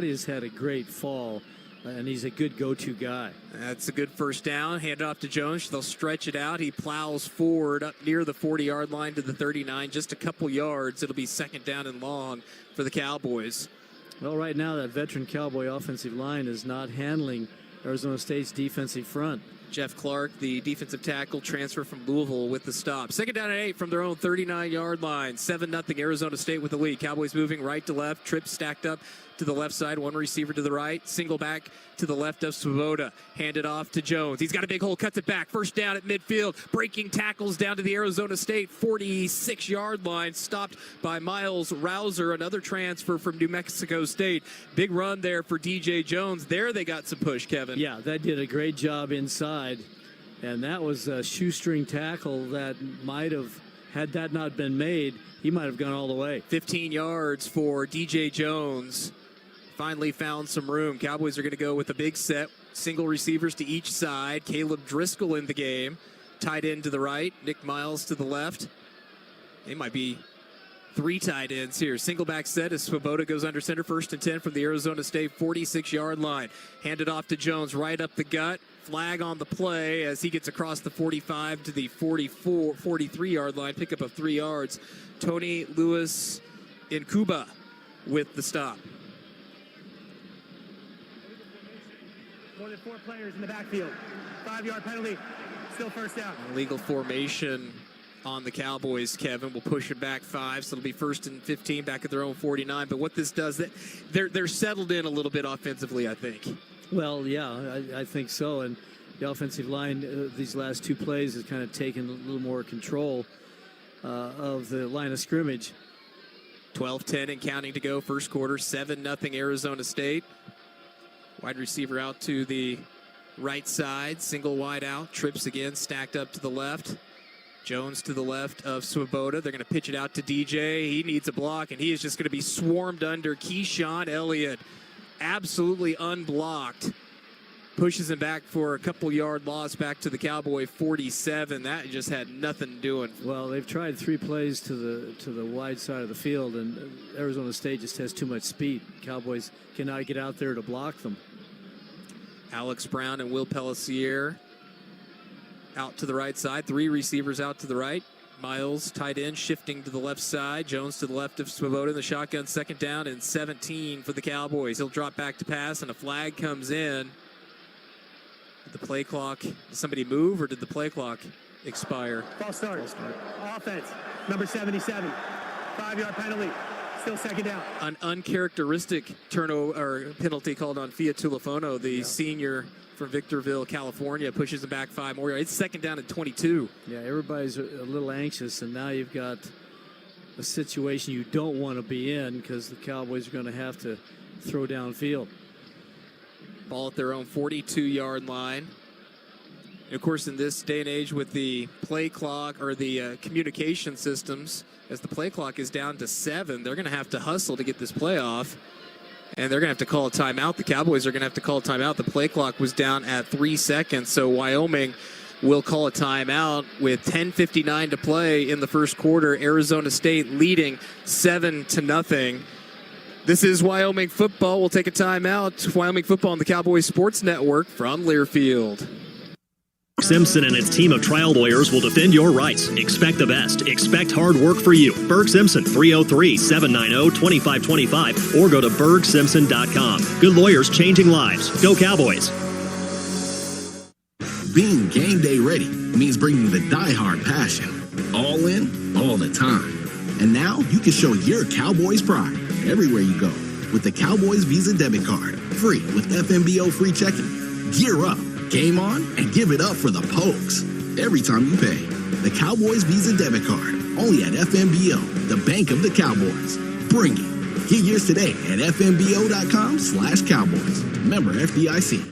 He has had a great fall, and he's a good go-to guy. That's a good first down. Hand it off to Jones. They'll stretch it out. He plows forward up near the 40-yard line to the 39. Just a couple yards. It'll be second down and long for the Cowboys. Well, right now that veteran Cowboy offensive line is not handling Arizona State's defensive front. Jeff Clark, the defensive tackle, transfer from Louisville with the stop. Second down and 8 from their own 39-yard line. 7-0 Arizona State with the lead. Cowboys moving right to left. Trips stacked up to the left side. One receiver to the right. Single back to the left of Swoboda. Handed off to Jones. He's got a big hole. Cuts it back. First down at midfield. Breaking tackles down to the Arizona State 46-yard line. Stopped by Miles Rouser, another transfer from New Mexico State. Big run there for DJ Jones. There they got some push, Kevin. Yeah, they did a great job inside. And that was a shoestring tackle that might have, had that not been made, he might have gone all the way. 15 yards for DJ Jones. Finally found some room. Cowboys are going to go with a big set. Single receivers to each side. Caleb Driscoll in the game. Tight end to the right. Nick Miles to the left. They might be three tight ends here. Single back set as Swoboda goes under center. 1st and 10 from the Arizona State 46-yard line. Handed off to Jones right up the gut. Flag on the play as he gets across the 45 to the 43-yard line. Pickup of 3 yards. Tony Lewis in Cuba with the stop. More than 4 players in the backfield. 5-yard penalty. Still first down. Illegal formation on the Cowboys, Kevin. Will push it back 5, so it'll be 1st and 15 back at their own 49. But what this does, they're settled in a little bit offensively, I think. Well, yeah, I think so. And the offensive line, these last 2 plays, has kind of taken a little more control of the line of scrimmage. 12-10 and counting to go, first quarter. 7-0 Arizona State. Wide receiver out to the right side. Single wide out. Trips again, stacked up to the left. Jones to the left of Swoboda. They're going to pitch it out to DJ. He needs a block, and he is just going to be swarmed under. Keyshawn Elliott, absolutely unblocked. Pushes him back for a couple-yard loss back to the Cowboy 47. That just had nothing doing. Well, they've tried 3 plays to the wide side of the field, and Arizona State just has too much speed. Cowboys cannot get out there to block them. Alex Brown and Will Pellissier out to the right side. 3 receivers out to the right. Miles, tight end, shifting to the left side. Jones to the left of Swoboda in the shotgun. 2nd down and 17 for the Cowboys. He'll drop back to pass, and a flag comes in. Did the play clock, did somebody move, or did the play clock expire? False start. Offense, number 77. 5-yard penalty. Still 2nd down. An uncharacteristic turnover or penalty called on Fia Tulifono, the senior from Victorville, California. Pushes it back 5 more yards. It's 2nd down and 22. Yeah, everybody's a little anxious, and now you've got a situation you don't want to be in because the Cowboys are going to have to throw downfield. Ball at their own 42-yard line. And of course, in this day and age with the play clock or the communication systems, as the play clock is down to 7, they're going to have to hustle to get this play off. And they're going to have to call a timeout. The Cowboys are going to have to call a timeout. The play clock was down at 3 seconds, so Wyoming will call a timeout with 10:59 to play in the first quarter. Arizona State leading 7-0. This is Wyoming football. We'll take a timeout. Wyoming football on the Cowboys Sports Network from Learfield. Simpson and its team of trial lawyers will defend your rights. Expect the best. Expect hard work for you. Berg Simpson, 303-790-2525, or go to bergsimpson.com. Good lawyers changing lives. Go Cowboys. Being game day ready means bringing the die-hard passion. All in, all the time. And now you can show your Cowboys pride everywhere you go with the Cowboys Visa debit card. Free with FMBO free checking. Gear up. Game on, and give it up for the Pokes. Every time you pay. The Cowboys Visa debit card. Only at FMBO, the bank of the Cowboys. Bring it. Get yours today at FMBO.com/Cowboys. Member FDIC.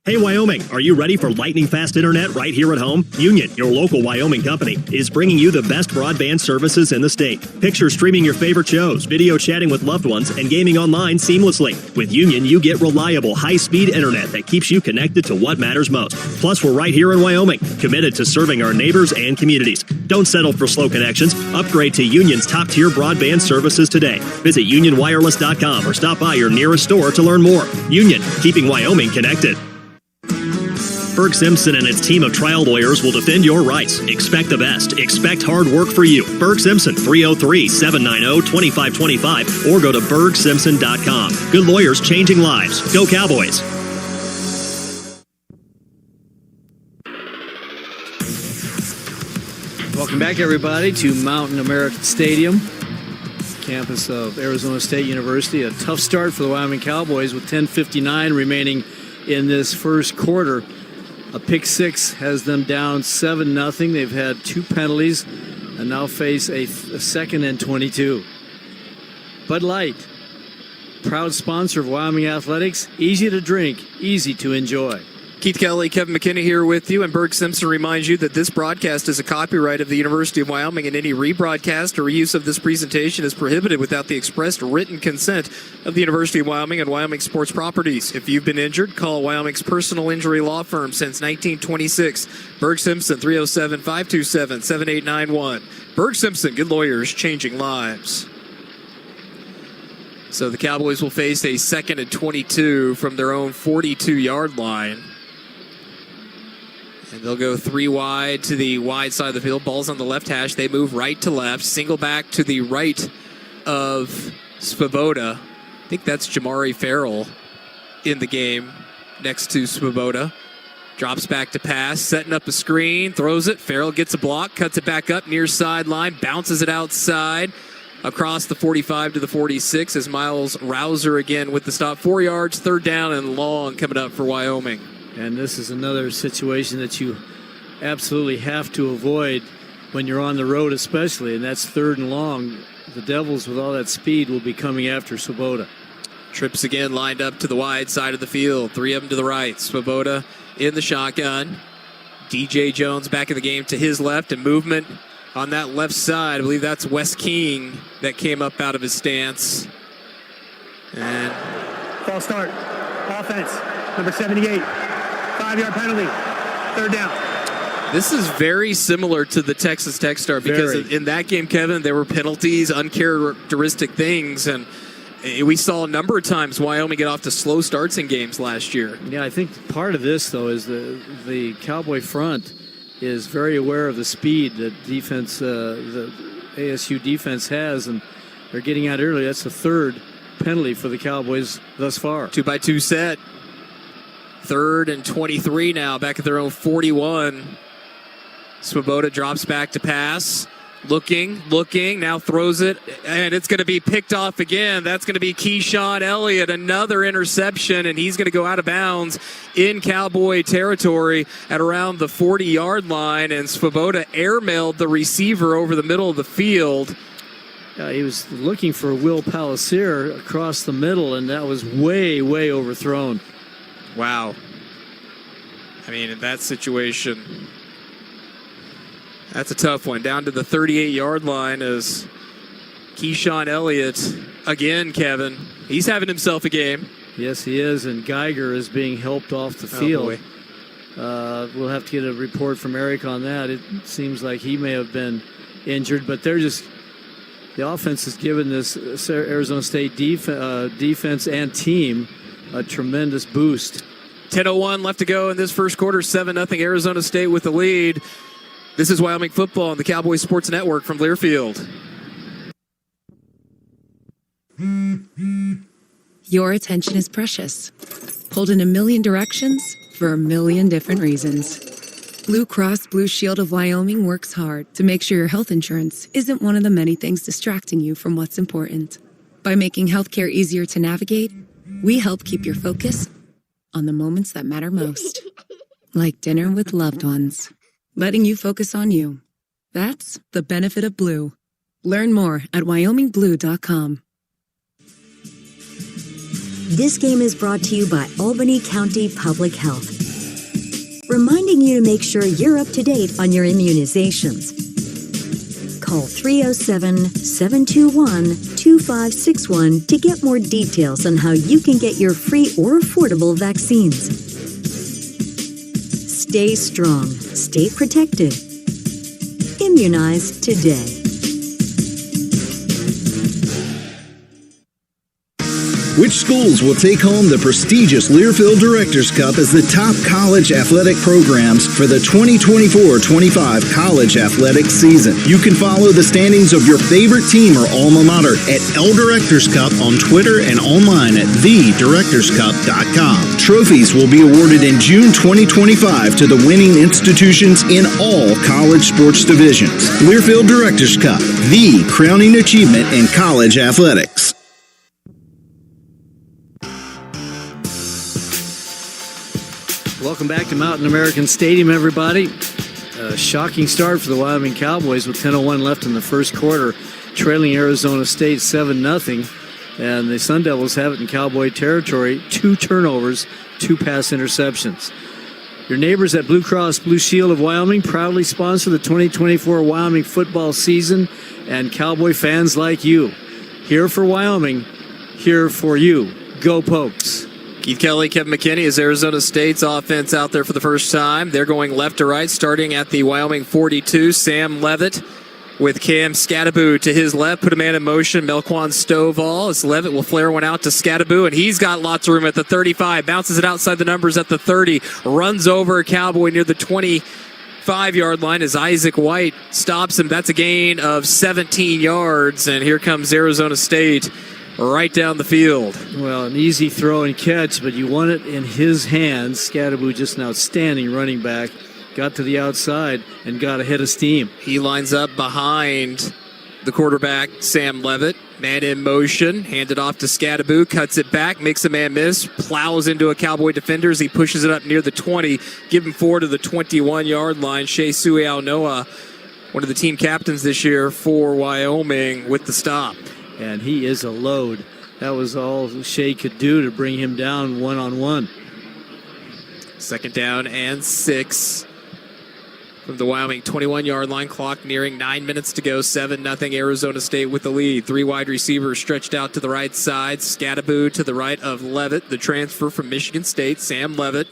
Hey Wyoming, are you ready for lightning fast internet right here at home? Union, your local Wyoming company, is bringing you the best broadband services in the state. Picture streaming your favorite shows, video chatting with loved ones, and gaming online seamlessly. With Union, you get reliable, high-speed internet that keeps you connected to what matters most. Plus, we're right here in Wyoming, committed to serving our neighbors and communities. Don't settle for slow connections. Upgrade to Union's top-tier broadband services today. Visit unionwireless.com or stop by your nearest store to learn more. Union, keeping Wyoming connected. Berg Simpson and its team of trial lawyers will defend your rights. Expect the best. Expect hard work for you. Berg Simpson, 303-790-2525, or go to bergsimpson.com. Good lawyers changing lives. Go Cowboys. Welcome back, everybody, to Mountain American Stadium, campus of Arizona State University. A tough start for the Wyoming Cowboys with 10:59 remaining in this first quarter. A pick six has them down 7-0. They've had 2 penalties and now face a second and 22. Bud Light, proud sponsor of Wyoming Athletics. Easy to drink, easy to enjoy. Keith Kelly, Kevin McKinney here with you, and Berg Simpson reminds you that this broadcast is a copyright of the University of Wyoming, and any rebroadcast or reuse of this presentation is prohibited without the expressed written consent of the University of Wyoming and Wyoming Sports Properties. If you've been injured, call Wyoming's personal injury law firm since 1926. Berg Simpson, 307-527-7891. Berg Simpson, good lawyers, changing lives. So the Cowboys will face a second and 22 from their own 42-yard line. And they'll go 3 wide to the wide side of the field. Ball's on the left hash. They move right to left. Single back to the right of Svoboda. I think that's Jamari Farrell in the game next to Svoboda. Drops back to pass, setting up a screen, throws it. Farrell gets a block, cuts it back up near sideline, bounces it outside across the 45 to the 46 as Miles Rouser again with the stop. 4 yards, third down and long coming up for Wyoming. And this is another situation that you absolutely have to avoid when you're on the road especially, and that's third and long. The Devils, with all that speed, will be coming after Svoboda. Trips again lined up to the wide side of the field. 3 of them to the right. Svoboda in the shotgun. DJ Jones back in the game to his left, and movement on that left side. I believe that's Wes King that came up out of his stance. And False start. Offense. Number 78. 5-yard penalty. Third down. this is very similar to the Texas Tech start because in that game, Kevin, there were penalties, uncharacteristic things, and we saw a number of times Wyoming get off to slow starts in games last year. Yeah, I think part of this, though, is the Cowboy front is very aware of the speed that defense, the ASU defense has, and they're getting out early. That's the third penalty for the Cowboys thus far. 2-by-2 set. 3rd and 23 now, back at their own 41. Svoboda drops back to pass. Looking, now throws it, and it's going to be picked off again. That's going to be Keyshawn Elliott, another interception, and he's going to go out of bounds in Cowboy territory at around the 40-yard line, and Svoboda airmailed the receiver over the middle of the field. He was looking for Will Palliser across the middle, and that was way, way overthrown. Wow. I mean, in that situation, that's a tough one. Down to the 38-yard line as Keyshawn Elliott, again, Kevin, he's having himself a game. Yes, he is, and Geiger is being helped off the field. We'll have to get a report from Eric on that. It seems like he may have been injured, but they're just... The offense has given this Arizona State defense and team a tremendous boost. 10:01 left to go in this first quarter. 7-0 Arizona State with the lead. This is Wyoming football on the Cowboys Sports Network from Learfield. Your attention is precious. Pulled in a million directions for a million different reasons. Blue Cross Blue Shield of Wyoming works hard to make sure your health insurance isn't one of the many things distracting you from what's important. By making healthcare easier to navigate, we help keep your focus on the moments that matter most. Like dinner with loved ones. Letting you focus on you. That's the benefit of Blue. Learn more at wyomingblue.com. This game is brought to you by Albany County Public Health, reminding you to make sure you're up to date on your immunizations. Call 307-721-2561 to get more details on how you can get your free or affordable vaccines. Stay strong, stay protected. Immunize today. Which schools will take home the prestigious Learfield Directors Cup as the top college athletic programs for the 2024-25 college athletics season? You can follow the standings of your favorite team or alma mater at L Directors Cup on Twitter and online at thedirectorscup.com. Trophies will be awarded in June 2025 to the winning institutions in all college sports divisions. Learfield Directors Cup, the crowning achievement in college athletics. Welcome back to Mountain American Stadium, everybody. A shocking start for the Wyoming Cowboys with 10:01 left in the first quarter, trailing Arizona State 7-0. And the Sun Devils have it in Cowboy territory. 2 turnovers, 2 pass interceptions. Your neighbors at Blue Cross Blue Shield of Wyoming proudly sponsor the 2024 Wyoming football season, and Cowboy fans like you. Here for Wyoming, here for you. Go Pokes. Keith Kelly, Kevin McKinney is Arizona State's offense out there for the first time. They're going left to right, starting at the Wyoming 42. Sam Levitt with Cam Scattaboo to his left. Put a man in motion. Melquan Stovall as Levitt will flare one out to Scattaboo, and he's got lots of room at the 35. Bounces it outside the numbers at the 30. Runs over a Cowboy near the 25-yard line as Isaac White stops him. That's a gain of 17 yards, and here comes Arizona State right down the field. Well, an easy throw and catch, but you want it in his hands. Scattaboo, just an outstanding running back. Got to the outside and got ahead of steam. He lines up behind the quarterback, Sam Levitt. Man in motion, handed off to Scattaboo, cuts it back, makes a man miss, plows into a Cowboy defender as he pushes it up near the 20, give him 4 to the 21-yard line. Shea Sueaunoa, one of the team captains this year for Wyoming, with the stop. And he is a load. That was all Shea could do to bring him down one-on-one. 2nd down and 6 from the Wyoming 21-yard line. Clock nearing 9 minutes to go. 7-0 Arizona State with the lead. 3 wide receivers stretched out to the right side. Scattaboo to the right of Levitt, the transfer from Michigan State. Sam Levitt.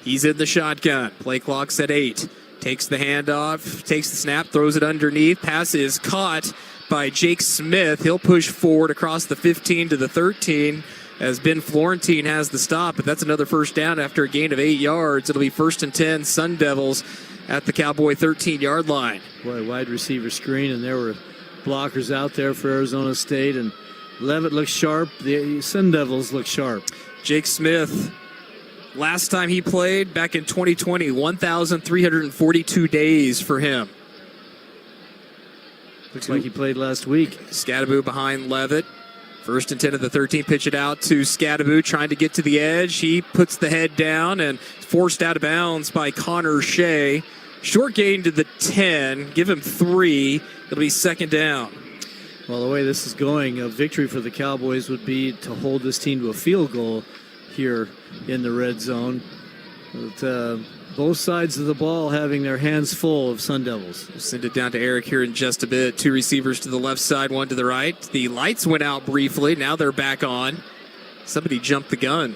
He's in the shotgun. Play clock's at 8. Takes the handoff, takes the snap, throws it underneath. Pass is caught by Jake Smith. He'll push forward across the 15 to the 13 as Ben Florentine has the stop, but that's another first down after a gain of 8 yards. It'll be 1st and 10, Sun Devils at the Cowboy 13-yard line. Boy, wide receiver screen, and there were blockers out there for Arizona State, and Levitt looks sharp. The Sun Devils look sharp. Jake Smith, last time he played back in 2020, 1,342 days for him. Looks like he played last week. Scattaboo behind Levitt. 1st and 10 of the 13. Pitch it out to Scattaboo, trying to get to the edge. He puts the head down and forced out of bounds by Connor Shea. Short gain to the 10. Give him 3. It'll be 2nd down. Well, the way this is going, a victory for the Cowboys would be to hold this team to a field goal here in the red zone. But, both sides of the ball having their hands full of Sun Devils. We'll send it down to Eric here in just a bit. 2 receivers to the left side, 1 to the right. The lights went out briefly. Now they're back on. Somebody jumped the gun.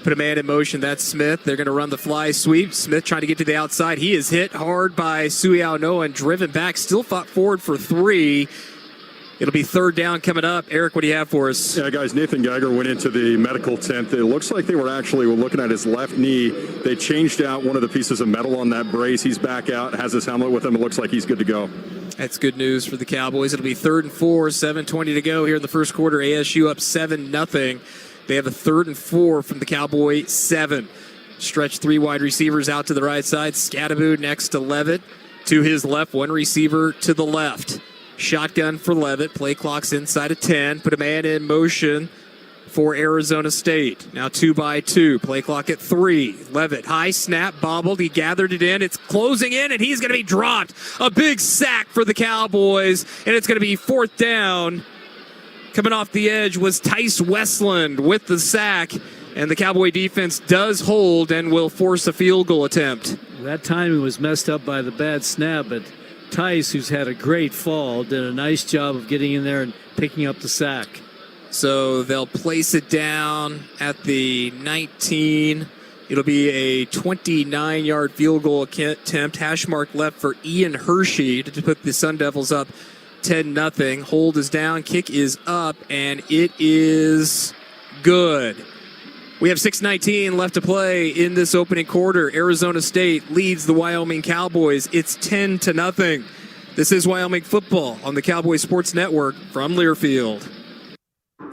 Put a man in motion. That's Smith. They're going to run the fly sweep. Smith trying to get to the outside. He is hit hard by Sueaunoa and driven back. Still fought forward for 3. It'll be 3rd down coming up. Eric, what do you have for us? Yeah, guys, Nathan Geiger went into the medical tent. It looks like they were actually looking at his left knee. They changed out one of the pieces of metal on that brace. He's back out, has his helmet with him. It looks like he's good to go. That's good news for the Cowboys. It'll be 3rd and 4, 7:20 to go here in the first quarter. ASU up 7-0. They have a 3rd and 4 from the Cowboy 7. Stretch 3 wide receivers out to the right side. Scattaboo next to Levitt. To his left, 1 receiver to the left. Shotgun for Levitt. Play clock's inside of 10. Put a man in motion for Arizona State. Now 2 by 2. Play clock at 3. Levitt, high snap, bobbled. He gathered it in. It's closing in, and he's going to be dropped. A big sack for the Cowboys, and it's going to be 4th down Coming off the edge was Tice Westland with the sack, and the Cowboy defense does hold and will force a field goal attempt. That timing was messed up by the bad snap, but Tice, who's had a great fall, did a nice job of getting in there and picking up the sack. So they'll place it down at the 19. It'll be a 29-yard field goal attempt. Hash mark left for Ian Hershey to put the Sun Devils up 10-0. Hold is down, kick is up, and it is good. We have 6:19 left to play in this opening quarter. Arizona State leads the Wyoming Cowboys. It's 10-0. This is Wyoming football on the Cowboy Sports Network from Learfield.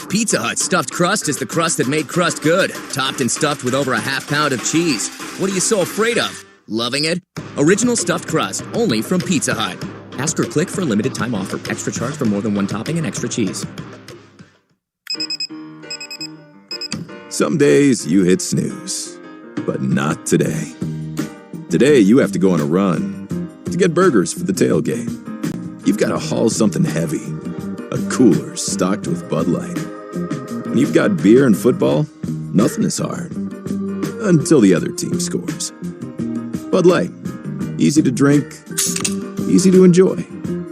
Pizza Hut stuffed crust is the crust that made crust good. Topped and stuffed with over a half pound of cheese. What are you so afraid of? Loving it? Original stuffed crust, only from Pizza Hut. Ask or click for a limited time offer. Extra charge for more than one topping and extra cheese. Some days you hit snooze, but not today. Today you have to go on a run to get burgers for the tailgate. You've got to haul something heavy, a cooler stocked with Bud Light. When you've got beer and football, nothing is hard. Until the other team scores. Bud Light. Easy to drink, easy to enjoy.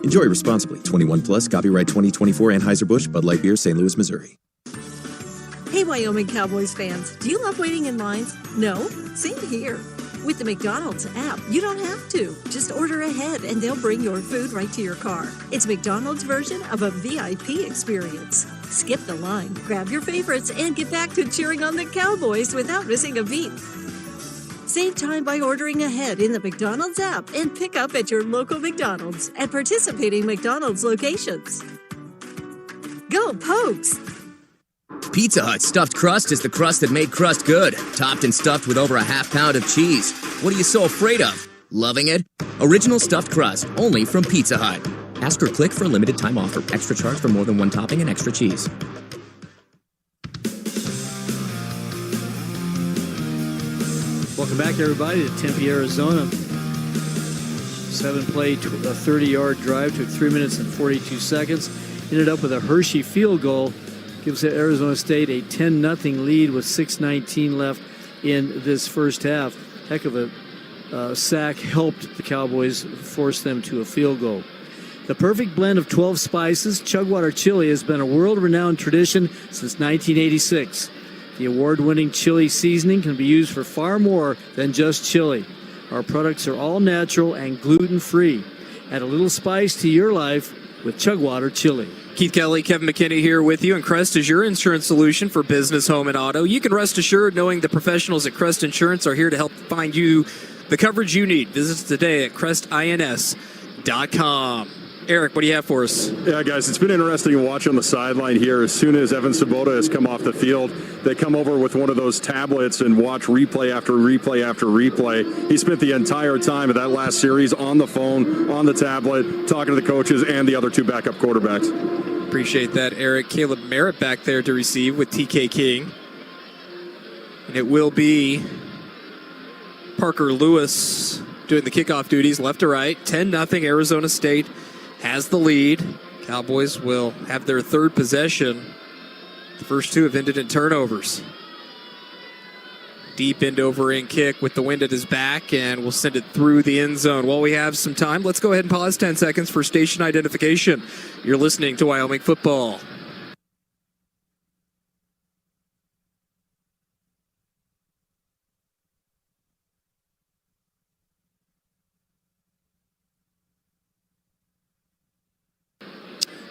Enjoy responsibly. 21 plus, copyright 2024 Anheuser-Busch, Bud Light Beer, St. Louis, Missouri. Hey, Wyoming Cowboys fans, do you love waiting in lines? No? Same here. With the McDonald's app, you don't have to. Just order ahead and they'll bring your food right to your car. It's McDonald's version of a VIP experience. Skip the line, grab your favorites, and get back to cheering on the Cowboys without missing a beat. Save time by ordering ahead in the McDonald's app and pick up at your local McDonald's at participating McDonald's locations. Go Pokes! Pizza Hut stuffed crust is the crust that made crust good. Topped and stuffed with over a half pound of cheese. What are you so afraid of? Loving it? Original stuffed crust, only from Pizza Hut. Ask or click for a limited time offer. Extra charge for more than one topping and extra cheese. Welcome back, everybody, to Tempe, Arizona. 7-play, 30-yard drive. Took 3 minutes and 42 seconds. Ended up with a Hershey field goal. Gives Arizona State a 10-0 lead with 6:19 left in this first half. Heck of a sack helped the Cowboys force them to a field goal. The perfect blend of 12 spices, Chugwater chili, has been a world-renowned tradition since 1986. The award-winning chili seasoning can be used for far more than just chili. Our products are all natural and gluten-free. Add a little spice to your life with Chugwater chili. Keith Kelly, Kevin McKinney here with you, and Crest is your insurance solution for business, home, and auto. You can rest assured knowing the professionals at Crest Insurance are here to help find you the coverage you need. Visit us today at crestins.com. Eric, what do you have for us? Yeah, guys, it's been interesting to watch on the sideline here. As soon as Evan Svoboda has come off the field, they come over with one of those tablets and watch replay after replay after replay. He spent the entire time of that last series on the phone, on the tablet, talking to the coaches and the other two backup quarterbacks. Appreciate that, Eric. Caleb Merritt back there to receive with TK King. And it will be Parker Lewis doing the kickoff duties left to right. 10-0 Arizona State has the lead. Cowboys will have their third possession. The first two have ended in turnovers. Deep end over in kick with the wind at his back, and we'll send it through the end zone. While we have some time, let's go ahead and pause 10 seconds for station identification. You're listening to Wyoming Football.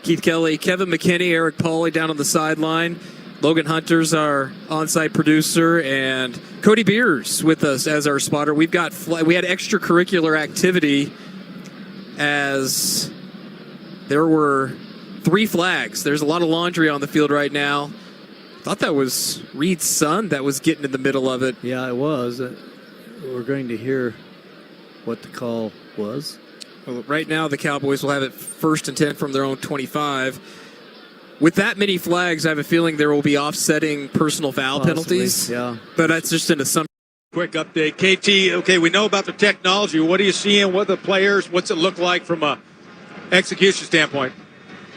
Keith Kelly, Kevin McKinney, Eric Pauly down on the sideline. Logan Hunter's our on-site producer, and Cody Beers with us as our spotter. We had extracurricular activity as there were 3 flags. There's a lot of laundry on the field right now. Thought that was Reed's son that was getting in the middle of it. Yeah, it was. We're going to hear what the call was. Well, right now, the Cowboys will have it 1st and 10 from their own 25. With that many flags, I have a feeling there will be offsetting personal foul penalties. Yeah. But that's just an assumption. Quick update. KT, okay, we know about the technology. What are you seeing? What are the players? What's it look like from a execution standpoint?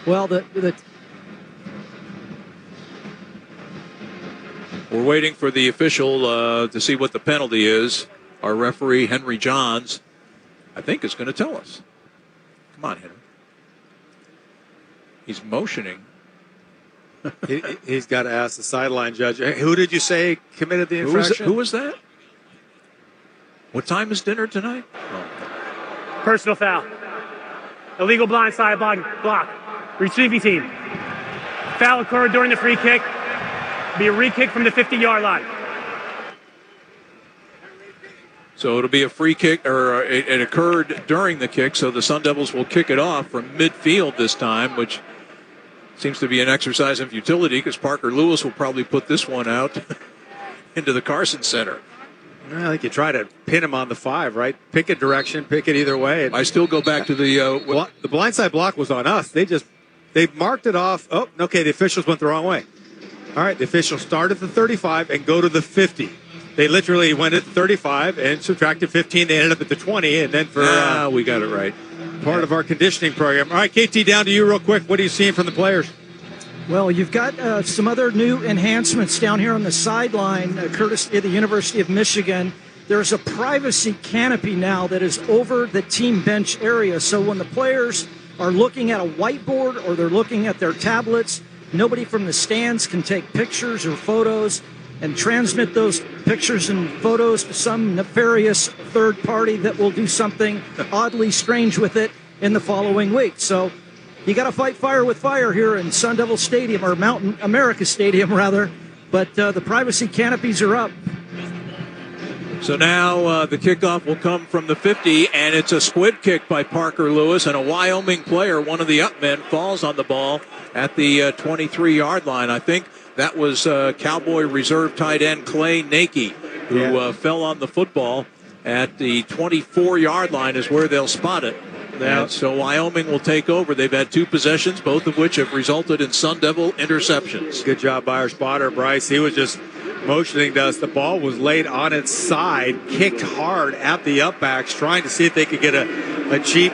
Well, We're waiting for the official to see what the penalty is. Our referee, Henry Johns, I think is going to tell us. Come on, Henry. He's motioning. He's got to ask the sideline judge. Who did you say committed the infraction? Who was that? What time is dinner tonight? Oh. Personal foul. Illegal blindside block. Receiving team. Foul occurred during the free kick. Be a re-kick from the 50-yard line. So it'll be a free kick, or it occurred during the kick, so the Sun Devils will kick it off from midfield this time, which seems to be an exercise in futility because Parker Lewis will probably put this one out into the Carson Center. I think you try to pin him on the 5, right? Pick a direction, pick it either way. I still go back to the blindside block was on us. They marked it off. Oh, okay, the officials went the wrong way. All right, the officials start at the 35 and go to the 50. They literally went at 35 and subtracted 15. They ended up at the 20, and then for we got it right. Part of our conditioning program. All right, KT, down to you real quick. What are you seeing from the players? Well, you've got some other new enhancements down here on the sideline, courtesy of the University of Michigan. There's a privacy canopy now that is over the team bench area. So when the players are looking at a whiteboard or they're looking at their tablets, nobody from the stands can take pictures or photos and transmit those pictures and photos to some nefarious third party that will do something oddly strange with it in the following week. So you got to fight fire with fire here in Sun Devil Stadium, or Mountain America Stadium, rather. But the privacy canopies are up. So now the kickoff will come from the 50, and it's a squib kick by Parker Lewis, and a Wyoming player, one of the up men, falls on the ball at the 23-yard line. I think that was Cowboy reserve tight end Clay Nakey, who fell on the football at the 24-yard line is where they'll spot it. And so Wyoming will take over. They've had 2 possessions, both of which have resulted in Sun Devil interceptions. Good job by our spotter, Bryce. He was just motioning to us. The ball was laid on its side, kicked hard at the upbacks, trying to see if they could get a cheap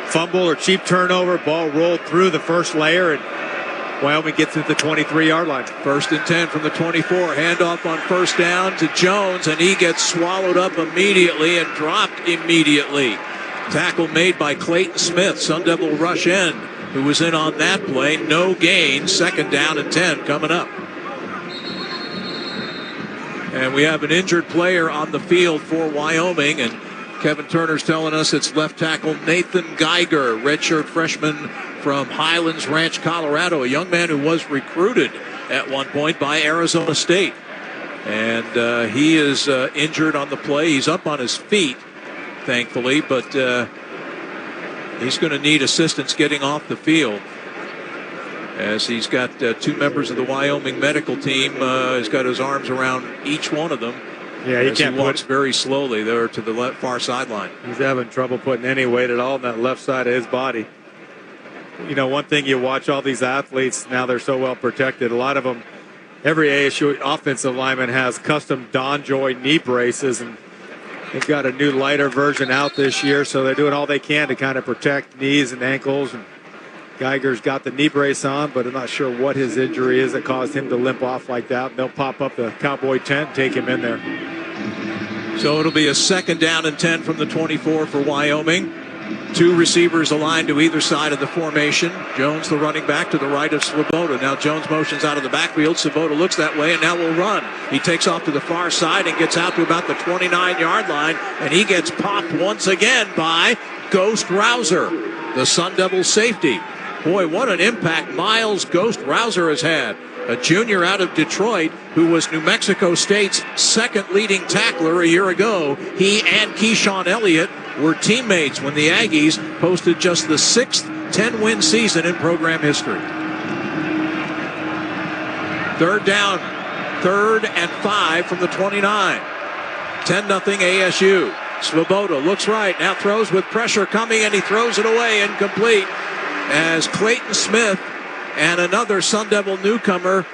fumble or cheap turnover. Ball rolled through the first layer, and Wyoming gets into the 23-yard line. 1st and 10 from the 24. Handoff on first down to Jones, and he gets swallowed up immediately and dropped immediately. Tackle made by Clayton Smith. Sun Devil rush end, who was in on that play. No gain. 2nd down and 10 coming up. And we have an injured player on the field for Wyoming, and Kevin Turner's telling us it's left tackle Nathan Geiger, redshirt freshman from Highlands Ranch, Colorado, a young man who was recruited at one point by Arizona State. And he is injured on the play. He's up on his feet, thankfully, but he's going to need assistance getting off the field, as he's got 2 members of the Wyoming medical team. He's got his arms around each one of them. Yeah, he walks very slowly there to the far sideline. He's having trouble putting any weight at all on that left side of his body. You know, one thing, you watch all these athletes, now they're so well protected. A lot of them, every ASU offensive lineman has custom DonJoy knee braces, and they've got a new lighter version out this year, so they're doing all they can to kind of protect knees and ankles. And Geiger's got the knee brace on, but I'm not sure what his injury is that caused him to limp off like that. And they'll pop up the Cowboy tent and take him in there. So it'll be a 2nd down and 10 from the 24 for Wyoming. 2 receivers aligned to either side of the formation. Jones, the running back, to the right of Swoboda. Now Jones motions out of the backfield. Swoboda looks that way and now will run. He takes off to the far side and gets out to about the 29-yard line, and he gets popped once again by Ghost Rouser, the Sun Devil safety. Boy, what an impact Miles Ghost Rouser has had. A junior out of Detroit who was New Mexico State's 2nd leading tackler a year ago. He and Keyshawn Elliott were teammates when the Aggies posted just the 6th 10-win season in program history. 3rd down, 3rd and 5 from the 29. 10-0 ASU. Swoboda looks right, now throws with pressure coming, and he throws it away, incomplete, as Clayton Smith and another Sun Devil newcomer,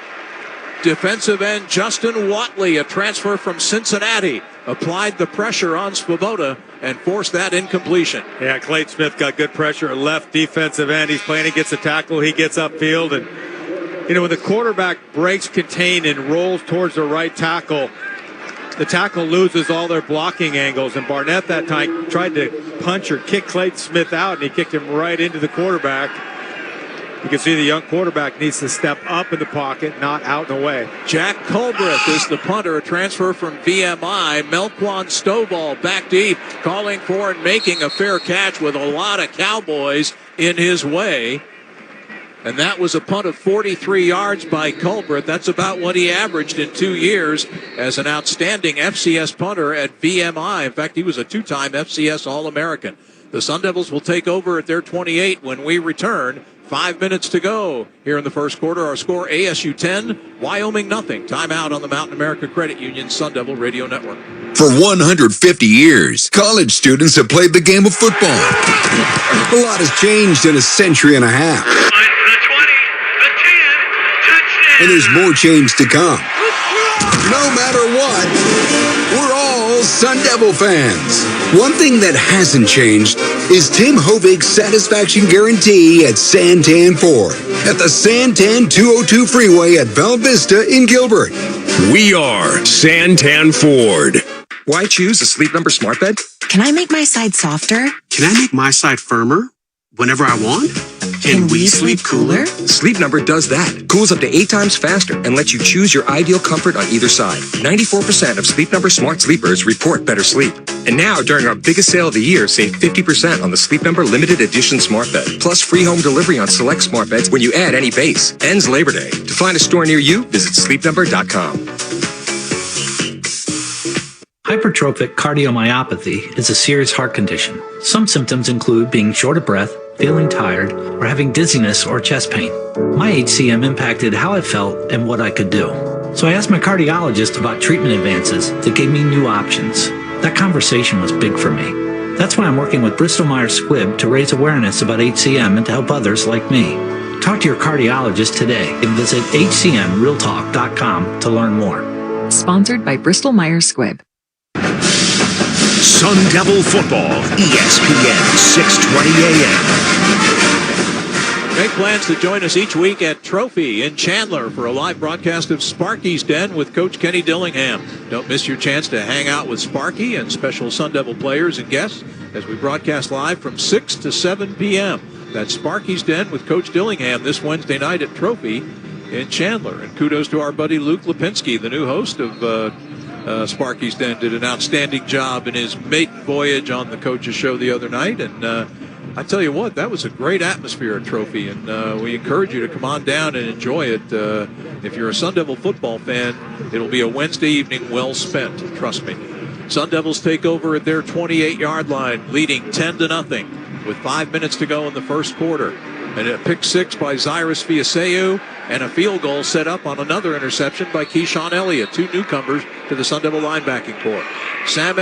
defensive end Justin Watley, a transfer from Cincinnati, applied the pressure on Swoboda and forced that incompletion. Yeah, Clayton Smith got good pressure at left defensive end. He's playing, he gets a tackle, he gets upfield, and when the quarterback breaks contain and rolls towards the right tackle, the tackle loses all their blocking angles. And Barnett that time tried to punch or kick Clayton Smith out, and he kicked him right into the quarterback. You can see the young quarterback needs to step up in the pocket, not out and away. Jack Culbreth is the punter, a transfer from VMI. Melquan Stovall back deep, calling for and making a fair catch with a lot of Cowboys in his way. And that was a punt of 43 yards by Culbreth. That's about what he averaged in 2 years as an outstanding FCS punter at VMI. In fact, he was a two-time FCS All-American. The Sun Devils will take over at their 28 when we return. 5 minutes to go here in the first quarter. Our score, ASU 10, Wyoming nothing. Timeout on the Mountain America Credit Union Sun Devil Radio Network. For 150 years, college students have played the game of football. A lot has changed in a century and a half. And there's more change to come. No matter what, we're all Sun Devil fans. One thing that hasn't changed is Tim Hovig's satisfaction guarantee at Santan Ford at the Santan 202 freeway at Bella Vista in Gilbert. We are Santan Ford. Why choose a Sleep Number smart bed? Can I make my side softer? Can I make my side firmer whenever I want? Can we sleep cooler? Sleep Number does that. Cools up to 8 times faster and lets you choose your ideal comfort on either side. 94% of Sleep Number smart sleepers report better sleep. And now, during our biggest sale of the year, save 50% on the Sleep Number limited edition smart bed. Plus free home delivery on select smart beds when you add any base. Ends Labor Day. To find a store near you, visit sleepnumber.com. Hypertrophic cardiomyopathy is a serious heart condition. Some symptoms include being short of breath, feeling tired, or having dizziness or chest pain. My HCM impacted how I felt and what I could do. So I asked my cardiologist about treatment advances that gave me new options. That conversation was big for me. That's why I'm working with Bristol Myers Squibb to raise awareness about HCM and to help others like me. Talk to your cardiologist today and visit hcmrealtalk.com to learn more. Sponsored by Bristol Myers Squibb. Sun Devil Football, ESPN 620 AM. Make plans to join us each week at Trophy in Chandler for a live broadcast of Sparky's Den with Coach Kenny Dillingham. Don't miss your chance to hang out with Sparky and special Sun Devil players and guests as we broadcast live from 6 to 7 p.m. That's Sparky's Den with Coach Dillingham this Wednesday night at Trophy in Chandler. And kudos to our buddy Luke Lipinski, the new host of Sparky's Den, did an outstanding job in his maiden voyage on the Coach's Show the other night. And I tell you what, that was a great atmosphere at Trophy. And we encourage you to come on down and enjoy it. If you're a Sun Devil football fan, it'll be a Wednesday evening well spent, trust me. Sun Devils take over at their 28-yard line, leading 10-0 with 5 minutes to go in the first quarter. And a pick six by Cyrus Fiaseu, and a field goal set up on another interception by Keyshawn Elliott, two newcomers to the Sun Devil linebacking corps. Sam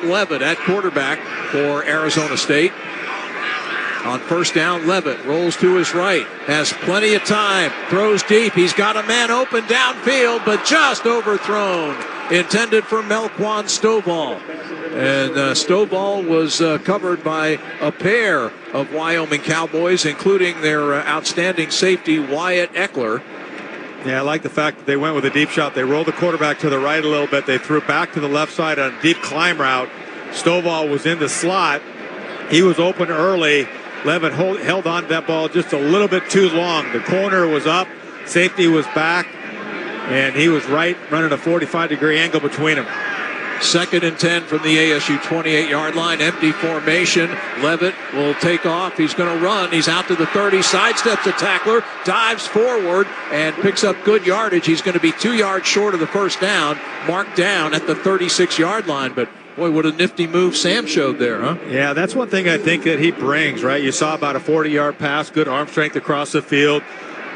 Levitt at quarterback for Arizona State. On first down, Levitt rolls to his right, has plenty of time, throws deep. He's got a man open downfield, but just overthrown. Intended for Melquan Stovall. And Stovall was covered by a pair of Wyoming Cowboys, including their outstanding safety, Wyatt Eckler. Yeah, I like the fact that they went with a deep shot. They rolled the quarterback to the right a little bit. They threw back to the left side on a deep climb route. Stovall was in the slot. He was open early. Levitt held on to that ball just a little bit too long. The corner was up. Safety was back. And he was right, running a 45-degree angle between them. 2nd and 10 from the ASU 28-yard line. Empty formation. Levitt will take off. He's going to run. He's out to the 30. Sidesteps the tackler. Dives forward and picks up good yardage. He's going to be 2 yards short of the first down. Marked down at the 36-yard line. But, boy, what a nifty move Sam showed there, huh? Yeah, that's one thing I think that he brings, right? You saw about a 40-yard pass. Good arm strength across the field.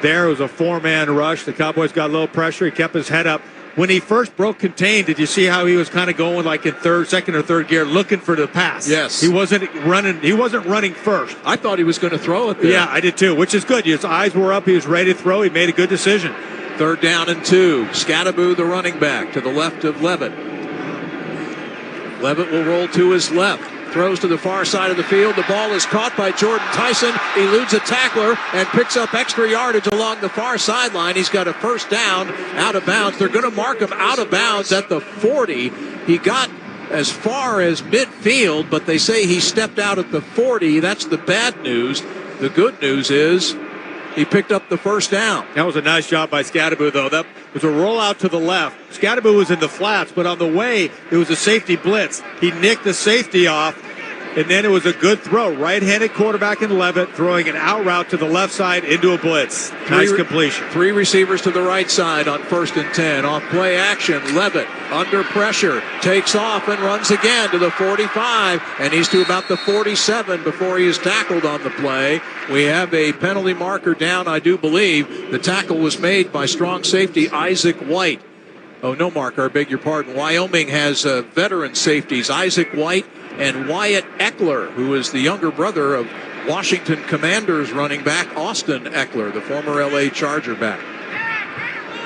There was a 4-man rush. The Cowboys got a little pressure. He kept his head up. When he first broke contain, did you see how he was kind of going like in second or third gear, looking for the pass? Yes. He wasn't running first. I thought he was going to throw it there. Yeah, I did too, which is good. His eyes were up. He was ready to throw. He made a good decision. 3rd down and 2. Scattaboo, the running back, to the left of Levitt. Levitt will roll to his left. throws to the far side of the field. The ball is caught by Jordan Tyson, eludes a tackler, and picks up extra yardage along the far sideline. He's got a first down out of bounds. They're going to mark him out of bounds at the 40. He got as far as midfield, but they say he stepped out at the 40. That's the bad news. The good news is he picked up the first down. That was a nice job by Scadaboo, though. That was a rollout to the left. Scadaboo was in the flats, but on the way, it was a safety blitz. He nicked the safety off, and then it was a good throw. Right-handed quarterback in Levitt throwing an out route to the left side into a blitz. Nice completion. 3 receivers to the right side on 1st and 10. Off play action, Levitt under pressure, takes off and runs again to the 45, and he's to about the 47 before he is tackled on the play. We have a penalty marker down, I do believe. The tackle was made by strong safety Isaac White. Oh, no marker, I beg your pardon. Wyoming has veteran safeties, Isaac White and Wyatt Eckler, who is the younger brother of Washington Commanders running back Austin Eckler, the former LA Charger back.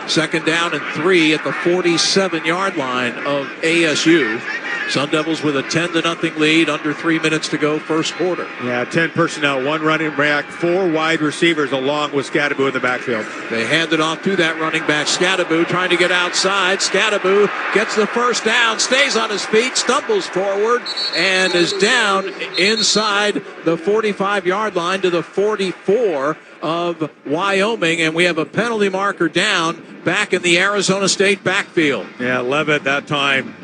2nd down and 3 at the 47-yard line of ASU. Sun Devils with a 10-0 lead, under 3 minutes to go, first quarter. Yeah, 10 personnel, 1 running back, 4 wide receivers along with Scadaboo in the backfield. They hand it off to that running back, Scadaboo, trying to get outside. Scadaboo gets the first down, stays on his feet, stumbles forward, and is down inside the 45-yard line to the 44 of Wyoming, and we have a penalty marker down back in the Arizona State backfield. Yeah, Levitt that time,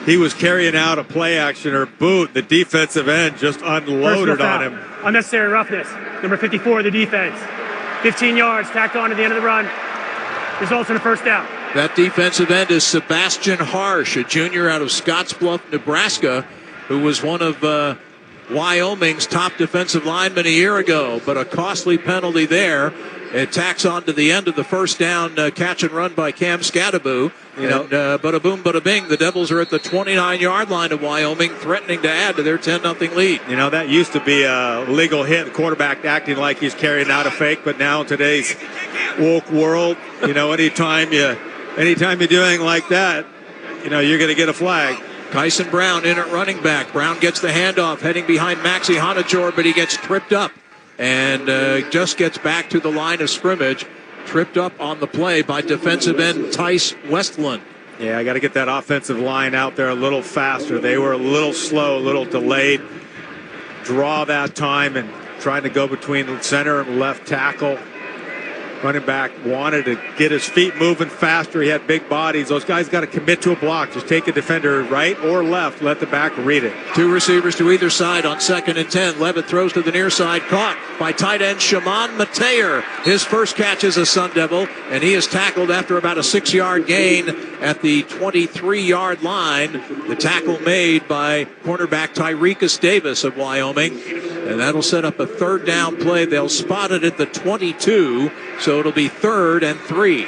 he was carrying out a play action or boot. The defensive end just unloaded on him. Unnecessary roughness. Number 54 of the defense. 15 yards tacked on at the end of the run. Results in a first down. That defensive end is Sebastian Harsh, a junior out of Scottsbluff, Nebraska, who was one of Wyoming's top defensive linemen a year ago, but a costly penalty there. It tacks on to the end of the first down catch and run by Cam Scadaboo. Yeah. And bada boom, bada bing, the Devils are at the 29-yard line of Wyoming, threatening to add to their 10-0 lead. You know, that used to be a legal hit. The quarterback acting like he's carrying out a fake, but now in today's woke world, you know, anytime you're doing like that, you know, you're going to get a flag. Tyson Brown in at running back. Brown gets the handoff, heading behind Maxie Hanajor, but he gets tripped up and just gets back to the line of scrimmage. Tripped up on the play by defensive end Tice Westland. Yeah, I got to get that offensive line out there a little faster. They were a little slow, a little delayed. Draw that time and trying to go between center and left tackle. Running back wanted to get his feet moving faster. He had big bodies. Those guys got to commit to a block. Just take a defender right or left. Let the back read it. 2 receivers to either side on 2nd and 10. Levitt throws to the near side. Caught by tight end Shimon Mateer. His first catch as a Sun Devil, and he is tackled after about a 6-yard gain at the 23-yard line. The tackle made by cornerback Tyrekus Davis of Wyoming. And that'll set up a 3rd down play. They'll spot it at the 22, so it'll be 3rd and 3.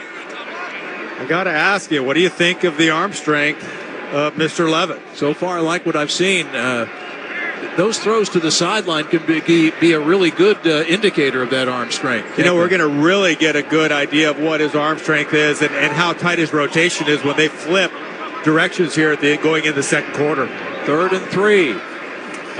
I got to ask you, what do you think of the arm strength of Mr. Levitt? So far, I like what I've seen. Those throws to the sideline can be a really good indicator of that arm strength. You know, we're going to really get a good idea of what his arm strength is and how tight his rotation is when they flip directions here at going into the second quarter. 3rd and 3.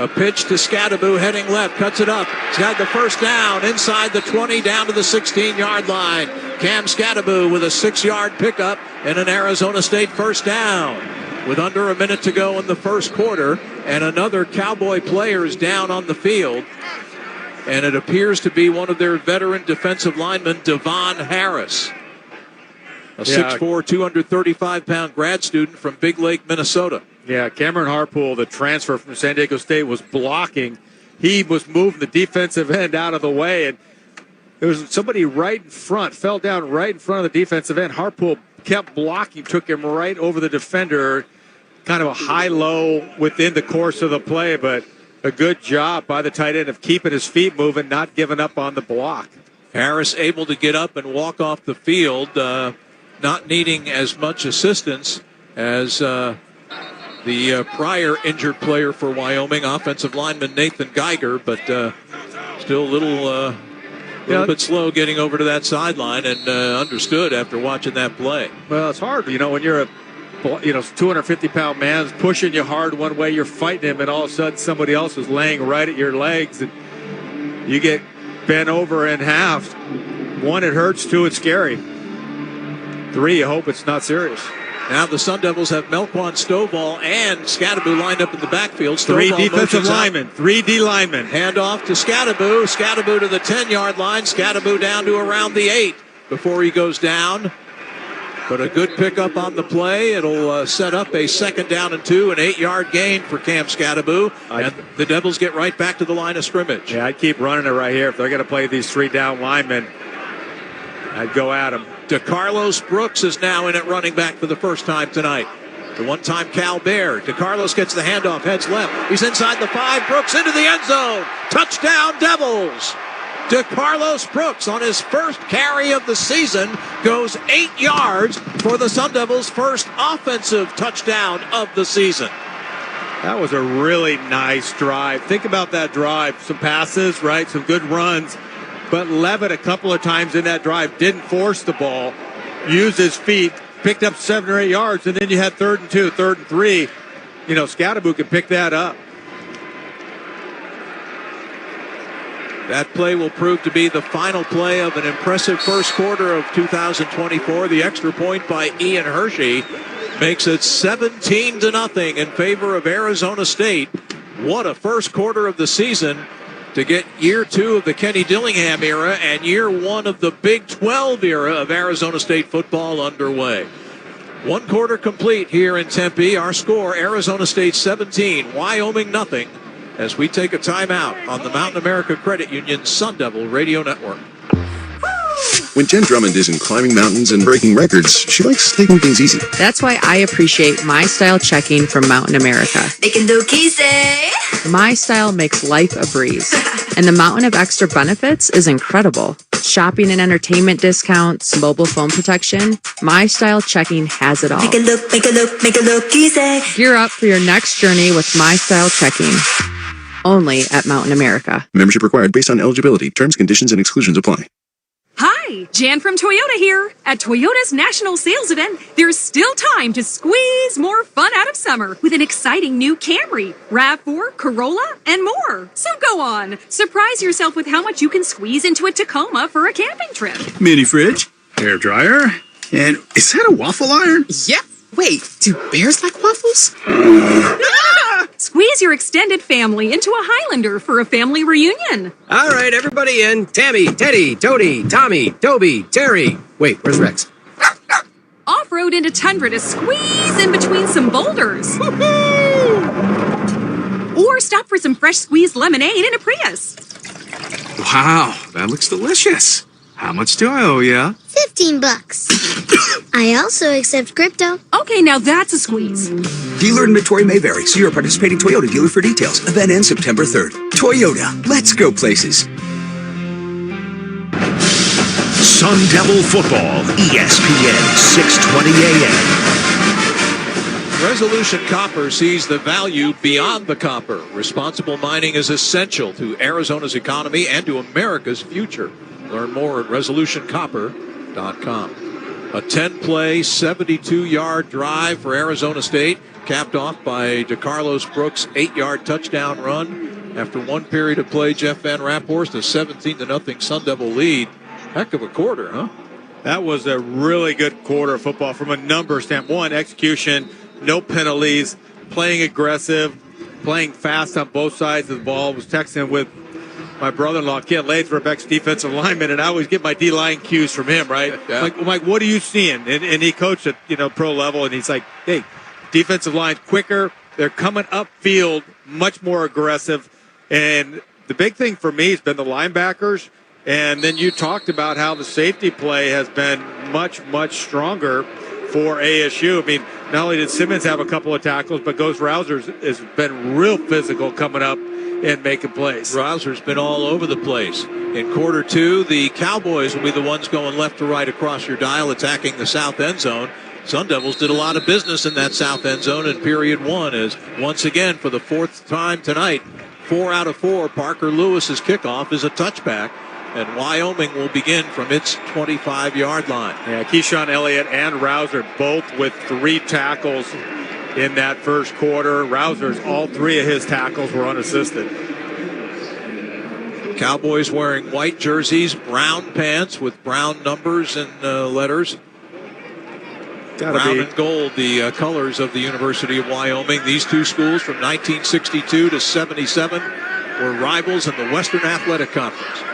A pitch to Scadaboo heading left, cuts it up. He's got the first down inside the 20 down to the 16-yard line. Cam Scadaboo with a 6-yard pickup and an Arizona State first down. With under a minute to go in the first quarter, and another Cowboy player is down on the field. And it appears to be one of their veteran defensive linemen, Devon Harris. A 6'4", 235-pound grad student from Big Lake, Minnesota. Yeah, Cameron Harpool, the transfer from San Diego State, was blocking. He was moving the defensive end out of the way, and there was somebody right in front, fell down right in front of the defensive end. Harpool kept blocking, took him right over the defender, kind of a high-low within the course of the play, but a good job by the tight end of keeping his feet moving, not giving up on the block. Harris able to get up and walk off the field, not needing as much assistance as the prior injured player for Wyoming, offensive lineman Nathan Geiger, but still a little bit slow getting over to that sideline, and understood after watching that play. Well, it's hard, you know, when you're 250-pound man's pushing you hard one way, you're fighting him, and all of a sudden somebody else is laying right at your legs, and you get bent over in half. 1, it hurts. 2, it's scary. 3, you hope it's not serious. Now the Sun Devils have Melquan Stovall and Scadaboo lined up in the backfield. Stovall 3 defensive linemen, out. 3 D linemen. Hand off to Scadaboo. Scadaboo to the 10-yard line. Scadaboo down to around the 8 before he goes down. But a good pickup on the play. It'll set up a 2nd down and 2, an 8-yard gain for Cam Scadaboo. And the Devils get right back to the line of scrimmage. Yeah, I'd keep running it right here. If they're going to play these 3 down linemen, I'd go at them. DeCarlos Brooks is now in at running back for the first time tonight. The one-time Cal Bear. DeCarlos gets the handoff, heads left. He's inside the 5. Brooks into the end zone. Touchdown, Devils. DeCarlos Brooks on his first carry of the season goes 8 yards for the Sun Devils' first offensive touchdown of the season. That was a really nice drive. Think about that drive. Some passes, right? Some good runs. But Levitt a couple of times in that drive didn't force the ball, used his feet, picked up 7 or 8 yards, and then you had 3rd and 2, 3rd and 3. Scadaboo can pick that up. That play will prove to be the final play of an impressive first quarter of 2024. The extra point by Ian Hershey makes it 17-0 in favor of Arizona State. What a first quarter of the season to get year 2 of the Kenny Dillingham era and year 1 of the Big 12 era of Arizona State football underway. 1 quarter complete here in Tempe. Our score, Arizona State 17, Wyoming nothing, as we take a timeout on the Mountain America Credit Union Sun Devil Radio Network. When Jen Drummond isn't climbing mountains and breaking records, she likes taking things easy. That's why I appreciate My Style checking from Mountain America. They can do easy. My Style makes life a breeze. And the mountain of extra benefits is incredible. Shopping and entertainment discounts, mobile phone protection. My Style checking has it all. Make it look easy. Gear up for your next journey with My Style checking. Only at Mountain America. Membership required based on eligibility. Terms, conditions, and exclusions apply. Hi, Jan from Toyota here. At Toyota's national sales event, there's still time to squeeze more fun out of summer with an exciting new Camry, RAV4, Corolla, and more. So go on, surprise yourself with how much you can squeeze into a Tacoma for a camping trip. Mini fridge, hair dryer, and is that a waffle iron? Yep. Wait, do bears like waffles? Squeeze your extended family into a Highlander for a family reunion. All right, everybody in. Tammy, Teddy, Toady, Tommy, Toby, Terry. Wait, where's Rex? Off-road into Tundra to squeeze in between some boulders. Or stop for some fresh squeezed lemonade in a Prius. Wow, that looks delicious. How much do I owe ya? $15. I also accept crypto. Okay, now that's a squeeze. Dealer inventory may vary. See your participating Toyota dealer for details. Event ends September 3rd. Toyota, let's go places. Sun Devil Football, ESPN 620 AM. Resolution Copper sees the value beyond the copper. Responsible mining is essential to Arizona's economy and to America's future. Learn more at resolutioncopper.com. A 10-play, 72-yard drive for Arizona State, capped off by DeCarlos Brooks' 8-yard touchdown run. After 1 period of play, Jeff Van Raphorst, a 17-0 Sun Devil lead. Heck of a quarter, huh? That was a really good quarter of football from a number standpoint. 1, execution, no penalties, playing aggressive, playing fast on both sides of the ball. Was texting with my brother-in-law, Kent Lathrop, ex-defensive lineman, and I always get my D-line cues from him, right? Yeah. Like, what are you seeing? And he coached at, pro level, and he's like, hey, defensive line quicker. They're coming upfield, much more aggressive. And the big thing for me has been the linebackers. And then you talked about how the safety play has been much, much stronger for ASU. I mean, not only did Simmons have a couple of tackles, but Ghost Rousers has been real physical coming up and making plays. Rouser's been all over the place. In quarter 2, the Cowboys will be the ones going left to right across your dial, attacking the south end zone. Sun Devils did a lot of business in that south end zone in period 1, as once again, for the 4th time tonight, 4 out of 4, Parker Lewis's kickoff is a touchback. and Wyoming will begin from its 25-yard line. Yeah, Keyshawn Elliott and Rouser both with 3 tackles in that first quarter. Rouser's, all 3 of his tackles were unassisted. Cowboys wearing white jerseys, brown pants with brown numbers and letters. Brown and gold, the colors of the University of Wyoming. These two schools from 1962 to 77 were rivals in the Western Athletic Conference.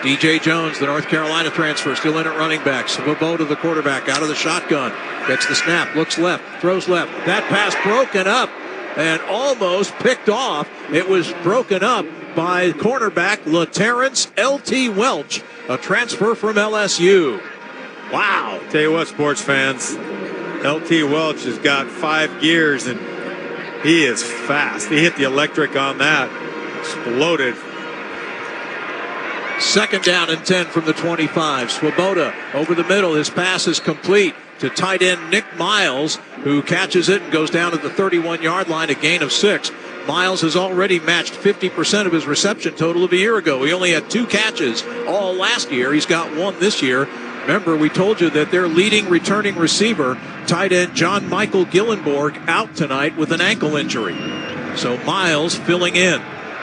DJ Jones, the North Carolina transfer, still in at running back. Svoboda, the quarterback, out of the shotgun. Gets the snap, looks left, throws left. That pass broken up and almost picked off. It was broken up by cornerback LaTerrence L.T. Welch, a transfer from LSU. Wow. Tell you what, sports fans, L.T. Welch has got 5 gears, and he is fast. He hit the electric on that. Exploded. Second down and 10 from the 25. Swoboda over the middle. His pass is complete to tight end Nick Miles, who catches it and goes down to the 31-yard line, a gain of 6. Miles has already matched 50% of his reception total of a year ago. He only had 2 catches all last year. He's got 1 this year. Remember, we told you that their leading returning receiver, tight end John Michael Gillenborg, out tonight with an ankle injury. So Miles filling in.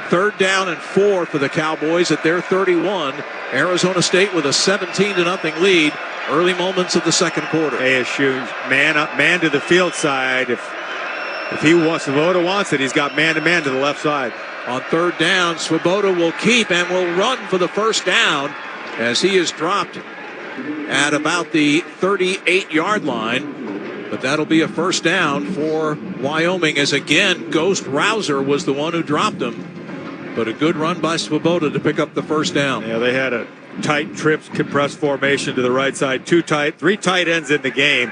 3rd down and 4 for the Cowboys at their 31. Arizona State with a 17-0 lead. Early moments of the second quarter. ASU man to the field side. If he wants, Swoboda wants it, he's got man-to-man to the left side. On 3rd down, Swoboda will keep and will run for the first down as he is dropped at about the 38-yard line. But that'll be a first down for Wyoming, as again, Ghost Rouser was the one who dropped him. But a good run by Swoboda to pick up the first down. Yeah, they had a tight trips compressed formation to the right side. 3 tight ends in the game.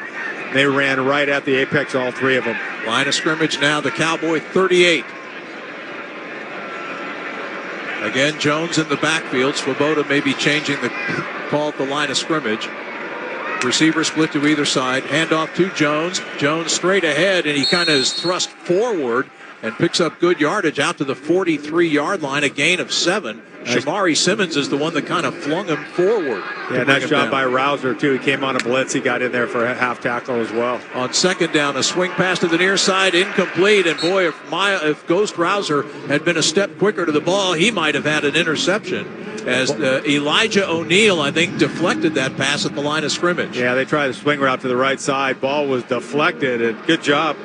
They ran right at the apex, all 3 of them. Line of scrimmage now, the Cowboy 38. Again, Jones in the backfield. Swoboda may be changing the call at the line of scrimmage. Receiver split to either side. Handoff to Jones. Jones straight ahead, and he kind of is thrust forward and picks up good yardage out to the 43-yard line, a gain of 7. Shamari Simmons is the one that kind of flung him forward. Yeah, nice job by Rouser, too. He came on a blitz. He got in there for a half tackle as well. On 2nd down, a swing pass to the near side, incomplete. And boy, if Ghost Rouser had been a step quicker to the ball, he might have had an interception. As Elijah O'Neal, I think, deflected that pass at the line of scrimmage. Yeah, they tried the swing route to the right side. Ball was deflected, and good job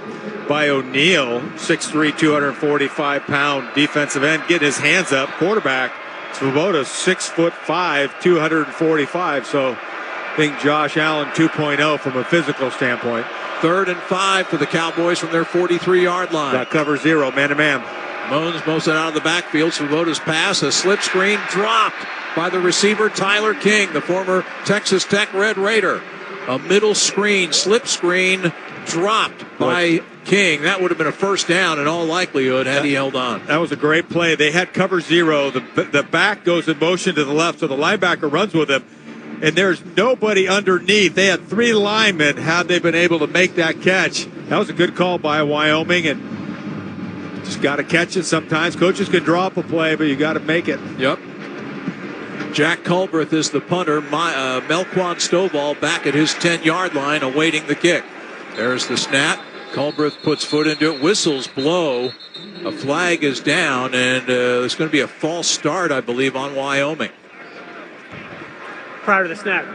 by O'Neal, 6'3", 245-pound defensive end, getting his hands up. Quarterback, Swoboda, 6'5", 245. So I think Josh Allen 2.0 from a physical standpoint. 3rd and 5 for the Cowboys from their 43-yard line. Got cover 0, man-to-man. Moans moves it out of the backfield. Swoboda's pass, a slip screen dropped by the receiver Tyler King, the former Texas Tech Red Raider. A middle screen, slip screen, dropped by King. That would have been a first down in all likelihood had he held on. That was a great play. They had cover 0. The back goes in motion to the left, so the linebacker runs with him, and there's nobody underneath. They had 3 linemen had they been able to make that catch. That was a good call by Wyoming, and just got to catch it sometimes. Coaches can draw up a play, but you got to make it. Yep. Jack Culbreth is the punter. Melquan Stovall back at his 10-yard line awaiting the kick. There's the snap. Culbreth puts foot into it. Whistles blow. A flag is down, and there's going to be a false start, I believe, on Wyoming. Prior to the snap,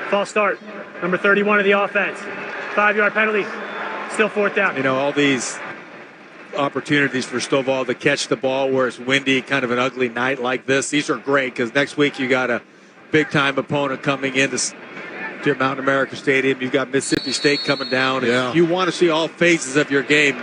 false start. Number 31 of the offense. 5-yard penalty. Still 4th down. You know, all these opportunities for Stovall to catch the ball where it's windy, kind of an ugly night like this. These are great because next week you got a big-time opponent coming into Mountain America Stadium. You've got Mississippi State coming down. Yeah. You want to see all phases of your game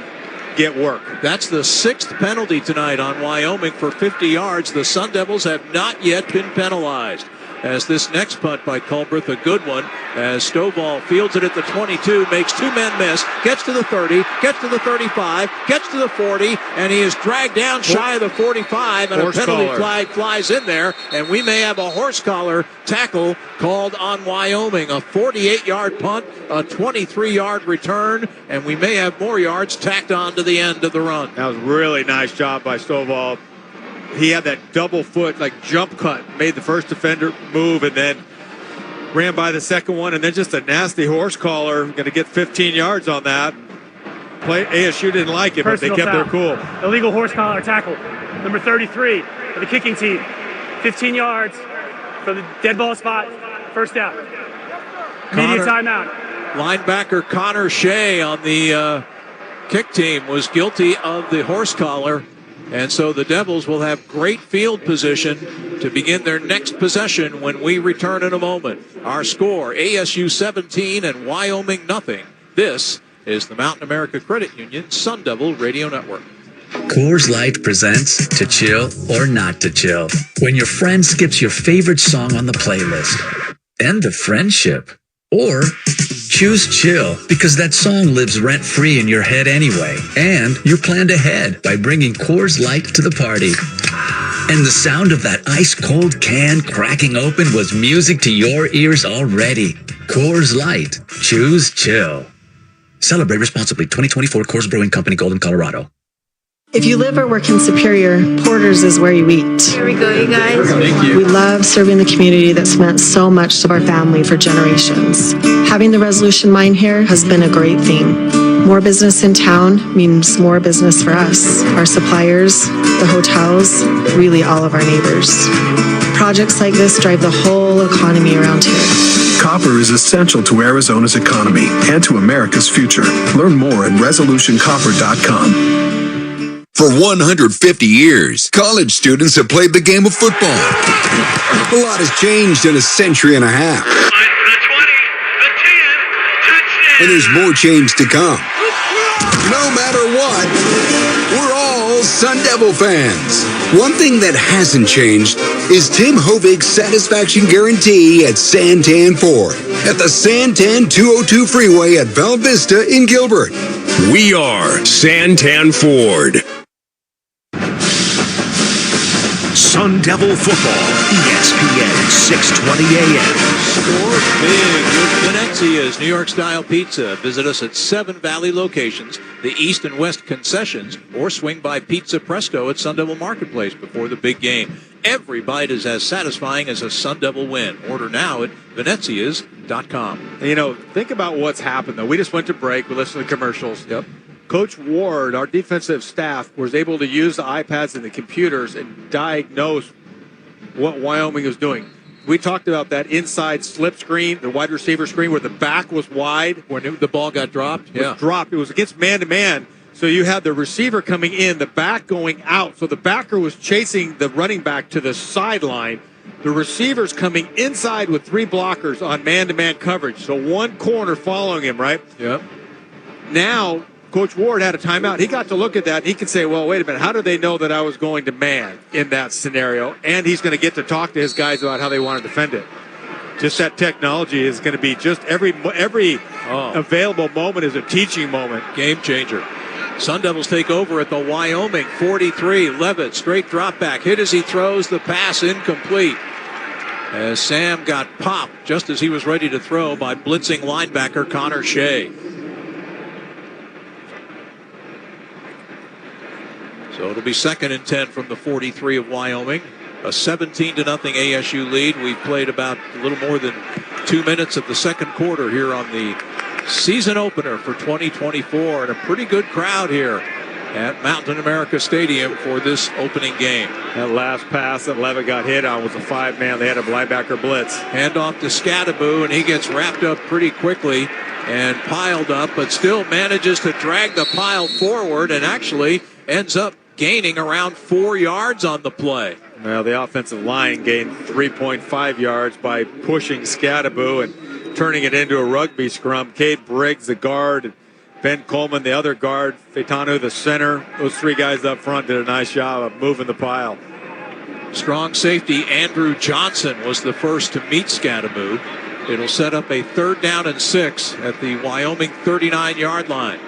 get work. That's the 6th penalty tonight on Wyoming for 50 yards. The Sun Devils have not yet been penalized. As this next punt by Culbreth, a good one, as Stovall fields it at the 22, makes 2 men miss, gets to the 30, gets to the 35, gets to the 40, and he is dragged down shy of the 45, and a penalty flag flies in there, and we may have a horse collar tackle called on Wyoming. A 48-yard punt, a 23-yard return, and we may have more yards tacked on to the end of the run. That was a really nice job by Stovall. he had that double foot like jump cut, made the first defender move, and then ran by the second one, and then just a nasty horse collar. Going to get 15 yards on that. ASU didn't like it, but they kept their cool. Illegal horse collar tackle. Number 33 for the kicking team. 15 yards for the dead ball spot. First down. Media timeout. Linebacker Connor Shea on the kick team was guilty of the horse collar. And so the Devils will have great field position to begin their next possession when we return in a moment. Our score, ASU 17 and Wyoming nothing. This is the Mountain America Credit Union Sun Devil Radio Network. Coors Light presents To Chill or Not to Chill. When your friend skips your favorite song on the playlist. End the friendship. Or choose chill because that song lives rent-free in your head anyway. And you planned ahead by bringing Coors Light to the party. And the sound of that ice-cold can cracking open was music to your ears already. Coors Light. Choose chill. Celebrate responsibly. 2024 Coors Brewing Company, Golden, Colorado. If you live or work in Superior, Porter's is where you eat. Here we go, you guys. Thank you. We love serving the community that's meant so much to our family for generations. Having the Resolution Mine here has been a great thing. More business in town means more business for us, our suppliers, the hotels, really all of our neighbors. Projects like this drive the whole economy around here. Copper is essential to Arizona's economy and to America's future. Learn more at resolutioncopper.com. For 150 years, college students have played the game of football. A lot has changed in a century and a half. And there's more change to come. No matter what, we're all Sun Devil fans. One thing that hasn't changed is Tim Hovig's satisfaction guarantee at Santan Ford at the Santan 202 freeway at Val Vista in Gilbert. We are Santan Ford. Sun Devil Football, ESPN 620 AM. Score big with Venezia's New York-style pizza. Visit us at 7 Valley locations, the East and West concessions, or swing by Pizza Presto at Sun Devil Marketplace before the big game. Every bite is as satisfying as a Sun Devil win. Order now at Venezias.com. You know, think about what's happened, though. We just went to break. We listened to the commercials. Yep. Coach Ward, our defensive staff, was able to use the iPads and the computers and diagnose what Wyoming was doing. We talked about that inside slip screen, the wide receiver screen, where the back was wide. When the ball got dropped? It was dropped. It was against man-to-man. So you had the receiver coming in, the back going out. So the backer was chasing the running back to the sideline. The receiver's coming inside with 3 blockers on man-to-man coverage. So one corner following him, right? Yep. Now, Coach Ward had a timeout. He got to look at that. He could say, well, wait a minute. How did they know that I was going to man in that scenario? And he's going to get to talk to his guys about how they want to defend it. Just that technology is going to be just every available moment is a teaching moment. Game changer. Sun Devils take over at the Wyoming 43. Levitt, straight drop back. Hit as he throws. The pass incomplete. As Sam got popped just as he was ready to throw by blitzing linebacker Connor Shea. So it'll be 2nd and 10 from the 43 of Wyoming. A 17-0 ASU lead. We've played about a little more than 2 minutes of the second quarter here on the season opener for 2024. And a pretty good crowd here at Mountain America Stadium for this opening game. That last pass that Levitt got hit on was a 5-man. They had a linebacker blitz. Handoff to Scadaboo, and he gets wrapped up pretty quickly and piled up, but still manages to drag the pile forward and actually ends up gaining around 4 yards on the play. Well, the offensive line gained 3.5 yards by pushing Scadaboo and turning it into a rugby scrum. Cade Briggs, the guard, Ben Coleman, the other guard, Faitanu, the center. Those 3 guys up front did a nice job of moving the pile. Strong safety Andrew Johnson was the first to meet Scadaboo. It'll set up a 3rd down and 6 at the Wyoming 39-yard line.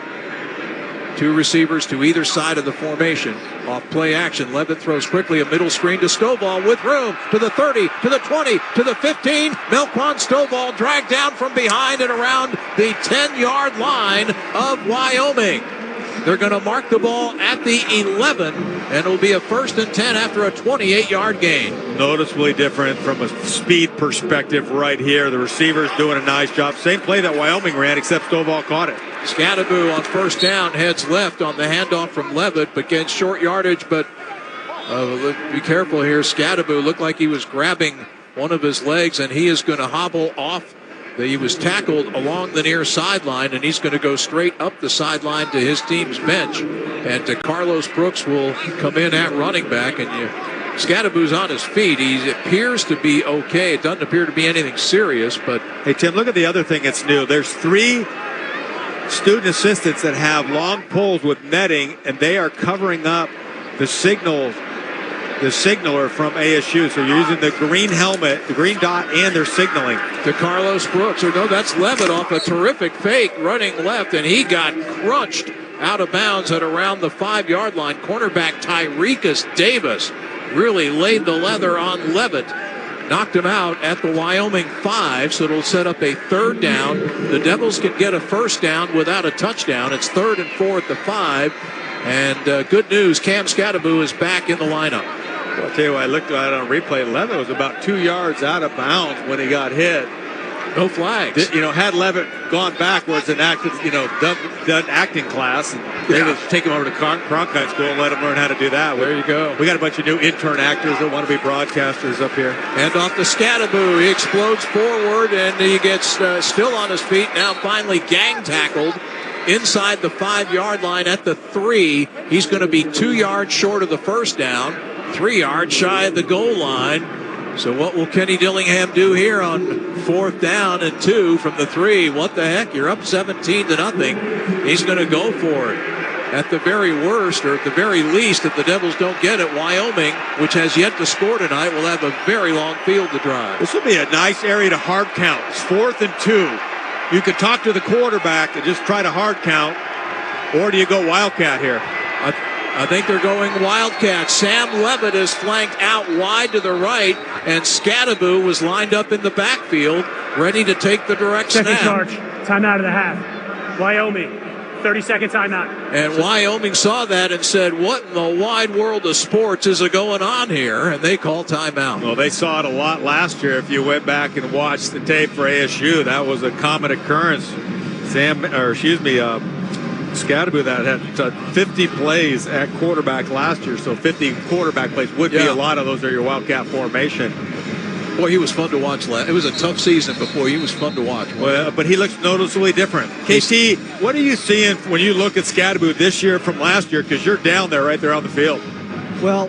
2 receivers to either side of the formation. Off play action, Levitt throws quickly a middle screen to Stovall with room to the 30, to the 20, to the 15. Melquan Stovall dragged down from behind and around the 10-yard line of Wyoming. They're going to mark the ball at the 11, and it'll be a 1st and 10 after a 28-yard gain. Noticeably different from a speed perspective right here. The receiver's doing a nice job. Same play that Wyoming ran, except Stovall caught it. Scadaboo on 1st down heads left on the handoff from Levitt, but gets short yardage. But be careful here. Scadaboo looked like he was grabbing one of his legs, and he is going to hobble off. He was tackled along the near sideline, and he's going to go straight up the sideline to his team's bench. And Carlos Brooks will come in at running back. And Scadaboo's on his feet. He appears to be okay. It doesn't appear to be anything serious. But hey, Tim, look at the other thing that's new. There's 3 student assistants that have long poles with netting, and they are covering up the signaler from ASU. So you're using the green helmet, the green dot, and they're signaling. To Carlos Brooks. Or no, that's Levitt off a terrific fake running left, and he got crunched out of bounds at around the 5-yard line. Cornerback Tyrekus Davis really laid the leather on Levitt. Knocked him out at the Wyoming 5, so it'll set up a 3rd down. The Devils can get a 1st down without a touchdown. It's 3rd and 4 at the 5. And good news, Cam Scadaboo is back in the lineup. Well, I'll tell you what, I looked at it on replay. Levitt was about 2 yards out of bounds when he got hit. No flags. Had Levitt gone backwards and acted, done acting class, and they would take him over to Cronkite School and let him learn how to do that. There you go. We got a bunch of new intern actors that want to be broadcasters up here. And off to Scadaboo. He explodes forward, and he gets still on his feet. Now finally gang tackled inside the 5-yard line at the 3. He's going to be 2 yards short of the 1st down, 3 yards shy of the goal line. So what will Kenny Dillingham do here on 4th down and 2 from the 3? What the heck? You're up 17-0. He's going to go for it. At the very worst, or at the very least, if the Devils don't get it, Wyoming, which has yet to score tonight, will have a very long field to drive. This will be a nice area to hard count. It's 4th and 2. You could talk to the quarterback and just try to hard count, or do you go Wildcat here? I think they're going Wildcat. Sam Levitt is flanked out wide to the right, and Scadaboo was lined up in the backfield, ready to take the direct snap. Second charge. Timeout of the half. Wyoming. 30-second timeout. And Wyoming saw that and said, what in the wide world of sports is going on here? And they call timeout. Well, they saw it a lot last year. If you went back and watched the tape for ASU, that was a common occurrence. Scadaboo that had 50 plays at quarterback last year, so 50 quarterback plays would be a lot of those are your Wildcat formation. Boy, he was fun to watch. It was a tough season before. He was fun to watch. Well, but he looks noticeably different. KT, what are you seeing when you look at Scadaboo this year from last year? Because you're down there, right there on the field. Well,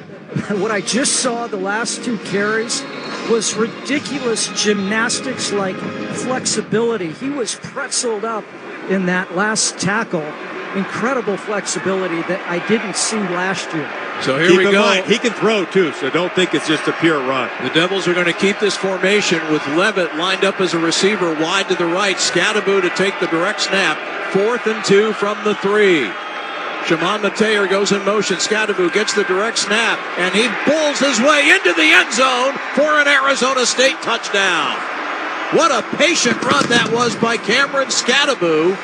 what I just saw the last 2 carries was ridiculous gymnastics-like flexibility. He was pretzeled up in that last tackle. Incredible flexibility that I didn't see last year. So here we go. Mind, he can throw too, so don't think it's just a pure run. The Devils are going to keep this formation with Levitt lined up as a receiver wide to the right. Scadaboo to take the direct snap. 4th and 2 from the 3. Shimon Mateer goes in motion. Scadaboo gets the direct snap, and he bulls his way into the end zone for an Arizona State touchdown. What a patient run that was by Cameron Scadaboo,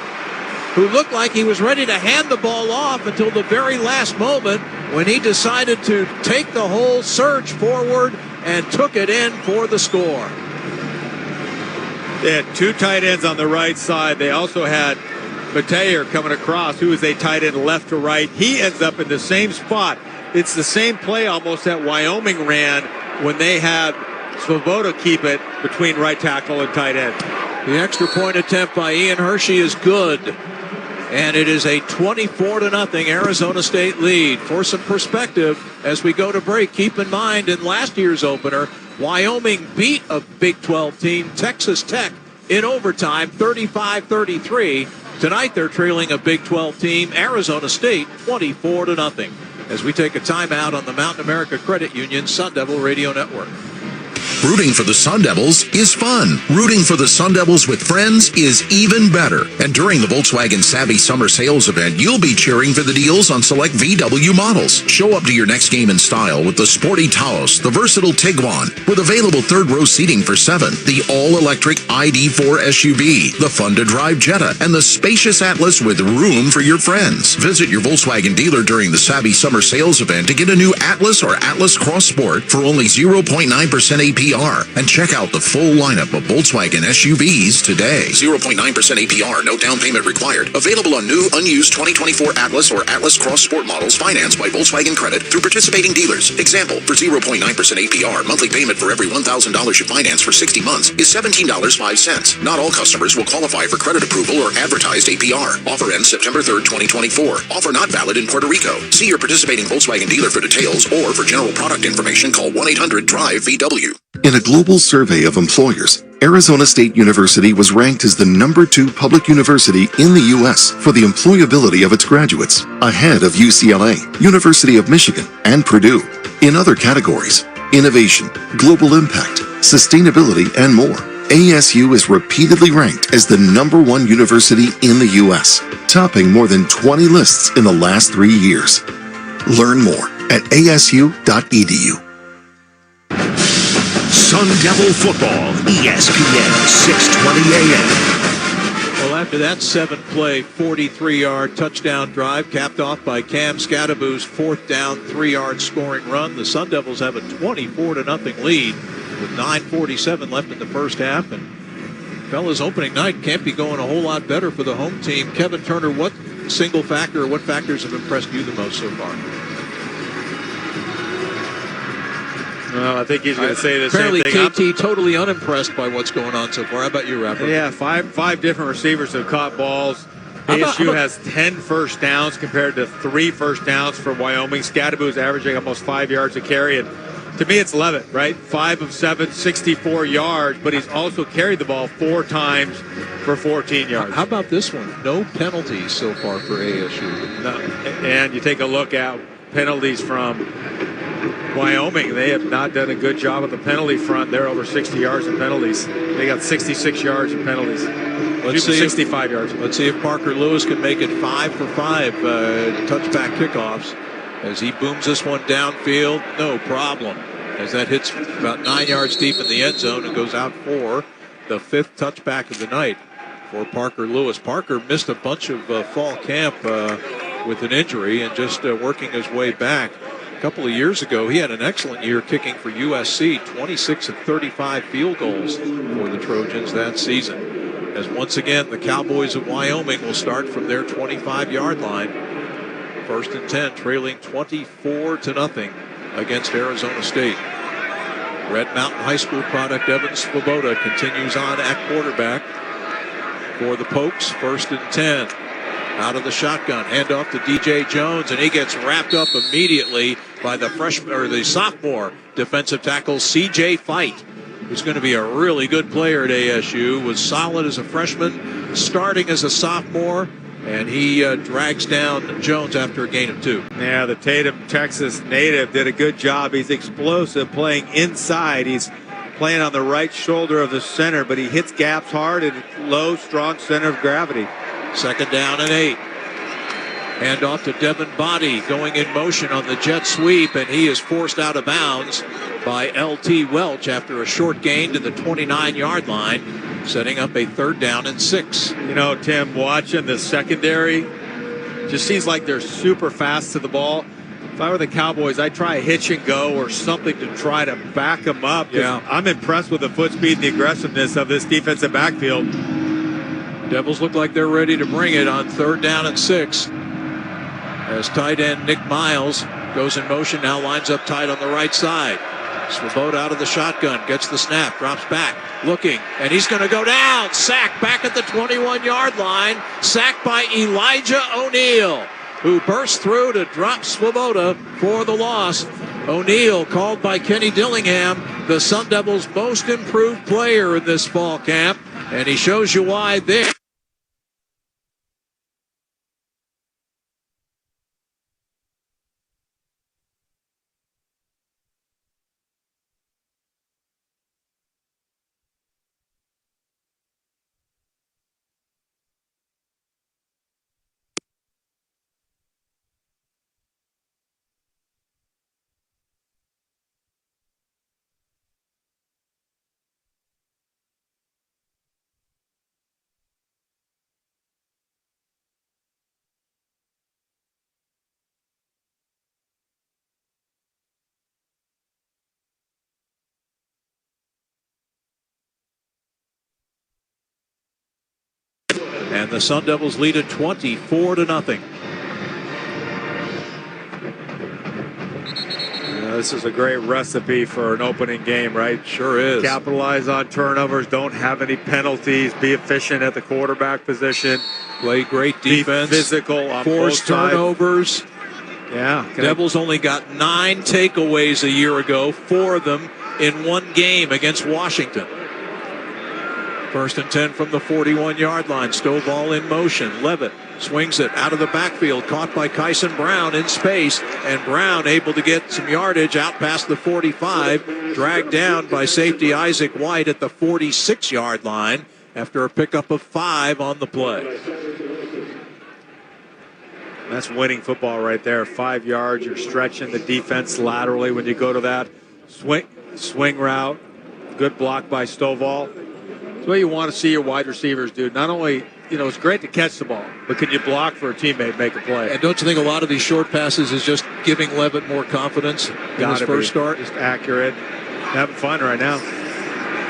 who looked like he was ready to hand the ball off until the very last moment when he decided to take the whole surge forward and took it in for the score. They had 2 tight ends on the right side. They also had Mateer coming across, who is a tight end left to right. He ends up in the same spot. It's the same play almost that Wyoming ran when they had Svoboda keep it between right tackle and tight end. The extra point attempt by Ian Hershey is good. And it is a 24-0 Arizona State lead. For some perspective, as we go to break, keep in mind in last year's opener, Wyoming beat a Big 12 team, Texas Tech, in overtime, 35-33. Tonight they're trailing a Big 12 team, Arizona State, 24-0. As we take a timeout on the Mountain America Credit Union Sun Devil Radio Network. Rooting for the Sun Devils is fun. Rooting for the Sun Devils with friends is even better. And during the Volkswagen Savvy Summer Sales Event, you'll be cheering for the deals on select VW models. Show up to your next game in style with the sporty Taos, the versatile Tiguan, with available third-row seating for 7, the all-electric ID4 SUV, the fun-to-drive Jetta, and the spacious Atlas with room for your friends. Visit your Volkswagen dealer during the Savvy Summer Sales Event to get a new Atlas or Atlas Cross Sport for only 0.9% APR. And check out the full lineup of Volkswagen SUVs today. 0.9% APR, no down payment required. Available on new, unused 2024 Atlas or Atlas Cross Sport models financed by Volkswagen Credit through participating dealers. Example, for 0.9% APR, monthly payment for every $1,000 you finance for 60 months is $17.05. Not all customers will qualify for credit approval or advertised APR. Offer ends September 3rd, 2024. Offer not valid in Puerto Rico. See your participating Volkswagen dealer for details, or for general product information, call 1-800-DRIVE-VW. In a global survey of employers, Arizona State University was ranked as the #2 public university in the U.S. for the employability of its graduates, ahead of UCLA, University of Michigan, and Purdue. In other categories, innovation, global impact, sustainability, and more, ASU is repeatedly ranked as the #1 university in the U.S., topping more than 20 lists in the last 3 years. Learn more at asu.edu. Sun Devil Football, ESPN 620 AM. Well, after that 7-play, 43-yard touchdown drive, capped off by Cam Scadaboo's 4th down, 3-yard scoring run, the Sun Devils have a 24-0 lead with 9:47 left in the first half. And fellas, opening night can't be going a whole lot better for the home team. Kevin Turner, what single factor or what factors have impressed you the most so far? Well, I think he's going to say the Apparently same thing. KT totally unimpressed by what's going on so far. How about you, Rapper? Yeah, five different receivers have caught balls. ASU has 10 first downs compared to 3 first downs for Wyoming. Scadaboo's averaging almost 5 yards a carry. And to me, it's Levitt, right? 5 of 7, 64 yards, but he's also carried the ball 4 times for 14 yards. How about this one? No penalties so far for ASU. No. And you take a look at penalties from Wyoming. They have not done a good job at the penalty front. They're over 60 yards in penalties. They got 66 yards in penalties. Let's see 65 yards. Let's see if Parker Lewis can make it 5 for 5 touchback kickoffs as he booms this one downfield. No problem, as that hits about 9 yards deep in the end zone and goes out for the 5th touchback of the night for Parker Lewis. Parker missed a bunch of fall camp with an injury and just working his way back. A couple of years ago, he had an excellent year kicking for USC, 26 of 35 field goals for the Trojans that season. As once again, the Cowboys of Wyoming will start from their 25-yard line. 1st and 10, trailing 24-0 against Arizona State. Red Mountain High School product Evan Swoboda continues on at quarterback for the Pokes. 1st and 10. Out of the shotgun, handoff to DJ Jones, and he gets wrapped up immediately by the freshman or the sophomore defensive tackle CJ Fight, who's going to be a really good player at ASU. Was solid as a freshman, starting as a sophomore, and he drags down Jones after a gain of 2. Yeah, the Tatum, Texas native did a good job. He's explosive, playing inside. He's playing on the right shoulder of the center, but he hits gaps hard and low, strong center of gravity. 2nd down and 8. Handoff to Devin Body, going in motion on the jet sweep, and he is forced out of bounds by L.T. Welch after a short gain to the 29-yard line, setting up a 3rd down and 6. You know, Tim, watching the secondary, just seems like they're super fast to the ball. If I were the Cowboys, I'd try a hitch and go or something to try to back them up. Yeah. I'm impressed with the foot speed and the aggressiveness of this defensive backfield. Devils look like they're ready to bring it on 3rd down and 6. As tight end Nick Miles goes in motion, now lines up tight on the right side. Swoboda out of the shotgun, gets the snap, drops back, looking, and he's going to go down. Sacked back at the 21-yard line. Sacked by Elijah O'Neal, who burst through to drop Swoboda for the loss. O'Neal, called by Kenny Dillingham, the Sun Devils' most improved player in this fall camp, and he shows you why there. And the Sun Devils lead it 24-0. This is a great recipe for an opening game, right? Sure is. Capitalize on turnovers, don't have any penalties, be efficient at the quarterback position. Play great defense. Be physical on force both sides. turnovers. Yeah. Devils only got 9 takeaways a year ago, 4 of them in one game against Washington. 1st and 10 from the 41-yard line. Stovall in motion. Levitt swings it out of the backfield, caught by Kyson Brown in space, and Brown able to get some yardage out past the 45, dragged down by safety Isaac White at the 46-yard line after a pickup of 5 on the play. That's winning football right there. 5 yards, you're stretching the defense laterally when you go to that swing route. Good block by Stovall. That's what you want to see your wide receivers do. Not only, it's great to catch the ball, but can you block for a teammate, make a play? And don't you think a lot of these short passes is just giving Levitt more confidence in his first start? Just accurate. Having fun right now.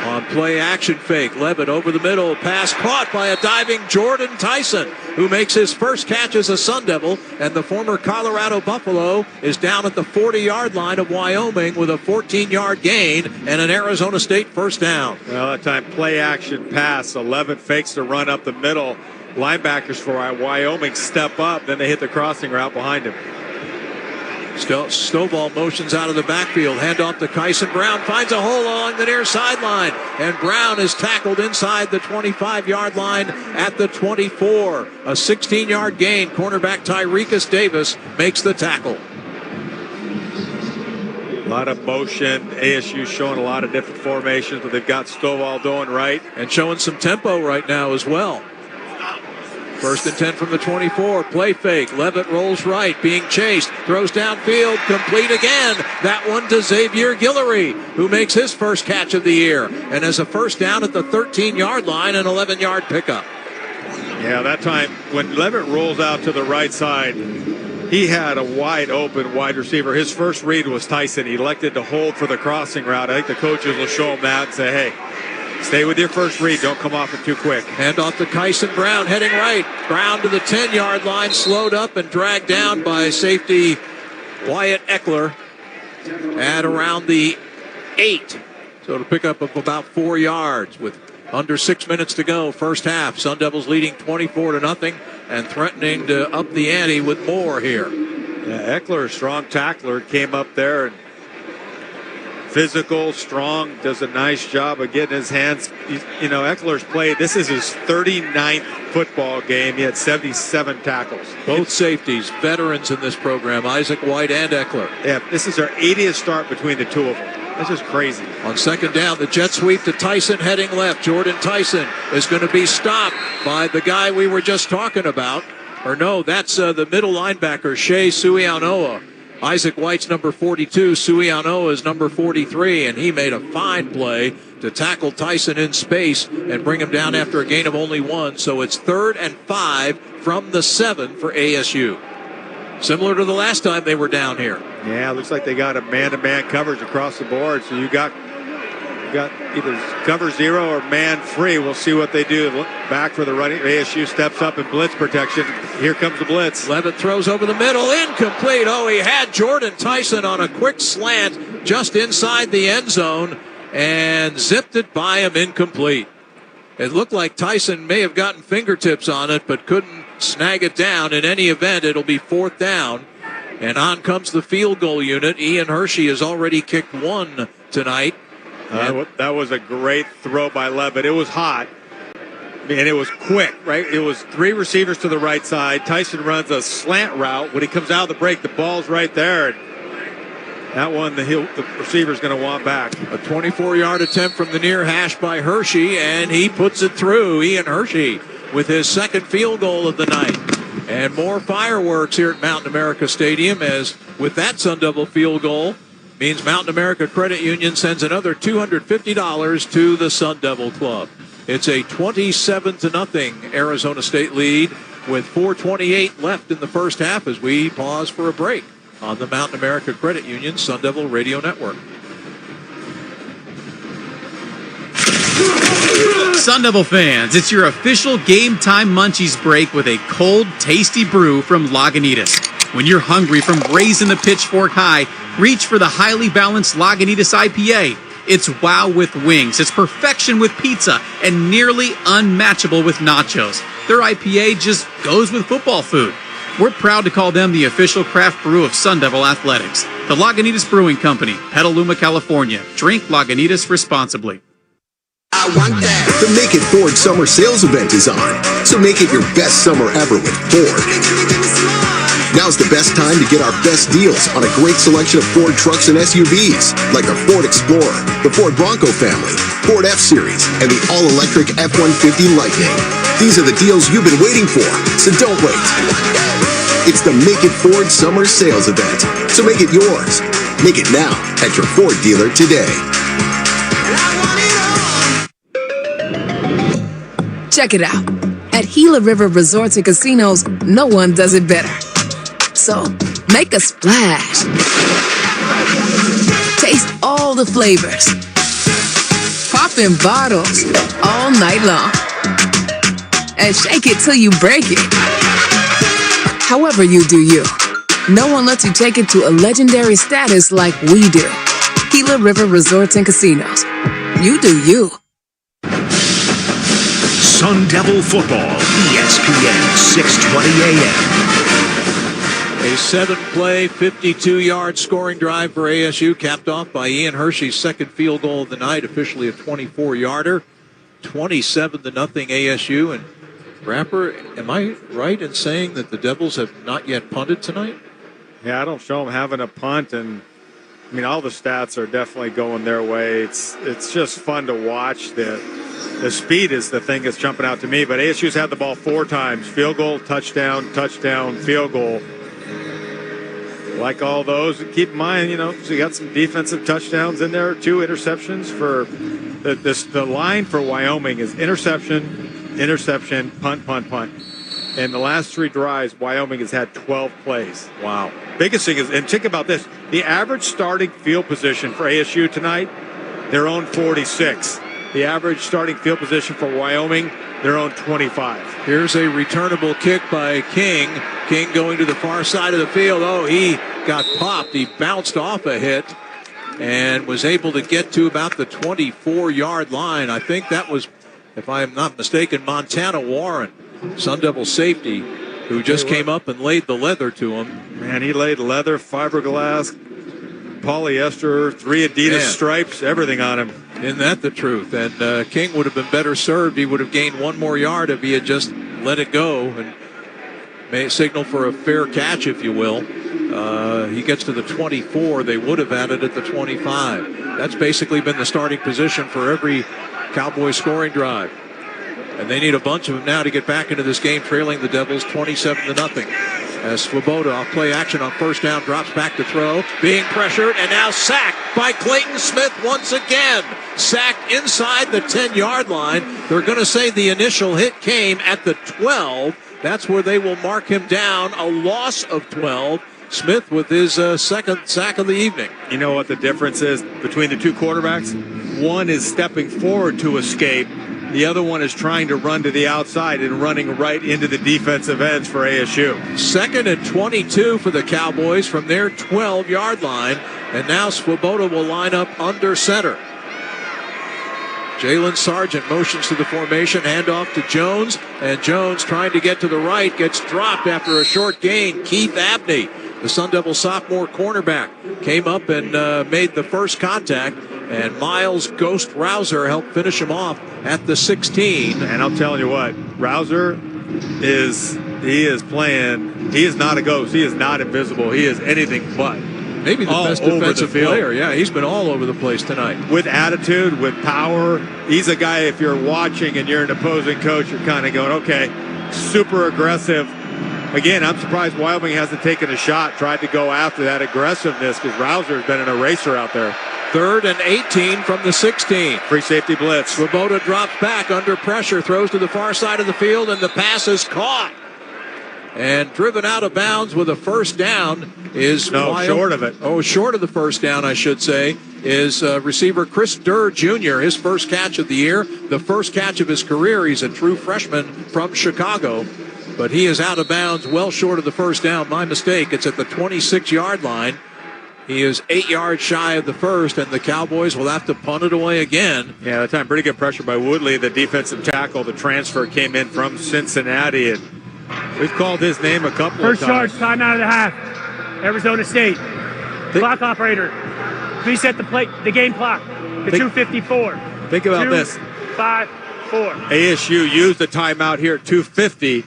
On play action fake, Levitt over the middle, pass caught by a diving Jordan Tyson, who makes his first catch as a Sun Devil, and the former Colorado Buffalo is down at the 40-yard line of Wyoming with a 14-yard gain and an Arizona State first down. Well, that time play action pass, 11 fakes to run up the middle. Linebackers for Wyoming step up, then they hit the crossing route behind him. Stovall motions out of the backfield. Handoff to Kyson Brown. Finds a hole along the near sideline. And Brown is tackled inside the 25-yard line at the 24. A 16-yard gain. Cornerback Tyrekus Davis makes the tackle. A lot of motion. ASU showing a lot of different formations, but they've got Stovall doing right. And showing some tempo right now as well. 1st and 10 from the 24. Play fake. Levitt rolls right. Being chased. Throws downfield. Complete again. That one to Xavier Guillory, who makes his first catch of the year. And has a first down at the 13-yard line, an 11-yard pickup. Yeah, that time when Levitt rolls out to the right side, he had a wide open wide receiver. His first read was Tyson. He elected to hold for the crossing route. I think the coaches will show him that and say, hey, stay with your first read. Don't come off it too quick. Hand off to Kyson Brown, heading right. Brown to the 10-yard line, slowed up and dragged down by safety Wyatt Eckler at around the 8. So it'll pick up of about 4 yards with under 6 minutes to go. First half. Sun Devils leading 24-0 and threatening to up the ante with more here. Yeah, Eckler, strong tackler, came up there and physical, strong, does a nice job of getting his hands. Eckler's played. This is his 39th football game. He had 77 tackles. Both safeties, veterans in this program, Isaac White and Eckler. Yeah, this is our 80th start between the two of them. This is crazy. On second down, the jet sweep to Tyson heading left. Jordan Tyson is going to be stopped by the guy we were just talking about. Or no, that's the middle linebacker, Shea Suianoa. Isaac White's number 42, Suianoa is number 43, and he made a fine play to tackle Tyson in space and bring him down after a gain of only 1. So it's 3rd and 5 from the 7 for ASU. Similar to the last time they were down here. Yeah, looks like they got a man-to-man coverage across the board. So you got either cover 0 or man free. We'll see what they do. Look back for the running. ASU steps up in blitz protection. Here comes the blitz. Levitt throws over the middle. Incomplete. Oh, he had Jordan Tyson on a quick slant just inside the end zone and zipped it by him incomplete. It looked like Tyson may have gotten fingertips on it, but couldn't snag it down. In any event, it'll be 4th down. And on comes the field goal unit. Ian Hershey has already kicked 1 tonight. That was a great throw by Levitt. It was hot, and it was quick, right? It was 3 receivers to the right side. Tyson runs a slant route. When he comes out of the break, the ball's right there. And that one, the receiver's going to want back. A 24-yard attempt from the near hash by Hershey, and he puts it through. Ian Hershey with his second field goal of the night. And more fireworks here at Mountain America Stadium, as with that Sun Devil field goal, means Mountain America Credit Union sends another $250 to the Sun Devil Club. It's a 27-0 Arizona State lead with 4:28 left in the first half as we pause for a break on the Mountain America Credit Union Sun Devil Radio Network. Sun Devil fans, it's your official Game Time Munchies break with a cold, tasty brew from Lagunitas. When you're hungry from raising the pitchfork high, reach for the highly balanced Lagunitas IPA. It's wow with wings, it's perfection with pizza, and nearly unmatchable with nachos. Their IPA just goes with football food. We're proud to call them the official craft brew of Sun Devil Athletics. The Lagunitas Brewing Company, Petaluma, California. Drink Lagunitas responsibly. I want that. The Make It Ford Summer Sales Event is on, so make it your best summer ever with Ford. Now's the best time to get our best deals on a great selection of Ford trucks and SUVs, like the Ford Explorer, the Ford Bronco family, Ford F-Series, and the all-electric F-150 Lightning. These are the deals you've been waiting for, so don't wait. It's the Make It Ford Summer Sales Event, so make it yours. Make it now at your Ford dealer today. Check it out. At Gila River Resorts and Casinos, no one does it better. So, make a splash. Taste all the flavors. Pop in bottles all night long. And shake it till you break it. However you do you. No one lets you take it to a legendary status like we do. Gila River Resorts and Casinos. You do you. Sun Devil Football, ESPN 620 AM. A 7-play, 52-yard scoring drive for ASU, capped off by Ian Hershey's second field goal of the night, officially a 24-yarder. 27-0 ASU. And Rapper, am I right in saying that the Devils have not yet punted tonight? Yeah, I don't show them having a punt, and I mean all the stats are definitely going their way. It's just fun to watch. The speed is the thing that's jumping out to me. But ASU's had the ball 4 times: field goal, touchdown, touchdown, field goal. Like all those, keep in mind, you got some defensive touchdowns in there, 2 interceptions for the line for Wyoming is interception, interception, punt, punt, punt. And the last 3 drives, Wyoming has had 12 plays. Wow. Biggest thing is, and think about this, the average starting field position for ASU tonight, their own 46. The average starting field position for Wyoming, their own 25. Here's a returnable kick by King. King going to the far side of the field. Oh, he got popped. He bounced off a hit and was able to get to about the 24-yard line. I think that was, if I am not mistaken, Montana Warren, Sun Devil safety, who just came up and laid the leather to him. Man, he laid leather, fiberglass, polyester, 3 Adidas stripes, everything on him. Isn't that the truth? And King would have been better served. He would have gained 1 more yard if he had just let it go and made signal for a fair catch, if you will. He gets to the 24. They would have had it at the 25. That's basically been the starting position for every Cowboys scoring drive. And they need a bunch of them now to get back into this game, trailing the Devils 27-0. As Swoboda off play action on first down, drops back to throw, being pressured, and now sacked by Clayton Smith once again. Sacked inside the 10-yard line. They're going to say the initial hit came at the 12. That's where they will mark him down. A loss of 12. Smith with his second sack of the evening. You know what the difference is between the 2 quarterbacks? One is stepping forward to escape. The other one is trying to run to the outside and running right into the defensive ends for ASU. 2nd and 22 for the Cowboys from their 12-yard line. And now Swoboda will line up under center. Jalen Sargent motions to the formation, handoff to Jones. And Jones trying to get to the right, gets dropped after a short gain. Keith Abney, the Sun Devil sophomore cornerback, came up and made the first contact. And Miles Ghost Rouser helped finish him off at the 16. And I'll tell you what, Rouser is playing. He is not a ghost. He is not invisible. He is anything but. Maybe the best defensive player. Yeah, he's been all over the place tonight. With attitude, with power. He's a guy, if you're watching and you're an opposing coach, you're kind of going, okay, super aggressive. Again, I'm surprised Wyoming hasn't taken a shot, tried to go after that aggressiveness, because Rouser's been an eraser out there. 3rd and 18 from the 16. Free safety blitz. Swoboda drops back under pressure, throws to the far side of the field, and the pass is caught. And driven out of bounds with a first down is short of it. Oh, short of the first down, I should say, is receiver Chris Durr Jr., his first catch of the year, the first catch of his career. He's a true freshman from Chicago, but he is out of bounds well short of the first down. My mistake. It's at the 26-yard line. He is 8 yards shy of the first, and the Cowboys will have to punt it away again. Yeah, that time pretty good pressure by Woodley, the defensive tackle. The transfer came in from Cincinnati, and we've called his name a couple of times. First charge, timeout of the half. Arizona State. Clock operator. Reset the game clock to 2:54. Think about this. 5, 4. ASU used the timeout here at 2:50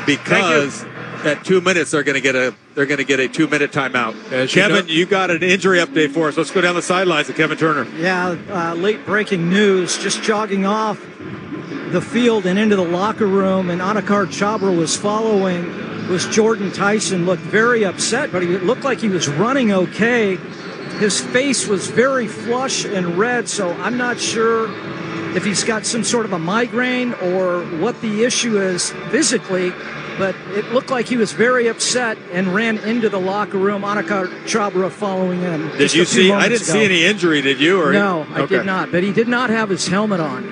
because at 2 minutes they're going to get a 2-minute timeout. Kevin, you got an injury update for us. Let's go down the sidelines to Kevin Turner. Yeah, late breaking news. Just jogging off the field and into the locker room, and Anakar Chabra was following. Was Jordan Tyson. Looked very upset, but he looked like he was running okay. His face was very flush and red, so I'm not sure if he's got some sort of a migraine or what the issue is physically, but it looked like he was very upset and ran into the locker room. Anakar Chabra following him. Did you see? I didn't see any injury, did you? Or no, I did not, but he did not have his helmet on.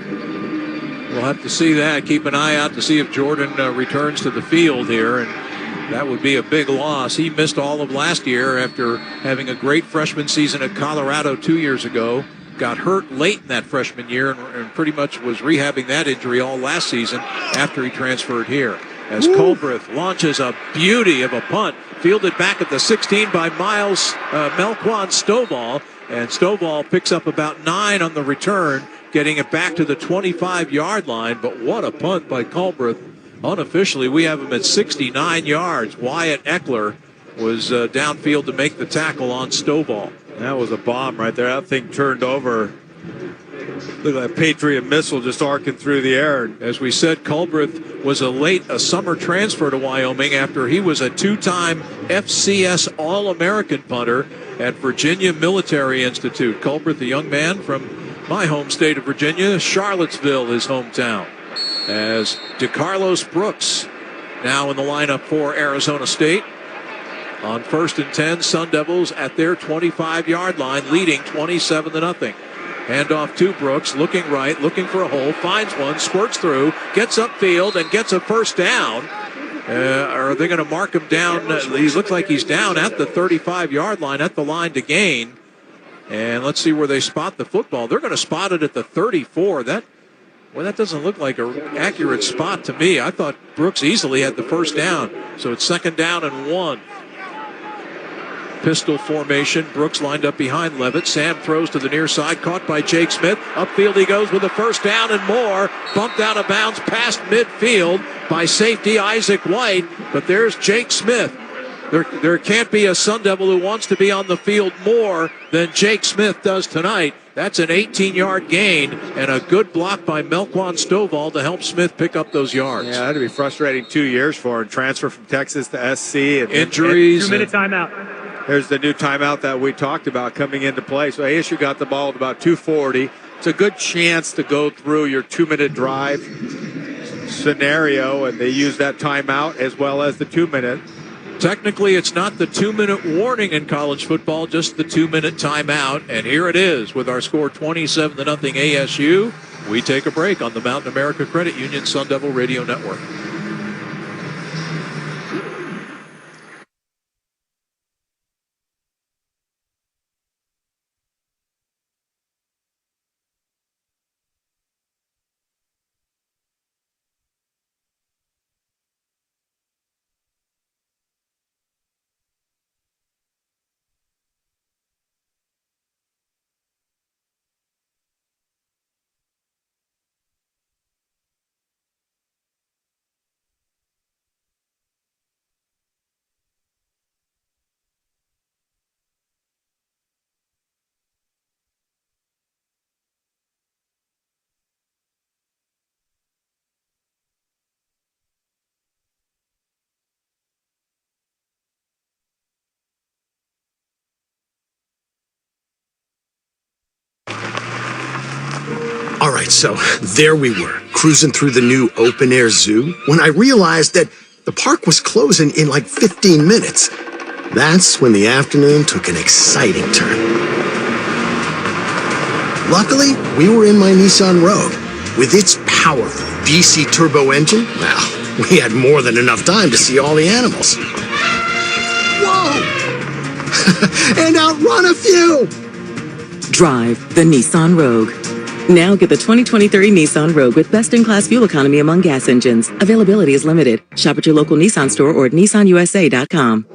We'll have to see that. Keep an eye out to see if Jordan returns to the field here, and that would be a big loss. He missed all of last year after having a great freshman season at Colorado 2 years ago. Got hurt late in that freshman year and pretty much was rehabbing that injury all last season after he transferred here. As Colbreth launches a beauty of a punt, fielded back at the 16 by Melquan Stovall, and Stovall picks up about 9 on the return, getting it back to the 25-yard line. But what a punt by Colbreth. Unofficially, we have him at 69 yards. Wyatt Eckler was downfield to make the tackle on Stovall. That was a bomb right there. That thing turned over. Looked like a Patriot missile just arcing through the air. As we said, Colbreth was a summer transfer to Wyoming after he was a 2-time FCS All-American punter at Virginia Military Institute. Colbreth, a young man from my home state of Virginia, Charlottesville, his hometown. As DeCarlos Brooks now in the lineup for Arizona State. On 1st and 10, Sun Devils at their 25-yard line, leading 27-0. Handoff to Brooks, looking right, looking for a hole, finds one, squirts through, gets upfield, and gets a first down. Are they going to mark him down? He looks like he's down at the 35-yard line, at the line to gain. And let's see where they spot the football. They're going to spot it at the 34. That doesn't look like an accurate spot to me. I thought Brooks easily had the first down. So it's 2nd down and 1. Pistol formation. Brooks lined up behind Levitt. Sam throws to the near side, caught by Jake Smith. Upfield he goes with a first down and more. Bumped out of bounds past midfield by safety Isaac White. But there's Jake Smith. There can't be a Sun Devil who wants to be on the field more than Jake Smith does tonight. That's an 18-yard gain and a good block by Melquan Stovall to help Smith pick up those yards. Yeah, that'd be frustrating 2 years for him. Transfer from Texas to SC. And injuries. 2-minute timeout. There's the new timeout that we talked about coming into play. So ASU got the ball at about 2:40. It's a good chance to go through your 2-minute drive scenario, and they use that timeout as well as the 2-minute. Technically, it's not the 2-minute warning in college football, just the 2-minute timeout. And here it is with our score 27-0 ASU. We take a break on the Mountain America Credit Union Sun Devil Radio Network. All right, so there we were, cruising through the new open-air zoo, when I realized that the park was closing in like 15 minutes. That's when the afternoon took an exciting turn. Luckily, we were in my Nissan Rogue. With its powerful DC turbo engine, well, we had more than enough time to see all the animals. Whoa! And outrun a few! Drive the Nissan Rogue. Now get the 2023 Nissan Rogue with best-in-class fuel economy among gas engines. Availability is limited. Shop at your local Nissan store or at nissanusa.com.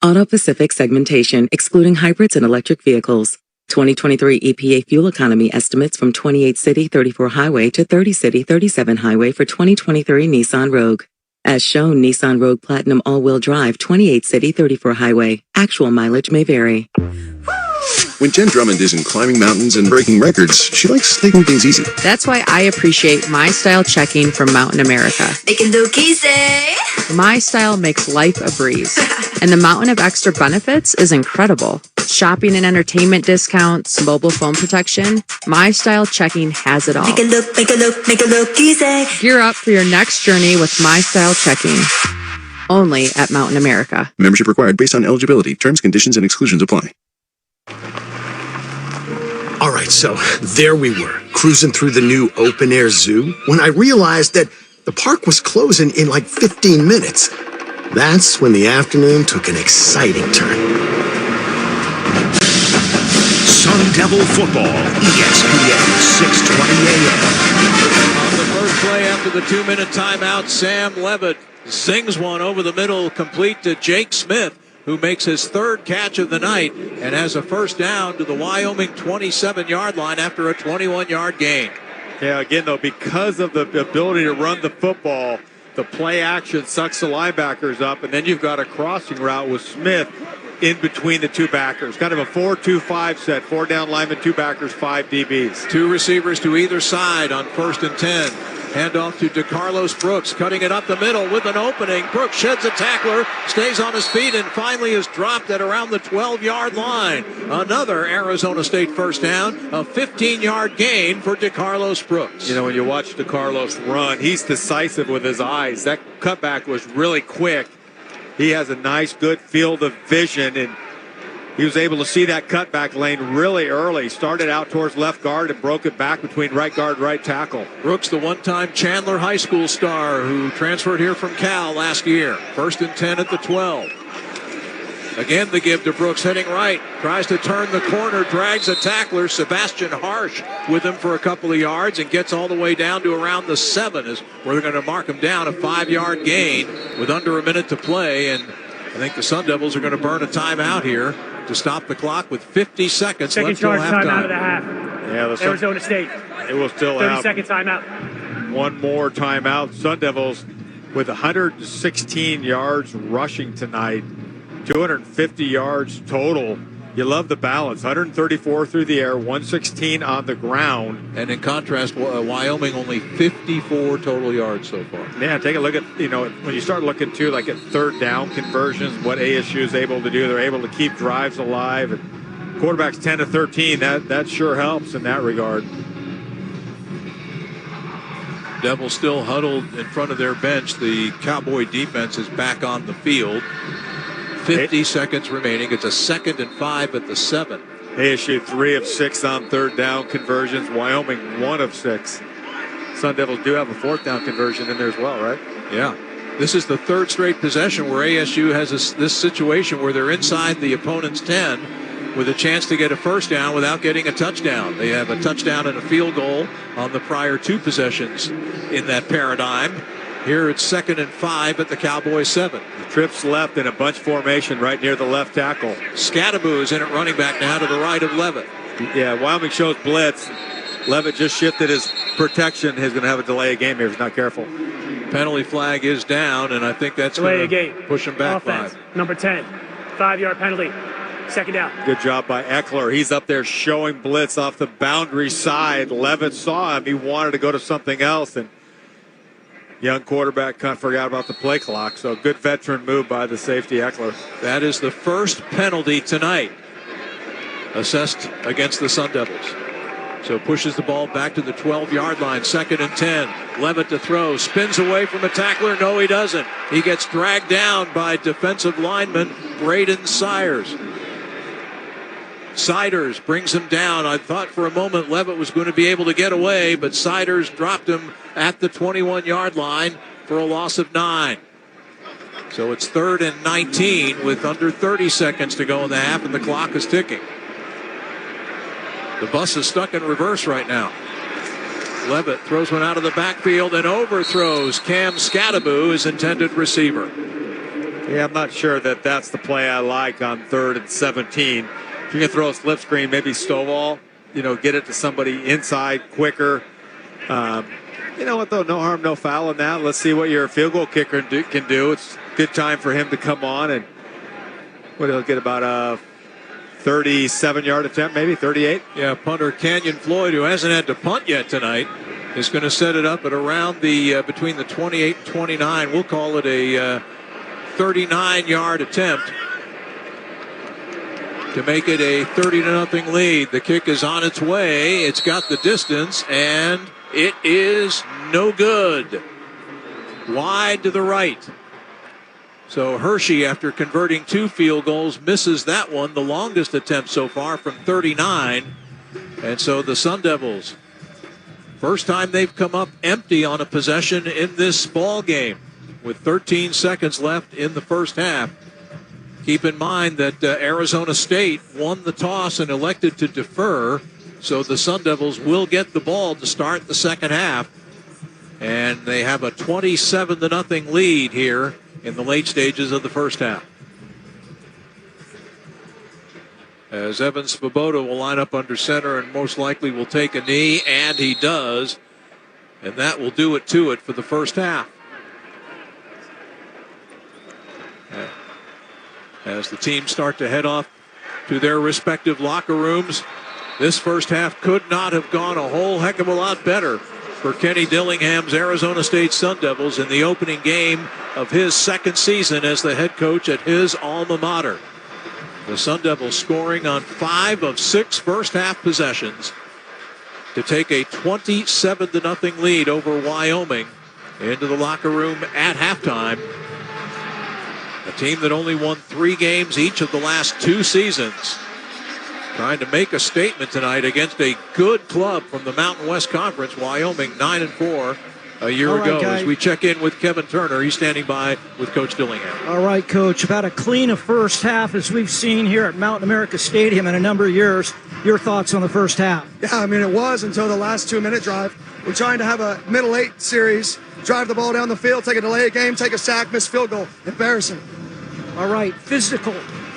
Auto Pacific segmentation, excluding hybrids and electric vehicles. 2023 EPA fuel economy estimates from 28 city 34 highway to 30 city 37 highway for 2023 Nissan Rogue. As shown, Nissan Rogue Platinum all-wheel drive 28 city 34 highway. Actual mileage may vary. When Jen Drummond isn't climbing mountains and breaking records, she likes taking things easy. That's why I appreciate My Style checking from Mountain America. They can look easy. My Style makes life a breeze, and the mountain of extra benefits is incredible. Shopping and entertainment discounts, mobile phone protection, My Style checking has it all. Make it look easy. Gear up for your next journey with My Style checking. Only at Mountain America. Membership required based on eligibility. Terms, conditions, and exclusions apply. All right, so there we were, cruising through the new open-air zoo, when I realized that the park was closing in like 15 minutes. That's when the afternoon took an exciting turn. Sun Devil Football, ESPN 620 AM. On the first play after the 2-minute timeout, Sam Levitt sings one over the middle, complete to Jake Smith, who makes his third catch of the night and has a first down to the Wyoming 27-yard line after a 21-yard gain. Yeah, again, though, because of the ability to run the football, the play action sucks the linebackers up, and then you've got a crossing route with Smith in between the two backers. Kind of a 4-2-5 set, 4 down linemen, 2 backers, 5 DBs. 2 receivers to either side on 1st and 10. Handoff to DeCarlos Brooks, cutting it up the middle with an opening. Brooks sheds a tackler, stays on his feet, and finally is dropped at around the 12-yard line. Another Arizona State first down, a 15-yard gain for DeCarlos Brooks. You know, when you watch DeCarlos run, he's decisive with his eyes. That cutback was really quick. He has a nice, good field of vision, and he was able to see that cutback lane really early. Started out towards left guard and broke it back between right guard, right tackle. Brooks, the one-time Chandler High School star who transferred here from Cal last year. 1st and 10 at the 12. Again, the give to Brooks, heading right. Tries to turn the corner, drags a tackler. Sebastian Harsh with him for a couple of yards and gets all the way down to around the 7 is where they're going to mark him down. A 5-yard gain with under a minute to play. And I think the Sun Devils are going to burn a timeout here to stop the clock with 50 seconds left till halftime. Timeout of the half. Yeah, Arizona State. It will still 30-second timeout. One more timeout. Sun Devils with 116 yards rushing tonight, 250 yards total. You love the balance. 134 through the air, 116 on the ground. And in contrast, Wyoming only 54 total yards so far. Yeah, take a look at, when you start looking too, like at third down conversions, what ASU is able to do. They're able to keep drives alive. And quarterbacks 10 to 13, that sure helps in that regard. Devils still huddled in front of their bench. The Cowboy defense is back on the field. 50 seconds remaining. It's a 2nd and 5 at the 7. ASU 3 of 6 on third down conversions. Wyoming 1 of 6. Sun Devils do have a 4th down conversion in there as well, right? Yeah. This is the 3rd straight possession where ASU has this situation where they're inside the opponent's 10 with a chance to get a first down without getting a touchdown. They have a touchdown and a field goal on the prior 2 possessions in that paradigm. Here it's 2nd and 5 at the Cowboys 7. Trips left in a bunch formation right near the left tackle. Scadaboo is in at running back now to the right of Levitt. Yeah, Wyoming shows blitz. Levitt just shifted his protection. He's going to have a delay of game here if he's not careful. Penalty flag is down, and I think that's going to push him back Offense, 5. Number 10, 5-yard penalty. 2nd down. Good job by Eckler. He's up there showing blitz off the boundary side. Levitt saw him. He wanted to go to something else, and young quarterback kind of forgot about the play clock. So good veteran move by the safety Eckler. That is the first penalty tonight assessed against the Sun Devils. So pushes the ball back to the 12-yard line. 2nd and 10. Levitt to throw. Spins away from a tackler. No, he doesn't. He gets dragged down by defensive lineman Braden Siders. Siders brings him down. I thought for a moment Levitt was going to be able to get away, but Siders dropped him at the 21-yard line for a loss of 9. So it's 3rd and 19 with under 30 seconds to go in the half, and the clock is ticking. The bus is stuck in reverse right now. Levitt throws one out of the backfield and overthrows Cam Scadaboo, his intended receiver. Yeah, I'm not sure that that's the play I like on 3rd and 17. If you can throw a slip screen, maybe Stovall, get it to somebody inside quicker. You know what, though? No harm, no foul in that. Let's see what your field goal kicker can do. It's a good time for him to come on, and he'll get about a 37-yard attempt, maybe 38. Yeah, punter Canyon Floyd, who hasn't had to punt yet tonight, is going to set it up at around the between the 28 and 29. We'll call it a 39-yard attempt to make it a 30-0 lead. The kick is on its way. It's got the distance, and it is no good. Wide to the right. So Hershey, after converting 2 field goals, misses that one, the longest attempt so far from 39. And so the Sun Devils, first time they've come up empty on a possession in this ball game with 13 seconds left in the first half. Keep in mind that Arizona State won the toss and elected to defer, so the Sun Devils will get the ball to start the second half. And they have a 27-0 lead here in the late stages of the first half. As Evan Svoboda will line up under center and most likely will take a knee, and he does. And that will do it to it for the first half. As the teams start to head off to their respective locker rooms, this first half could not have gone a whole heck of a lot better for Kenny Dillingham's Arizona State Sun Devils in the opening game of his second season as the head coach at his alma mater. The Sun Devils scoring on 5 of 6 first half possessions to take a 27-0 lead over Wyoming into the locker room at halftime. A team that only won 3 games each of the last 2 seasons, trying to make a statement tonight against a good club from the Mountain West Conference, Wyoming, 9-4 a year ago. As we check in with Kevin Turner, he's standing by with Coach Dillingham. All right, Coach, about a clean a first half as we've seen here at Mountain America Stadium in a number of years. Your thoughts on the first half? Yeah, I mean, it was until the last 2-minute drive. We're trying to have a middle 8 series, drive the ball down the field, take a delay of game, take a sack, miss field goal. Embarrassing. All right, physical.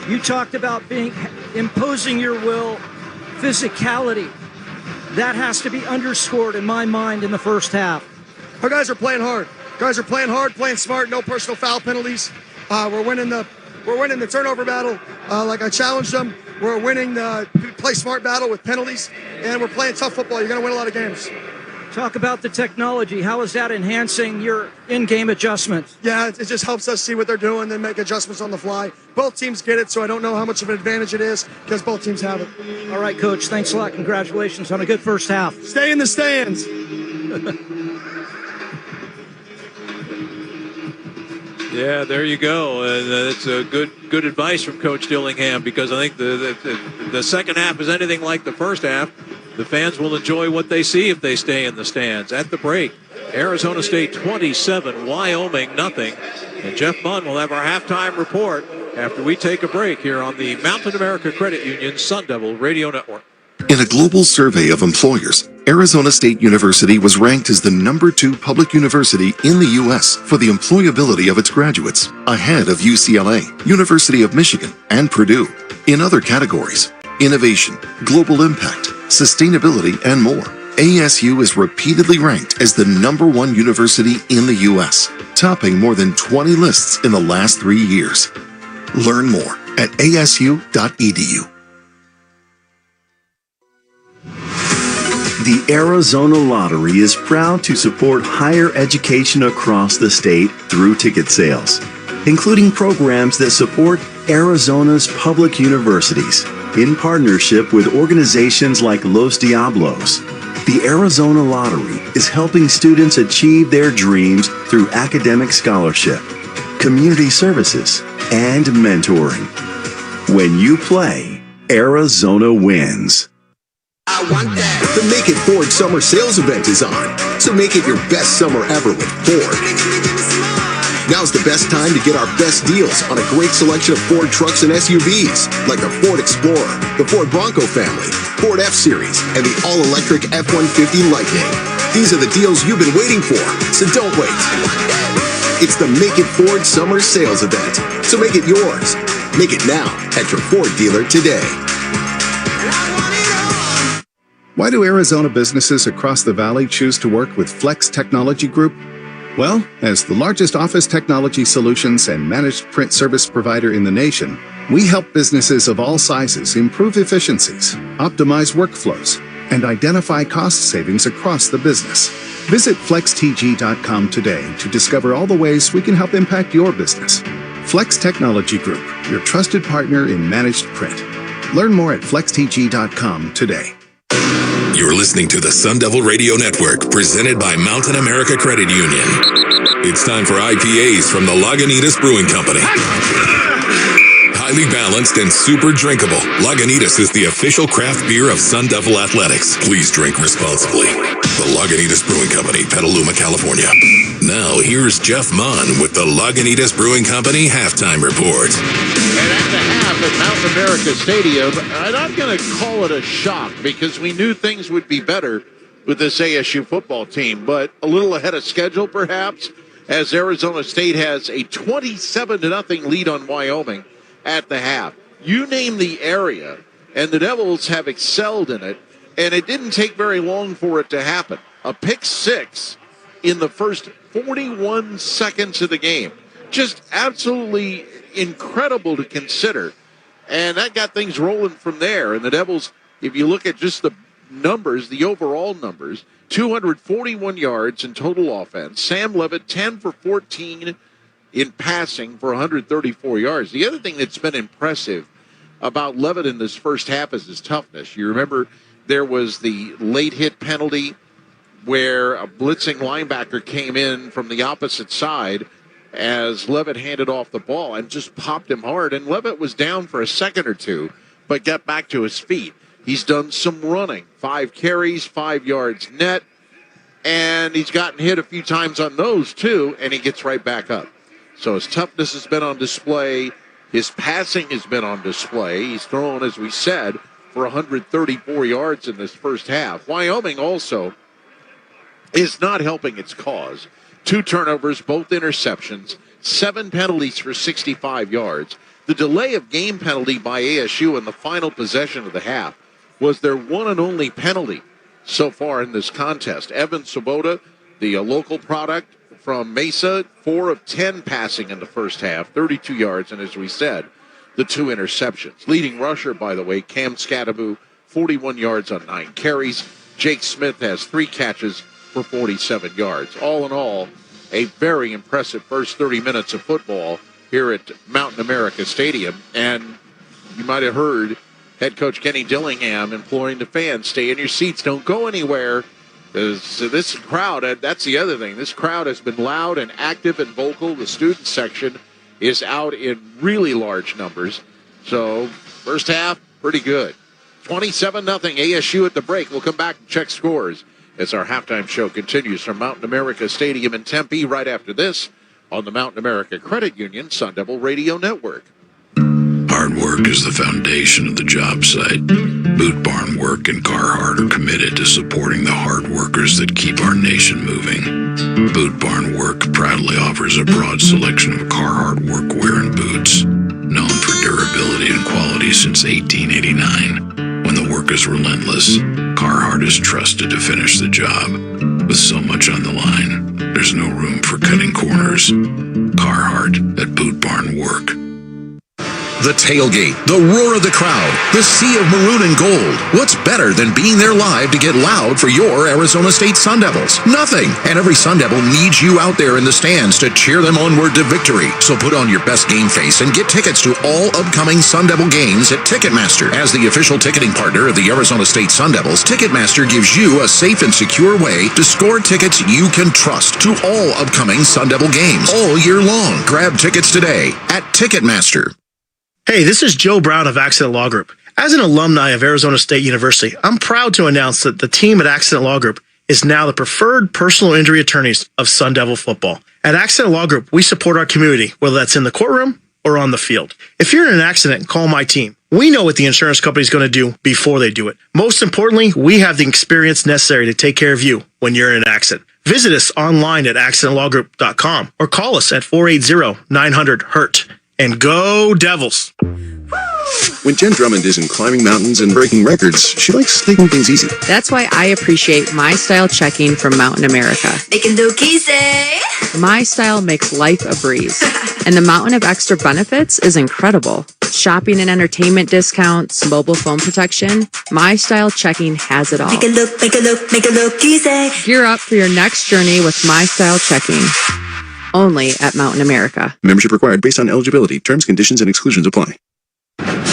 You talked about imposing your will, physicality. That has to be underscored in my mind in the first half. Our guys are playing hard. Guys are playing hard, playing smart, no personal foul penalties. We're winning the turnover battle like I challenged them. We're winning the play smart battle with penalties, and we're playing tough football. You're going to win a lot of games. Talk about the technology. How is that enhancing your in-game adjustments? Yeah, it just helps us see what they're doing and make adjustments on the fly. Both teams get it, so I don't know how much of an advantage it is because both teams have it. All right, Coach. Thanks a lot. Congratulations on a good first half. Stay in the stands. Yeah, there you go. That's a good advice from Coach Dillingham, because I think the second half is anything like the first half. The fans will enjoy what they see if they stay in the stands. At the break, Arizona State 27, Wyoming nothing. And Jeff Munn will have our halftime report after we take a break here on the Mountain America Credit Union Sun Devil Radio Network. In a global survey of employers, Arizona State University was ranked as the #2 public university in the U.S. for the employability of its graduates, ahead of UCLA, University of Michigan, and Purdue. In other categories, innovation, global impact, sustainability, and more, ASU is repeatedly ranked as the #1 university in the U.S., topping more than 20 lists in the last 3 years. Learn more at asu.edu. The Arizona Lottery is proud to support higher education across the state through ticket sales, including programs that support Arizona's public universities. in partnership with organizations like Los Diablos. The Arizona Lottery is helping students achieve their dreams through academic scholarship, community services, and mentoring. When you play, Arizona wins. I want that. The Make It Ford summer sales event is on, so make it your best summer ever with Ford. Now's the best time to get our best deals on a great selection of Ford trucks and SUVs, like the Ford Explorer, the Ford Bronco family, Ford F-Series, and the all-electric F-150 Lightning. These are the deals you've been waiting for, so don't wait. It's the Make It Ford summer sales event, so make it yours. Make it now at your Ford dealer today. Why do Arizona businesses across the valley choose to work with Flex Technology Group? Well, as the largest office technology solutions and managed print service provider in the nation, we help businesses of all sizes improve efficiencies, optimize workflows, and identify cost savings across the business. Visit flextg.com today to discover all the ways we can help impact your business. Flex Technology Group, your trusted partner in managed print. Learn more at flextg.com today. You're listening to the Sun Devil Radio Network, presented by Mountain America Credit Union. It's time for IPAs from the Lagunitas Brewing Company. Highly balanced and super drinkable, Lagunitas is the official craft beer of Sun Devil Athletics. Please drink responsibly. The Lagunitas Brewing Company, Petaluma, California. Now, here's Jeff Munn with the Lagunitas Brewing Company halftime report. And at the half at Mountain America Stadium, I'm not going to call it a shock because we knew things would be better with this ASU football team, but a little ahead of schedule perhaps, as Arizona State has a 27-0 lead on Wyoming at the half. You name the area, and the Devils have excelled in it, and it didn't take very long for it to happen. A pick six in the first 41 seconds of the game. Just absolutely incredible to consider. And that got things rolling from there. And the Devils, if you look at just the numbers, the overall numbers, 241 yards in total offense. Sam Levitt, 10 for 14 in passing for 134 yards. The other thing that's been impressive about Levitt in this first half is his toughness. You remember there was the late hit penalty where a blitzing linebacker came in from the opposite side as Levitt handed off the ball and just popped him hard. And Levitt was down for a second or two, but got back to his feet. He's done some running, 5 carries, 5 yards net, and he's gotten hit a few times on those too, and he gets right back up. So his toughness has been on display. His passing has been on display. He's thrown, as we said, for 134 yards in this first half. Wyoming also is not helping its cause. 2 turnovers, both interceptions, 7 penalties for 65 yards. The delay of game penalty by ASU in the final possession of the half was their one and only penalty so far in this contest. Evan Swoboda, the local product from Mesa, 4 of 10 passing in the first half, 32 yards, and as we said, the 2 interceptions. Leading rusher, by the way, Cam Scadaboo, 41 yards on 9 carries. Jake Smith has 3 catches for 47 yards. All in all, a very impressive first 30 minutes of football here at Mountain America Stadium. And you might have heard head coach Kenny Dillingham imploring the fans, stay in your seats, don't go anywhere. So this crowd, that's the other thing, this crowd has been loud and active and vocal. The student section is out in really large numbers. So first half, pretty good. 27-0 ASU at the break. We'll come back and check scores as our halftime show continues from Mountain America Stadium in Tempe right after this on the Mountain America Credit Union Sun Devil Radio Network. Hard work is the foundation of the job site. Boot Barn Work and Carhartt are committed to supporting the hard workers that keep our nation moving. Boot Barn Work proudly offers a broad selection of Carhartt workwear and boots, known for durability and quality since 1889. When the work is relentless, Carhartt is trusted to finish the job. With so much on the line, there's no room for cutting corners. Carhartt at Boot Barn Work. The tailgate, the roar of the crowd, the sea of maroon and gold. What's better than being there live to get loud for your Arizona State Sun Devils? Nothing. And every Sun Devil needs you out there in the stands to cheer them onward to victory. So put on your best game face and get tickets to all upcoming Sun Devil games at Ticketmaster. As the official ticketing partner of the Arizona State Sun Devils, Ticketmaster gives you a safe and secure way to score tickets you can trust to all upcoming Sun Devil games all year long. Grab tickets today at Ticketmaster. Hey, this is Joe Brown of Accident Law Group. As an alumni of Arizona State University, I'm proud to announce that the team at Accident Law Group is now the preferred personal injury attorneys of Sun Devil football. At Accident Law Group, we support our community, whether that's in the courtroom or on the field. If you're in an accident, call my team. We know what the insurance company is going to do before they do it. Most importantly, we have the experience necessary to take care of you when you're in an accident. Visit us online at accidentlawgroup.com or call us at 480-900-HURT. And go Devils! When Jen Drummond isn't climbing mountains and breaking records, she likes taking things easy. That's why I appreciate My Style checking from Mountain America. Make it look easy. My Style makes life a breeze. And the mountain of extra benefits is incredible. Shopping and entertainment discounts, mobile phone protection. My Style checking has it all. Make it look, make it look, make it look easy. Gear up for your next journey with My Style checking. Only at Mountain America. Membership required based on eligibility. Terms, conditions, and exclusions apply. Mountain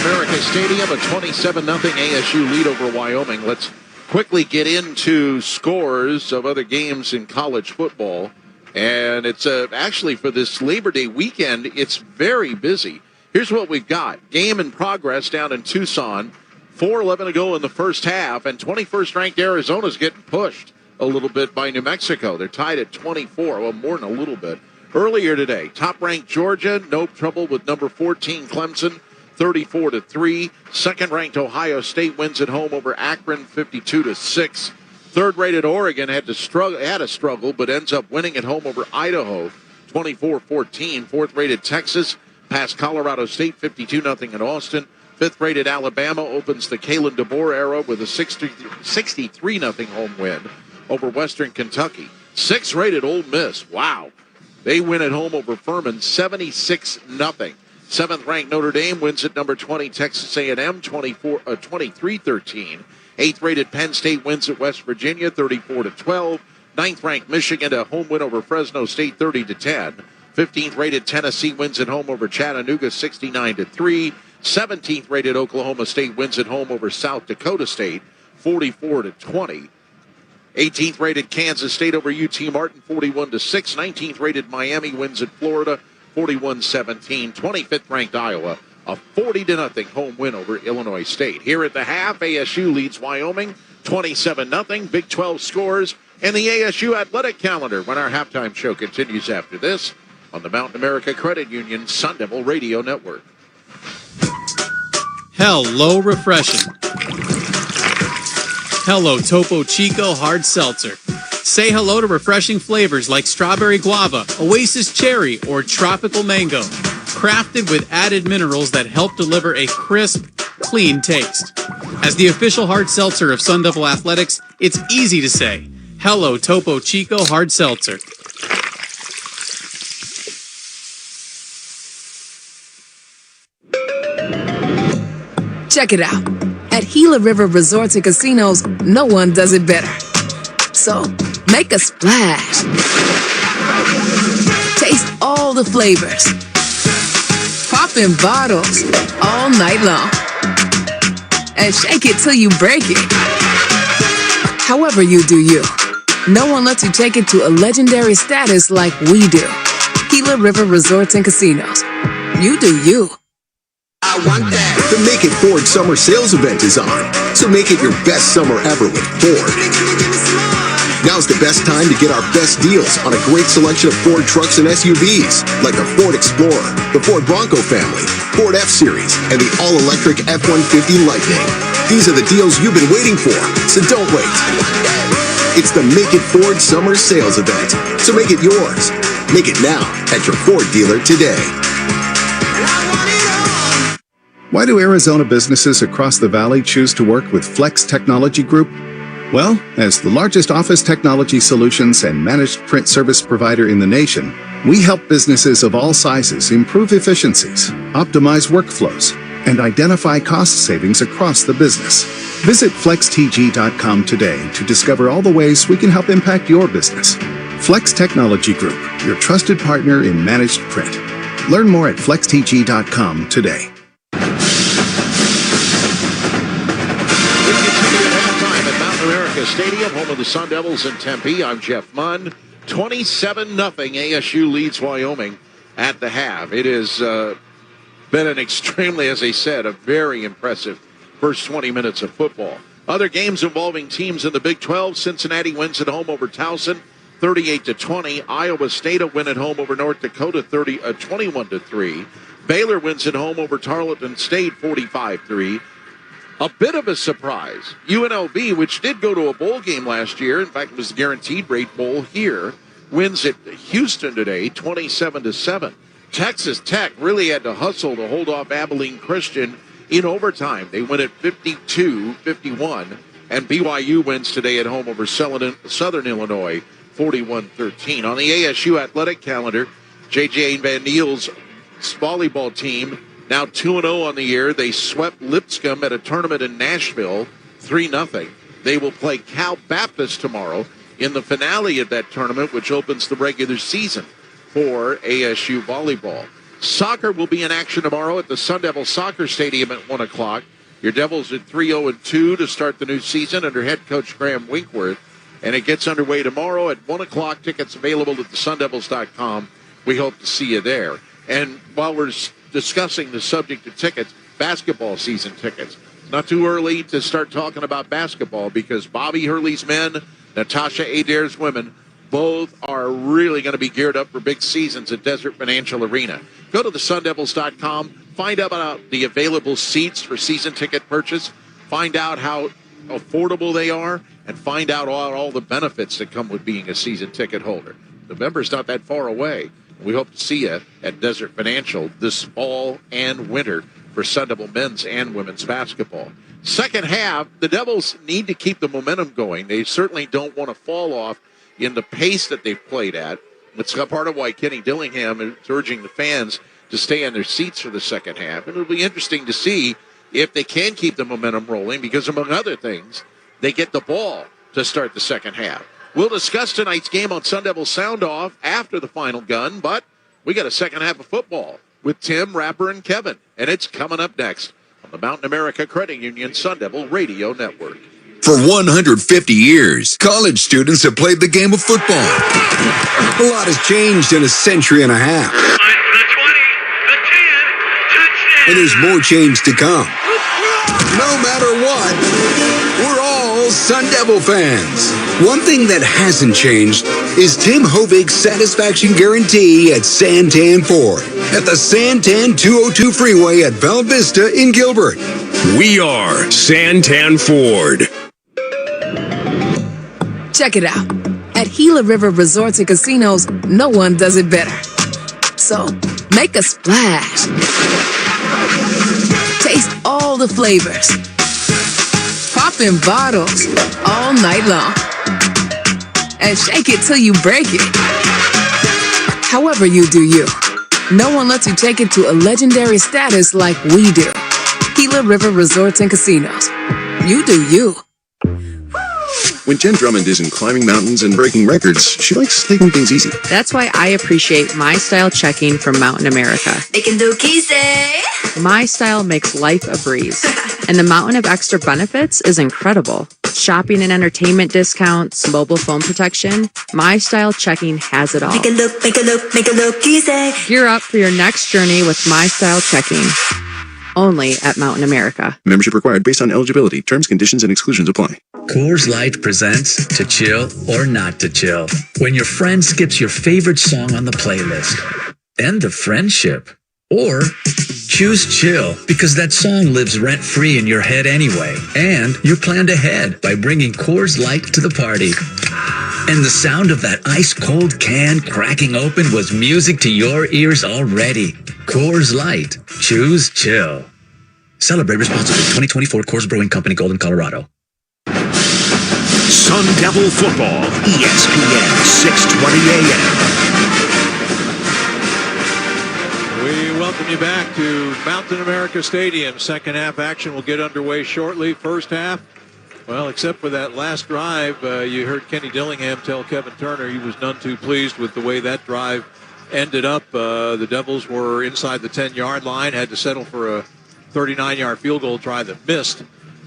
America Stadium, a 27-0 ASU lead over Wyoming. Let's quickly get into scores of other games in college football. And it's actually for this Labor Day weekend, it's very busy. Here's what we've got. Game in progress down in Tucson. 4:11 to go in the first half, and 21st ranked Arizona's getting pushed a little bit by New Mexico. They're tied at 24, well, more than a little bit. Earlier today, top-ranked Georgia, no trouble with number 14 Clemson, 34-3. Second-ranked Ohio State wins at home over Akron, 52-6. Third-rated Oregon had a struggle, but ends up winning at home over Idaho, 24-14. Fourth-rated Texas passed Colorado State, 52-0 in Austin. Fifth-rated Alabama opens the Kalen DeBoer era with a 63-0 home win over Western Kentucky. Sixth-rated Ole Miss, wow. They win at home over Furman, 76-0. Seventh-ranked Notre Dame wins at number 20 Texas A&M, 23-13. Eighth-rated Penn State wins at West Virginia, 34-12. Ninth-ranked Michigan a home win over Fresno State, 30-10. 15th-rated Tennessee wins at home over Chattanooga, 69-3. 17th rated Oklahoma State wins at home over South Dakota State, 44-20. 18th rated Kansas State over UT Martin, 41-6. 19th rated Miami wins at Florida, 41-17. 25th ranked Iowa, a 40-0 home win over Illinois State. Here at the half, ASU leads Wyoming, 27-0. Big 12 scores and the ASU athletic calendar when our halftime show continues after this on the Mountain America Credit Union Sun Devil Radio Network. Hello Refreshing. Hello Topo Chico Hard Seltzer. Say hello to refreshing flavors like strawberry guava, oasis cherry, or tropical mango. Crafted with added minerals that help deliver a crisp, clean taste. As the official hard seltzer of Sun Devil Athletics, it's easy to say, hello Topo Chico Hard Seltzer. Check it out. At Gila River Resorts and Casinos, no one does it better. So, make a splash. Taste all the flavors. Pop in bottles all night long. And shake it till you break it. However you do you. No one lets you take it to a legendary status like we do. Gila River Resorts and Casinos. You do you. I want that. The Make It Ford summer sales event is on, so make it your best summer ever with Ford. Now's the best time to get our best deals on a great selection of Ford trucks and SUVs, like the Ford Explorer, the Ford Bronco family, Ford F-Series, and the all-electric F-150 Lightning. These are the deals you've been waiting for, so don't wait. It's the Make It Ford summer sales event, so make it yours. Make it now at your Ford dealer today. Why do Arizona businesses across the valley choose to work with Flex Technology Group? Well, as the largest office technology solutions and managed print service provider in the nation, we help businesses of all sizes improve efficiencies, optimize workflows, and identify cost savings across the business. Visit flextg.com today to discover all the ways we can help impact your business. Flex Technology Group, your trusted partner in managed print. Learn more at flextg.com today. America Stadium, home of the Sun Devils in Tempe. I'm Jeff Munn. 27-0 ASU leads Wyoming at the half. It has been an extremely, as I said, a very impressive first 20 minutes of football. Other games involving teams in the Big 12. Cincinnati wins at home over Towson, 38-20. Iowa State a win at home over North Dakota, 21-3. Baylor wins at home over Tarleton State, 45-3. A bit of a surprise, UNLV, which did go to a bowl game last year, in fact, it was the Guaranteed Rate Bowl here, wins at Houston today, 27-7. Texas Tech really had to hustle to hold off Abilene Christian in overtime. They win at 52-51, and BYU wins today at home over Southern Illinois, 41-13. On the ASU athletic calendar, J.J. Van Niel's volleyball team now 2-0 on the year. They swept Lipscomb at a tournament in Nashville, 3-0. They will play Cal Baptist tomorrow in the finale of that tournament, which opens the regular season for ASU volleyball. Soccer will be in action tomorrow at the Sun Devil Soccer Stadium at 1 o'clock. Your Devils at 3-0-2 to start the new season under head coach Graham Winkworth. And it gets underway tomorrow at 1 o'clock. Tickets available at thesundevils.com. We hope to see you there. And while we're discussing the subject of tickets, basketball season tickets. Not too early to start talking about basketball because Bobby Hurley's men, Natasha Adair's women, both are really going to be geared up for big seasons at Desert Financial Arena. Go to thesundevils.com, find out about the available seats for season ticket purchase, find out how affordable they are, and find out all the benefits that come with being a season ticket holder. November's not that far away. We hope to see you at Desert Financial this fall and winter for Sun Devil men's and women's basketball. Second half, the Devils need to keep the momentum going. They certainly don't want to fall off in the pace that they've played at. It's part of why Kenny Dillingham is urging the fans to stay in their seats for the second half. And it'll be interesting to see if they can keep the momentum rolling because, among other things, they get the ball to start the second half. We'll discuss tonight's game on Sun Devil Sound Off after the final gun, but we got a second half of football with Tim, Rapper, and Kevin, and it's coming up next on the Mountain America Credit Union Sun Devil Radio Network. For 150 years, college students have played the game of football. A lot has changed in a century and a half. And there's more change to come. No matter what, we're all Sun Devil fans. One thing that hasn't changed is Tim Hovig's satisfaction guarantee at Santan Ford at the Santan 202 freeway at Bella Vista in Gilbert. We are Santan Ford. Check it out. At Gila River Resorts and Casinos, no one does it better. So, make a splash. Taste all the flavors. Pop in bottles all night long. And shake it till you break it. However you do you. No one lets you take it to a legendary status like we do. Gila River Resorts and Casinos. You do you. When Jen Drummond isn't climbing mountains and breaking records, she likes taking things easy. That's why I appreciate My Style checking from Mountain America. Make it look easy. My Style makes life a breeze. And the mountain of extra benefits is incredible. Shopping and entertainment discounts, mobile phone protection. My Style checking has it all. Make it look easy. Gear up for your next journey with My Style checking. Only at Mountain America. Membership required based on eligibility. Terms, conditions, and exclusions apply. Coors Light presents To Chill or Not to Chill. When your friend skips your favorite song on the playlist. End of friendship. Or choose chill because that song lives rent-free in your head anyway. And you planned ahead by bringing Coors Light to the party. And the sound of that ice-cold can cracking open was music to your ears already. Coors Light. Choose chill. Celebrate responsibly. 2024 Coors Brewing Company, Golden, Colorado. Sun Devil Football, ESPN 620 AM. We welcome you back to Mountain America Stadium. Second half action will get underway shortly. First half, well, except for that last drive, you heard Kenny Dillingham tell Kevin Turner he was none too pleased with the way that drive ended up. The Devils were inside the 10-yard line, had to settle for a 39-yard field goal try that missed.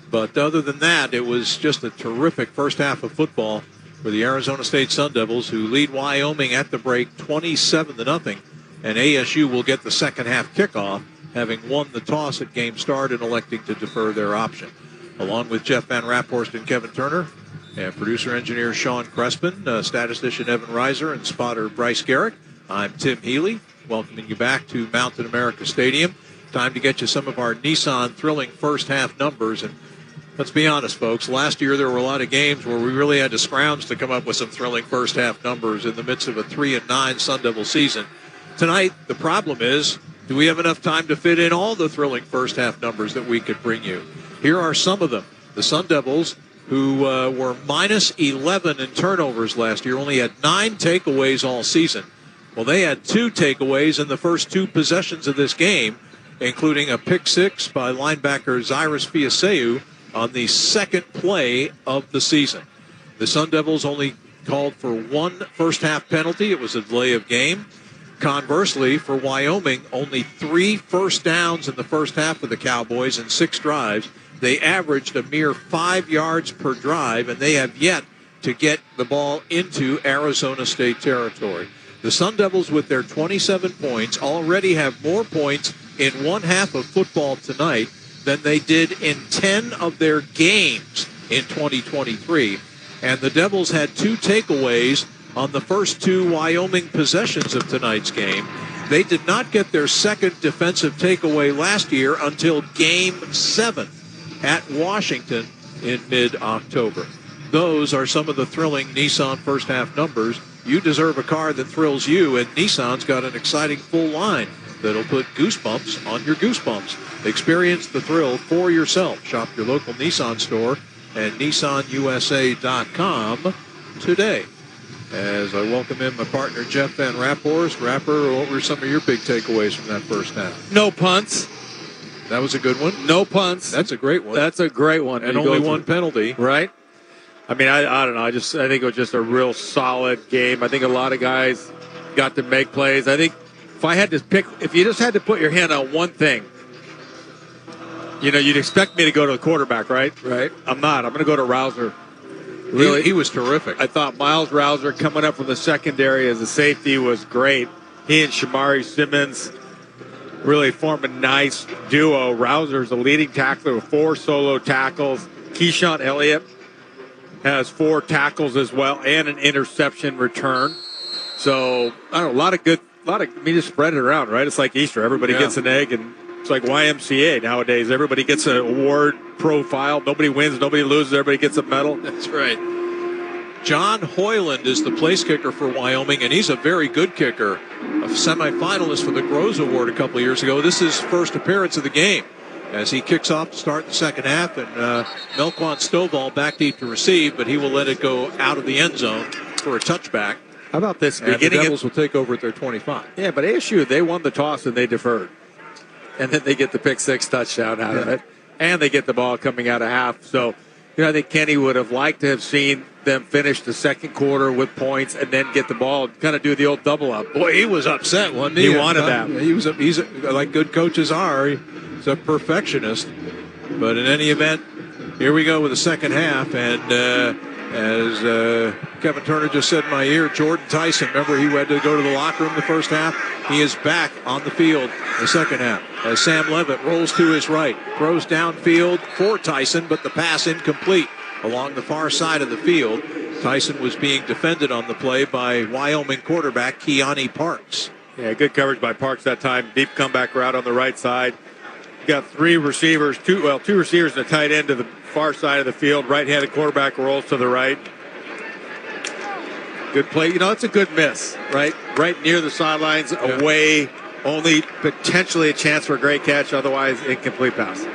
But other than that, it was just a terrific first half of football for the Arizona State Sun Devils, who lead Wyoming at the break 27-0. And ASU will get the second half kickoff, having won the toss at game start and electing to defer their option. Along with Jeff Van Raphorst and Kevin Turner, and producer-engineer Sean Crespin, statistician Evan Reiser, and spotter Bryce Garrick, I'm Tim Healy, welcoming you back to Mountain America Stadium. Time to get you some of our Nissan thrilling first half numbers. And let's be honest, folks, last year there were a lot of games where we really had to scrounge to come up with some thrilling first half numbers in the midst of a 3-9 Sun Devil season. Tonight, the problem is, do we have enough time to fit in all the thrilling first half numbers that we could bring you? Here are some of them. The Sun Devils, who were minus 11 in turnovers last year, only had 9 takeaways all season. Well, they had 2 takeaways in the first 2 possessions of this game, including a pick six by linebacker Zyrus Fiaseu on the second play of the season. The Sun Devils only called for 1 first half penalty. It was a delay of game. Conversely, for Wyoming, only 3 first downs in the first half of the Cowboys and 6 drives. They averaged a mere 5 yards per drive, and they have yet to get the ball into Arizona State territory. The Sun Devils, with their 27 points, already have more points in one half of football tonight than they did in 10 of their games in 2023. And the Devils had 2 takeaways on the first 2 Wyoming possessions of tonight's game. They did not get their second defensive takeaway last year until Game 7 at Washington in mid-October. Those are some of the thrilling Nissan first half numbers. You deserve a car that thrills you, and Nissan's got an exciting full line that'll put goosebumps on your goosebumps. Experience the thrill for yourself. Shop your local Nissan store at nissanusa.com today. As I welcome in my partner, Jeff Van Raphorst. Rapper, what were some of your big takeaways from that first half? No punts. That was a good one. No punts. That's a great one. That's a great one. And only 1 penalty. Right. I mean, I don't know. I think it was just a real solid game. I think a lot of guys got to make plays. I think if you just had to put your hand on one thing, you'd expect me to go to the quarterback, right? Right. I'm not. I'm going to go to Rouser. Really? He was terrific. I thought Miles Rouser coming up from the secondary as a safety was great. He and Shamari Simmons really form a nice duo. Rouser's a leading tackler with 4 solo tackles. Keyshawn Elliott has 4 tackles as well and an interception return. So, I don't know, just spread it around, right? It's like Easter. Everybody gets an egg, and it's like YMCA nowadays. Everybody gets an award profile. Nobody wins, nobody loses, everybody gets a medal. That's right. John Hoyland is the place kicker for Wyoming, and he's a very good kicker. A semifinalist for the Groves Award a couple of years ago. This is his first appearance of the game as he kicks off to start the second half, and Melquan Stovall back deep to receive, but he will let it go out of the end zone for a touchback. How about this? And the Devils will take over at their 25. Yeah, but ASU, they won the toss and they deferred. And then they get the pick six touchdown out of it. And they get the ball coming out of half. So, I think Kenny would have liked to have seen them finish the second quarter with points and then get the ball and kind of do the old double up. Boy, he was upset, wasn't he? He wanted that. He's like good coaches are. He's a perfectionist. But in any event, here we go with the second half. And as Kevin Turner just said in my ear, Jordan Tyson, remember he had to go to the locker room the first half? He is back on the field the second half as Sam Levitt rolls to his right, throws downfield for Tyson, but the pass incomplete along the far side of the field. Tyson was being defended on the play by Wyoming quarterback Keani Parks. Yeah, good coverage by Parks that time. Deep comeback route on the right side. Got 3 receivers, two receivers and a tight end to the far side of the field. Right-handed quarterback rolls to the right. Good play. It's a good miss, right? Right near the sidelines, away. Only potentially a chance for a great catch, otherwise incomplete pass.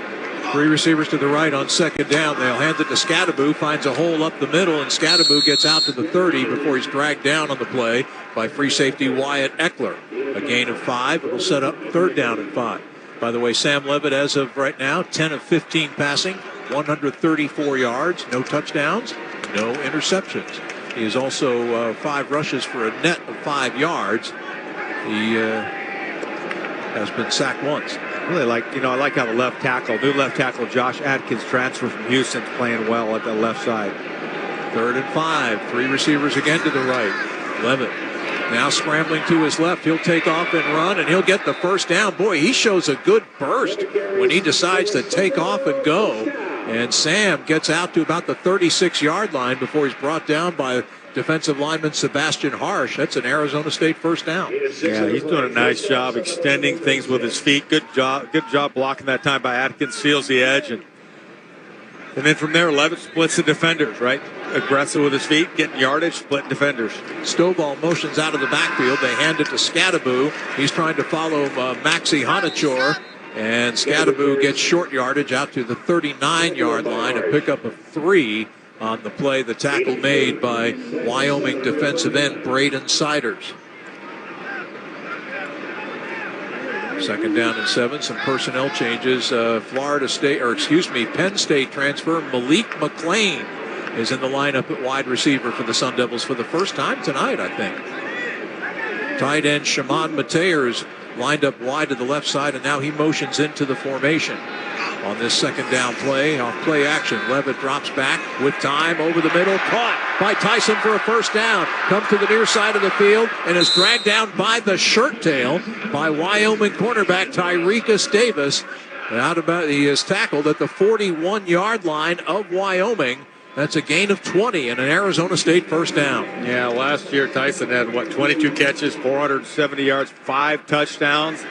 Three receivers to the right on second down. They'll hand it to Scadaboo, finds a hole up the middle, and Scadaboo gets out to the 30 before he's dragged down on the play by free safety Wyatt Eckler. A gain of 5. It'll set up third down and 5. By the way, Sam Levitt, as of right now, 10 of 15 passing, 134 yards, no touchdowns, no interceptions. He has also 5 rushes for a net of 5 yards. He has been sacked once. Really I like how the new left tackle Josh Atkins transfer from Houston's playing well at the left side. Third and 5. 3 receivers again to the right. Levitt now scrambling to his left. He'll take off and run, and he'll get the first down. Boy, he shows a good burst when he decides to take off and go. And Sam gets out to about the 36-yard line before he's brought down by defensive lineman Sebastian Harsh. That's an Arizona State first down. Yeah, he's doing a nice job extending things with his feet. Good job blocking that time by Atkins. Seals the edge. And then from there, Levitt splits the defenders, right? Aggressive with his feet, getting yardage, split defenders. Stovall motions out of the backfield. They hand it to Scadaboo. He's trying to follow Maxi Hanachor. And Scadaboo gets short yardage out to the 39-yard line. A pickup of 3 on the play. The tackle made by Wyoming defensive end Braden Siders. Second down and 7. Some personnel changes. Penn State transfer Malik McClain is in the lineup at wide receiver for the Sun Devils for the first time tonight, I think. Tight end Shimon Mateers lined up wide to the left side, and now he motions into the formation. On this second down play, off play action, Levitt drops back with time over the middle, caught by Tyson for a first down. Comes to the near side of the field and is dragged down by the shirt tail by Wyoming cornerback Tyrekus Davis. He is tackled at the 41-yard line of Wyoming. That's a gain of 20 and an Arizona State first down. Yeah, last year Tyson had, 22 catches, 470 yards, 5 touchdowns.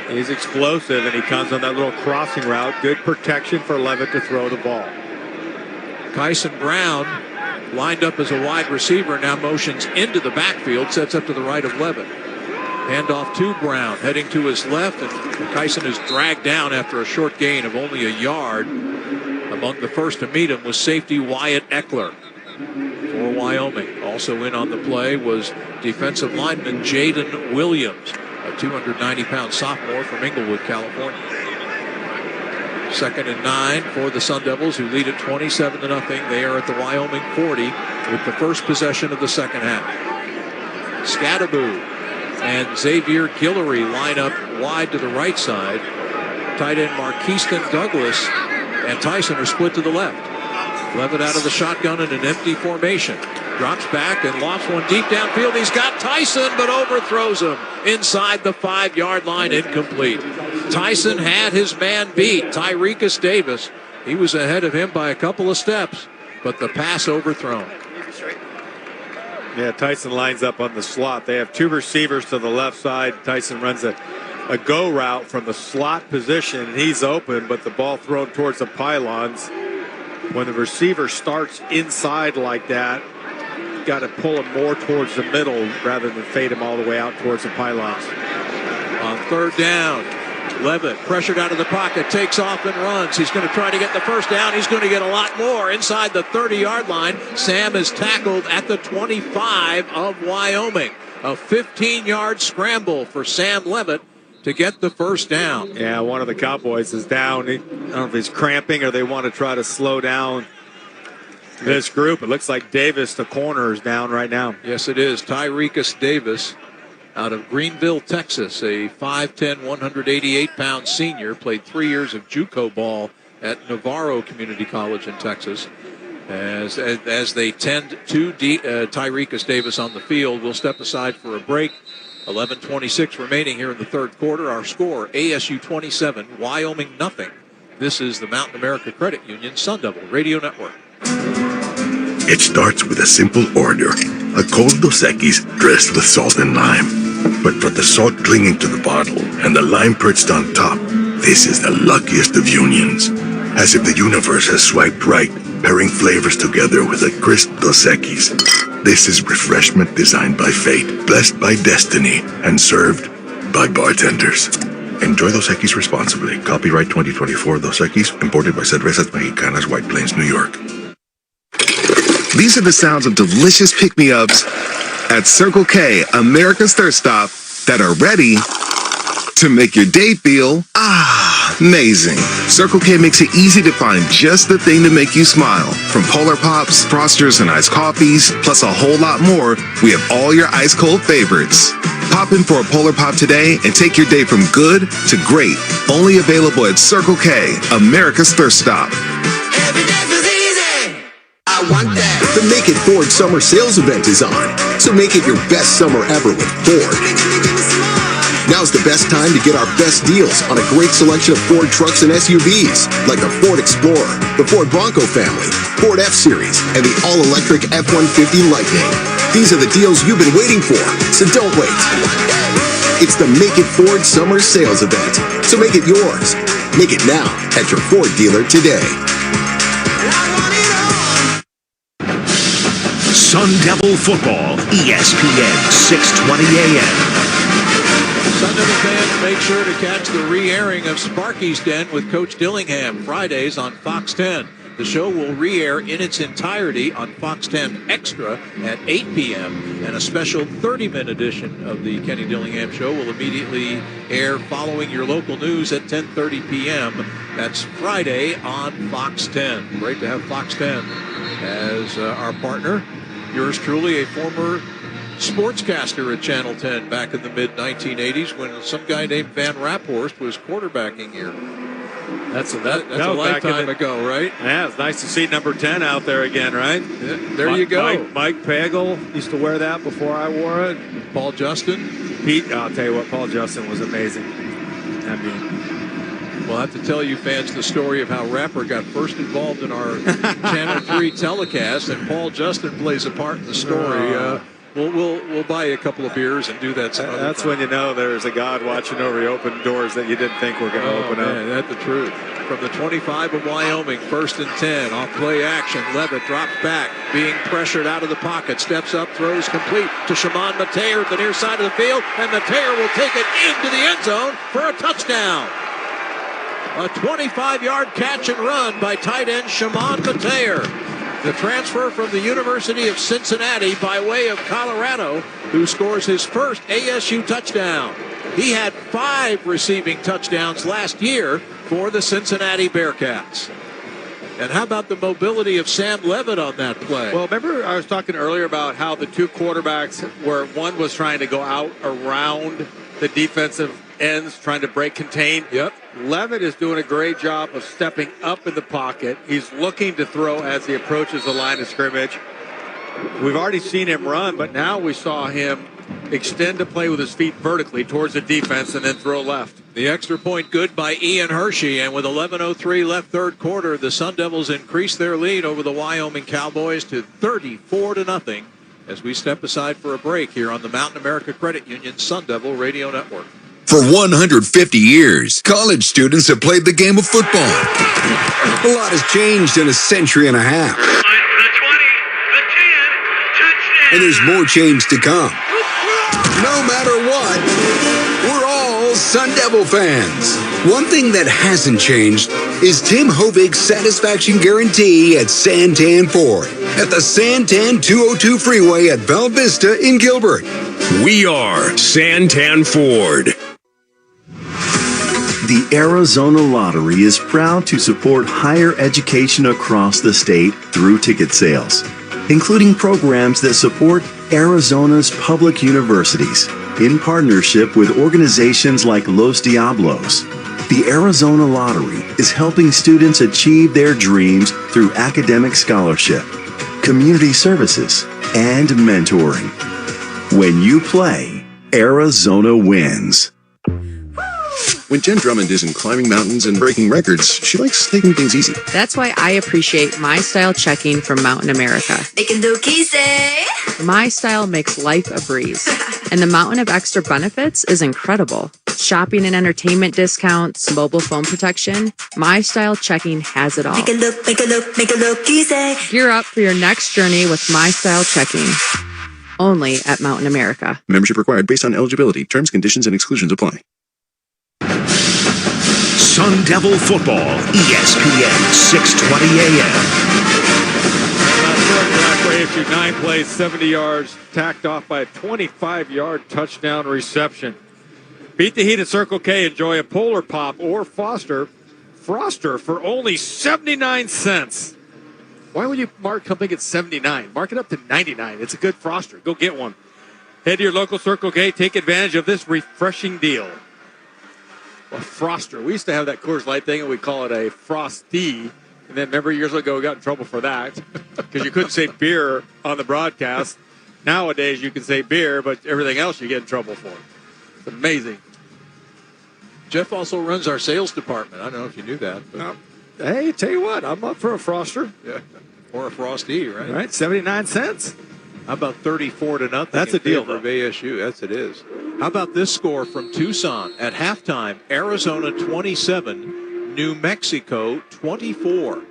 He's explosive, and he comes on that little crossing route. Good protection for Levitt to throw the ball. Kyson Brown lined up as a wide receiver, now motions into the backfield, sets up to the right of Levitt. Handoff to Brown, heading to his left, and Kyson is dragged down after a short gain of only a yard. Among the first to meet him was safety Wyatt Eckler for Wyoming. Also in on the play was defensive lineman Jaden Williams, a 290-pound sophomore from Inglewood, California. Second and 9 for the Sun Devils, who lead at 27-0. They are at the Wyoming 40 with the first possession of the second half. Scadaboo and Xavier Guillory line up wide to the right side. Tight end Marquiston Douglas and Tyson are split to the left. Levitt out of the shotgun in an empty formation. Drops back and lofts one deep downfield. He's got Tyson, but overthrows him inside the 5-yard line, incomplete. Tyson had his man beat, Tyrekus Davis. He was ahead of him by a couple of steps, but the pass overthrown. Yeah, Tyson lines up on the slot. They have 2 receivers to the left side. Tyson runs a go route from the slot position. He's open, but the ball thrown towards the pylons. When the receiver starts inside like that, you got to pull him more towards the middle rather than fade him all the way out towards the pylons. On third down, Levitt pressured out of the pocket, takes off and runs. He's going to try to get the first down. He's going to get a lot more inside the 30-yard line. Sam is tackled at the 25 of Wyoming. A 15-yard scramble for Sam Levitt to get the first down. Yeah, one of the Cowboys is down. I don't know if he's cramping or they want to try to slow down this group. It looks like Davis, the corner, is down right now. Yes, it is. Tyrekus Davis out of Greenville, Texas, a 5'10", 188-pound senior, played 3 years of JUCO ball at Navarro Community College in Texas. As they tend to Tyrekus Davis on the field, we'll step aside for a break. 11:26 remaining here in the third quarter. Our score, ASU 27, Wyoming nothing. This is the Mountain America Credit Union Sun Devil Radio Network. It starts with a simple order. A cold Dos Equis dressed with salt and lime. But for the salt clinging to the bottle and the lime perched on top, this is the luckiest of unions. As if the universe has swiped right, pairing flavors together with a crisp Dos Equis. This is refreshment designed by fate, blessed by destiny, and served by bartenders. Enjoy Dos Equis responsibly. Copyright 2024 Dos Equis, imported by Cervezas Mexicanas, White Plains, New York. These are the sounds of delicious pick-me-ups at Circle K, America's Thirst Stop, that are ready to make your day feel amazing. Circle K makes it easy to find just the thing to make you smile. From Polar Pops, Frosters, and iced coffees, plus a whole lot more, we have all your ice-cold favorites. Pop in for a Polar Pop today and take your day from good to great. Only available at Circle K, America's Thirst Stop. I want that. The Make It Ford Summer Sales Event is on, so make it your best summer ever with Ford. Now's the best time to get our best deals on a great selection of Ford trucks and SUVs, like the Ford Explorer, the Ford Bronco family, Ford F-Series, and the all-electric F-150 Lightning. These are the deals you've been waiting for, so don't wait. It's the Make It Ford Summer Sales Event, so make it yours. Make it now at your Ford dealer today. Sun Devil Football, ESPN 620 AM. Sun Devil fans, make sure to catch the re-airing of Sparky's Den with Coach Dillingham Fridays on Fox 10. The show will re-air in its entirety on Fox 10 Extra at 8 p.m. and a special 30-minute edition of the Kenny Dillingham Show will immediately air following your local news at 10:30 p.m. That's Friday on Fox 10. Great to have Fox 10 as our partner. Yours truly, a former sportscaster at Channel 10 back in the mid-1980s when some guy named Van Raphorst was quarterbacking here. That's a lifetime ago, right? Yeah, it's nice to see number 10 out there again, right? Yeah, there you go. Mike Pagel used to wear that before I wore it. Paul Justin. Pete, I'll tell you what, Paul Justin was amazing. I mean, we'll have to tell you fans the story of how Rapper got first involved in our Channel 3 telecast, and Paul Justin plays a part in the story. We'll buy you a couple of beers and do that. That's when you know there's a God watching over you, open doors that you didn't think were going to open up. That's the truth. From the 25 of Wyoming, 1st and 10, off play action. Levitt drops back, being pressured out of the pocket, steps up, throws complete to Shimon Mateer at the near side of the field, and Mateer will take it into the end zone for a touchdown. A 25-yard catch and run by tight end Shimon Mateer. The transfer from the University of Cincinnati by way of Colorado, who scores his first ASU touchdown. He had 5 receiving touchdowns last year for the Cincinnati Bearcats. And how about the mobility of Sam Levitt on that play? Well, remember I was talking earlier about how the two quarterbacks, where one was trying to go out around the defensive ends, trying to break contain. Yep. Levitt is doing a great job of stepping up in the pocket. He's looking to throw as he approaches the line of scrimmage. We've already seen him run, but now we saw him extend the play with his feet vertically towards the defense and then throw left. The extra point good by Ian Hershey, and with 11:03 left third quarter, the Sun Devils increase their lead over the Wyoming Cowboys to 34-0 as we step aside for a break here on the Mountain America Credit Union Sun Devil Radio Network. For 150 years, college students have played the game of football. A lot has changed in a century and a half. And there's more change to come. No matter what, we're all Sun Devil fans. One thing that hasn't changed is Tim Hovig's satisfaction guarantee at Santan Ford at the Santan 202 Freeway at Bella Vista in Gilbert. We are Santan Ford. The Arizona Lottery is proud to support higher education across the state through ticket sales, including programs that support Arizona's public universities in partnership with organizations like Los Diablos. The Arizona Lottery is helping students achieve their dreams through academic scholarship, community services, and mentoring. When you play, Arizona wins. When Jen Drummond isn't climbing mountains and breaking records, she likes taking things easy. That's why I appreciate My Style checking from Mountain America. Making look easy. My Style makes life a breeze. And the mountain of extra benefits is incredible. Shopping and entertainment discounts, mobile phone protection. My Style checking has it all. Make it look easy. Gear up for your next journey with My Style checking. Only at Mountain America. Membership required based on eligibility. Terms, conditions, and exclusions apply. Sun Devil Football, ESPN 620 AM. For ASU, 9 plays, 70 yards, tacked off by a 25-yard touchdown reception. Beat the heat at Circle K. Enjoy a Polar Pop or Froster for only 79 cents. Why would you mark something at 79? Mark it up to 99. It's a good Froster. Go get one. Head to your local Circle K. Take advantage of this refreshing deal. A Froster. We used to have that Coors Light thing, and we'd call it a Frosty. And then remember years ago, we got in trouble for that because you couldn't say beer on the broadcast. Nowadays, you can say beer, but everything else you get in trouble for. It's amazing. Jeff also runs our sales department. I don't know if you knew that. But. Hey, tell you what, I'm up for a Froster. Yeah. Or a Frosty, right? Right, 79 cents. How about 34-0? That's a deal, of ASU. Yes, it is. How about this score from Tucson at halftime? Arizona 27, New Mexico 24.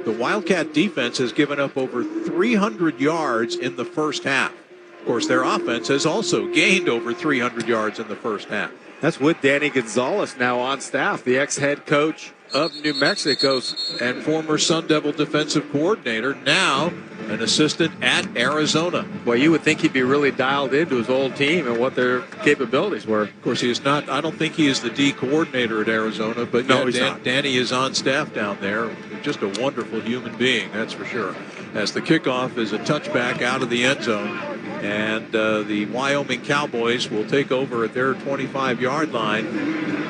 The Wildcat defense has given up over 300 yards in the first half. Of course, their offense has also gained over 300 yards in the first half. That's with Danny Gonzalez now on staff, the ex-head coach of New Mexico. And former Sun Devil defensive coordinator, now an assistant at Arizona. Well, you would think he'd be really dialed into his old team and what their capabilities were. Of course, he is not. I don't think he is the D coordinator at Arizona, but no, he's not. Danny is on staff down there. Just a wonderful human being, that's for sure. As the kickoff is a touchback out of the end zone, and the Wyoming Cowboys will take over at their 25-yard line.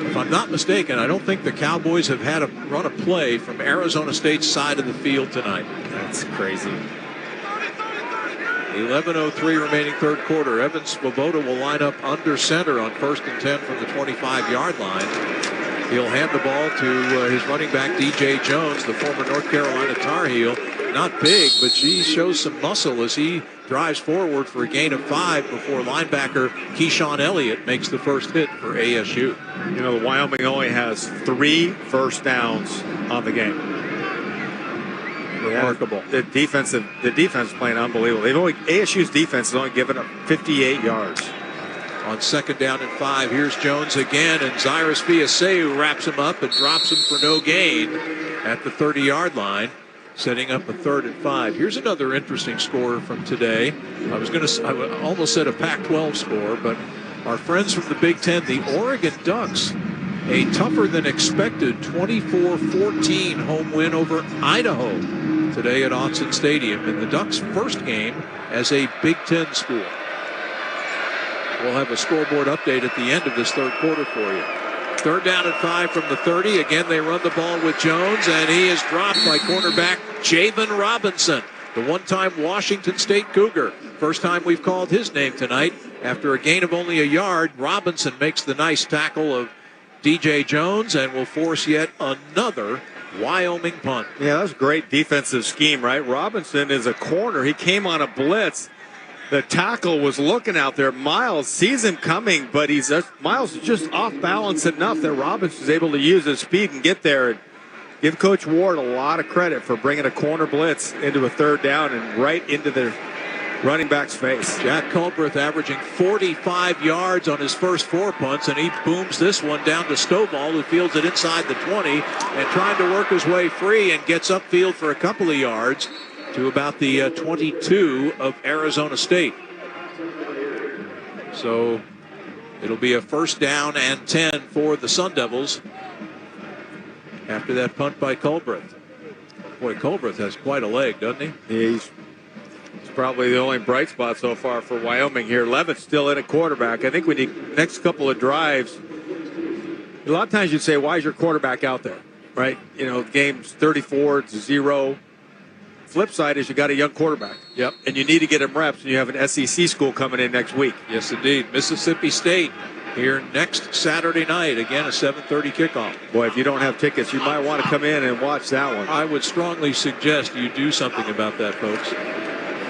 If I'm not mistaken, I don't think the Cowboys have had run a play from Arizona State's side of the field tonight. That's crazy. 11:03 remaining third quarter. Evan Swoboda will line up under center on 1st and 10 from the 25-yard line. He'll hand the ball to his running back, DJ Jones, the former North Carolina Tar Heel. Not big, but he shows some muscle as he drives forward for a gain of 5 before linebacker Keyshawn Elliott makes the first hit for ASU. You know, Wyoming only has 3 first downs on the game. Remarkable. The defense is playing unbelievable. ASU's defense has only given up 58 yards. On 2nd down and 5, here's Jones again, and Cyrus Viaseu wraps him up and drops him for no gain at the 30-yard line, setting up a 3rd and 5. Here's another interesting score from today. I almost said a Pac-12 score, but our friends from the Big Ten, the Oregon Ducks, a tougher than expected 24-14 home win over Idaho today at Autzen Stadium in the Ducks' first game as a Big Ten school. We'll have a scoreboard update at the end of this third quarter for you. 3rd down and 5 from the 30. Again, they run the ball with Jones, and he is dropped by cornerback Javen Robinson, the one-time Washington State Cougar. First time we've called his name tonight. After a gain of only a yard, Robinson makes the nice tackle of DJ Jones and will force yet another Wyoming punt. Yeah, that's a great defensive scheme, right? Robinson is a corner. He came on a blitz. The tackle was looking out there. Miles sees him coming, but Miles is just off balance enough that Robinson is able to use his speed and get there. And give Coach Ward a lot of credit for bringing a corner blitz into a 3rd down and right into the running back's face. Jack Culbreth averaging 45 yards on his first 4 punts, and he booms this one down to Stovall, who fields it inside the 20 and trying to work his way free and gets upfield for a couple of yards to about the 22 of Arizona State. So it'll be a 1st down and 10 for the Sun Devils after that punt by Culbreth. Boy, Culbreth has quite a leg, doesn't he? Yeah, he's probably the only bright spot so far for Wyoming here. Levitt's still in at quarterback. I think we need next couple of drives. A lot of times you'd say, why is your quarterback out there? Right? You know, game's 34-0. Flip side is you got a young quarterback. Yep. And you need to get him reps, and you have an SEC school coming in next week. Yes, indeed. Mississippi State here next Saturday night. Again, a 7:30 kickoff. Boy, if you don't have tickets, you might want to come in and watch that one. I would strongly suggest you do something about that, folks.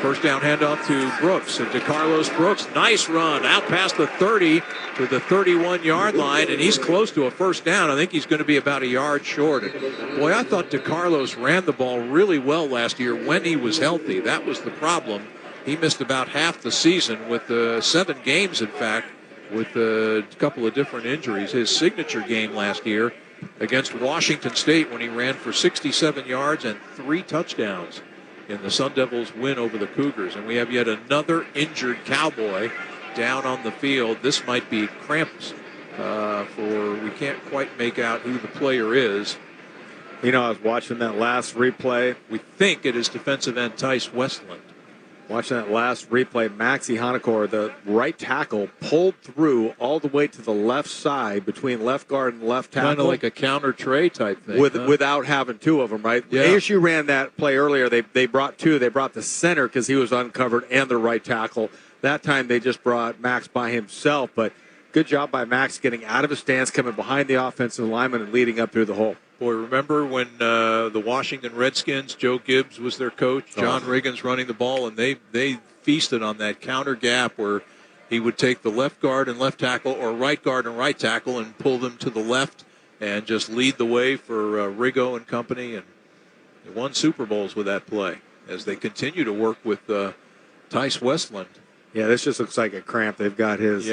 First down handoff to Brooks, and to Carlos Brooks. Nice run out past the 30 to the 31-yard line, and he's close to a 1st down. I think he's going to be about a yard short. And boy, I thought DeCarlos ran the ball really well last year when he was healthy. That was the problem. He missed about half the season with 7 games, in fact, with a couple of different injuries. His signature game last year against Washington State when he ran for 67 yards and 3 touchdowns in the Sun Devils' win over the Cougars. And we have yet another injured Cowboy down on the field. This might be cramps we can't quite make out who the player is. You know, I was watching that last replay. We think it is defensive end Tice Westland. Watching that last replay, Maxie Honacore, the right tackle, pulled through all the way to the left side between left guard and left tackle. Kind of like a counter tray type thing. Without having 2 of them, right? Yeah. ASU ran that play earlier. They brought 2. They brought the center because he was uncovered and the right tackle. That time they just brought Max by himself. But good job by Max getting out of his stance, coming behind the offensive lineman and leading up through the hole. Boy, remember when the Washington Redskins, Joe Gibbs was their coach, John Riggins running the ball, and they feasted on that counter gap where he would take the left guard and left tackle or right guard and right tackle and pull them to the left and just lead the way for Riggo and company. And they won Super Bowls with that play as they continue to work with Tice Westland. Yeah, this just looks like a cramp. They've got his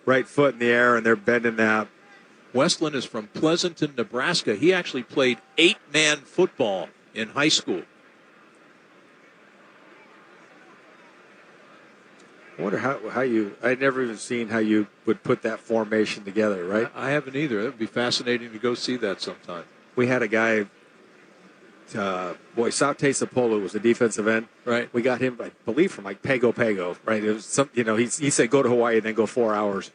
right foot in the air, and they're bending that. Westland is from Pleasanton, Nebraska. He actually played 8-man football in high school. I wonder how you, I'd never even seen how you would put that formation together, right? I haven't either. It would be fascinating to go see that sometime. We had a guy, Saute Sapolo was a defensive end. Right. We got him, I believe, from like Pago, right? It was some, he said go to Hawaii and then go 4 hours.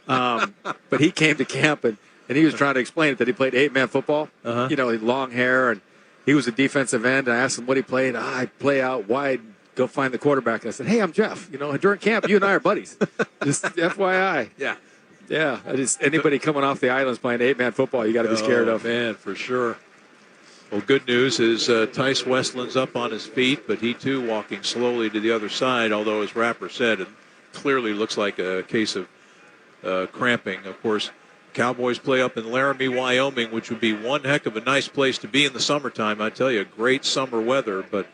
But he came to camp and he was trying to explain it that he played 8-man football. He had long hair and he was a defensive end. I asked him what he played. I play out wide, go find the quarterback. And I said, hey, I'm Jeff. During camp, you and I are buddies. Just FYI. Yeah. Anybody coming off the islands playing 8-man football, you got to be scared of. Man, for sure. Well, good news is Tice Westland's up on his feet, but he too walking slowly to the other side, although as Rapper said, it clearly looks like a case of cramping. Of course, Cowboys play up in Laramie, Wyoming, which would be one heck of a nice place to be in the summertime. I tell you, great summer weather, but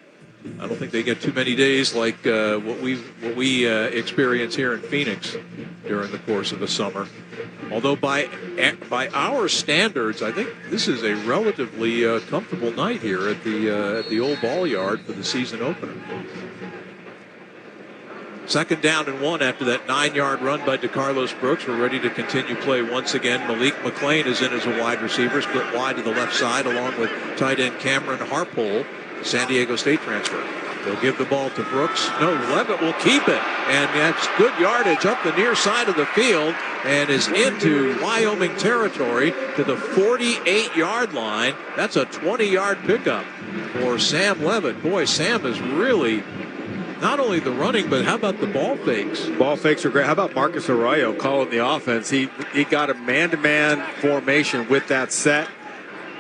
I don't think they get too many days like what we experience here in Phoenix during the course of a summer. Although by our standards, I think this is a relatively comfortable night here at the old ball yard for the season opener. 2nd down and 1 after that 9-yard run by DeCarlos Brooks. We're ready to continue play once again. Malik McClain is in as a wide receiver, split wide to the left side along with tight end Cameron Harpole, San Diego State transfer. They'll give the ball to Brooks. No, Levitt will keep it. And that's good yardage up the near side of the field and is into Wyoming territory to the 48-yard line. That's a 20-yard pickup for Sam Levitt. Boy, Sam is really not only the running, but how about the ball fakes? Ball fakes are great. How about Marcus Arroyo calling the offense? He got a man-to-man formation with that set.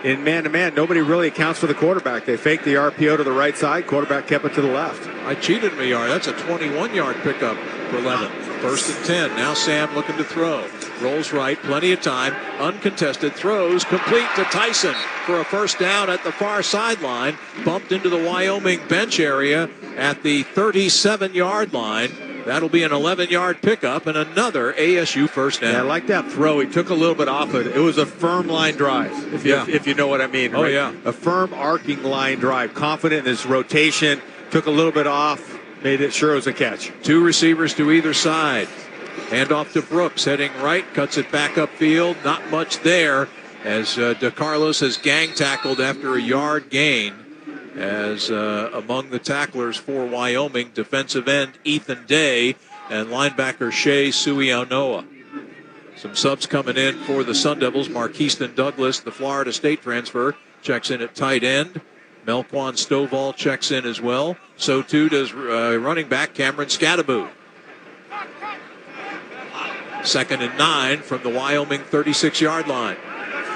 In man-to-man, nobody really accounts for the quarterback. They faked the RPO to the right side. Quarterback kept it to the left. I cheated me yard. That's a 21-yard pickup for Levitt. 1st and 10. Now Sam looking to throw. Rolls right. Plenty of time. Uncontested. Throws complete to Tyson for a 1st down at the far sideline. Bumped into the Wyoming bench area at the 37-yard line. That'll be an 11-yard pickup and another ASU 1st down. Yeah, I like that throw. He took a little bit off it. It was a firm line drive, if you know what I mean. Oh, right? yeah. A firm arcing line drive. Confident in his rotation. Took a little bit off. Made it sure it was a catch. 2 receivers to either side. Hand off to Brooks. Heading right. Cuts it back upfield. Not much there as DeCarlos has gang tackled after a yard gain. As among the tacklers for Wyoming, defensive end Ethan Day and linebacker Shea Suionoa. Some subs coming in for the Sun Devils. Marquiston Douglas, the Florida State transfer, checks in at tight end. Melquan Stovall checks in as well. So too does running back Cameron Scadaboo. 2nd and 9 from the Wyoming 36-yard line.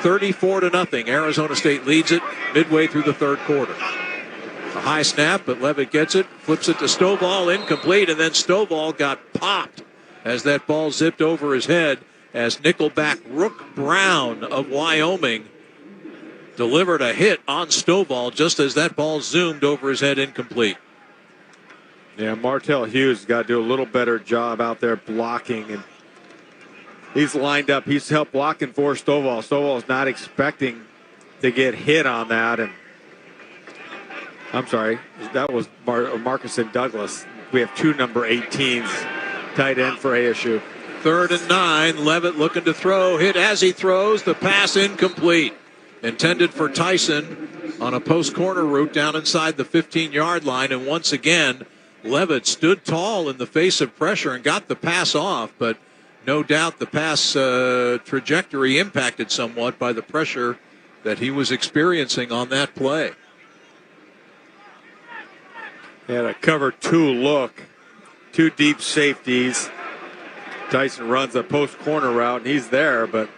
34-0. Arizona State leads it midway through the 3rd quarter. A high snap, but Levitt gets it, flips it to Stovall, incomplete, and then Stovall got popped as that ball zipped over his head as nickelback Rook Brown of Wyoming delivered a hit on Stovall just as that ball zoomed over his head, incomplete. Yeah, Martell Hughes got to do a little better job out there blocking. And He's lined up. He's helped blocking for Stovall. Stovall's not expecting to get hit on that. And I'm sorry, that was Marcus and Douglas. We have two number 18s tight end for ASU. 3rd and 9. Levitt looking to throw. Hit as he throws. The pass incomplete. Intended for Tyson on a post corner route down inside the 15-yard line. And once again, Levitt stood tall in the face of pressure and got the pass off. But no doubt the pass trajectory impacted somewhat by the pressure that he was experiencing on that play. He had a cover 2 look. 2 deep safeties. Tyson runs a post corner route, and he's there, but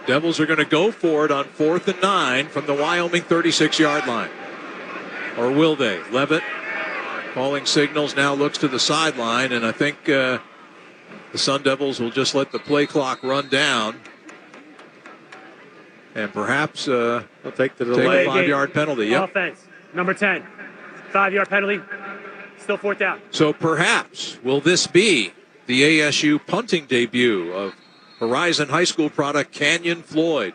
Devils are going to go for it on 4th and 9 from the Wyoming 36-yard line. Or will they? Levitt calling signals, now looks to the sideline, and I think the Sun Devils will just let the play clock run down and perhaps they'll take the delay. Take a 5-yard penalty. Yep. Offense, number 10, 5-yard penalty, still 4th down. So perhaps will this be the ASU punting debut of Horizon High School product Canyon Floyd,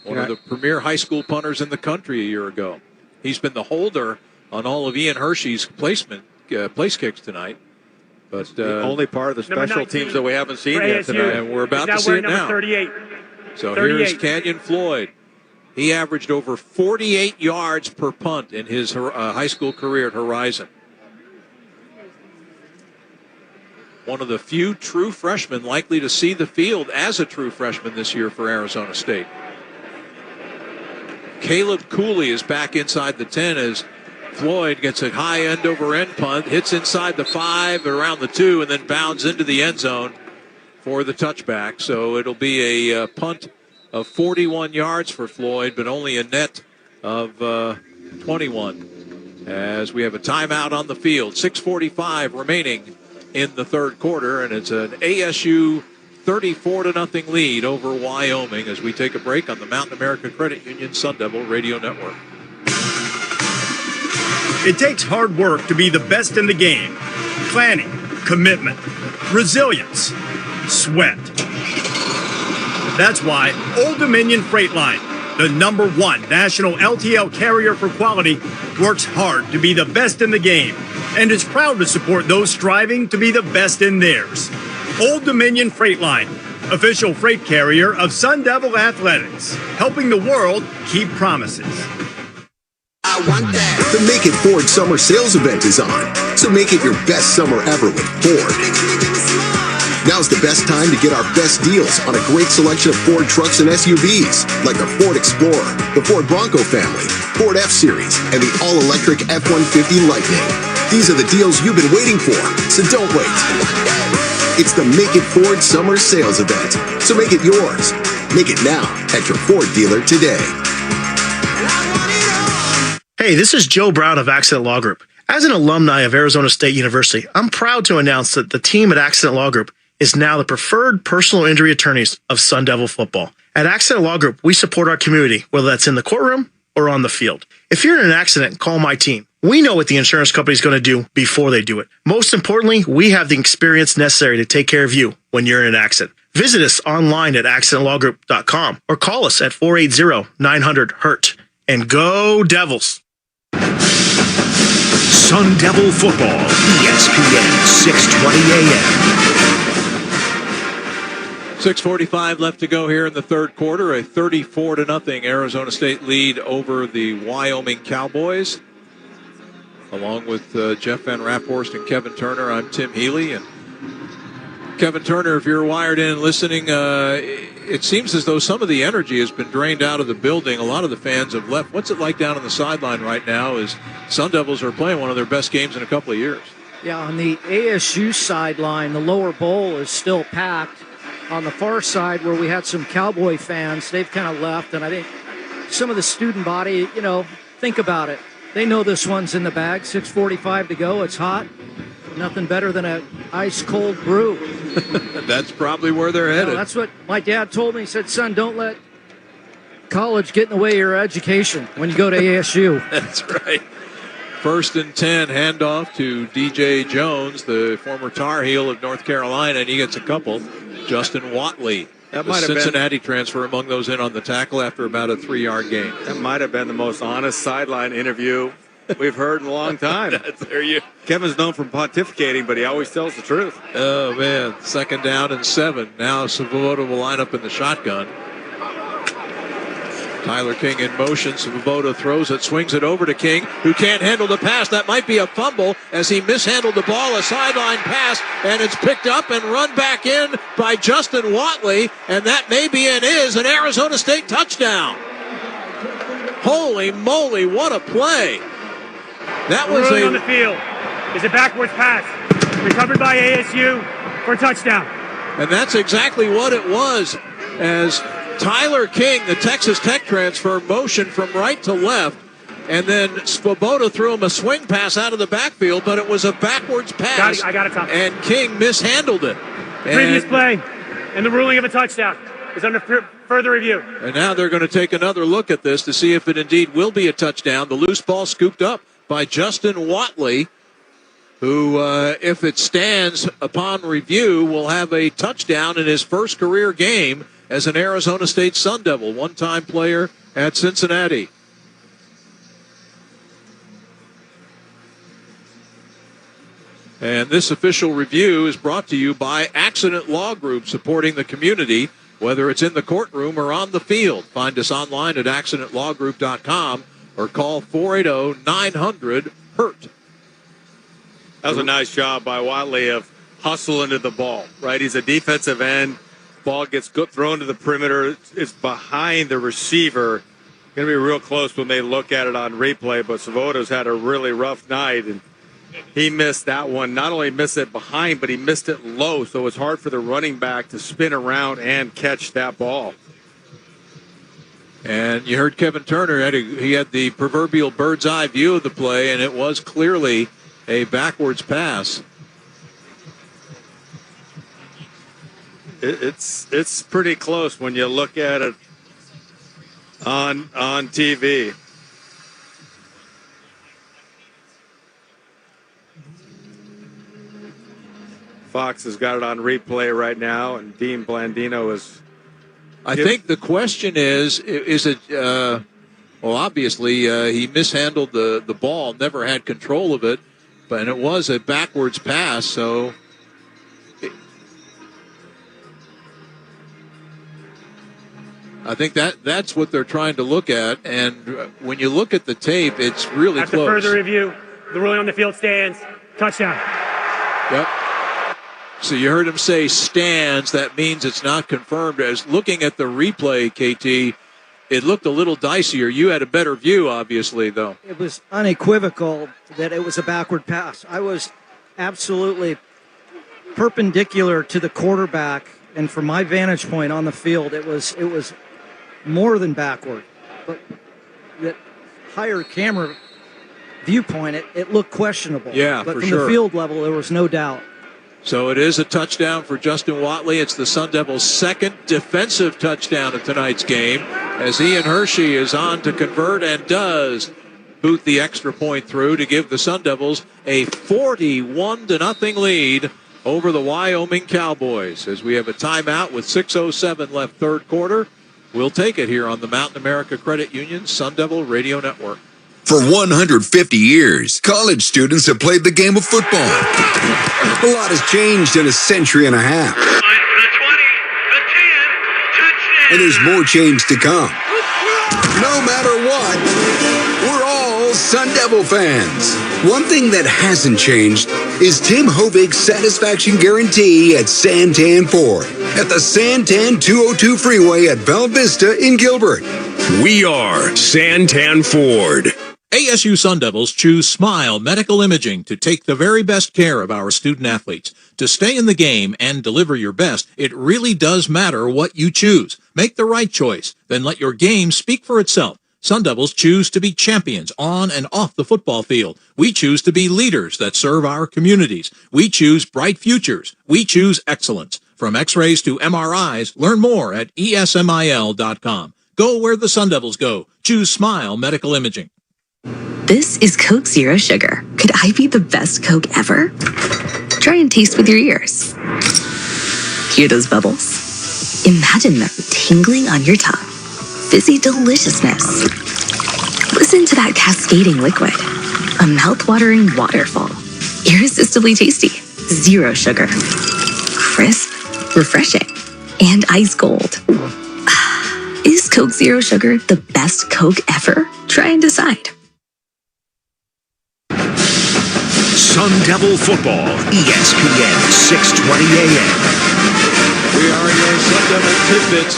one of the premier high school punters in the country a year ago. He's been the holder on all of Ian Hershey's place kicks tonight. But the only part of the special teams that we haven't seen yet tonight. And we're about to see it now. 38. So 38. Here's Canyon Floyd. He averaged over 48 yards per punt in his high school career at Horizon. One of the few true freshmen likely to see the field as a true freshman this year for Arizona State. Caleb Cooley is back inside the 10 as Floyd gets a high end-over-end punt, hits inside the 5, around the 2, and then bounds into the end zone for the touchback. So it'll be a punt of 41 yards for Floyd, but only a net of 21. As we have a timeout on the field, 6:45 remaining in the third quarter, and it's an ASU 34-0 lead over Wyoming as we take a break on the Mountain America Credit Union Sun Devil Radio Network. It takes hard work to be the best in the game. Planning, commitment, resilience, sweat. That's why Old Dominion Freight Line, the #1 national LTL carrier for quality, works hard to be the best in the game and is proud to support those striving to be the best in theirs. Old Dominion Freight Line, official freight carrier of Sun Devil Athletics, helping the world keep promises. I want that. The Make It Ford Summer Sales Event is on, so make it your best summer ever with Ford. Now's the best time to get our best deals on a great selection of Ford trucks and SUVs, like the Ford Explorer, the Ford Bronco family, Ford F-Series, and the all-electric F-150 Lightning. These are the deals you've been waiting for, so don't wait. It's the Make It Ford Summer Sales Event, so make it yours. Make it now at your Ford dealer today. Hey, this is Joe Brown of Accident Law Group. As an alumni of Arizona State University, I'm proud to announce that the team at Accident Law Group is now the preferred personal injury attorneys of Sun Devil football. At Accident Law Group, we support our community, whether that's in the courtroom or on the field. If you're in an accident, call my team. We know what the insurance company is going to do before they do it. Most importantly, we have the experience necessary to take care of you when you're in an accident. Visit us online at accidentlawgroup.com or call us at 480-900-HURT. And go Devils! Sun Devil Football, ESPN 620 AM. 6:45 left to go here in the third quarter. A 34-0 Arizona State lead over the Wyoming Cowboys. Along with Jeff Van Raphorst and Kevin Turner, I'm Tim Healy. And Kevin Turner, if you're wired in and listening, it seems as though some of the energy has been drained out of the building. A lot of the fans have left. What's it like down on the sideline right now as Sun Devils are playing one of their best games in a couple of years? Yeah, on the ASU sideline, the lower bowl is still packed. On the far side, where we had some Cowboy fans, they've kind of left. And I think some of the student body, think about it. They know this one's in the bag. 6:45 to go. It's hot. Nothing better than an ice-cold brew. That's probably where they're headed. That's what my dad told me. He said, son, don't let college get in the way of your education when you go to ASU. That's right. 1st and 10, handoff to DJ Jones, the former Tar Heel of North Carolina, and he gets a couple. Justin Watley That The might have been Cincinnati transfer among those in on the tackle after about a 3-yard gain. that might have been the most honest sideline interview we've heard in a long time. Kevin's known for pontificating, but he always tells the truth. Oh, man. 2nd down and 7. Now Svoboda will line up in the shotgun. Tyler King in motion. Svoboda throws it, swings it over to King, who can't handle the pass. That might be a fumble as he mishandled the ball. A sideline pass, and it's picked up and run back in by Justin Watley, and that may be and is an Arizona State touchdown. Holy moly, what a play. That was on the field. Is a backwards pass. Recovered by ASU for a touchdown. And that's exactly what it was, as Tyler King, the Texas Tech transfer, motioned from right to left, and then Svoboda threw him a swing pass out of the backfield, but it was a backwards pass. I got it, Tom. And King mishandled it. Previous play and the ruling of a touchdown is under further review. And now they're going to take another look at this to see if it indeed will be a touchdown. The loose ball scooped up by Justin Watley, who, if it stands upon review, will have a touchdown in his first career game as an Arizona State Sun Devil, one-time player at Cincinnati. And this official review is brought to you by Accident Law Group, supporting the community, whether it's in the courtroom or on the field. Find us online at accidentlawgroup.com or call 480-900-HURT. That was a nice job by Watley of hustling to the ball, right? He's a defensive end. Ball gets thrown to the perimeter. It's behind the receiver. Going to be real close when they look at it on replay, but Svoboda's had a really rough night, and he missed that one. Not only missed it behind, but he missed it low, so it's hard for the running back to spin around and catch that ball. And you heard Kevin Turner, he had the proverbial bird's eye view of the play, and it was clearly a backwards pass. It's pretty close when you look at it on TV. Fox has got it on replay right now, and Dean Blandino is. I think the question is it, well, obviously he mishandled the ball, never had control of it, but it was a backwards pass, so. I think that's what they're trying to look at, and when you look at the tape, it's really After close. further review, the ruling on the field stands. Touchdown. Yep. So you heard him say stands. That means it's not confirmed. As looking at the replay, KT, it looked a little dicier. You had a better view, obviously, though. It was unequivocal that it was a backward pass. I was absolutely perpendicular to the quarterback, and from my vantage point on the field, it was more than backward. But that higher camera viewpoint, it looked questionable. Yeah, but for from sure. the field level, there was no doubt. So it is a touchdown for Justin Watley. It's the Sun Devils' second defensive touchdown of tonight's game, as Ian Hershey is on to convert and does boot the extra point through to give the Sun Devils a 41-0 lead over the Wyoming Cowboys. As we have a timeout with 6:07 left, third quarter. We'll take it here on the Mountain America Credit Union Sun Devil Radio Network. For 150 years, college students have played the game of football. A lot has changed in a century and a half. And there's more change to come. No matter what, we're all Sun Devil fans. One thing that hasn't changed is Tim Hovig's satisfaction guarantee at Santan Ford at the Santan 202 freeway at Bella Vista in Gilbert. We are Santan Ford. ASU Sun Devils choose Smile Medical Imaging to take the very best care of our student athletes. To stay in the game and deliver your best, it really does matter what you choose. Make the right choice, then let your game speak for itself. Sun Devils choose to be champions on and off the football field. We choose to be leaders that serve our communities. We choose bright futures. We choose excellence. From X-rays to MRIs, learn more at esmil.com. Go where the Sun Devils go. Choose Smile Medical Imaging. This is Coke Zero Sugar. Could I be the best Coke ever? Try and taste with your ears. Hear those bubbles? Imagine them tingling on your tongue. Fizzy deliciousness. Listen to that cascading liquid. A mouth-watering waterfall. Irresistibly tasty. Zero sugar. Crisp, refreshing, and ice cold. Is Coke Zero Sugar the best Coke ever? Try and decide. Sun Devil Football, ESPN 620 AM. We are your Sun Devil Tidbits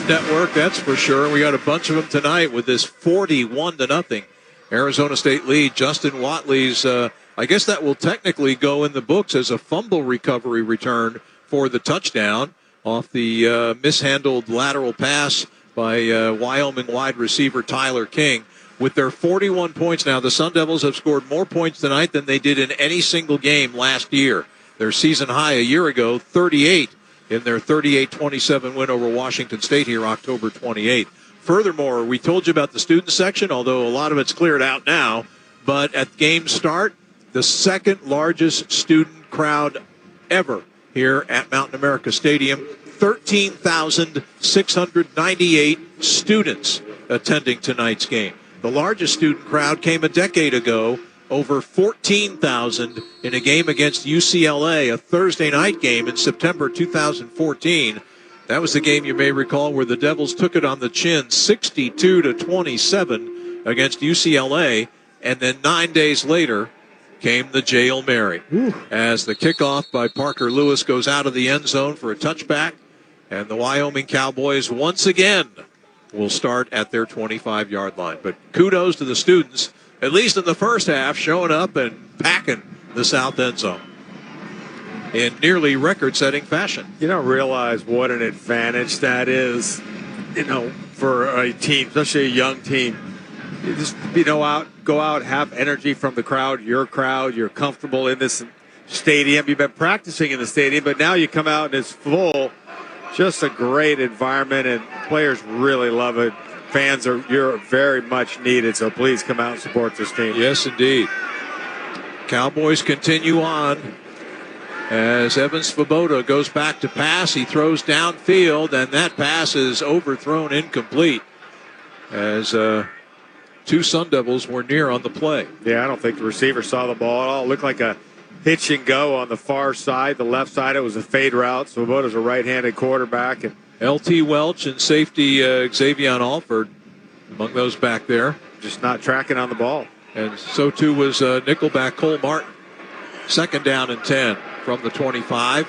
network, that's for sure. We got a bunch of them tonight with this 41-0 Arizona State lead. Justin Watley's, I guess that will technically go in the books as a fumble recovery return for the touchdown off the mishandled lateral pass by Wyoming wide receiver Tyler King. With their 41 points now, the Sun Devils have scored more points tonight than they did in any single game last year. Their season high a year ago, 38 in their 38-27 win over Washington State here October 28th. Furthermore, we told you about the student section, although a lot of it's cleared out now. But at game start, the second largest student crowd ever here at Mountain America Stadium, 13,698 students attending tonight's game. The largest student crowd came a decade ago, over 14,000 in a game against UCLA, a Thursday night game in September 2014. That was the game you may recall where the Devils took it on the chin 62-27 against UCLA, and then 9 days later came the Hail Mary. As the kickoff by Parker Lewis goes out of the end zone for a touchback, and the Wyoming Cowboys once again will start at their 25-yard line. But kudos to the students, at least in the first half, showing up and packing the south end zone in nearly record-setting fashion. You don't realize what an advantage that is, for a team, especially a young team. You just, go out, have energy from the crowd, your crowd. You're comfortable in this stadium. You've been practicing in the stadium, but now you come out and it's full. Just a great environment, and players really love it. You're very much needed, so please come out and support this team. Yes, indeed. Cowboys continue on as Evan Svoboda goes back to pass. He throws downfield, and that pass is overthrown incomplete as two Sun Devils were near on the play. Yeah, I don't think the receiver saw the ball at all. It looked like a hitch and go on the far side. The left side, it was a fade route. Svoboda's a right-handed quarterback. And L.T. Welch and safety Xavier Alford among those back there. Just not tracking on the ball. And so too was nickelback Cole Martin. Second down and 10 from the 25.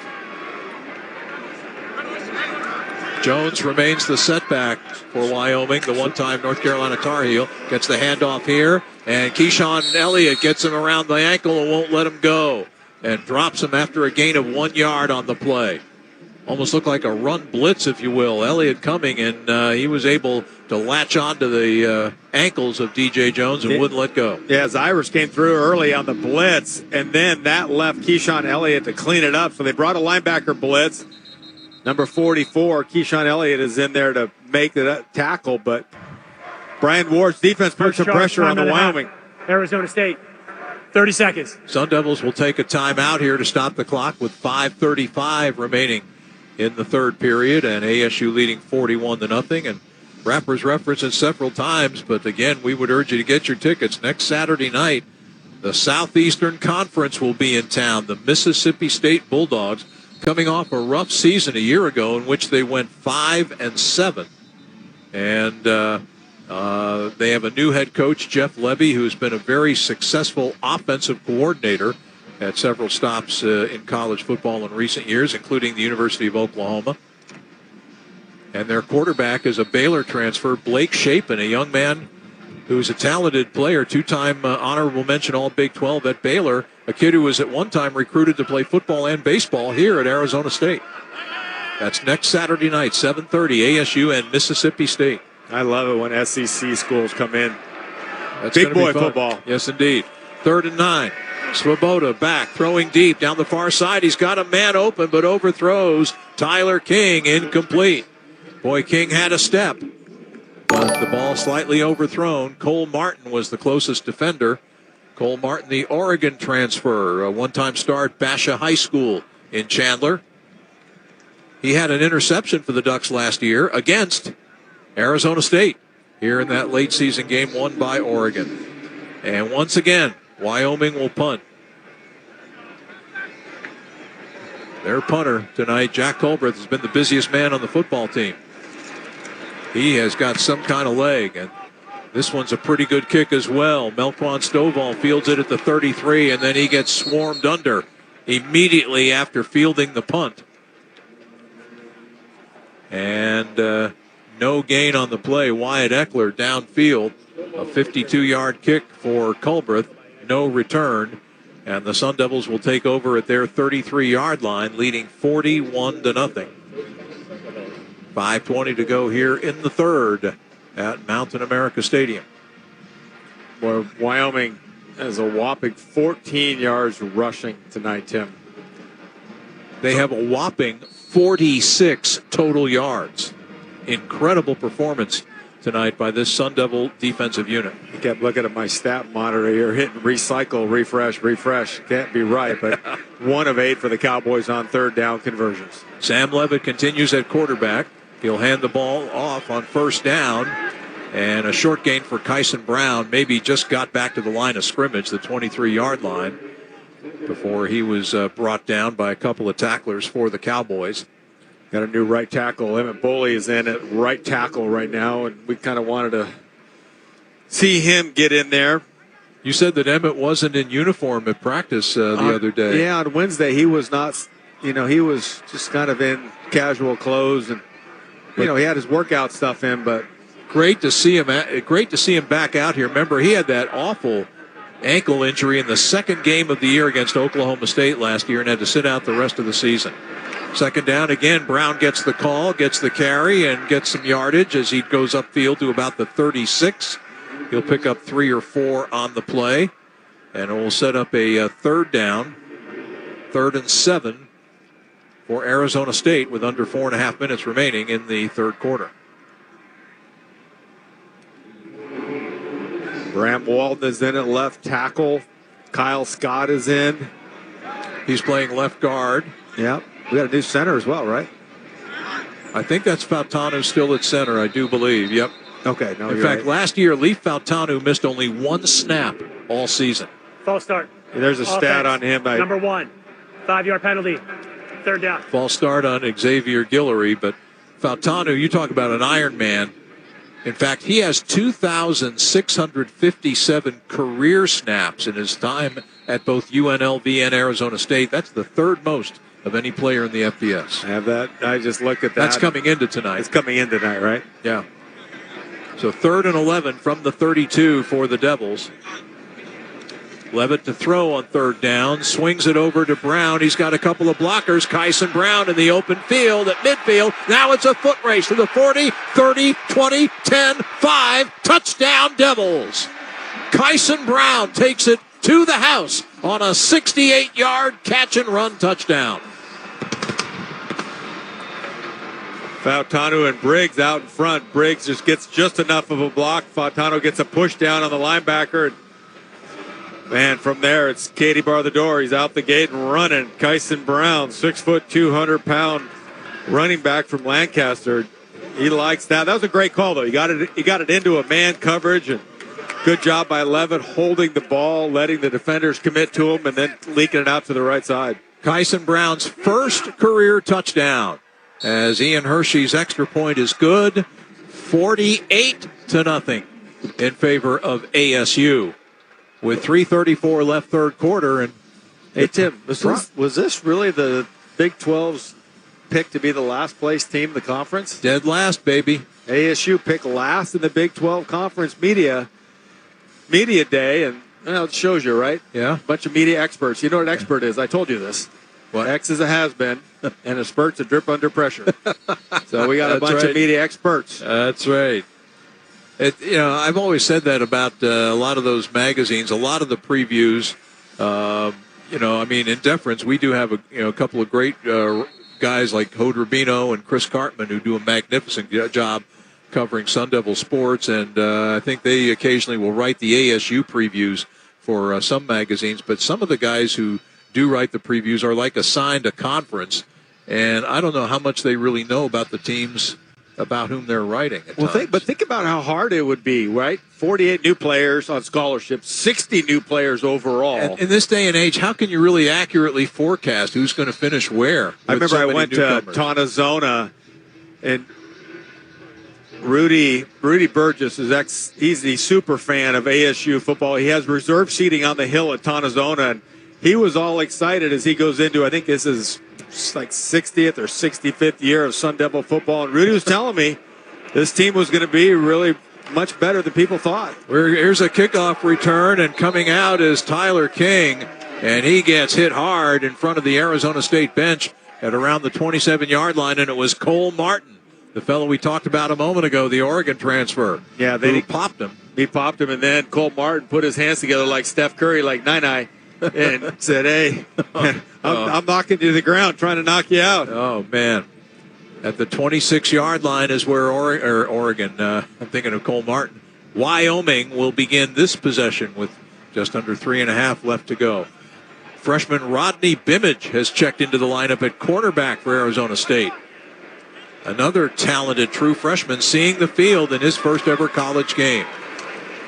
Jones remains the setback for Wyoming. The one-time North Carolina Tar Heel gets the handoff here. And Keyshawn Elliott gets him around the ankle and won't let him go. And drops him after a gain of 1 yard on the play. Almost looked like a run blitz, if you will. Elliott coming, and he was able to latch onto the ankles of DJ Jones and wouldn't let go. Yeah, Irish came through early on the blitz, and then that left Keyshawn Elliott to clean it up. So they brought a linebacker blitz. Number 44, Keyshawn Elliott is in there to make the tackle, but Brian Ward's defense put some pressure on the Wyoming. Arizona State, 30 seconds. Sun Devils will take a timeout here to stop the clock with 5:35 remaining in the third period, and ASU leading 41-0. And Rappers referenced it several times, but again, we would urge you to get your tickets. Next Saturday night, the Southeastern Conference will be in town. The Mississippi State Bulldogs, coming off a rough season a year ago in which they went 5-7. And they have a new head coach, Jeff Levy, who's been a very successful offensive coordinator at several stops in college football in recent years, including the University of Oklahoma. And their quarterback is a Baylor transfer, Blake Shapen, a young man who's a talented player, two-time honorable mention All-Big 12 at Baylor, a kid who was at one time recruited to play football and baseball here at Arizona State. That's next Saturday night, 7:30, ASU and Mississippi State. I love it when SEC schools come in. That's big boy football. Yes, indeed. 3rd and 9. Svoboda back, throwing deep down the far side. He's got a man open, but overthrows Tyler King, incomplete. Boy, King had a step, but the ball slightly overthrown. Cole Martin was the closest defender. Cole Martin, the Oregon transfer, a one-time star at Basha High School in Chandler. He had an interception for the Ducks last year against Arizona State here in that late season game won by Oregon. And once again, Wyoming will punt. Their punter tonight, Jack Colbreth, has been the busiest man on the football team. He has got some kind of leg, and this one's a pretty good kick as well. Melquan Stovall fields it at the 33, and then he gets swarmed under immediately after fielding the punt. And no gain on the play. Wyatt Eckler downfield, a 52-yard kick for Culbreth, no return. And the Sun Devils will take over at their 33-yard line, leading 41-0. 5:20 to go here in the third at Mountain America Stadium. Boy, Wyoming has a whopping 14 yards rushing tonight, Tim. They have a whopping 46 total yards. Incredible performance tonight by this Sun Devil defensive unit. I kept looking at my stat monitor here, hitting recycle, refresh. Can't be right, but 1 of 8 for the Cowboys on third down conversions. Sam Levitt continues at quarterback. He'll hand the ball off on first down. And a short gain for Kyson Brown. Maybe just got back to the line of scrimmage, the 23-yard line, before he was brought down by a couple of tacklers for the Cowboys. Got a new right tackle. Emmett Boley is in at right tackle right now, and we kind of wanted to see him get in there. You said that Emmett wasn't in uniform at practice the other day. Yeah, on Wednesday he was not. He was just kind of in casual clothes, and he had his workout stuff in. But great to see him. Great to see him back out here. Remember, he had that awful ankle injury in the second game of the year against Oklahoma State last year, and had to sit out the rest of the season. Second down again. Brown gets the call, gets the carry, and gets some yardage as he goes upfield to about the 36. He'll pick up 3 or 4 on the play, and it will set up a third down, 3rd and 7 for Arizona State with under 4.5 minutes remaining in the third quarter. Bram Walton is in at left tackle. Kyle Scott is in. He's playing left guard. Yep. We got a new center as well, right? I think that's Fautanu still at center, I do believe. Yep. Okay. No, in fact, last year, Leif Fautanu missed only 1 snap all season. False start. There's a stat on him. Number 1, 5-yard penalty. Third down. False start on Xavier Guillory, but Fautanu, you talk about an Iron Man. In fact, he has 2,657 career snaps in his time at both UNLV and Arizona State. That's the 3rd most of any player in the FBS. I have that. I just looked at that. That's coming into tonight. It's coming in tonight, right? Yeah. So 3rd and 11 from the 32 for the Devils. Levitt to throw on third down. Swings it over to Brown. He's got a couple of blockers. Kyson Brown in the open field at midfield. Now it's a foot race to the 40, 30, 20, 10, 5. Touchdown Devils. Kyson Brown takes it to the house on a 68-yard catch-and-run touchdown. Fautanu and Briggs out in front. Briggs just gets just enough of a block. Fautanu gets a push down on the linebacker. Man, from there, it's Katie bar the door. He's out the gate and running. Kyson Brown, 6 foot, 200-pound running back from Lancaster. He likes that. That was a great call, though. He got it into a man coverage, and good job by Levitt holding the ball, letting the defenders commit to him, and then leaking it out to the right side. Kyson Brown's first career touchdown, as Ian Hershey's extra point is good, 48-0 in favor of ASU. With 3:34 left third quarter. And hey, Tim, was this really the Big 12's pick to be the last place team in the conference? Dead last, baby. ASU picked last in the Big 12 conference media day, and it shows you, right? Yeah. A bunch of media experts. You know what an expert is? I told you this. What? X is a has-been, and a spurt's a drip under pressure. So we got a bunch of media experts. That's right. I've always said that about a lot of those magazines, a lot of the previews. In deference, we do have a couple of great guys like Hode Rubino and Chris Cartman who do a magnificent job covering Sun Devil sports, and I think they occasionally will write the ASU previews for some magazines. But some of the guys who do write the previews are like assigned a conference, And I don't know how much they really know about the teams about whom they're writing. Think about how hard it would be, right? 48 new players on scholarships, 60 new players overall. And in this day and age, how can you really accurately forecast who's going to finish where? I remember I went to Tonazona, and Rudy Burgess he's the super fan of ASU football. He has reserve seating on the hill at Tonazona, and he was all excited as he goes into, I think this is like 60th or 65th year of Sun Devil football. And Rudy was telling me this team was going to be really much better than people thought. Here's a kickoff return, and coming out is Tyler King, and he gets hit hard in front of the Arizona State bench at around the 27-yard line, and it was Cole Martin, the fellow we talked about a moment ago, the Oregon transfer. Yeah, he popped him. He popped him, and then Cole Martin put his hands together like Steph Curry, like nine-eye, and said, hey, I'm knocking you to the ground, trying to knock you out. Oh, man. At the 26-yard line is where Oregon, I'm thinking of Cole Martin. Wyoming will begin this possession with just under 3.5 left to go. Freshman Rodney Bimage has checked into the lineup at quarterback for Arizona State. Another talented true freshman seeing the field in his first ever college game.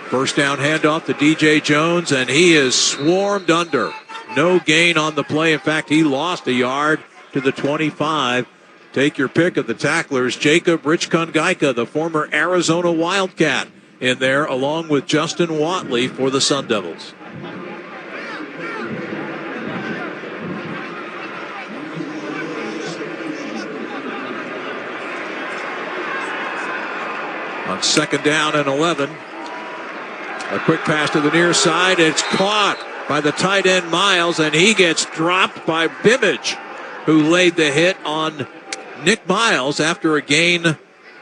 First down handoff to DJ Jones, and he is swarmed under. No gain on the play. In fact, he lost a yard to the 25. Take your pick of the tacklers. Jacob Richkungaika, the former Arizona Wildcat, in there, along with Justin Watley for the Sun Devils. On second down and 11. A quick pass to the near side. It's caught by the tight end Miles, and he gets dropped by Bimage, who laid the hit on Nick Miles after a gain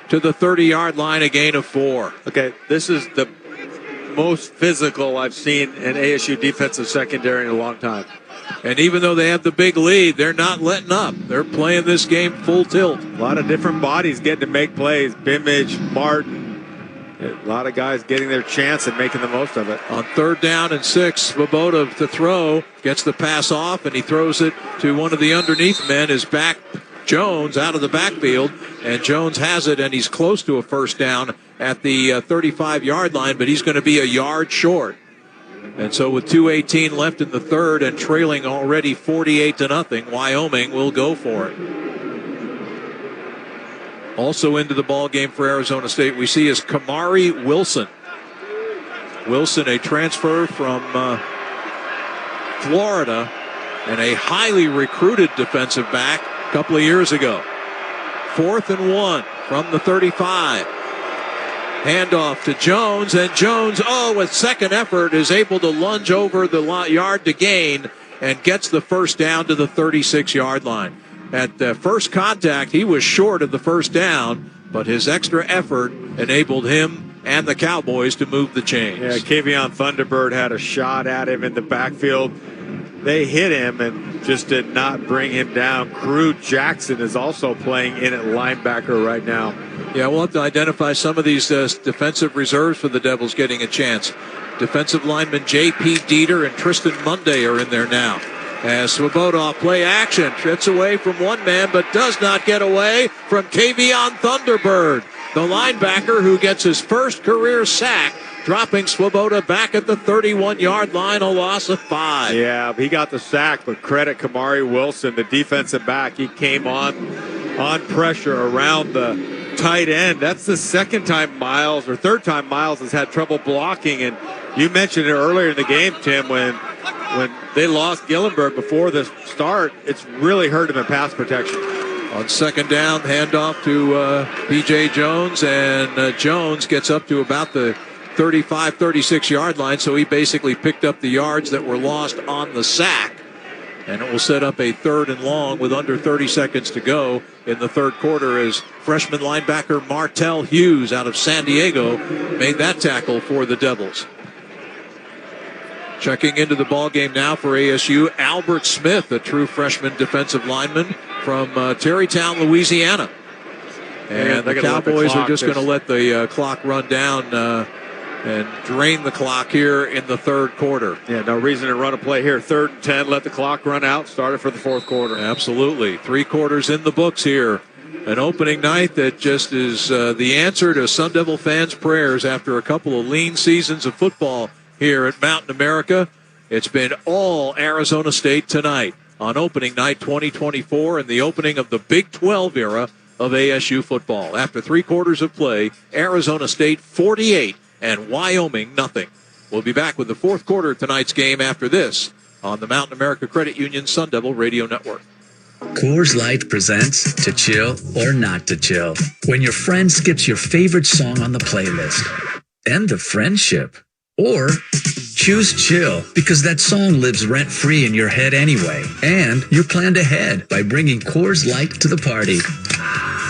to the 30-yard line, a gain of 4. Okay, this is the most physical I've seen an ASU defensive secondary in a long time. And even though they have the big lead, they're not letting up. They're playing this game full tilt. A lot of different bodies getting to make plays. Bimage, Martin. A lot of guys getting their chance and making the most of it. On third down and 6, Swoboda to throw. Gets the pass off, and he throws it to one of the underneath men, his back Jones, out of the backfield. And Jones has it, and he's close to a first down at the 35-yard line, but he's going to be a yard short. And so with 2:18 left in the third and trailing already 48-0, Wyoming will go for it. Also into the ball game for Arizona State we see is Kamari Wilson. Wilson, a transfer from Florida and a highly recruited defensive back a couple of years ago. 4th and 1 from the 35. Handoff to Jones, and Jones, with second effort, is able to lunge over the yard to gain and gets the first down to the 36-yard line. At first contact, he was short of the first down, but his extra effort enabled him and the Cowboys to move the chains. Yeah, Kavion Thunderbird had a shot at him in the backfield. They hit him and just did not bring him down. Crew Jackson is also playing in at linebacker right now. Yeah, we'll have to identify some of these defensive reserves for the Devils getting a chance. Defensive lineman J.P. Dieter and Tristan Munday are in there now. As Swoboda off play action, gets away from one man, but does not get away from Kavion Thunderbird, the linebacker who gets his first career sack, dropping Swoboda back at the 31-yard line, a loss of 5. Yeah, he got the sack, but credit Kamari Wilson, the defensive back. He came on pressure around the tight end. That's the third time Miles has had trouble blocking. And you mentioned it earlier in the game, Tim, when they lost Gillenberg before the start, it's really hurt him in pass protection. On second down, handoff to B.J. Jones, and Jones gets up to about the 35, 36-yard line, so he basically picked up the yards that were lost on the sack. And it will set up a 3rd and long with under 30 seconds to go in the third quarter as freshman linebacker Martell Hughes out of San Diego made that tackle for the Devils. Checking into the ball game now for ASU, Albert Smith, a true freshman defensive lineman from Terrytown, Louisiana. And the Cowboys are just going to let the clock run down and drain the clock here in the third quarter. Yeah, no reason to run a play here. 3rd and 10, let the clock run out, start it for the fourth quarter. Absolutely. 3 quarters in the books here. An opening night that just is the answer to Sun Devil fans' prayers after a couple of lean seasons of football here at Mountain America. It's been all Arizona State tonight on opening night 2024 and the opening of the Big 12 era of ASU football. After 3 quarters of play, Arizona State 48 and Wyoming nothing. We'll be back with the fourth quarter of tonight's game after this on the Mountain America Credit Union Sun Devil Radio Network. Coors Light presents To Chill or Not to Chill. When your friend skips your favorite song on the playlist. End of friendship. Or choose chill because that song lives rent-free in your head anyway. And you planned ahead by bringing Coors Light to the party.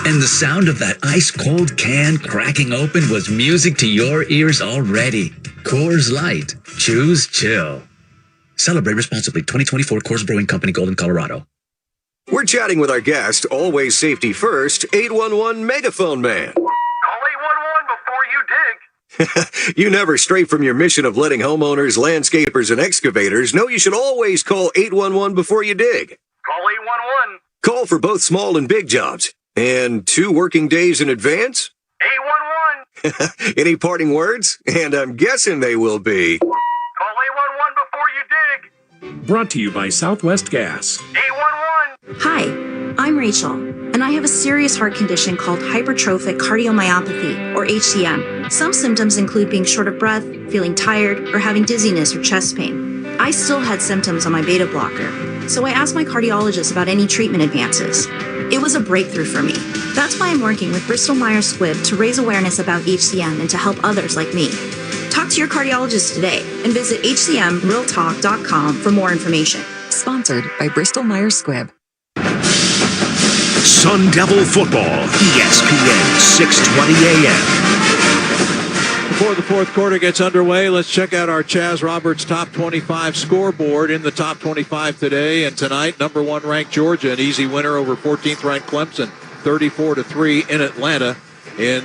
And the sound of that ice-cold can cracking open was music to your ears already. Coors Light. Choose chill. Celebrate responsibly. 2024 Coors Brewing Company, Golden, Colorado. We're chatting with our guest, always safety first, 811 Megaphone Man. Call 811 before you dig. You never stray from your mission of letting homeowners, landscapers, and excavators know you should always call 811 before you dig. Call 811. Call for both small and big jobs. And 2 working days in advance? 811. Any parting words? And I'm guessing they will be. Call 811 before you dig. Brought to you by Southwest Gas. 811. Hi, I'm Rachel, and I have a serious heart condition called hypertrophic cardiomyopathy, or HCM. Some symptoms include being short of breath, feeling tired, or having dizziness or chest pain. I still had symptoms on my beta blocker, so I asked my cardiologist about any treatment advances. It was a breakthrough for me. That's why I'm working with Bristol Myers Squibb to raise awareness about HCM and to help others like me. Talk to your cardiologist today and visit hcmrealtalk.com for more information. Sponsored by Bristol Myers Squibb. Sun Devil Football, ESPN 620 AM. Before the fourth quarter gets underway, let's check out our Chaz Roberts Top 25 scoreboard. In the top 25 today and tonight, number 1 ranked Georgia, an easy winner over 14th ranked Clemson, 34-3 in Atlanta. In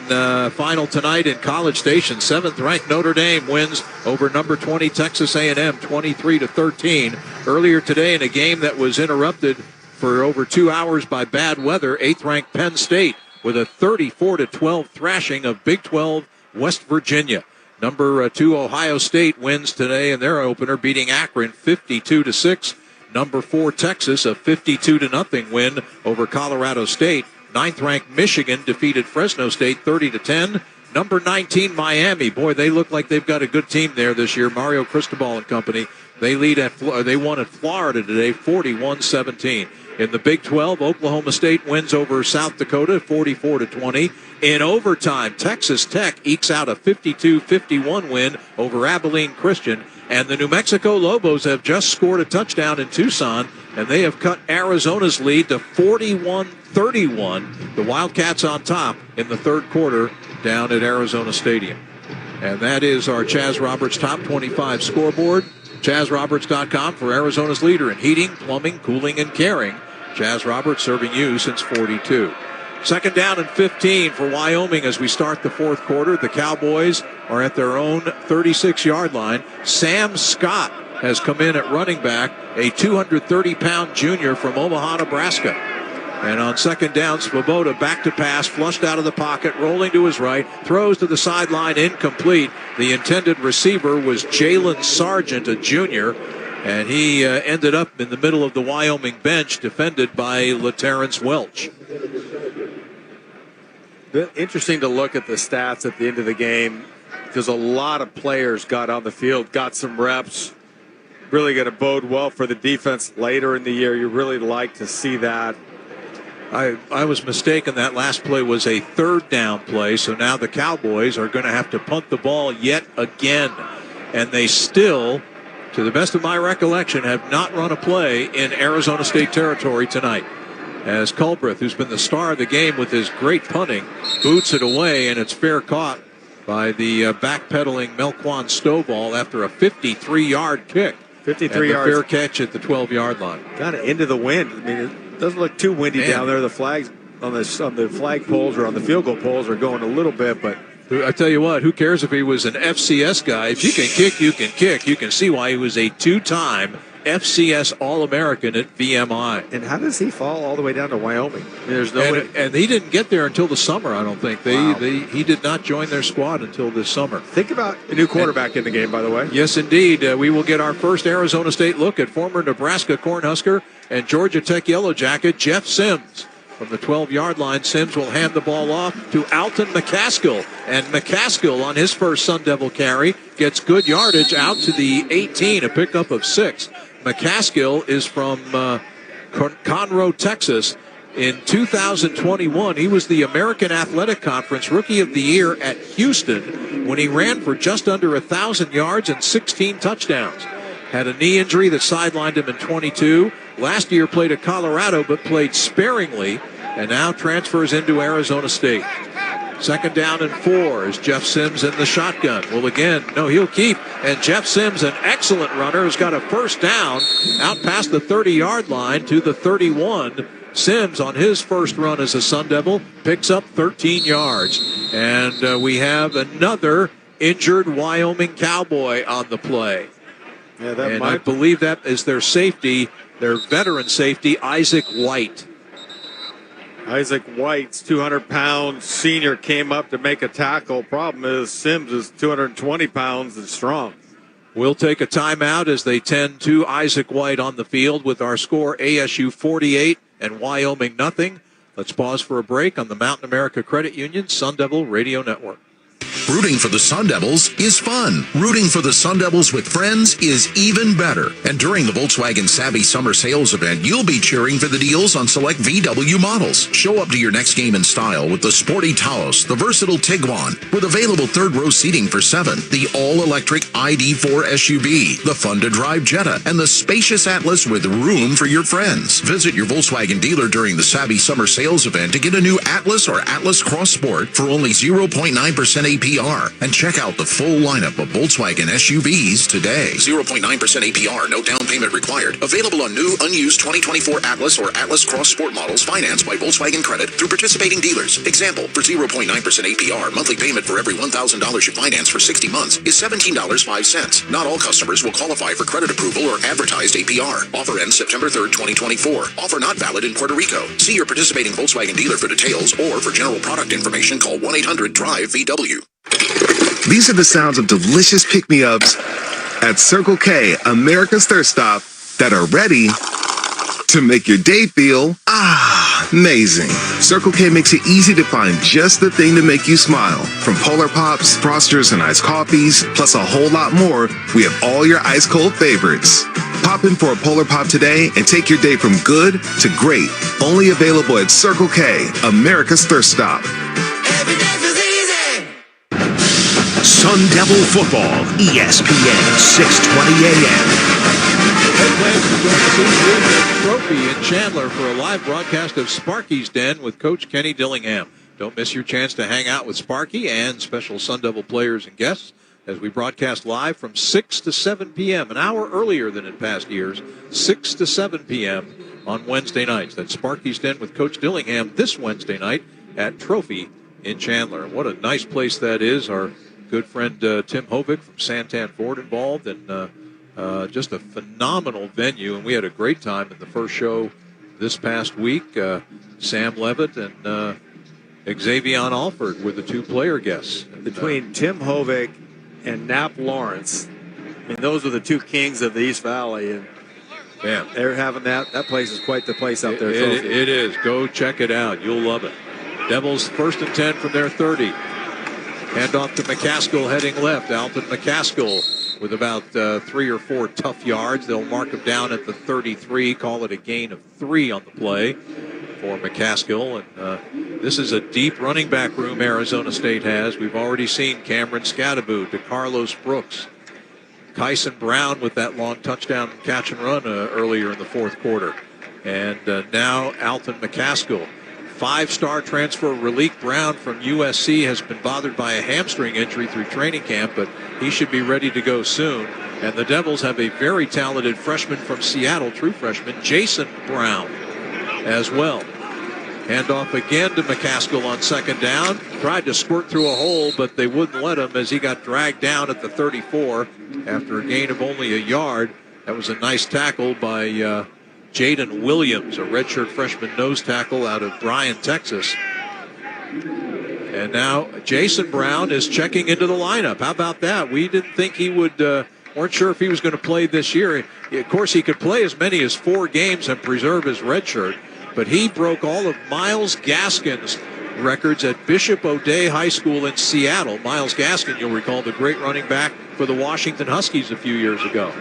final tonight in College Station, 7th ranked Notre Dame wins over number 20 Texas A&M, 23-13. Earlier today in a game that was interrupted for over 2 hours by bad weather, 8th ranked Penn State with a 34-12 thrashing of Big 12 West Virginia. Number 2 Ohio State wins today in their opener, beating Akron 52-6. Number 4 Texas, a 52-0 win over Colorado State. 9th ranked Michigan defeated Fresno State 30-10. Number 19 Miami, boy, they look like they've got a good team there this year. Mario Cristobal and company. They won at Florida today 41-17. In the Big 12, Oklahoma State wins over South Dakota 44-20. In overtime, Texas Tech ekes out a 52-51 win over Abilene Christian. And the New Mexico Lobos have just scored a touchdown in Tucson, and they have cut Arizona's lead to 41-31. The Wildcats on top in the third quarter down at Arizona Stadium. And that is our Chaz Roberts Top 25 scoreboard. ChazRoberts.com for Arizona's leader in heating, plumbing, cooling, and caring. Chaz Roberts serving you since 42. Second down and 15 for Wyoming as we start the fourth quarter. The Cowboys are at their own 36-yard line. Sam Scott has come in at running back, a 230-pound junior from Omaha, Nebraska. And on second down, Swoboda back to pass, flushed out of the pocket, rolling to his right, throws to the sideline, incomplete. The intended receiver was Jalen Sargent, a junior, and he ended up in the middle of the Wyoming bench, defended by LaTerrence Welch. Interesting to look at the stats at the end of the game, because a lot of players got on the field, got some reps. Really going to bode well for the defense later in the year. You really like to see that. I was mistaken. That last play was a third down play, so now the Cowboys are going to have to punt the ball yet again. And they still, to the best of my recollection, have not run a play in Arizona State territory tonight. As Culbreth, who's been the star of the game with his great punting, boots it away, and it's fair caught by the backpedaling Melquan Stovall after a 53-yard kick. 53 and yards. Fair catch at the 12-yard line. Kind of into the wind. I mean, it doesn't look too windy down there. The flags on the flag poles or on the field goal poles are going a little bit, but I tell you what, who cares if he was an FCS guy? If you can kick, you can kick. You can see why he was a 2-time FCS All-American at VMI. And how does he fall all the way down to Wyoming? I mean, there's no way. And he didn't get there until the summer, I don't think. He did not join their squad until this summer. Think about a new quarterback in the game, by the way. Yes, indeed. We will get our first Arizona State look at former Nebraska Cornhusker and Georgia Tech Yellow Jacket, Jeff Sims. From the 12-yard line, Sims will hand the ball off to Alton McCaskill. And McCaskill, on his first Sun Devil carry, gets good yardage out to the 18, a pickup of 6. McCaskill is from Conroe, Texas. In 2021, he was the American Athletic Conference Rookie of the Year at Houston when he ran for just under 1,000 yards and 16 touchdowns. Had a knee injury that sidelined him in 22. Last year played at Colorado, but played sparingly, and now transfers into Arizona State. 2nd down and 4 as Jeff Sims in the shotgun. Well, again, no, he'll keep. And Jeff Sims, an excellent runner, has got a first down out past the 30-yard line to the 31. Sims, on his first run as a Sun Devil, picks up 13 yards. And we have another injured Wyoming Cowboy on the play. Yeah, I believe that is their safety, their veteran safety, Isaac White. Isaac White's 200-pound senior came up to make a tackle. Problem is Sims is 220 pounds and strong. We'll take a timeout as they tend to Isaac White on the field with our score ASU 48 and Wyoming nothing. Let's pause for a break on the Mountain America Credit Union Sun Devil Radio Network. Rooting for the Sun Devils is fun. Rooting for the Sun Devils with friends is even better. And during the Volkswagen Savvy Summer Sales Event, you'll be cheering for the deals on select VW models. Show up to your next game in style with the sporty Taos, the versatile Tiguan, with available third-row seating for 7, the all-electric ID4 SUV, the fun-to-drive Jetta, and the spacious Atlas with room for your friends. Visit your Volkswagen dealer during the Savvy Summer Sales Event to get a new Atlas or Atlas Cross Sport for only 0.9% APR. And check out the full lineup of Volkswagen SUVs today. 0.9% APR, no down payment required. Available on new, unused 2024 Atlas or Atlas Cross Sport models financed by Volkswagen Credit through participating dealers. Example, for 0.9% APR, monthly payment for every $1,000 you finance for 60 months is $17.05. Not all customers will qualify for credit approval or advertised APR. Offer ends September 3rd, 2024. Offer not valid in Puerto Rico. See your participating Volkswagen dealer for details, or for general product information, call 1-800-DRIVE-VW. These are the sounds of delicious pick-me-ups at Circle K, America's Thirst Stop, that are ready to make your day feel amazing. Circle K makes it easy to find just the thing to make you smile. From Polar Pops, Frosters, and iced coffees, plus a whole lot more, we have all your ice-cold favorites. Pop in for a Polar Pop today and take your day from good to great. Only available at Circle K, America's Thirst Stop. Sun Devil Football, ESPN 620 AM. Trophy in Chandler for a live broadcast of Sparky's Den with Coach Kenny Dillingham. Don't miss your chance to hang out with Sparky and special Sun Devil players and guests as we broadcast live from 6 to 7 p.m., an hour earlier than in past years, 6 to 7 p.m. on Wednesday nights. That's Sparky's Den with Coach Dillingham this Wednesday night at Trophy in Chandler. What a nice place that is. Our good friend Tim Hovick from Santan Ford involved, and just a phenomenal venue. And we had a great time in the first show this past week. Sam Levitt and Xavier Alford were the 2 player guests. Between Tim Hovick and Knapp Lawrence, I mean, those are the 2 kings of the East Valley. And yeah, they're having that. That place is quite the place out there. It is. Go check it out. You'll love it. Devils 1st and 10 from their 30. Hand off to McCaskill heading left. Alton McCaskill with about 3 or 4 tough yards. They'll mark him down at the 33, call it a gain of 3 on the play for McCaskill. And this is a deep running back room Arizona State has. We've already seen Cameron Scadaboo, DeCarlos Brooks, Kyson Brown with that long touchdown catch and run earlier in the 4th quarter. And now Alton McCaskill. 5-star transfer Raleek Brown from USC has been bothered by a hamstring injury through training camp, but he should be ready to go soon. And the Devils have a very talented freshman from Seattle, true freshman, Jason Brown, as well. Handoff again to McCaskill on second down. Tried to squirt through a hole, but they wouldn't let him as he got dragged down at the 34 after a gain of only a yard. That was a nice tackle by Jaden Williams, a redshirt freshman nose tackle out of Bryan, Texas. And now Jason Brown is checking into the lineup. How about that? We didn't think he would, weren't sure if he was going to play this year. Of course, he could play as many as 4 games and preserve his red shirt, but he broke all of Myles Gaskin's records at Bishop O'Dea High School in Seattle. Myles Gaskin, you'll recall, the great running back for the Washington Huskies a few years ago.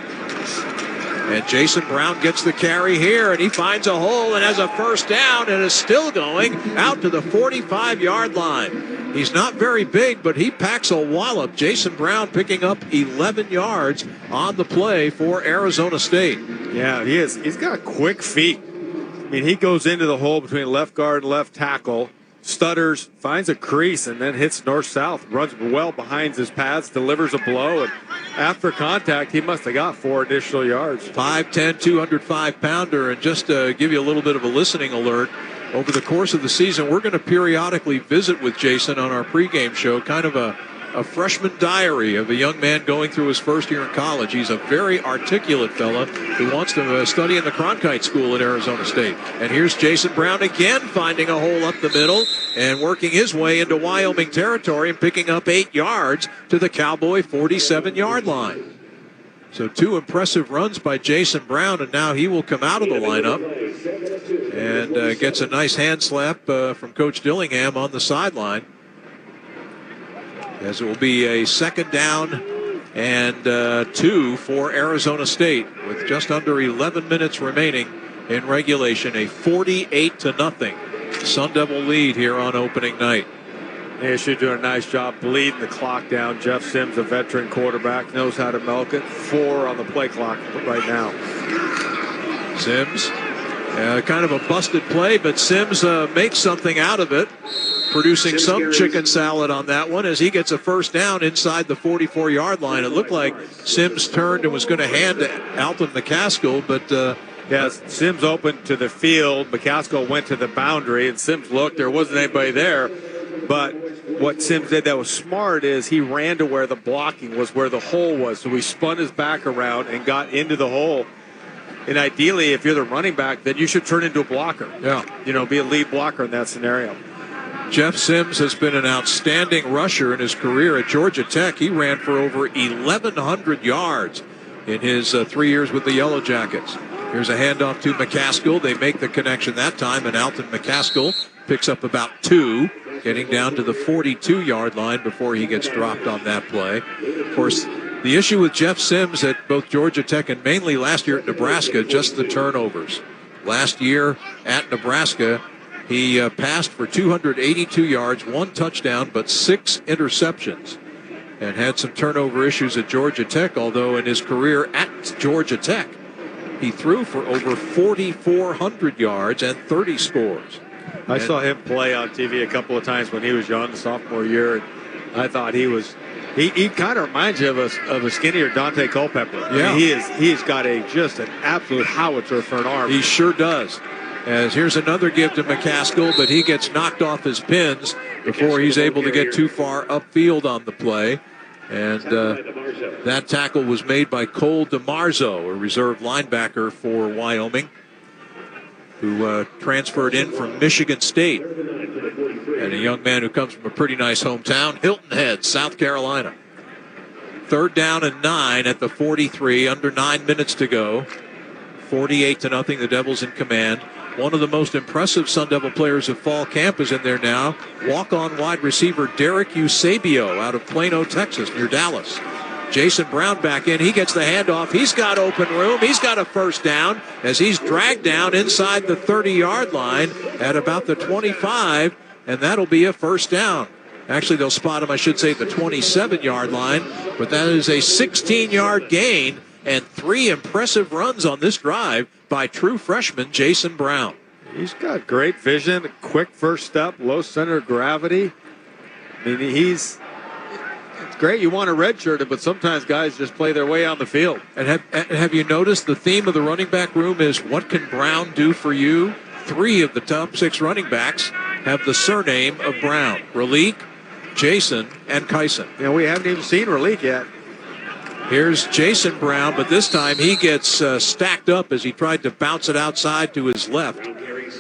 And Jason Brown gets the carry here, and he finds a hole and has a first down and is still going out to the 45-yard line. He's not very big, but he packs a wallop. Jason Brown picking up 11 yards on the play for Arizona State. Yeah, he is. He's got quick feet. I mean, he goes into the hole between left guard and left tackle, stutters, finds a crease, and then hits north-south, runs well behind his pads, delivers a blow, and after contact, he must have got 4 additional yards. 5'10", 205-pounder, and just to give you a little bit of a listening alert, over the course of the season, we're going to periodically visit with Jason on our pregame show, kind of a freshman diary of a young man going through his first year in college. He's a very articulate fella who wants to study in the Cronkite School at Arizona State. And here's Jason Brown again finding a hole up the middle and working his way into Wyoming territory and picking up 8 yards to the Cowboy 47-yard line. So 2 impressive runs by Jason Brown, and now he will come out of the lineup and gets a nice hand slap from Coach Dillingham on the sideline, as it will be a second down and 2 for Arizona State with just under 11 minutes remaining in regulation. A 48-0 Sun Devil lead here on opening night. They should do a nice job bleeding the clock down. Jeff Sims, a veteran quarterback, knows how to milk it. 4 on the play clock right now. Sims, kind of a busted play, but Sims makes something out of it, producing some chicken salad on that one as he gets a first down inside the 44-yard line. It looked like Sims turned and was going to hand to Alton McCaskill, but yes, Sims opened to the field. McCaskill went to the boundary, and Sims looked. There wasn't anybody there. But what Sims did that was smart is he ran to where the blocking was, where the hole was. So he spun his back around and got into the hole. And ideally, if you're the running back, then you should turn into a blocker. Yeah. You know, be a lead blocker in that scenario. Jeff Sims has been an outstanding rusher in his career at Georgia Tech. He ran for over 1,100 yards in his 3 years with the Yellow Jackets. Here's a handoff to McCaskill. They make the connection that time, and Alton McCaskill picks up about 2, getting down to the 42-yard line before he gets dropped on that play. Of course, the issue with Jeff Sims at both Georgia Tech and mainly last year at Nebraska, just the turnovers. Last year at Nebraska, he passed for 282 yards, 1 touchdown, but 6 interceptions, and had some turnover issues at Georgia Tech, although in his career at Georgia Tech, he threw for over 4,400 yards and 30 scores. I saw him play on TV a couple of times when he was young, sophomore year, and I thought he was... He kind of reminds you of a skinnier Dante Culpepper. Yeah. I mean, he's got just an absolute howitzer for an arm. He sure does. As here's another give to McCaskill, but he gets knocked off his pins before he's able to get too far upfield on the play. And that tackle was made by Cole DeMarzo, a reserve linebacker for Wyoming, who transferred in from Michigan State, and a young man who comes from a pretty nice hometown, Hilton Head, South Carolina. 3rd down and 9 at the 43, under 9 minutes to go. 48-0, the Devils in command. One of the most impressive Sun Devil players of fall camp is in there now. Walk-on wide receiver Derek Eusebio out of Plano, Texas, near Dallas. Jason Brown back in. He gets the handoff. He's got open room. He's got a first down as he's dragged down inside the 30-yard line at about the 25, and that'll be a first down. Actually, they'll spot him, I should say, the 27-yard line, but that is a 16-yard gain and 3 impressive runs on this drive by true freshman Jason Brown. He's got great vision, quick first step, low center of gravity. I mean, it's great. You want to redshirt it, but sometimes guys just play their way on the field. And have you noticed the theme of the running back room is what can Brown do for you? 3 of the top 6 running backs have the surname of Brown. Raleek, Jason, and Kyson. Yeah, we haven't even seen Raleek yet. Here's Jason Brown, but this time he gets stacked up as he tried to bounce it outside to his left,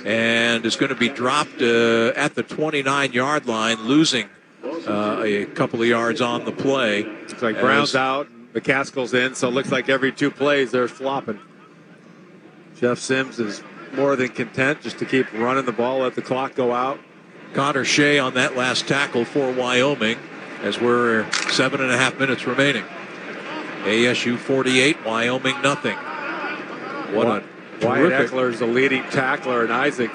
and is going to be dropped at the 29-yard line, losing a couple of yards on the play. Looks like Brown's out, McCaskill's in, so it looks like every 2 plays they're flopping. Jeff Sims is more than content just to keep running the ball, let the clock go out. Connor Shea on that last tackle for Wyoming as we're 7.5 minutes remaining. ASU 48, Wyoming nothing. What a Wyatt Eckler is the leading tackler, and Isaac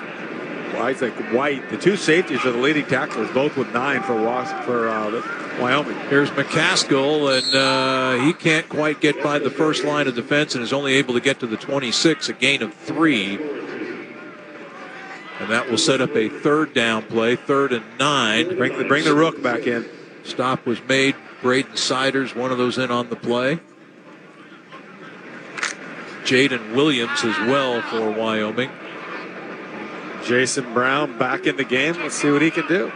White, the 2 safeties are the leading tacklers, both with 9 for Wyoming. Here's McCaskill, and he can't quite get by the first line of defense and is only able to get to the 26, a gain of 3. And that will set up a 3rd down play, 3rd and 9. Bring the rook back in. Stop was made. Braden Siders, one of those in on the play. Jaden Williams as well for Wyoming. Jason Brown back in the game. Let's see what he can do.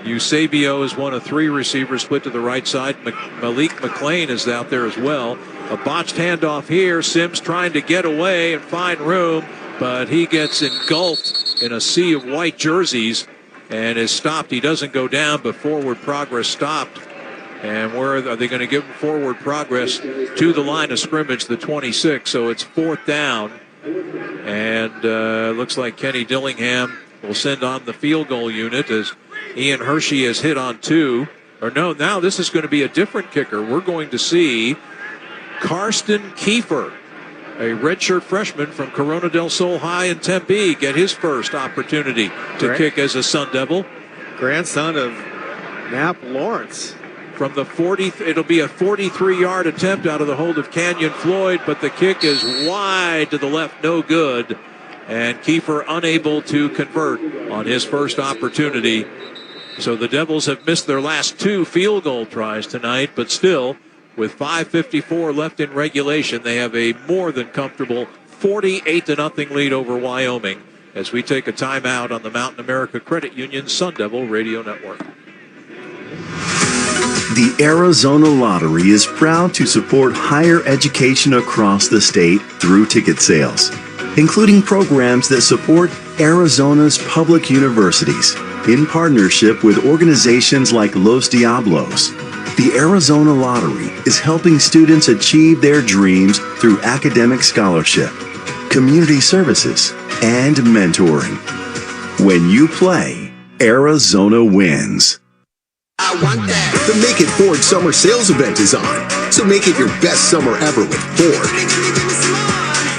Eusebio is one of 3 receivers split to the right side. Malik McLean is out there as well. A botched handoff here. Sims trying to get away and find room, but he gets engulfed in a sea of white jerseys and is stopped. He doesn't go down, but forward progress stopped. And where are they going to give him forward progress? To the line of scrimmage, the 26. So it's 4th down. And looks like Kenny Dillingham will send on the field goal unit as Ian Hershey has hit on 2. Or no, now this is going to be a different kicker. We're going to see Karsten Kiefer, a redshirt freshman from Corona del Sol High in Tempe, get his first opportunity to kick as a Sun Devil. Grandson of Knapp Lawrence. From the 40, it'll be a 43-yard attempt out of the hold of Canyon Floyd, but the kick is wide to the left, no good. And Kiefer unable to convert on his first opportunity. So the Devils have missed their last 2 field goal tries tonight, but still, with 5:54 left in regulation, they have a more than comfortable 48-0 lead over Wyoming as we take a timeout on the Mountain America Credit Union Sun Devil Radio Network. The Arizona Lottery is proud to support higher education across the state through ticket sales, including programs that support Arizona's public universities in partnership with organizations like Los Diablos. The Arizona Lottery is helping students achieve their dreams through academic scholarship, community services, and mentoring. When you play, Arizona wins. I want that. The Make It Ford Summer Sales Event is on, so make it your best summer ever with Ford.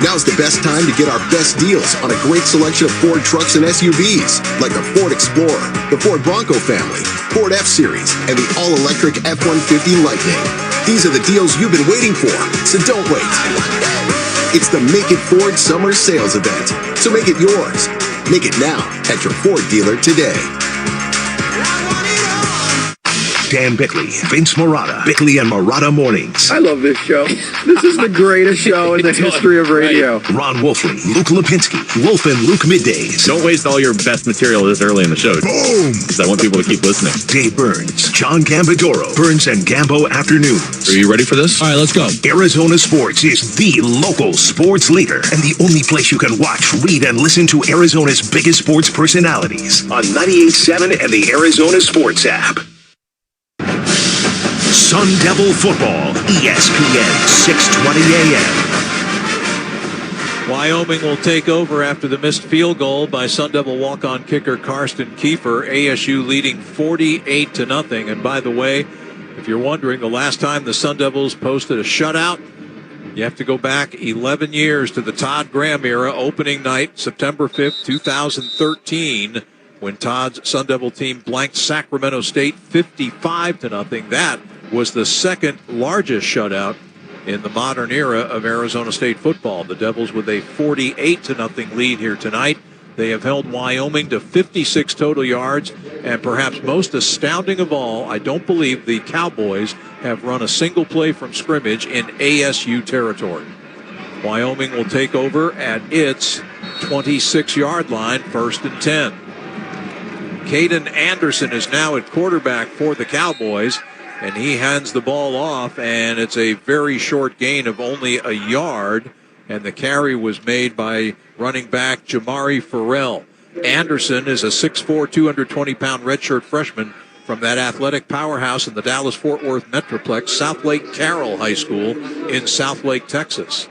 Now's the best time to get our best deals on a great selection of Ford trucks and SUVs, like the Ford Explorer, the Ford Bronco family, Ford F-Series, and the all-electric F-150 Lightning. These are the deals you've been waiting for, so don't wait. It's the Make It Ford Summer Sales Event, so make it yours. Make it now at your Ford dealer today. Dan Bickley, Vince Marotta, Bickley and Marotta Mornings. I love this show. This is the greatest show in the history of radio. Ron Wolfley, Luke Lipinski, Wolf and Luke Middays. Don't waste all your best material this early in the show. Boom! Because I want people to keep listening. Dave Burns, John Gambadoro, Burns and Gambo Afternoons. Are you ready for this? All right, let's go. Arizona Sports is the local sports leader and the only place you can watch, read, and listen to Arizona's biggest sports personalities on 98.7 and the Arizona Sports app. Sun Devil Football, ESPN 620 AM. Wyoming will take over after the missed field goal by Sun Devil walk-on kicker Karsten Kiefer. ASU leading 48-0. And by the way, if you're wondering, the last time the Sun Devils posted a shutout, you have to go back 11 years to the Todd Graham era, opening night, September 5th, 2013, when Todd's Sun Devil team blanked Sacramento State 55-0. That was the second largest shutout in the modern era of Arizona State football. The Devils with a 48-0 lead here tonight. They have held Wyoming to 56 total yards, and perhaps most astounding of all, I don't believe the Cowboys have run a single play from scrimmage in ASU territory. Wyoming will take over at its 26-yard line, 1st and 10. Caden Anderson is now at quarterback for the Cowboys, and he hands the ball off, and it's a very short gain of only a yard, and the carry was made by running back Jamari Farrell. Anderson is a 6'4", 220-pound redshirt freshman from that athletic powerhouse in the Dallas-Fort Worth Metroplex, Southlake Carroll High School in Southlake, Texas.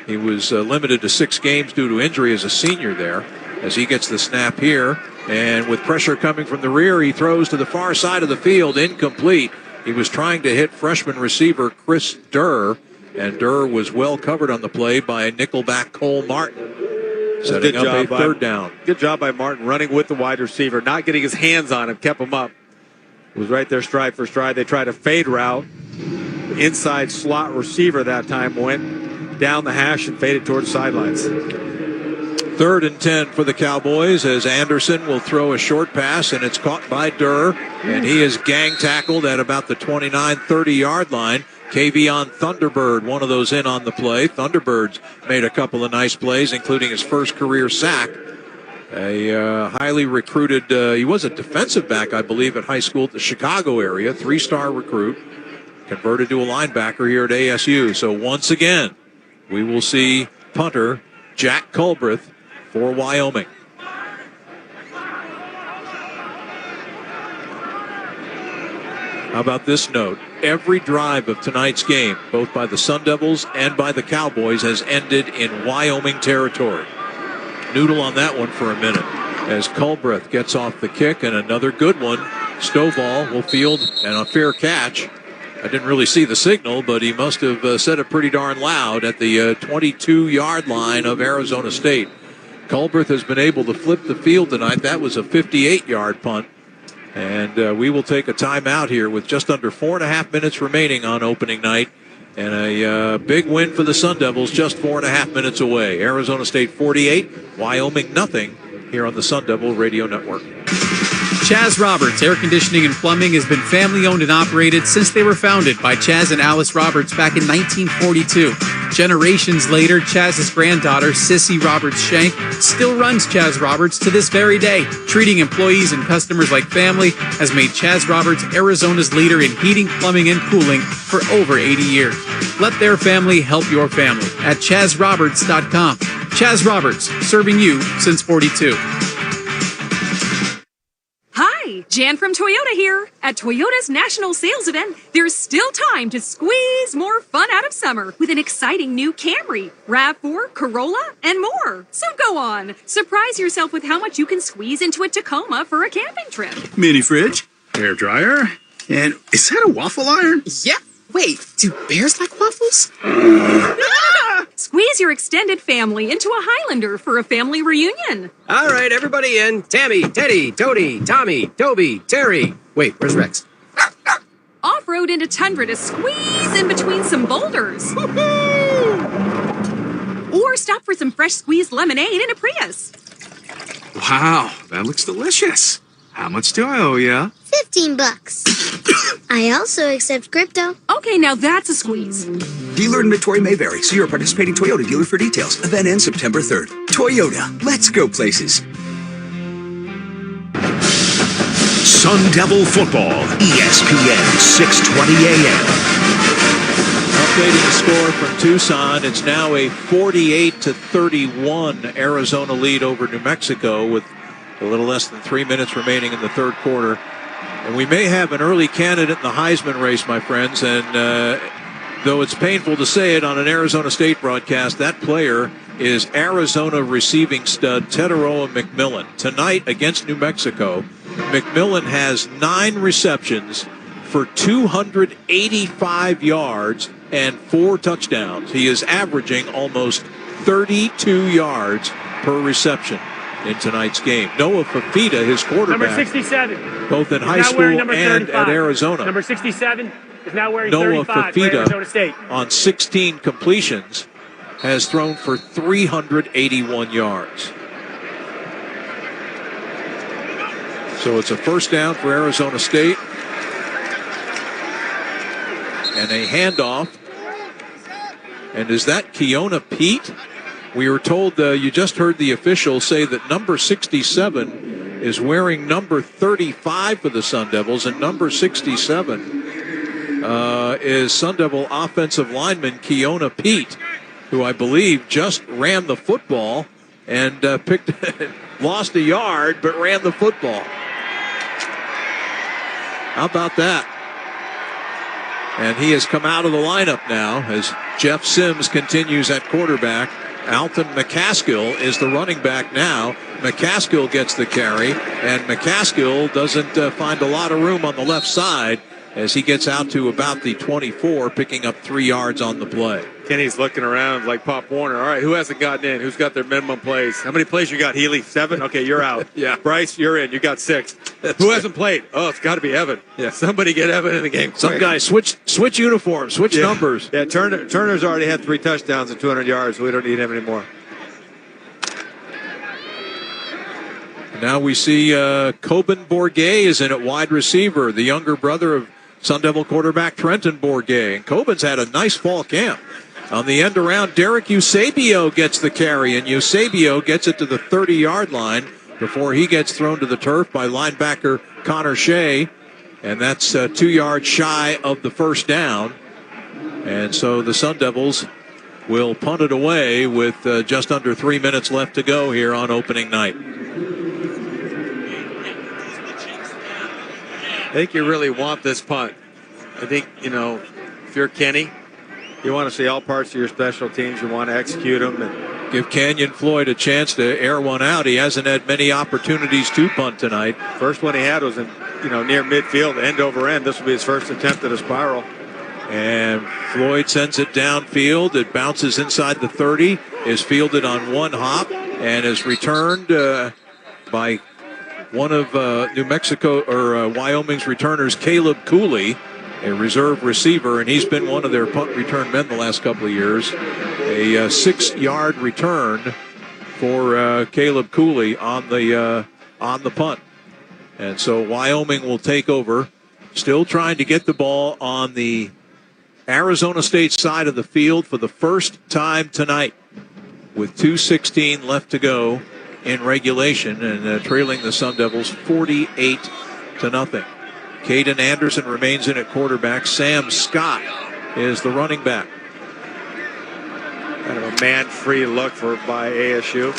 He was limited to 6 games due to injury as a senior there. As he gets the snap here, and with pressure coming from the rear, he throws to the far side of the field, incomplete. He was trying to hit freshman receiver Chris Durr, and Durr was well covered on the play by nickelback Cole Martin, setting up a 3rd down. Good job by Martin running with the wide receiver, not getting his hands on him, kept him up. It was right there stride for stride. They tried a fade route. The inside slot receiver that time went down the hash and faded towards the sidelines. 3rd and 10 for the Cowboys as Anderson will throw a short pass, and it's caught by Durr, and he is gang tackled at about the 29, 30-yard line. Kavion Thunderbird, one of those in on the play. Thunderbird's made a couple of nice plays, including his first career sack. A highly recruited, he was a defensive back, I believe, at high school at the Chicago area, 3-star recruit, converted to a linebacker here at ASU. So once again, we will see punter Jack Culbreth for Wyoming. How about this note? Every drive of tonight's game, both by the Sun Devils and by the Cowboys, has ended in Wyoming territory. Noodle on that one for a minute as Culbreth gets off the kick, and another good one. Stovall will field and a fair catch. I didn't really see the signal, but he must have said it pretty darn loud at the 22-yard line of Arizona State. Culbreth has been able to flip the field tonight. That was a 58-yard punt. And we will take a timeout here with just under 4.5 minutes remaining on opening night. And a big win for the Sun Devils, just 4.5 minutes away. Arizona State 48, Wyoming nothing, here on the Sun Devil Radio Network. Chaz Roberts Air Conditioning and Plumbing has been family owned and operated since they were founded by Chaz and Alice Roberts back in 1942. Generations later, Chaz's granddaughter, Sissy Roberts Shank, still runs Chaz Roberts to this very day. Treating employees and customers like family has made Chaz Roberts Arizona's leader in heating, plumbing, and cooling for over 80 years. Let their family help your family at ChazRoberts.com. Chaz Roberts, serving you since 42. Hi, Jan from Toyota here. At Toyota's national sales event, there's still time to squeeze more fun out of summer with an exciting new Camry, RAV4, Corolla, and more. So go on, surprise yourself with how much you can squeeze into a Tacoma for a camping trip. Mini fridge, hair dryer, and is that a waffle iron? Yeah. Wait, do bears like waffles? Squeeze your extended family into a Highlander for a family reunion. All right, everybody in. Tammy, Teddy, Tody, Tommy, Toby, Terry. Wait, where's Rex? Off-road into tundra to squeeze in between some boulders. Or stop for some fresh squeezed lemonade in a Prius. Wow, that looks delicious. How much do I owe ya? $15. I also accept crypto. Okay, now that's a squeeze. Dealer inventory may vary. See your participating Toyota dealer for details. Event ends September 3rd. Toyota, let's go places. Sun Devil Football, ESPN 620 AM. Updating the score from Tucson, it's now a 48-31 Arizona lead over New Mexico with a little less than 3 minutes remaining in the third quarter. And we may have an early candidate in the Heisman race, my friends. And though it's painful to say it on an Arizona State broadcast, that player is Arizona receiving stud Teteroa McMillan. Tonight against New Mexico, McMillan has 9 receptions for 285 yards and 4 touchdowns. He is averaging almost 32 yards per reception in tonight's game. Noah Fafita, his quarterback, number 67, both in high school and at Arizona. Number 67 is now wearing Noah 35 for Arizona State. Fafita, on 16 completions, has thrown for 381 yards. So it's a first down for Arizona State. And a handoff And is that Keona Pete? We were told, you just heard the official say that number 67 is wearing number 35 for the Sun Devils, and number 67 is Sun Devil offensive lineman Keona Pete, who I believe just ran the football and lost a yard, but ran the football. How about that? And he has come out of the lineup now as Jeff Sims continues at quarterback. Alton McCaskill is the running back now. McCaskill gets the carry, and McCaskill doesn't find a lot of room on the left side as he gets out to about the 24, picking up 3 yards on the play. Kenny's looking around like Pop Warner. All right, who hasn't gotten in? Who's got their minimum plays? How many plays you got, Healy? 7? Okay, you're out. Yeah. Bryce, you're in. You got 6. Who hasn't played? Oh, it's got to be Evan. Yeah. Somebody get Evan in the game. Some guys switch uniforms, switch numbers. Yeah, Turner's already had 3 touchdowns and 200 yards, so we don't need him anymore. Now we see Coben Bourget is in at wide receiver, the younger brother of Sun Devil quarterback Trenton Bourget. And Coben's had a nice fall camp. On the end around, Derek Eusebio gets the carry, and Eusebio gets it to the 30-yard line before he gets thrown to the turf by linebacker Connor Shea. And that's 2 yards shy of the first down. And so the Sun Devils will punt it away with just under 3 minutes left to go here on opening night. I think you really want this punt. I think, if you're Kenny, you want to see all parts of your special teams. You want to execute them. And give Canyon Floyd a chance to air one out. He hasn't had many opportunities to punt tonight. First one he had was in, near midfield, end over end. This will be his first attempt at a spiral. And Floyd sends it downfield. It bounces inside the 30, is fielded on one hop, and is returned by one of New Mexico or Wyoming's returners, Caleb Cooley, a reserve receiver, and he's been one of their punt return men the last couple of years. A 6-yard return for Caleb Cooley on the punt. And so Wyoming will take over, still trying to get the ball on the Arizona State side of the field for the first time tonight, with 2:16 left to go in regulation, and trailing the Sun Devils 48-0. Caden Anderson remains in at quarterback. Sam Scott is the running back. Kind of a man-free look by ASU.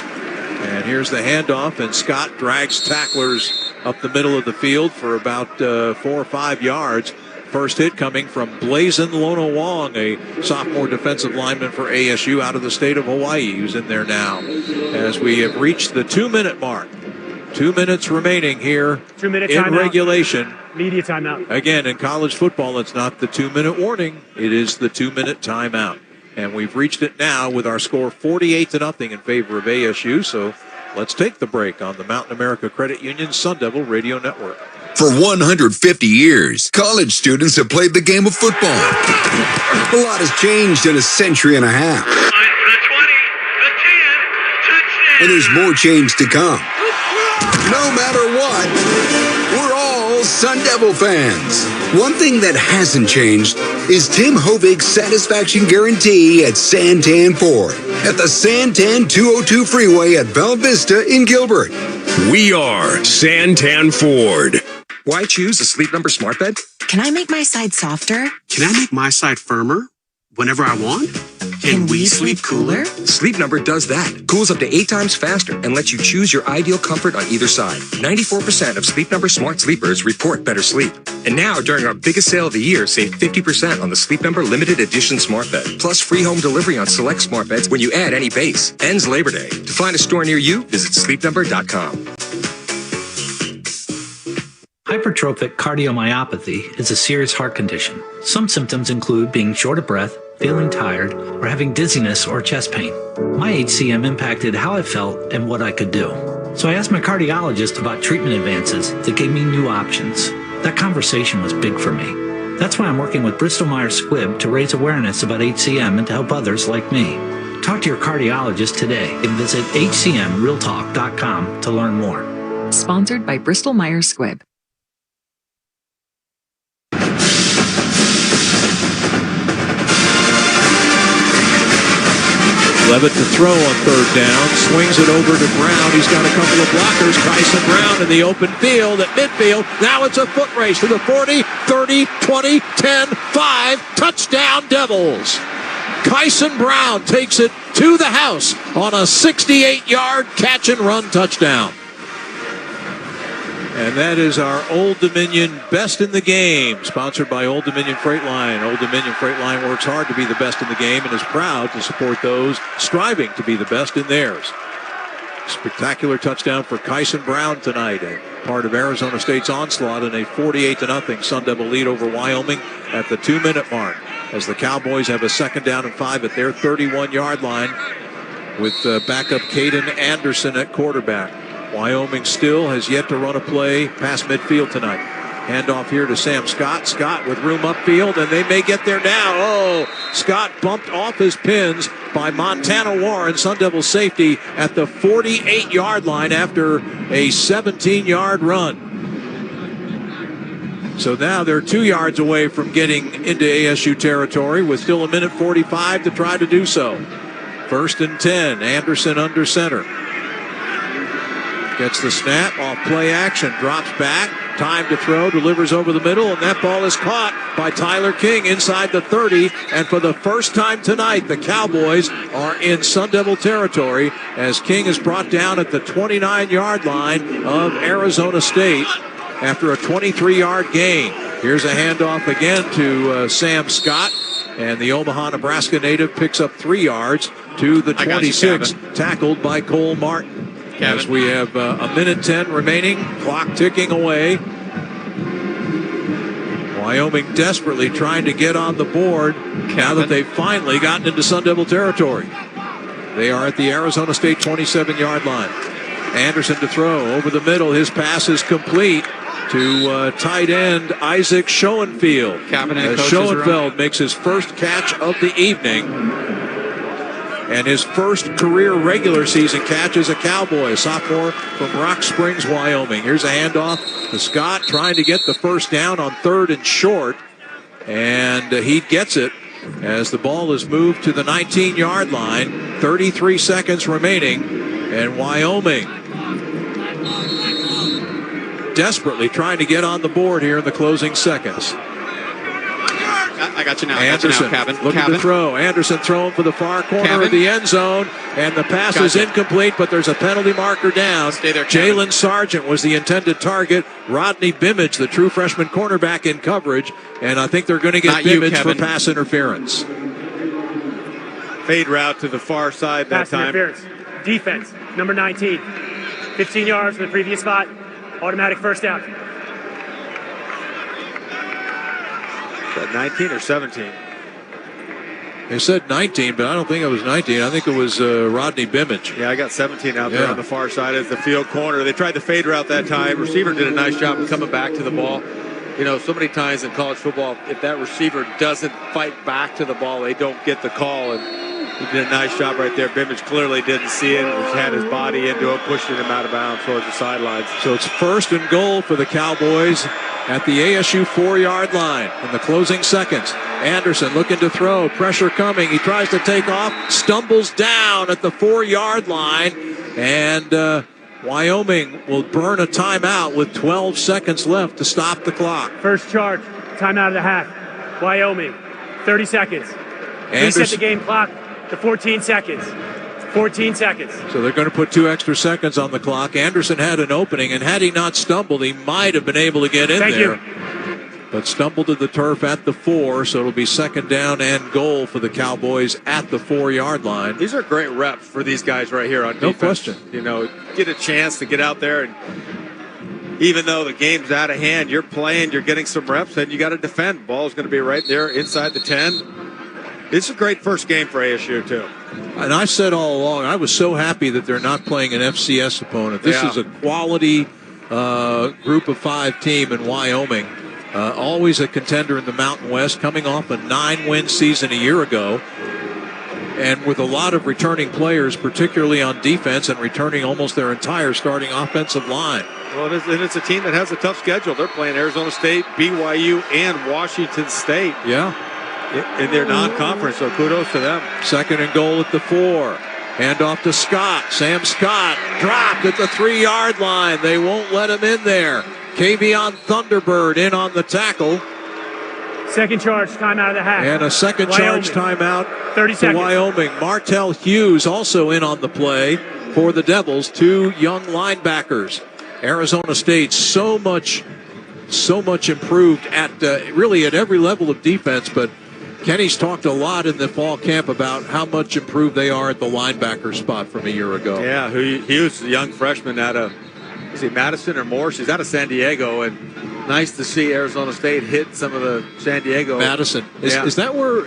And here's the handoff, and Scott drags tacklers up the middle of the field for about 4 or 5 yards. First hit coming from Blazin Lonawong, a sophomore defensive lineman for ASU out of the state of Hawaii, who's in there now. As we have reached the 2-minute mark. 2 minutes remaining here 2-minute in timeout. Regulation. Media timeout. Again, in college football, it's not the 2-minute warning. It is the 2-minute timeout. And we've reached it now with our score 48-0 in favor of ASU. So let's take the break on the Mountain America Credit Union Sun Devil Radio Network. For 150 years, college students have played the game of football. A lot has changed in a century and a half. And there's more change to come. No matter what, we're all Sun Devil fans. One thing that hasn't changed is Tim Hovig's satisfaction guarantee at Santan Ford at the Santan 202 freeway at Bella Vista in Gilbert. We are Santan Ford. Why choose a Sleep Number smart bed? Can I make my side softer? Can I make my side firmer whenever I want? Can we sleep cooler? Sleep Number does that. Cools up to 8 times faster and lets you choose your ideal comfort on either side. 94% of Sleep Number smart sleepers report better sleep. And now, during our biggest sale of the year, save 50% on the Sleep Number limited edition smart bed. Plus free home delivery on select smart beds when you add any base. Ends Labor Day. To find a store near you, visit sleepnumber.com. Hypertrophic cardiomyopathy is a serious heart condition. Some symptoms include being short of breath, feeling tired, or having dizziness or chest pain. My HCM impacted how I felt and what I could do. So I asked my cardiologist about treatment advances that gave me new options. That conversation was big for me. That's why I'm working with Bristol Myers Squibb to raise awareness about HCM and to help others like me. Talk to your cardiologist today and visit hcmrealtalk.com to learn more. Sponsored by Bristol Myers Squibb. Levitt to throw on third down. Swings it over to Brown. He's got a couple of blockers. Kyson Brown in the open field at midfield. Now it's a foot race to the 40, 30, 20, 10, 5. Touchdown Devils. Kyson Brown takes it to the house on a 68-yard catch and run touchdown. And that is our Old Dominion Best in the Game, sponsored by Old Dominion Freight Line. Old Dominion Freight Line works hard to be the best in the game and is proud to support those striving to be the best in theirs. Spectacular touchdown for Kyson Brown tonight, part of Arizona State's onslaught in a 48-0 Sun Devil lead over Wyoming at the 2-minute mark, as the Cowboys have a 2nd down and 5 at their 31-yard line with backup Caden Anderson at quarterback. Wyoming still has yet to run a play past midfield tonight. Handoff here to Sam Scott. Scott with room upfield, and they may get there now. Oh, Scott bumped off his pins by Montana Warren, Sun Devil safety, at the 48-yard line after a 17-yard run. So now they're 2 yards away from getting into ASU territory with still a minute 45 to try to do so. 1st and 10, Anderson under center. Gets the snap, off play action, drops back, time to throw, delivers over the middle, and that ball is caught by Tyler King inside the 30. And for the first time tonight, the Cowboys are in Sun Devil territory as King is brought down at the 29-yard line of Arizona State after a 23-yard gain. Here's a handoff again to Sam Scott, and the Omaha, Nebraska native picks up 3 yards to the 26, tackled by Cole Martin. As we have a minute 10 remaining, clock ticking away. Wyoming desperately trying to get on the board now that they've finally gotten into Sun Devil territory. They are at the Arizona State 27-yard line. Anderson to throw over the middle. His pass is complete to tight end Isaac Schoenfeld. As Schoenfeld makes his first catch of the evening, and his first career regular season catch as a Cowboy, a sophomore from Rock Springs, Wyoming. Here's a handoff to Scott, trying to get the first down on 3rd and short, and he gets it as the ball is moved to the 19-yard line. 33 seconds remaining, and Wyoming desperately trying to get on the board here in the closing seconds. I got you now. Anderson looking to throw. Anderson throwing for the far corner of the end zone, and the pass is incomplete, but there's a penalty marker down. Stay there, Jalen Sargent was the intended target. Rodney Bimmage, the true freshman cornerback, in coverage, and I think they're going to get Bimmage for pass interference. Fade route to the far side that time. Pass interference. Defense, number 19. 15 yards from the previous spot. Automatic first down. Is that 19 or 17? They said 19, but I don't think it was 19. I think it was Rodney Bimmage. Yeah, I got 17 out there on the far side as the field corner. They tried the fade route that time. Receiver did a nice job of coming back to the ball. You know, so many times in college football, if that receiver doesn't fight back to the ball, they don't get the call. And he did a nice job right there. Bimmage clearly didn't see it. He had his body into it, pushing him out of bounds towards the sidelines. So it's 1st and goal for the Cowboys at the ASU 4-yard line in the closing seconds. Anderson looking to throw, pressure coming. He tries to take off, stumbles down at the 4-yard line, and Wyoming will burn a timeout with 12 seconds left to stop the clock. First charge, timeout of the half. Wyoming, 30 seconds. Reset the game clock to 14 seconds. 14 seconds. So they're going to put 2 extra seconds on the clock. Anderson had an opening, and had he not stumbled, he might have been able to get in there. But stumbled to the turf at the 4, so it'll be 2nd down and goal for the Cowboys at the 4-yard line. These are great reps for these guys right here on defense. No question. You know, get a chance to get out there, and even though the game's out of hand, you're playing, you're getting some reps, and you got to defend. Ball's going to be right there inside the 10. It's a great first game for ASU, too. And I said all along, I was so happy that they're not playing an FCS opponent. This is a quality group of 5 team in Wyoming. Always a contender in the Mountain West, coming off a 9-win season a year ago. And with a lot of returning players, particularly on defense, and returning almost their entire starting offensive line. Well, it's a team that has a tough schedule. They're playing Arizona State, BYU, and Washington State. Yeah. in their non-conference, so kudos to them. 2nd and goal at the 4. Hand off to Scott. Sam Scott dropped at the 3-yard line. They won't let him in there. Kavion Thunderbird in on the tackle. Second charge, timeout of the half. And a second charge timeout 30 to seconds. Wyoming. Martell Hughes also in on the play for the Devils. 2 young linebackers. Arizona State so much improved at really at every level of defense, but Kenny's talked a lot in the fall camp about how much improved they are at the linebacker spot from a year ago. Yeah, he was a young freshman out of, is he Madison or Morse? He's out of San Diego, and nice to see Arizona State hit some of the San Diego. Madison. Is that where,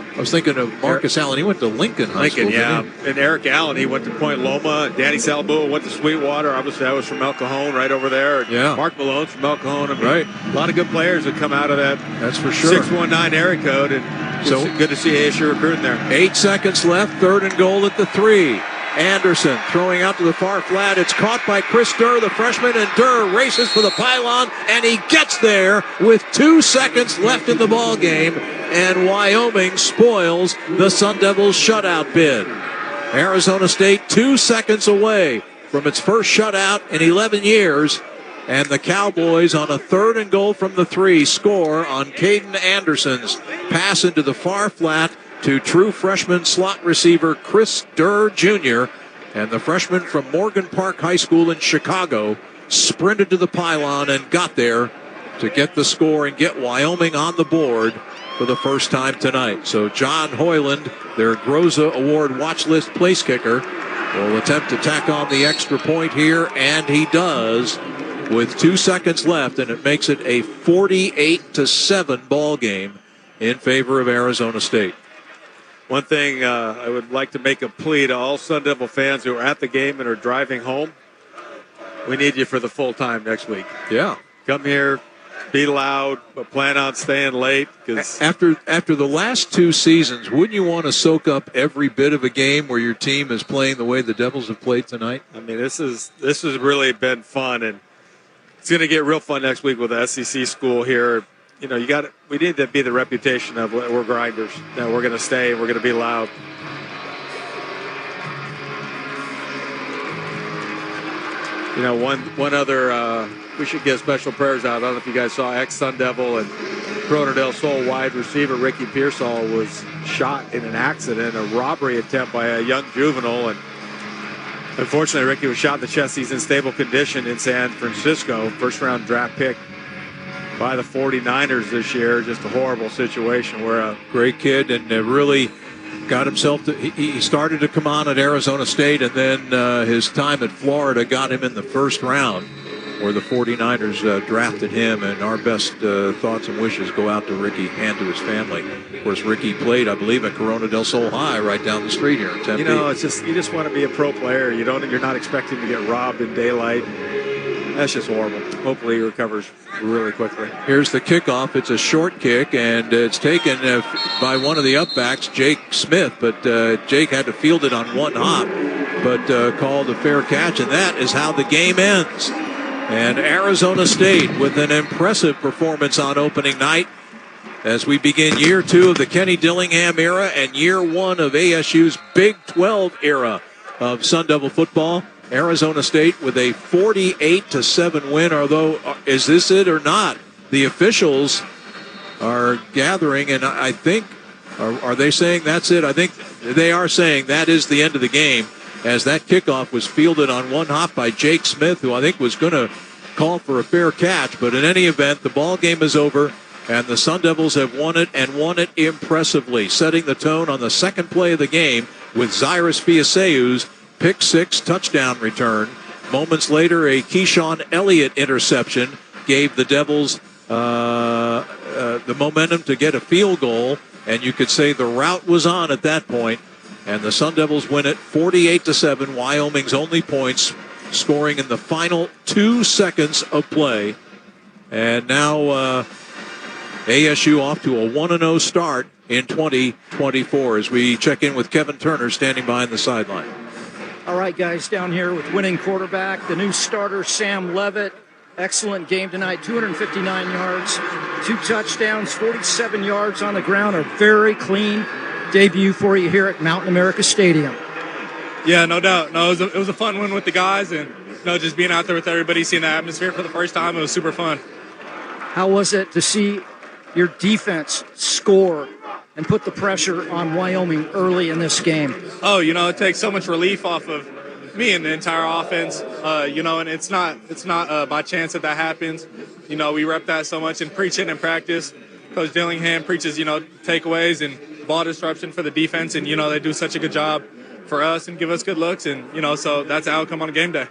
I was thinking of Marcus Allen. He went to Lincoln High School. Yeah. And Eric Allen, he went to Point Loma. Danny Salabua went to Sweetwater. Obviously, I was from El Cajon right over there. Yeah. Mark Malone's from El Cajon. I mean, right. A lot of good players that come out of that. That's for sure. 619 area code. And so good to see ASU recruiting there. 8 seconds left. 3rd and goal at the 3. Anderson throwing out to the far flat. It's caught by Chris Durr, the freshman, and Durr races for the pylon, and he gets there with 2 seconds left in the ball game, and Wyoming spoils the Sun Devils shutout bid. Arizona State 2 seconds away from its first shutout in 11 years, and the Cowboys on a 3rd and goal from the 3 score on Caden Anderson's pass into the far flat to true freshman slot receiver Chris Durr Jr. And the freshman from Morgan Park High School in Chicago sprinted to the pylon and got there to get the score and get Wyoming on the board for the first time tonight. So John Hoyland, their Groza Award watch list place kicker, will attempt to tack on the extra point here, and he does with 2 seconds left, and it makes it a 48-7 ball game in favor of Arizona State. One thing I would like to make a plea to all Sun Devil fans who are at the game and are driving home. We need you for the full time next week. Yeah. Come here, be loud, but plan on staying late. Cause after the last 2 seasons, wouldn't you want to soak up every bit of a game where your team is playing the way the Devils have played tonight? I mean, this has really been fun, and it's going to get real fun next week with the SEC school here. You know, we need to be the reputation of we're grinders. That we're going to stay. We're going to be loud. You know, one other we should get special prayers out. I don't know if you guys saw ex-Sun Devil and Corona del Sol wide receiver Ricky Pearsall was shot in an accident, a robbery attempt by a young juvenile, and unfortunately Ricky was shot in the chest. He's in stable condition in San Francisco. First-round draft pick by the 49ers this year. Just a horrible situation where a great kid and really got himself to, he started to come on at Arizona State, and then his time at Florida got him in the first round where the 49ers drafted him, and our best thoughts and wishes go out to Ricky and to his family. Of course, Ricky played, I believe, at Corona del Sol High right down the street here in Tempe. You know, it's just, you just want to be a pro player. You're not expecting to get robbed in daylight. That's just horrible. Hopefully he recovers really quickly. Here's the kickoff. It's a short kick, and it's taken by one of the upbacks, Jake Smith, but Jake had to field it on one hop, but called a fair catch, and that is how the game ends. And Arizona State with an impressive performance on opening night as we begin year 2 of the Kenny Dillingham era and year 1 of ASU's Big 12 era of Sun Devil football. Arizona State with a 48-7 win, although is this it or not? The officials are gathering, and I think, are they saying that's it? I think they are saying that is the end of the game, as that kickoff was fielded on one hop by Jake Smith, who I think was going to call for a fair catch. But in any event, the ball game is over, and the Sun Devils have won it, and won it impressively, setting the tone on the second play of the game with Cyrus Fiaseu's pick 6 touchdown return. Moments later, a Keyshawn Elliott interception gave the Devils the momentum to get a field goal, and you could say the route was on at that point, and the Sun Devils win it 48-7, Wyoming's only points, scoring in the final 2 seconds of play. And now ASU off to a 1-0 start in 2024 as we check in with Kevin Turner standing behind the sideline. All right, guys, down here with winning quarterback, the new starter, Sam Levitt, excellent game tonight. 259 yards, 2 touchdowns, 47 yards on the ground. A very clean debut for you here at Mountain America Stadium. Yeah, no doubt. No, it was a fun win with the guys, and just being out there with everybody, seeing the atmosphere for the first time, it was super fun. How was it to see your defense score and put the pressure on Wyoming early in this game? Oh, it takes so much relief off of me and the entire offense, and it's not by chance that happens. We rep that so much and preach it in practice. Coach Dillingham preaches, takeaways and ball disruption for the defense, and, they do such a good job for us and give us good looks, and, so that's the outcome on a game day.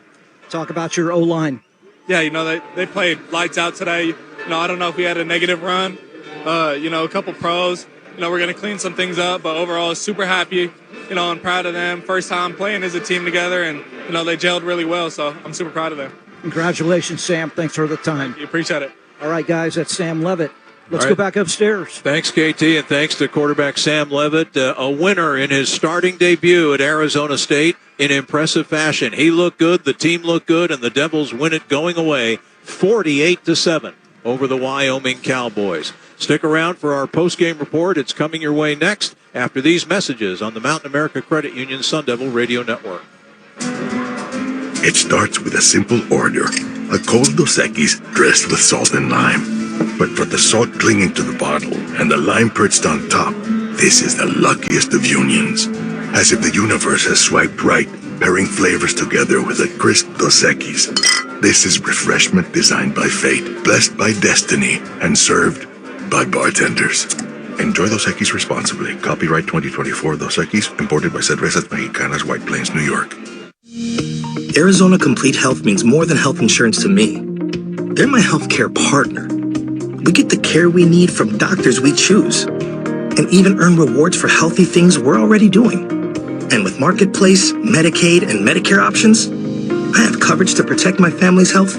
Talk about your O-line. Yeah, they played lights out today. I don't know if we had a negative run, a couple pros. We're going to clean some things up, but overall, super happy, and proud of them. First time playing as a team together, and, they gelled really well, so I'm super proud of them. Congratulations, Sam. Thanks for the time. You appreciate it. All right, guys, that's Sam Levitt. Let's go back upstairs. Thanks, KT, and thanks to quarterback Sam Levitt, a winner in his starting debut at Arizona State in impressive fashion. He looked good, the team looked good, and the Devils win it going away 48-7 over the Wyoming Cowboys. Stick around for our post-game report. It's coming your way next after these messages on the Mountain America Credit Union Sun Devil Radio Network. It starts with a simple order, a cold Dos Equis dressed with salt and lime. But for the salt clinging to the bottle and the lime perched on top, this is the luckiest of unions. As if the universe has swiped right, pairing flavors together with a crisp Dos Equis. This is refreshment designed by fate, blessed by destiny, and served by bartenders. Enjoy Dos Equis responsibly. Copyright 2024 Dos Equis, imported by Cervezas Mexicanas, White Plains, New York. Arizona Complete Health means more than health insurance to me. They're my healthcare partner. We get the care we need from doctors we choose, and even earn rewards for healthy things we're already doing. And with Marketplace, Medicaid, and Medicare options, I have coverage to protect my family's health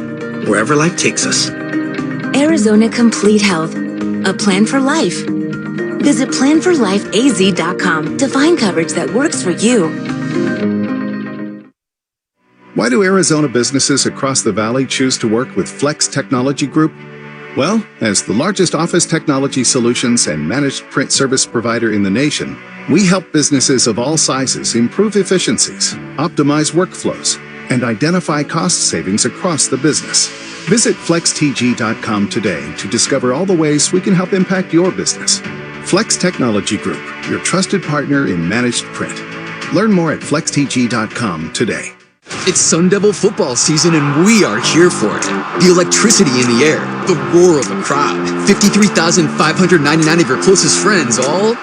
wherever life takes us. Arizona Complete Health, a plan for life. Visit planforlifeaz.com to find coverage that works for you. Why do Arizona businesses across the valley choose to work with Flex Technology Group? Well, as the largest office technology solutions and managed print service provider in the nation, we help businesses of all sizes improve efficiencies, optimize workflows, and identify cost savings across the business. Visit flextg.com today to discover all the ways we can help impact your business. Flex Technology Group, your trusted partner in managed print. Learn more at flextg.com today. It's Sun Devil football season, and we are here for it. The electricity in the air, the roar of the crowd, 53,599 of your closest friends, all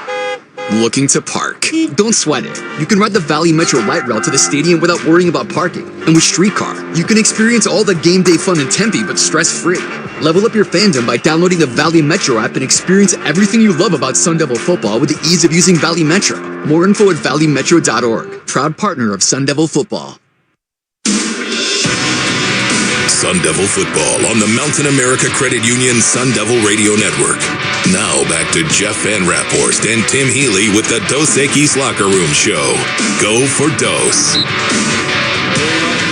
looking to park. Don't sweat it. You can ride the Valley Metro Light Rail to the stadium without worrying about parking. And with Streetcar, you can experience all the game day fun in Tempe, but stress-free. Level up your fandom by downloading the Valley Metro app and experience everything you love about Sun Devil football with the ease of using Valley Metro. More info at valleymetro.org. Proud partner of Sun Devil football. Sun Devil football on the Mountain America Credit Union Sun Devil Radio Network. Now back to Jeff Van Raphorst and Tim Healy with the Dos Equis Locker Room Show. Go for Dos.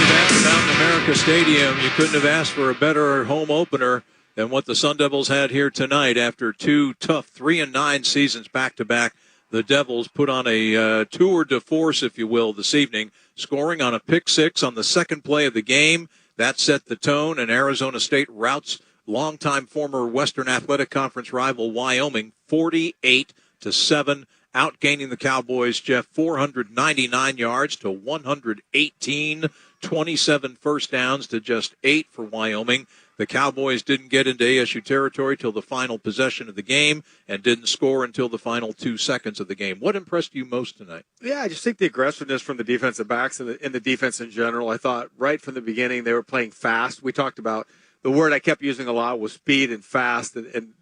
Back to Mountain America Stadium. You couldn't have asked for a better home opener than what the Sun Devils had here tonight after two tough 3-9 seasons back-to-back. The Devils put on a tour de force, if you will, this evening, scoring on a pick six on the second play of the game. That set the tone, and Arizona State routs longtime former Western Athletic Conference rival Wyoming 48-7, outgaining the Cowboys, Jeff, 499 yards to 118, 27 first downs to just 8 for Wyoming. The Cowboys didn't get into ASU territory till the final possession of the game and didn't score until the final 2 seconds of the game. What impressed you most tonight? Yeah, I just think the aggressiveness from the defensive backs and the defense in general. I thought right from the beginning they were playing fast. We talked about the word I kept using a lot was speed and fast, and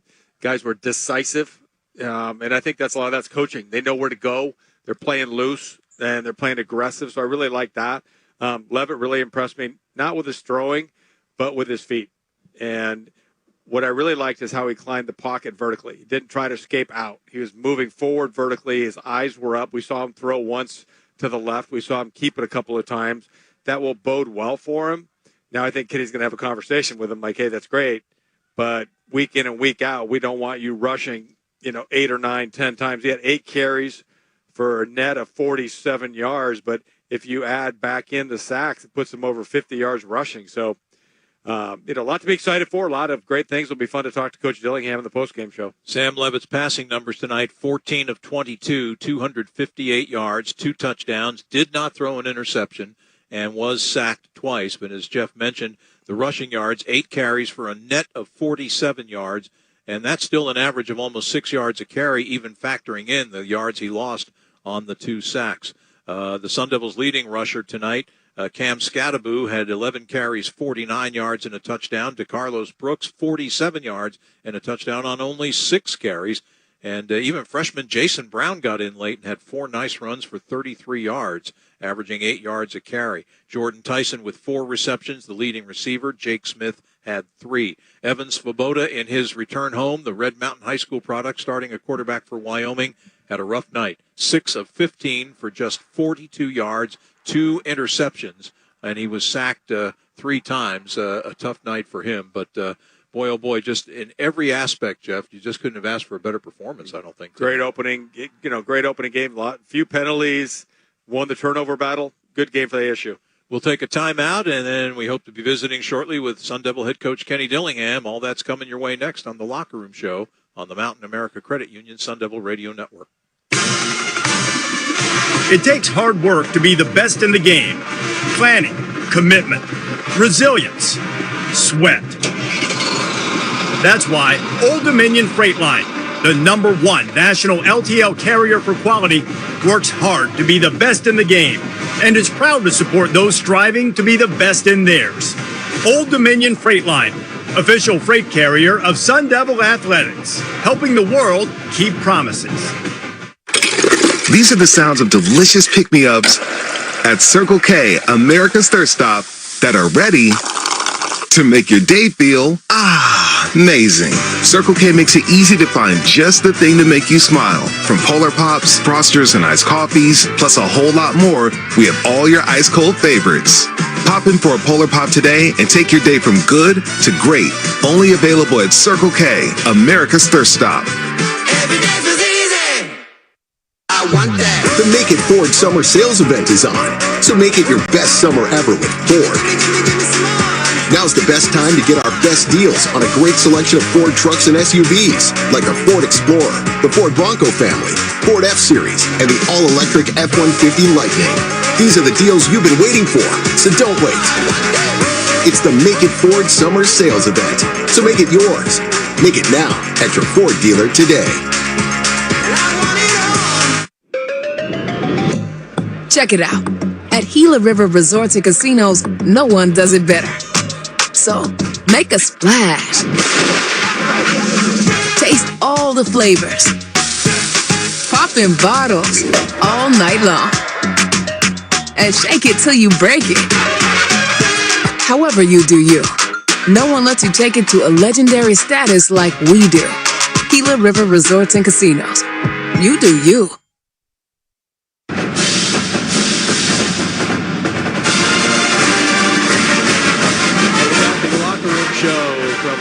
guys were decisive. And I think that's a lot of that's coaching. They know where to go. They're playing loose, and they're playing aggressive. So I really like that. Levitt really impressed me, not with his throwing, but with his feet. And what I really liked is how he climbed the pocket vertically. He didn't try to escape out. He was moving forward vertically. His eyes were up. We saw him throw once to the left. We saw him keep it a couple of times. That will bode well for him. Now I think Kenny's going to have a conversation with him like, hey, that's great, but week in and week out, we don't want you rushing, 8 or 9, 10 times. He had 8 carries for a net of 47 yards, but if you add back in the sacks, it puts him over 50 yards rushing. So, a lot to be excited for. A lot of great things. It'll be fun to talk to Coach Dillingham in the postgame show. Sam Levitt's passing numbers tonight, 14 of 22, 258 yards, 2 touchdowns, did not throw an interception, and was sacked twice. But as Jeff mentioned, the rushing yards, 8 carries for a net of 47 yards, and that's still an average of almost 6 yards a carry, even factoring in the yards he lost on the 2 sacks. The Sun Devils' leading rusher tonight, Cam Scattaboo, had 11 carries, 49 yards, and a touchdown. DeCarlos Brooks, 47 yards and a touchdown on only 6 carries. And even freshman Jason Brown got in late and had 4 nice runs for 33 yards, averaging 8 yards a carry. Jordan Tyson with 4 receptions, the leading receiver. Jake Smith had 3. Evan Svoboda in his return home, the Red Mountain High School product, starting a quarterback for Wyoming, had a rough night. 6 of 15 for just 42 yards, 2 interceptions, and he was sacked 3 times. A tough night for him, but boy, oh boy, just in every aspect, Jeff, you just couldn't have asked for a better performance, I don't think. Great opening, great opening game. Few penalties, won the turnover battle. Good game for the ASU. We'll take a timeout, and then we hope to be visiting shortly with Sun Devil head coach Kenny Dillingham. All that's coming your way next on the Locker Room Show on the Mountain America Credit Union Sun Devil Radio Network. It takes hard work to be the best in the game. Planning, commitment, resilience, sweat. That's why Old Dominion Freight Line, the #1 national LTL carrier for quality, works hard to be the best in the game and is proud to support those striving to be the best in theirs. Old Dominion Freight Line, official freight carrier of Sun Devil Athletics, helping the world keep promises. These are the sounds of delicious pick-me-ups at Circle K, America's Thirst Stop, that are ready to make your day feel amazing. Circle K makes it easy to find just the thing to make you smile. From Polar Pops, Frosters, and iced coffees, plus a whole lot more, we have all your ice-cold favorites. Pop in for a Polar Pop today and take your day from good to great. Only available at Circle K, America's Thirst Stop. The Make It Ford Summer Sales Event is on, so make it your best summer ever with Ford. Now's the best time to get our best deals on a great selection of Ford trucks and SUVs, like the Ford Explorer, the Ford Bronco family, Ford F-Series, and the all-electric F-150 Lightning. These are the deals you've been waiting for, so don't wait. It's the Make It Ford Summer Sales Event, so make it yours. Make it now at your Ford dealer today. Check it out. At Gila River Resorts and Casinos, no one does it better. So, make a splash. Taste all the flavors. Pop in bottles all night long. And shake it till you break it. However you do you. No one lets you take it to a legendary status like we do. Gila River Resorts and Casinos. You do you.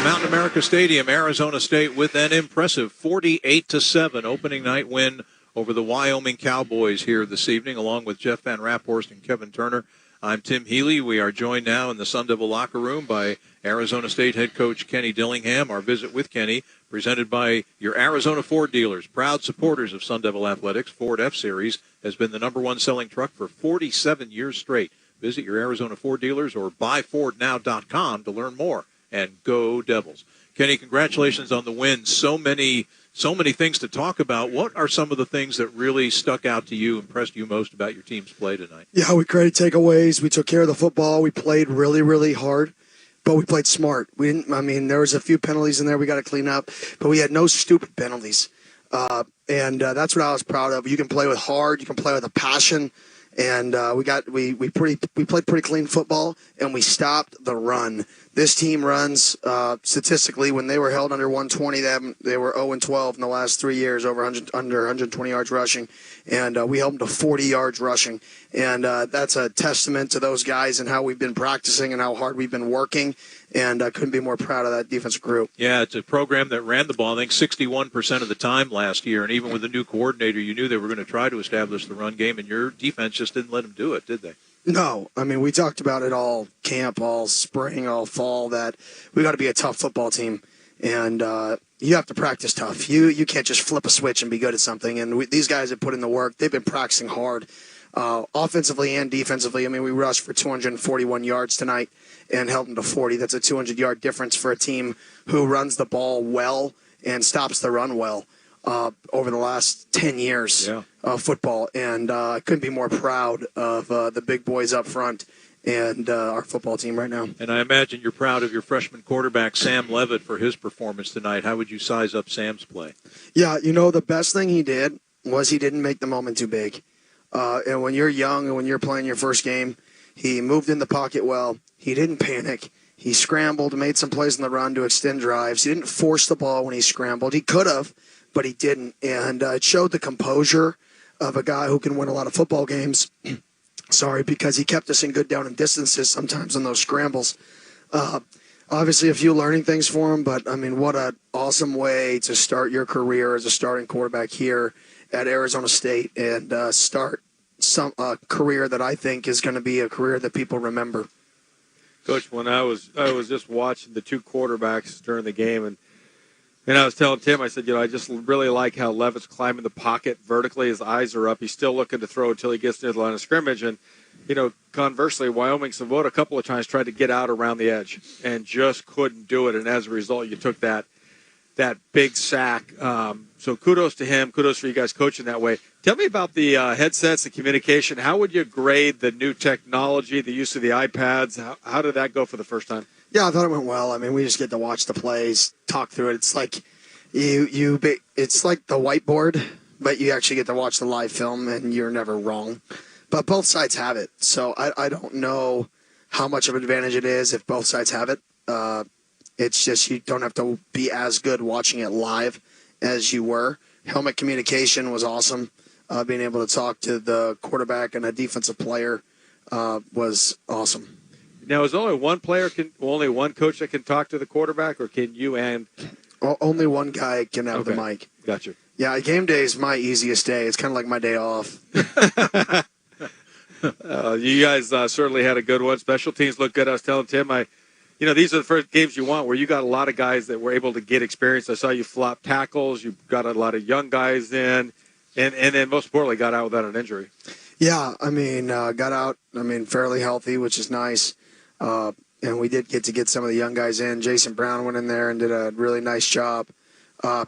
Mountain America Stadium, Arizona State, with an impressive 48-7 opening night win over the Wyoming Cowboys here this evening, along with Jeff Van Raphorst and Kevin Turner. I'm Tim Healy. We are joined now in the Sun Devil locker room by Arizona State head coach Kenny Dillingham. Our visit with Kenny presented by your Arizona Ford dealers, proud supporters of Sun Devil Athletics. Ford F-Series has been the #1 selling truck for 47 years straight. Visit your Arizona Ford dealers or buyfordnow.com to learn more. And go Devils. Kenny, congratulations on the win. So many things to talk about. What are some of the things that really stuck out to you, impressed you most about your team's play tonight? Yeah, we created takeaways. We took care of the football. We played really, really hard, but we played smart. There was a few penalties in there we got to clean up, but we had no stupid penalties. And that's what I was proud of. You can play with heart. You can play with a passion. And we played pretty clean football, and we stopped the run. This team runs, statistically, when they were held under 120, they were 0-12 in the last 3 years, under 120 yards rushing. And we held them to 40 yards rushing. And that's a testament to those guys and how we've been practicing and how hard we've been working. And I couldn't be more proud of that defensive group. Yeah, it's a program that ran the ball, I think, 61% of the time last year. And even with the new coordinator, you knew they were going to try to establish the run game, and your defense just didn't let them do it, did they? No. I mean, we talked about it all camp, all spring, all fall, that we got to be a tough football team. And you have to practice tough. You can't just flip a switch and be good at something. And these guys have put in the work. They've been practicing hard, offensively and defensively. I mean, we rushed for 241 yards tonight and held them to 40. That's a 200-yard difference for a team who runs the ball well and stops the run well over the last 10 years of football. And I couldn't be more proud of the big boys up front and our football team right now. And I imagine you're proud of your freshman quarterback, Sam Levitt, for his performance tonight. How would you size up Sam's play? Yeah, the best thing he did was he didn't make the moment too big. And when you're young and when you're playing your first game, he moved in the pocket well. He didn't panic. He scrambled, made some plays in the run to extend drives. He didn't force the ball when he scrambled. He could have, but he didn't. And it showed the composure of a guy who can win a lot of football games. Because he kept us in good down and distances sometimes on those scrambles. Obviously, a few learning things for him, but, I mean, what an awesome way to start your career as a starting quarterback here at Arizona State and start a career that I think is going to be a career that people remember. Coach, when I was just watching the two quarterbacks during the game, and I was telling Tim, I said, I just really like how Levitt's climbing the pocket vertically. His eyes are up. He's still looking to throw until he gets near the line of scrimmage. And, conversely, Wyoming Savota a couple of times tried to get out around the edge and just couldn't do it. And as a result, you took that big sack. So kudos to him. Kudos for you guys coaching that way. Tell me about the headsets, the communication. How would you grade the new technology, the use of the iPads? How did that go for the first time? Yeah, I thought it went well. I mean, we just get to watch the plays, talk through it. It's like it's like the whiteboard, but you actually get to watch the live film, and you're never wrong. But both sides have it, so I don't know how much of an advantage it is if both sides have it. It's just you don't have to be as good watching it live as you were. Helmet communication was awesome. Being able to talk to the quarterback and a defensive player was awesome. Now, is only one coach that can talk to the quarterback, or can you and... Only one guy can have the mic. Gotcha. Yeah, game day is my easiest day. It's kind of like my day off. You guys certainly had a good one. Special teams look good. I was telling Tim, these are the first games you want where you got a lot of guys that were able to get experience. I saw you flop tackles. You got a lot of young guys in, and then most importantly, got out without an injury. Yeah, I mean, got out, fairly healthy, which is nice. And we did get some of the young guys in. Jason Brown went in there and did a really nice job.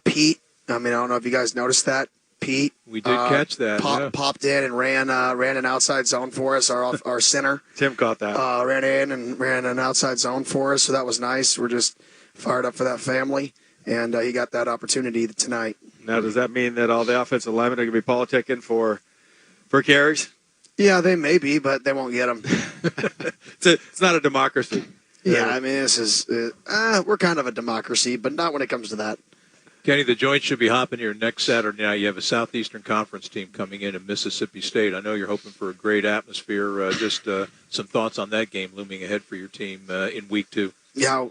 Pete, I don't know if you guys noticed that. Pete. We did catch that. Popped in and ran an outside zone for us, our center. Tim caught that. Ran in and ran an outside zone for us, so that was nice. We're just fired up for that family, and he got that opportunity tonight. Now, does that mean that all the offensive linemen are going to be politicking for carries? Yeah, they may be, but they won't get them. It's not a democracy. Yeah, this is we're kind of a democracy, but not when it comes to that. Kenny, the joint should be hopping here next Saturday night. You have a Southeastern Conference team coming in Mississippi State. I know you're hoping for a great atmosphere. Just some thoughts on that game looming ahead for your team in week 2. Yeah,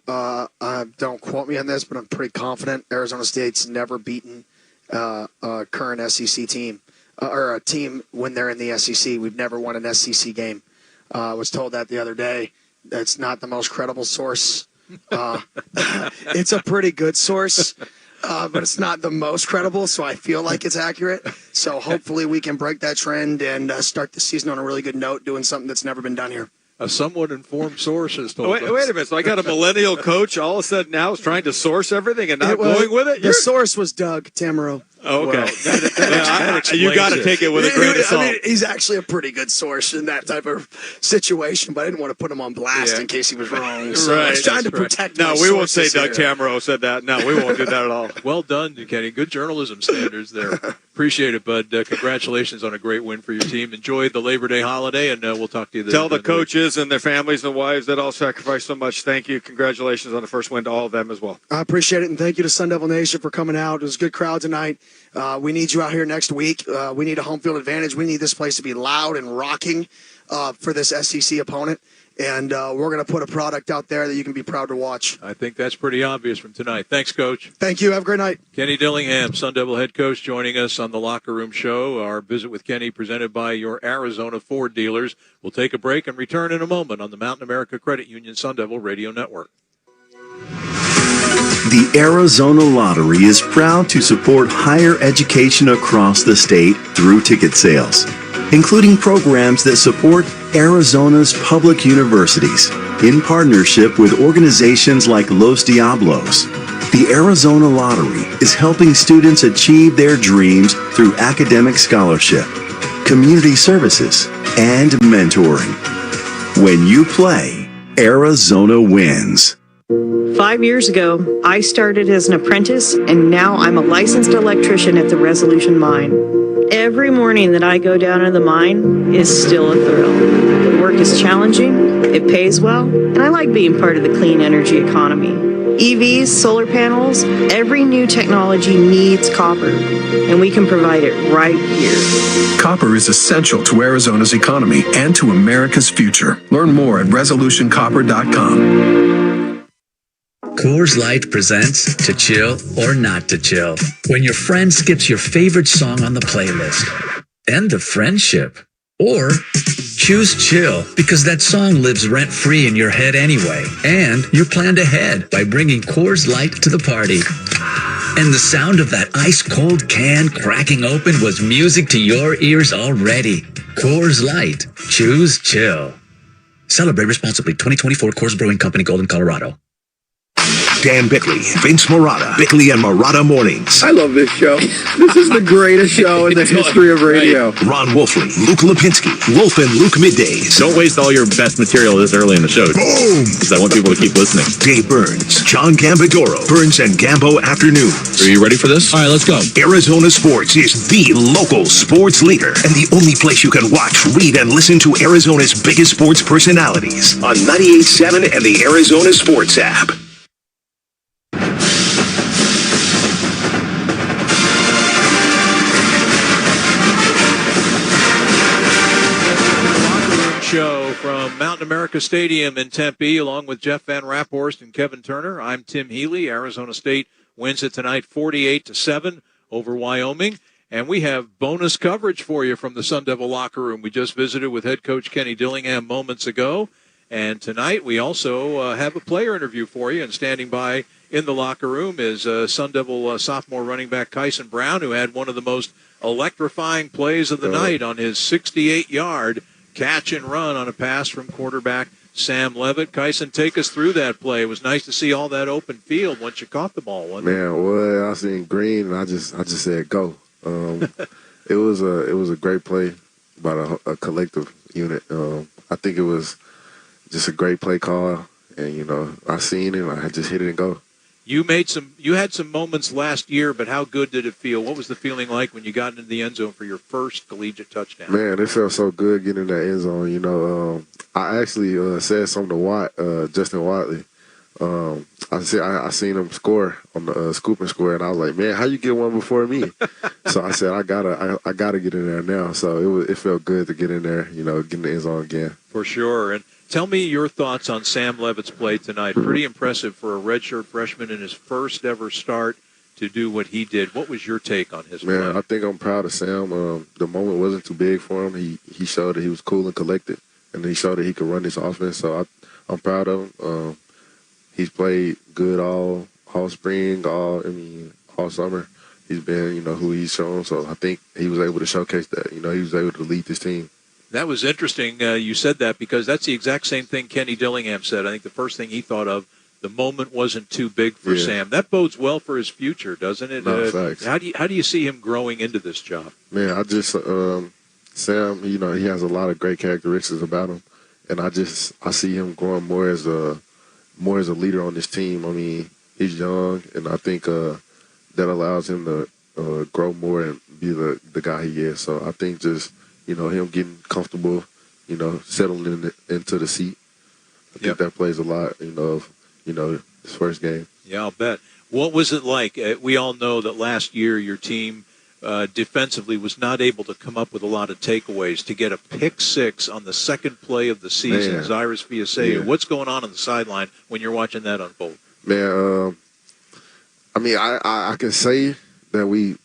don't quote me on this, but I'm pretty confident Arizona State's never beaten a current SEC team or a team when they're in the SEC. We've never won an SEC game. I was told that the other day. That's not the most credible source. It's a pretty good source. But it's not the most credible, so I feel like it's accurate. So hopefully we can break that trend and start the season on a really good note, doing something that's never been done here. A somewhat informed source has told us. Wait a minute. So I got a millennial coach all of a sudden now is trying to source everything and not going with it? The source was Doug Tamaro. Oh, okay. Well, you got to take it with a grain of salt. He's actually a pretty good source in that type of situation, but I didn't want to put him on blast in case he was wrong. So I was trying to protect No, we won't say Doug Tamaro said that. No, we won't do that at all. Well done, Kenny. Good journalism standards there. Appreciate it, bud. Congratulations on a great win for your team. Enjoy the Labor Day holiday, and we'll talk to you. Tell the coaches and their families and wives that all sacrificed so much. Thank you. Congratulations on the first win to all of them as well. I appreciate it, and thank you to Sun Devil Nation for coming out. It was a good crowd tonight. We need you out here next week. We need a home field advantage. We need this place to be loud and rocking for this SEC opponent. And we're going to put a product out there that you can be proud to watch. I think that's pretty obvious from tonight. Thanks, Coach. Thank you. Have a great night. Kenny Dillingham, Sun Devil head coach, joining us on the Locker Room Show. Our visit with Kenny presented by your Arizona Ford dealers. We'll take a break and return in a moment on the Mountain America Credit Union Sun Devil Radio Network. The Arizona Lottery is proud to support higher education across the state through ticket sales, including programs that support Arizona's public universities in partnership with organizations like Los Diablos. The Arizona Lottery is helping students achieve their dreams through academic scholarship, community services, and mentoring. When you play, Arizona wins. 5 years ago, I started as an apprentice, and now I'm a licensed electrician at the Resolution Mine. Every morning that I go down to the mine is still a thrill. The work is challenging, it pays well, and I like being part of the clean energy economy. EVs, solar panels, every new technology needs copper, and we can provide it right here. Copper is essential to Arizona's economy and to America's future. Learn more at resolutioncopper.com. Coors Light presents To Chill or Not to Chill. When your friend skips your favorite song on the playlist. End of friendship. Or choose chill because that song lives rent-free in your head anyway. And you're planned ahead by bringing Coors Light to the party. And the sound of that ice-cold can cracking open was music to your ears already. Coors Light. Choose chill. Celebrate responsibly. 2024 Coors Brewing Company, Golden, Colorado. Dan Bickley, Vince Marotta, Bickley and Marotta Mornings. I love this show. This is the greatest show in the history of radio. Ron Wolfley, Luke Lipinski, Wolf and Luke Middays. Don't waste all your best material this early in the show. Boom! Because I want people to keep listening. Dave Burns, John Gambadoro, Burns and Gambo Afternoons. Are you ready for this? All right, let's go. Arizona Sports is the local sports leader and the only place you can watch, read, and listen to Arizona's biggest sports personalities on 98.7 and the Arizona Sports app. Show from Mountain America Stadium in Tempe, along with Jeff Van Raphorst and Kevin Turner. I'm Tim Healy. Arizona State wins it tonight 48-7 over Wyoming. And we have bonus coverage for you from the Sun Devil locker room. We just visited with head coach Kenny Dillingham moments ago. And tonight we also have a player interview for you. And standing by in the locker room is Sun Devil sophomore running back Kyson Brown, who had one of the most electrifying plays of the night on his 68-yard catch and run on a pass from quarterback Sam Levitt. Kyson, take us through that play. It was nice to see all that open field once you caught the ball. Man, well, I seen green and I just said go. It was a great play by a collective unit. I think it was just a great play call, and I seen it and I just hit it and go. You had some moments last year, but how good did it feel? What was the feeling like when you got into the end zone for your first collegiate touchdown? Man, it felt so good getting in that end zone. I actually said something to Justin Watley. I seen him score on the scoop and score, and I was like, man, how you get one before me? So I said, I gotta get in there now. So it felt good to get in there, get in the end zone again. For sure. And tell me your thoughts on Sam Levitt's play tonight. Pretty impressive for a redshirt freshman in his first ever start to do what he did. What was your take on his play? Man, I think I'm proud of Sam. The moment wasn't too big for him. He showed that he was cool and collected, and he showed that he could run this offense. So I'm proud of him. He's played good all spring, all summer. He's been, who he's shown. So I think he was able to showcase that. He was able to lead this team. That was interesting. You said that because that's the exact same thing Kenny Dillingham said. I think the first thing he thought of, the moment wasn't too big for Sam. That bodes well for his future, doesn't it? No, facts. How do you see him growing into this job? Man, I just Sam. He has a lot of great characteristics about him, and I see him growing more as a leader on this team. I mean, he's young, and I think that allows him to grow more and be the guy he is. So I think just, him getting comfortable, settling into the seat. I think that plays a lot, of, his first game. Yeah, I'll bet. What was it like? We all know that last year your team defensively was not able to come up with a lot of takeaways. To get a pick six on the second play of the season, Man. Cyrus Fiaseu. Yeah. What's going on the sideline when you're watching that unfold? Man, I can say that we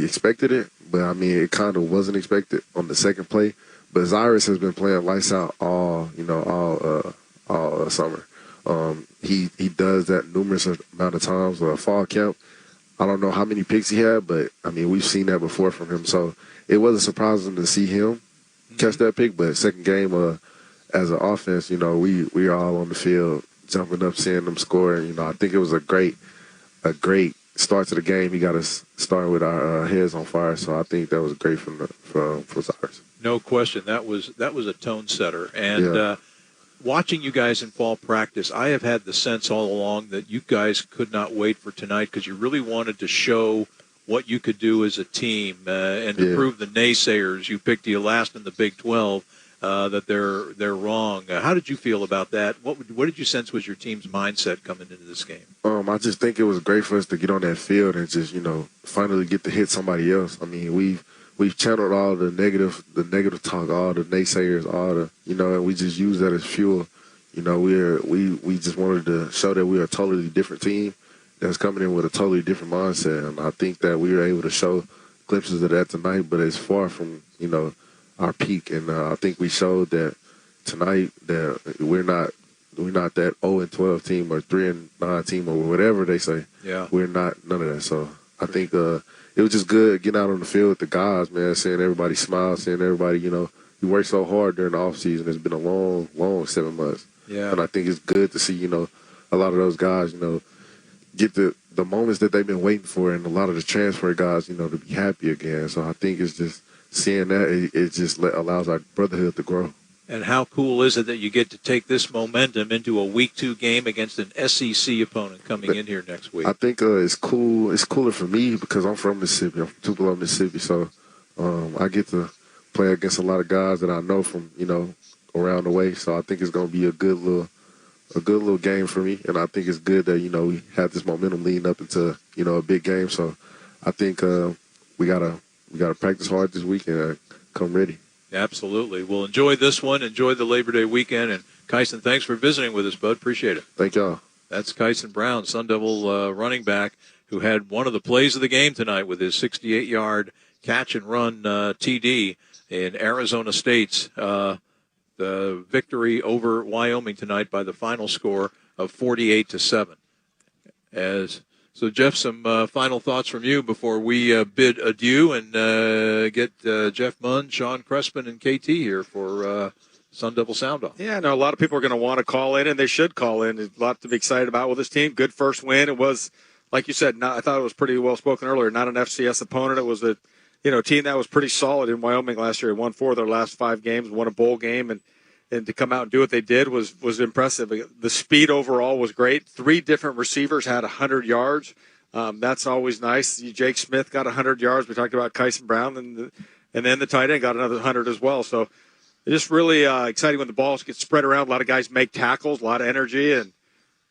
expected it, but it kind of wasn't expected on the second play. But Cyrus has been playing lights out all summer. He does that numerous amount of times. Fall camp, I don't know how many picks he had, but we've seen that before from him. So it wasn't surprising to see him catch that pick. But second game, as an offense, we are all on the field jumping up, seeing them score. And, I think it was a great start to the game. He got us starting with our heads on fire. So I think that was great from Cyrus. No question. That was a tone setter. And watching you guys in fall practice, I have had the sense all along that you guys could not wait for tonight because you really wanted to show what you could do as a team and to prove the naysayers you picked you last in the Big 12 that they're wrong. How did you feel about that? What did you sense was your team's mindset coming into this game? I just think it was great for us to get on that field and just finally get to hit somebody else. We've channeled all the negative talk, all the naysayers, all the and we just use that as fuel. We just wanted to show that we are a totally different team that's coming in with a totally different mindset, and I think that we were able to show glimpses of that tonight. But it's far from our peak, and I think we showed that tonight that we're not that 0-12 team or 3-9 team or whatever they say. Yeah, we're not none of that. So I think it was just good getting out on the field with the guys, man, seeing everybody smile, seeing everybody, we worked so hard during the off season. It's been a long, long 7 months. Yeah. And I think it's good to see, a lot of those guys, get the moments that they've been waiting for, and a lot of the transfer guys, to be happy again. So I think it's just seeing that, it just allows our brotherhood to grow. And how cool is it that you get to take this momentum into a Week 2 game against an SEC opponent coming in here next week? I think it's cool. It's cooler for me because I'm from Mississippi. I'm from Tupelo, Mississippi. So I get to play against a lot of guys that I know from, around the way. So I think it's going to be a good little game for me. And I think it's good that, we have this momentum leading up into, a big game. So I think we gotta practice hard this week and come ready. Absolutely. Well, enjoy this one. Enjoy the Labor Day weekend. And Kyson, thanks for visiting with us, bud. Appreciate it. Thank y'all. That's Kyson Brown, Sun Devil running back, who had one of the plays of the game tonight with his 68-yard catch and run TD in Arizona State's the victory over Wyoming tonight by the final score of 48-7. So, Jeff, some final thoughts from you before we bid adieu and get Jeff Munn, Sean Crespin, and KT here for Sun Devil Sound Off. Yeah, no, a lot of people are going to want to call in, and they should call in. There's a lot to be excited about with this team. Good first win. It was, like you said, I thought it was pretty well spoken earlier, not an FCS opponent. It was a team that was pretty solid in Wyoming last year. It won 4 of their last 5 games, won a bowl game, and to come out and do what they did was impressive. The speed overall was great. 3 different receivers had 100 yards. That's always nice. Jake Smith got 100 yards. We talked about Kyson Brown, and then the tight end got another 100 as well. So it's just really exciting when the balls get spread around. A lot of guys make tackles, a lot of energy, and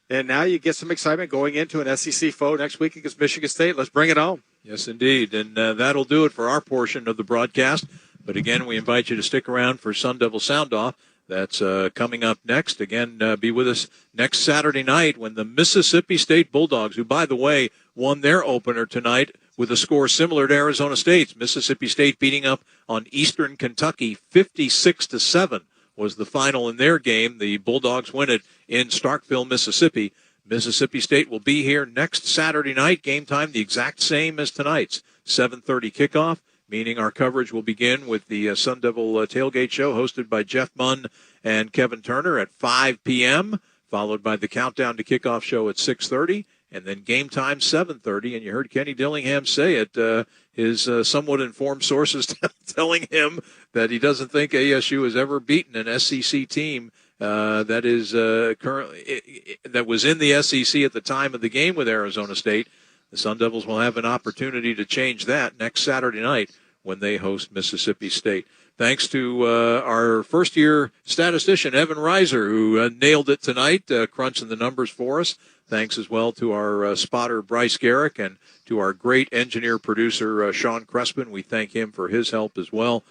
now you get some excitement going into an SEC foe next week against Michigan State. Let's bring it home. Yes, indeed. And that'll do it for our portion of the broadcast. But again, we invite you to stick around for Sun Devil Sound Off. That's coming up next. Again, be with us next Saturday night when the Mississippi State Bulldogs, who, by the way, won their opener tonight with a score similar to Arizona State's. Mississippi State beating up on Eastern Kentucky 56-7 was the final in their game. The Bulldogs win it in Starkville, Mississippi. Mississippi State will be here next Saturday night. Game time the exact same as tonight's, 7:30 kickoff. Meaning our coverage will begin with the Sun Devil Tailgate Show hosted by Jeff Munn and Kevin Turner at 5 p.m., followed by the Countdown to Kickoff show at 6:30, and then game time 7:30. And you heard Kenny Dillingham say it, his somewhat informed sources telling him that he doesn't think ASU has ever beaten an SEC team that is currently that was in the SEC at the time of the game with Arizona State. The Sun Devils will have an opportunity to change that next Saturday night when they host Mississippi State. Thanks to our first-year statistician, Evan Reiser, who nailed it tonight, crunching the numbers for us. Thanks as well to our spotter, Bryce Garrick, and to our great engineer-producer, Sean Crespin. We thank him for his help as well.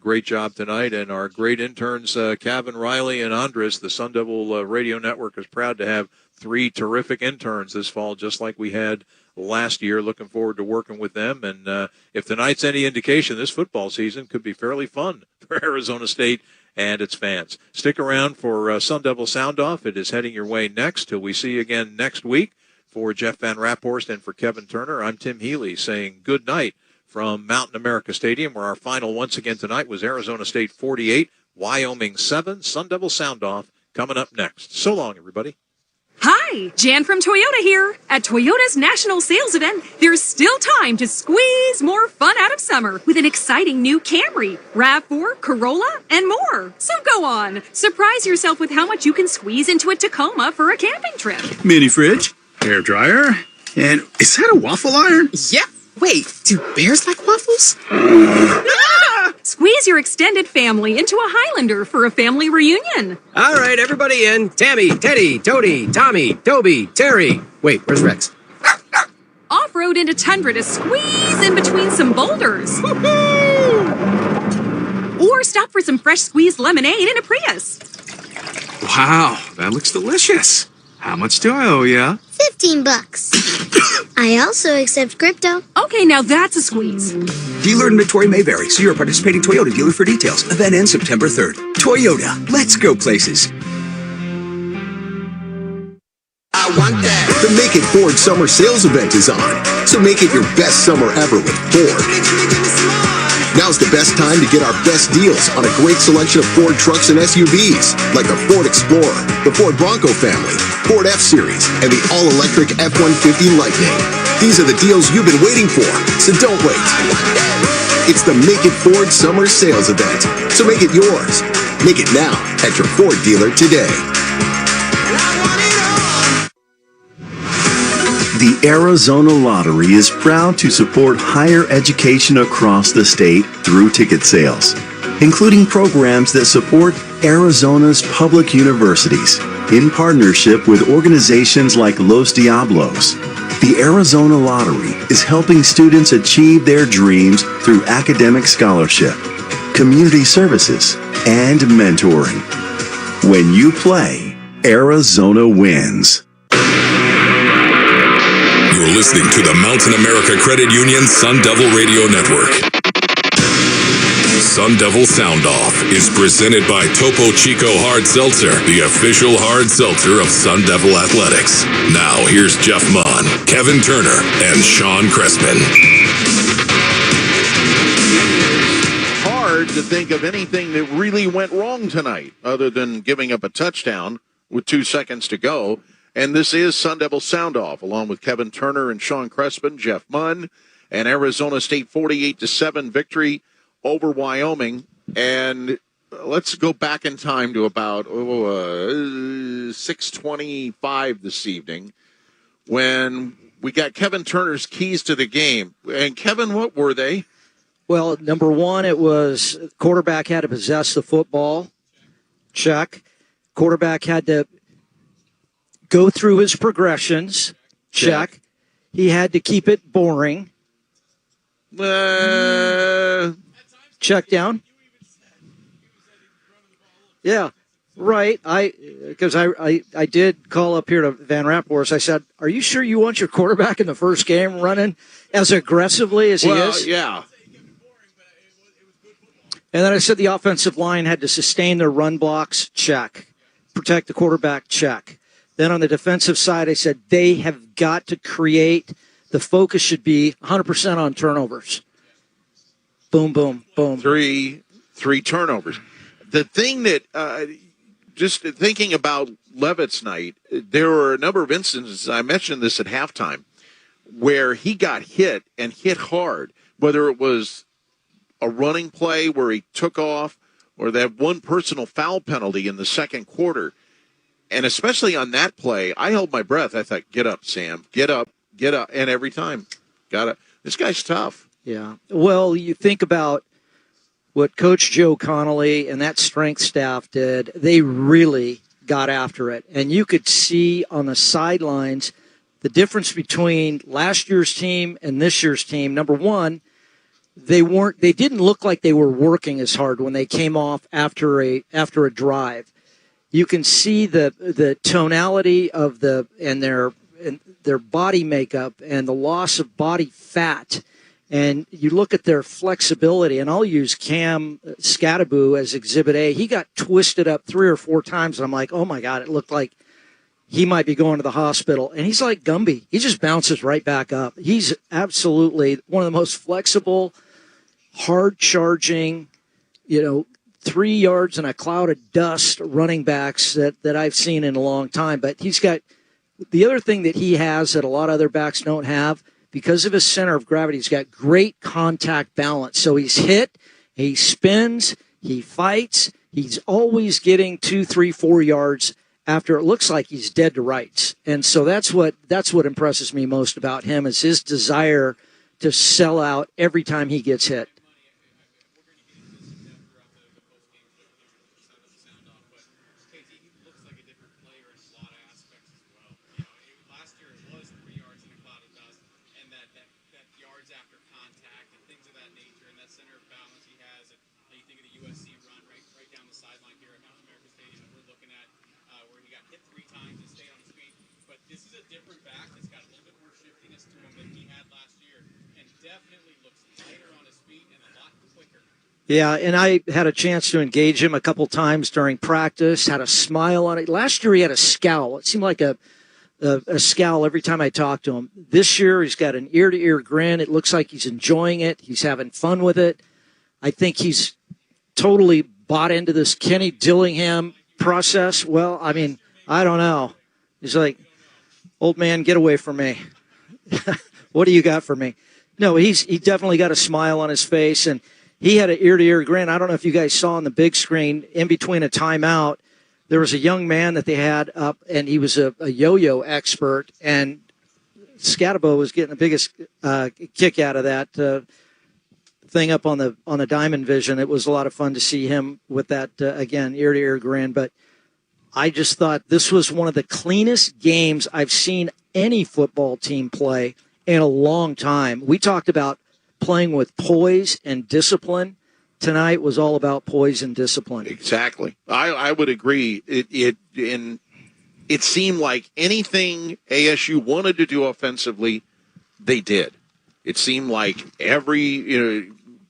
Great job tonight. And our great interns, Kevin, Riley, and Andres. The Sun Devil Radio Network is proud to have 3 terrific interns this fall, just like we had last year. Looking forward to working with them. And if tonight's any indication, this football season could be fairly fun for Arizona State and its fans. Stick around for Sun Devil Sound Off. It is heading your way next. Till we see you again next week. For Jeff Van Raphorst and for Kevin Turner, I'm Tim Healy saying good night from Mountain America Stadium, where our final once again tonight was Arizona State 48, Wyoming 7. Sun Devil Sound Off coming up next. So long, everybody. Hi, Jan from Toyota here. At Toyota's national sales event, there's still time to squeeze more fun out of summer with an exciting new Camry, RAV4, Corolla, and more. So go on, surprise yourself with how much you can squeeze into a Tacoma for a camping trip. Mini fridge, hair dryer, and is that a waffle iron? Yep. Wait, do bears like waffles? Squeeze your extended family into a Highlander for a family reunion. All right, everybody in. Tammy, Teddy, Toady, Tommy, Toby, Terry. Wait, where's Rex? Off-road into tundra to squeeze in between some boulders. Or stop for some fresh squeezed lemonade in a Prius. Wow, that looks delicious. How much do I owe ya? $15. I also accept crypto. Okay, now that's a squeeze. Dealer inventory may vary. See your participating Toyota dealer for details. Event ends September 3rd. Toyota, let's go places. I want that. The Make It Ford Summer Sales Event is on. So make it your best summer ever with Ford. Now's the best time to get our best deals on a great selection of Ford trucks and SUVs, like the Ford Explorer, the Ford Bronco family, Ford F-Series, and the all-electric F-150 Lightning. These are the deals you've been waiting for, so don't wait. It's the Make It Ford Summer Sales Event, so make it yours. Make it now at your Ford dealer today. The Arizona Lottery is proud to support higher education across the state through ticket sales, including programs that support Arizona's public universities in partnership with organizations like Los Diablos. The Arizona Lottery is helping students achieve their dreams through academic scholarship, community services, and mentoring. When you play, Arizona wins. You're listening to the Mountain America Credit Union Sun Devil Radio Network. Sun Devil Sound Off is presented by Topo Chico Hard Seltzer, the official hard seltzer of Sun Devil Athletics. Now here's Jeff Munn, Kevin Turner, and Sean Crespin. Hard to think of anything that really went wrong tonight, other than giving up a touchdown with 2 seconds to go. And this is Sun Devil Sound Off, along with Kevin Turner and Sean Crespin, Jeff Munn, and Arizona State 48-7 victory over Wyoming. And let's go back in time to about 6:25 this evening when we got Kevin Turner's keys to the game. And Kevin, what were they? Well, number one, it was quarterback had to possess the football. Check. Quarterback had to go through his progressions. Check. He had to keep it boring. Check down. Yeah, right. Because I did call up here to Van Raphorst. I said, "Are you sure you want your quarterback in the first game running as aggressively as he is?" Yeah. And then I said the offensive line had to sustain their run blocks. Check. Protect the quarterback. Check. Then on the defensive side, I said they have got to create. The focus should be 100% on turnovers. Boom, boom, boom. Three turnovers. The thing that, just thinking about Levitt's night, there were a number of instances, I mentioned this at halftime, where he got hit and hit hard, whether it was a running play where he took off or that one personal foul penalty in the second quarter. And especially on that play, I held my breath. I thought, get up, Sam. Get up. get up, and every time, this guy's tough. Yeah. Well, you think about what Coach Joe Connolly and that strength staff did. They really got after it. And you could see on the sidelines the difference between last year's team and this year's team. Number one, they didn't look like they were working as hard when they came off after a drive. You can see the tonality of their body makeup and the loss of body fat. And you look at their flexibility, and I'll use Cam Scadaboo as Exhibit A. He got twisted up 3 or 4 times, and I'm like, oh, my God, it looked like he might be going to the hospital. And he's like Gumby. He just bounces right back up. He's absolutely one of the most flexible, hard-charging, 3 yards in a cloud of dust running backs that I've seen in a long time. But he's got the other thing that he has that a lot of other backs don't have. Because of his center of gravity, he's got great contact balance. So he's hit, he spins, he fights. He's always getting 2, 3, 4 yards after it looks like he's dead to rights. And so that's what impresses me most about him is his desire to sell out every time he gets hit. Yeah, and I had a chance to engage him a couple times during practice, had a smile on it. Last year he had a scowl. It seemed like a scowl every time I talked to him. This year he's got an ear-to-ear grin. It looks like he's enjoying it. He's having fun with it. I think he's totally bought into this Kenny Dillingham process. Well, I mean, I don't know. He's like, old man, get away from me. What do you got for me? No, he definitely got a smile on his face, and he had an ear-to-ear grin. I don't know if you guys saw on the big screen, in between a timeout, there was a young man that they had up, and he was a yo-yo expert, and Scadabo was getting the biggest kick out of that thing up on the Diamond Vision. It was a lot of fun to see him with that, again, ear-to-ear grin. But I just thought this was one of the cleanest games I've seen any football team play in a long time. We talked about playing with poise and discipline. Tonight was all about poise and discipline. Exactly. I would agree. It seemed like anything ASU wanted to do offensively, they did. It seemed like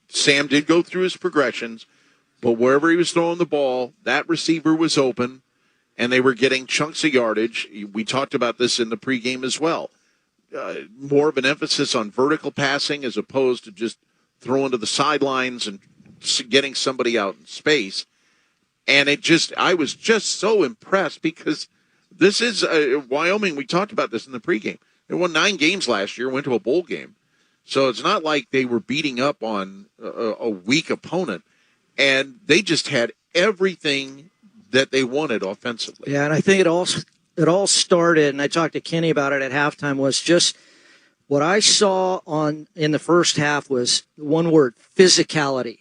Sam did go through his progressions, but wherever he was throwing the ball, that receiver was open, and they were getting chunks of yardage. We talked about this in the pregame as well. More of an emphasis on vertical passing as opposed to just throwing to the sidelines and getting somebody out in space. And I was just so impressed because this is Wyoming. We talked about this in the pregame. They won 9 games last year, went to a bowl game. So it's not like they were beating up on a weak opponent. And they just had everything that they wanted offensively. Yeah, and I think it all started, and I talked to Kenny about it at halftime, was just what I saw in the first half was one word, physicality.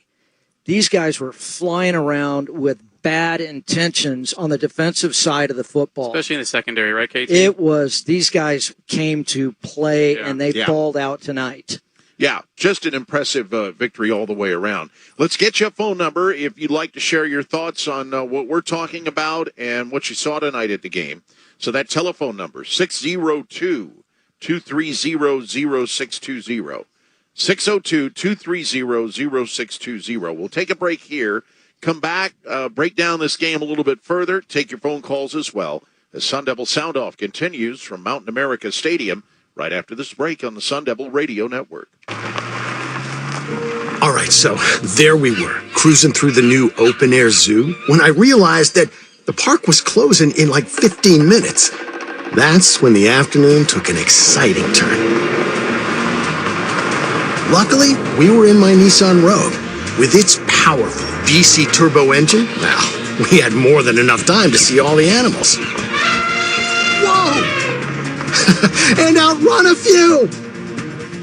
These guys were flying around with bad intentions on the defensive side of the football. Especially in the secondary, right, KT? It was, these guys came to play, and they balled out tonight. Yeah, just an impressive victory all the way around. Let's get you a phone number if you'd like to share your thoughts on what we're talking about and what you saw tonight at the game. So that telephone number, 602-230-0620. 602-230-0620. We'll take a break here, come back, break down this game a little bit further, take your phone calls as well, as Sun Devil Sound Off continues from Mountain America Stadium right after this break on the Sun Devil Radio Network. All right, so there we were, cruising through the new open-air zoo, when I realized that the park was closing in like 15 minutes. That's when the afternoon took an exciting turn. Luckily, we were in my Nissan Rogue. With its powerful VC turbo engine, well, we had more than enough time to see all the animals. Whoa! and outrun a few.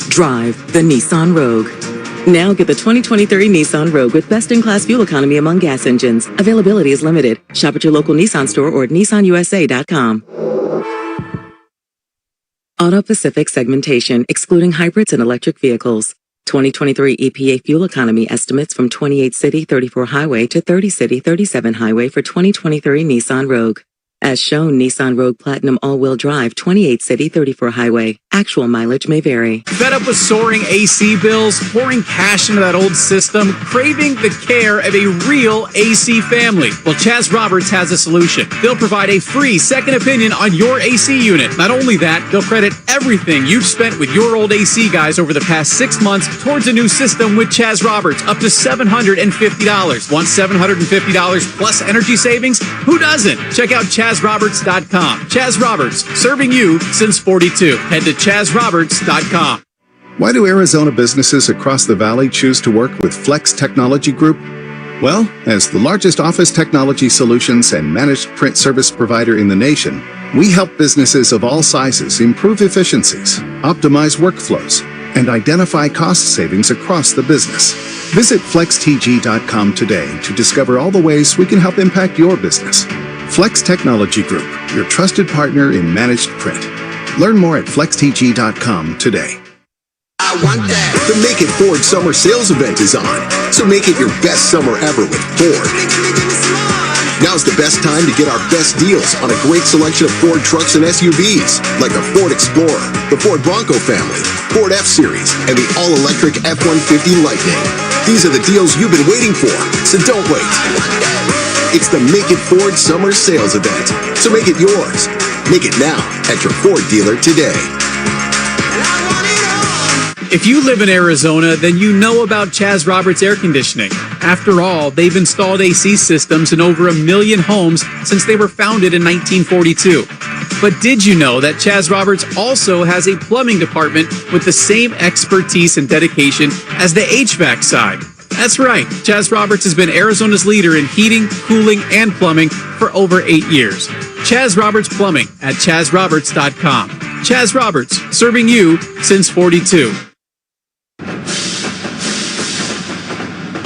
Drive the Nissan Rogue. Now get the 2023 Nissan Rogue with best-in-class fuel economy among gas engines. Availability is limited. Shop at your local Nissan store or at nissanusa.com. Auto Pacific segmentation, excluding hybrids and electric vehicles. 2023 EPA fuel economy estimates from 28 city 34 highway to 30 city 37 highway for 2023 Nissan Rogue. As shown, Nissan Rogue Platinum all-wheel drive, 28 city 34 highway. Actual mileage may vary. Fed up with soaring AC bills, pouring cash into that old system, craving the care of a real AC family? Well, Chaz Roberts has a solution. They'll provide a free second opinion on your AC unit. Not only that, they'll credit everything you've spent with your old AC guys over the past 6 months towards a new system with Chaz Roberts, up to $750. Want $750 plus energy savings? Who doesn't? Check out ChazRoberts.com. Chaz Roberts, serving you since 42. Head to ChazRoberts.com. Why do Arizona businesses across the valley choose to work with Flex Technology Group? Well, as the largest office technology solutions and managed print service provider in the nation, we help businesses of all sizes improve efficiencies, optimize workflows, and identify cost savings across the business. Visit flextg.com today to discover all the ways we can help impact your business. Flex Technology Group, your trusted partner in managed print. Learn more at flextg.com today. I want that. The Make It Ford Summer Sales Event is on, so make it your best summer ever with Ford. Now's the best time to get our best deals on a great selection of Ford trucks and SUVs, like the Ford Explorer, the Ford Bronco family, Ford F-Series, and the all-electric F-150 Lightning. These are the deals you've been waiting for, so don't wait. It's the Make It Ford Summer Sales Event, so make it yours. Make it now at your Ford dealer today. If you live in Arizona, then you know about Chaz Roberts Air Conditioning. After all, they've installed AC systems in over 1 million homes since they were founded in 1942. But did you know that Chaz Roberts also has a plumbing department with the same expertise and dedication as the HVAC side? That's right, Chaz Roberts has been Arizona's leader in heating, cooling, and plumbing for over 8 years. Chaz Roberts Plumbing at ChazRoberts.com. Chaz Roberts, serving you since 42.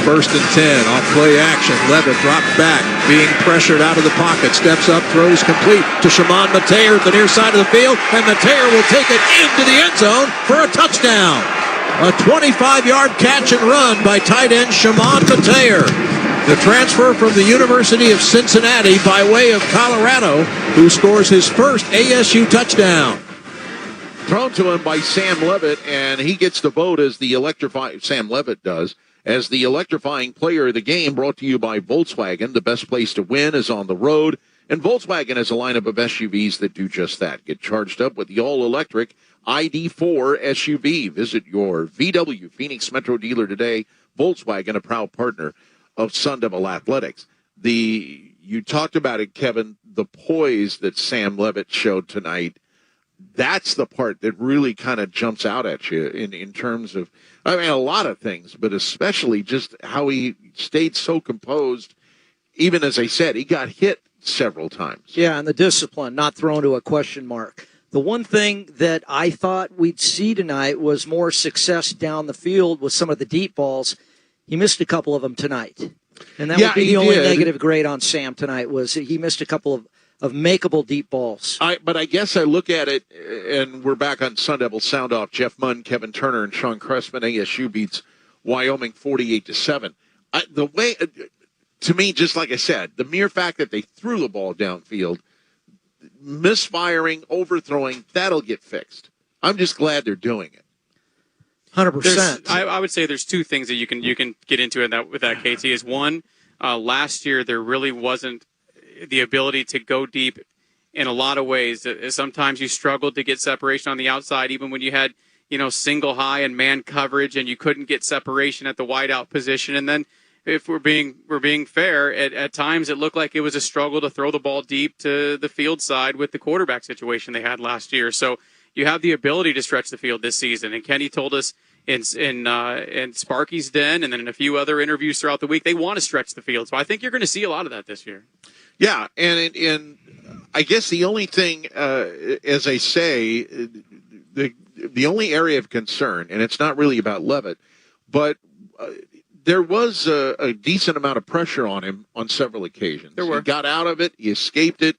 First and 10 off play action. Levitt dropped back, being pressured out of the pocket. Steps up, throws complete to Shimon Mateer at the near side of the field, and Mateer will take it into the end zone for a touchdown. A 25-yard catch and run by tight end Shimon Mateer, the transfer from the University of Cincinnati by way of Colorado, who scores his first ASU touchdown. Thrown to him by Sam Levitt, and he gets the vote as the Sam Levitt does, as the electrifying player of the game, brought to you by Volkswagen. The best place to win is on the road, and Volkswagen has a lineup of SUVs that do just that. Get charged up with the all-electric ID4 SUV. Visit your VW Phoenix Metro dealer today. Volkswagen, a proud partner of Sun Devil Athletics. You talked about it, Kevin, the poise that Sam Levitt showed tonight. That's the part that really kind of jumps out at you in terms of, I mean, a lot of things, but especially just how he stayed so composed. Even as I said, he got hit several times. Yeah, and the discipline, not thrown to a question mark. The one thing that I thought we'd see tonight was more success down the field with some of the deep balls. He missed a couple of them tonight. And that would be the only negative grade on Sam tonight, was he missed a couple of makeable deep balls. But I guess I look at it, and we're back on Sun Devil Sound Off. Jeff Munn, Kevin Turner, and Sean Cressman. ASU beats Wyoming 48-7. The way, to me, just like I said, the mere fact that they threw the ball downfield, misfiring, overthrowing, that'll get fixed. I'm just glad they're doing it. 100%. I would say there's two things that you can get into with that KT. Is one, last year there really wasn't the ability to go deep in a lot of ways. Sometimes you struggled to get separation on the outside, even when you had, single high and man coverage, and you couldn't get separation at the wideout position. And then, if we're being fair, at times it looked like it was a struggle to throw the ball deep to the field side with the quarterback situation they had last year. So you have the ability to stretch the field this season. And Kenny told us in Sparky's Den and then in a few other interviews throughout the week, they want to stretch the field. So I think you're going to see a lot of that this year. Yeah, and I guess the only thing, as I say, the only area of concern, and it's not really about Levitt, but there was a decent amount of pressure on him on several occasions. He got out of it. He escaped it.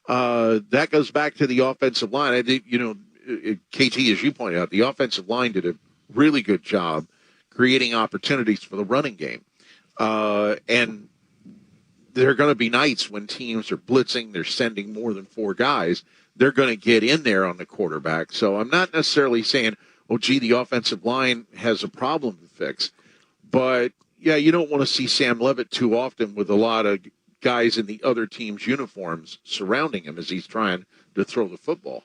That goes back to the offensive line. I think, KT, as you pointed out, the offensive line did a really good job creating opportunities for the running game. And there are going to be nights when teams are blitzing, they're sending more than 4 guys. They're going to get in there on the quarterback. So I'm not necessarily saying, the offensive line has a problem to fix. But, yeah, you don't want to see Sam Levitt too often with a lot of guys in the other team's uniforms surrounding him as he's trying to throw the football.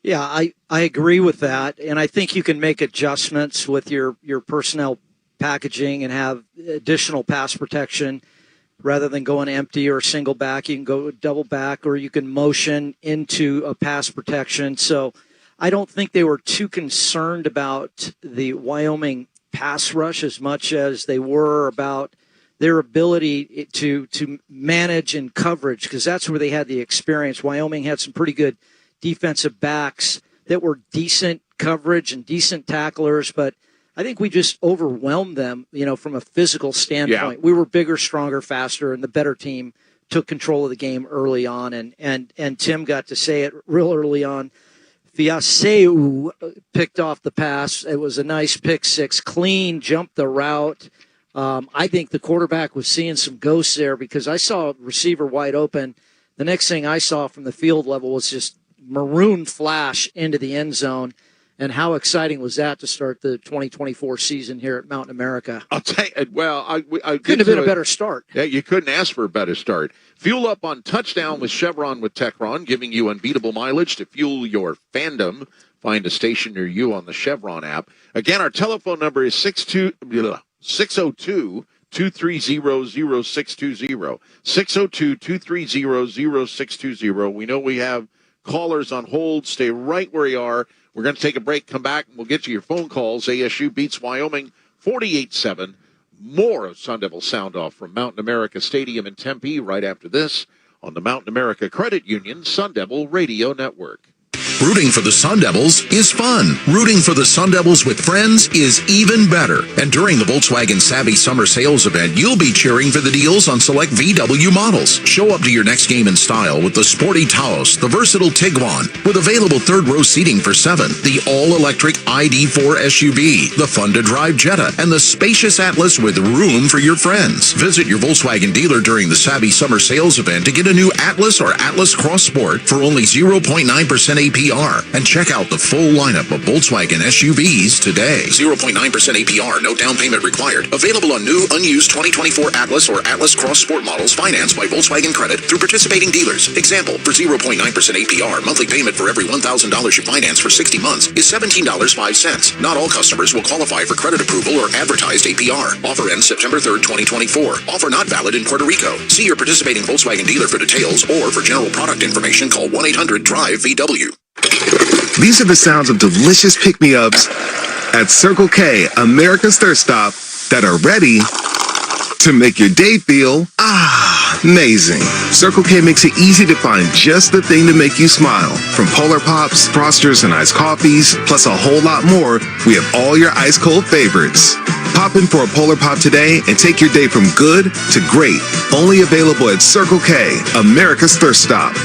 Yeah, I agree with that. And I think you can make adjustments with your personnel packaging and have additional pass protection. Rather than going empty or single back, you can go double back, or you can motion into a pass protection. So I don't think they were too concerned about the Wyoming pass rush as much as they were about their ability to manage in coverage, because that's where they had the experience. Wyoming had some pretty good defensive backs that were decent coverage and decent tacklers, but I think we just overwhelmed them, from a physical standpoint. Yeah. We were bigger, stronger, faster, and the better team took control of the game early on. And Tim got to say it real early on. Fiaseu picked off the pass. It was a nice pick six, clean, jumped the route. I think the quarterback was seeing some ghosts there because I saw a receiver wide open. The next thing I saw from the field level was just maroon flash into the end zone. And how exciting was that to start the 2024 season here at Mountain America? I'll tell you, I couldn't have been a better start. Yeah, you couldn't ask for a better start. Fuel up on touchdown with Chevron with Techron, giving you unbeatable mileage to fuel your fandom. Find a station near you on the Chevron app. Again, our telephone number is 602-230-0620. 602-230-0620. We know we have callers on hold. Stay right where you are. We're going to take a break, come back, and we'll get to your phone calls. ASU beats Wyoming 48-7. More of Sun Devil Sound Off from Mountain America Stadium in Tempe right after this on the Mountain America Credit Union Sun Devil Radio Network. Rooting for the Sun Devils is fun. Rooting for the Sun Devils with friends is even better. And during the Volkswagen Savvy Summer Sales Event, you'll be cheering for the deals on select VW models. Show up to your next game in style with the sporty Taos, the versatile Tiguan, with available third-row seating for 7, the all-electric ID4 SUV, the fun-to-drive Jetta, and the spacious Atlas with room for your friends. Visit your Volkswagen dealer during the Savvy Summer Sales Event to get a new Atlas or Atlas Cross Sport for only 0.9% APR. And check out the full lineup of Volkswagen SUVs today. 0.9% APR, no down payment required. Available on new, unused 2024 Atlas or Atlas Cross Sport models financed by Volkswagen Credit through participating dealers. Example, for 0.9% APR, monthly payment for every $1,000 you finance for 60 months is $17.05. Not all customers will qualify for credit approval or advertised APR. Offer ends September 3rd, 2024. Offer not valid in Puerto Rico. See your participating Volkswagen dealer for details, or for general product information, call 1-800-DRIVE-VW. These are the sounds of delicious pick-me-ups at Circle K, America's Thirst Stop, that are ready to make your day feel amazing. Circle K makes it easy to find just the thing to make you smile. From Polar Pops, Frosters, and iced coffees, plus a whole lot more, we have all your ice-cold favorites. Pop in for a Polar Pop today and take your day from good to great. Only available at Circle K, America's Thirst Stop.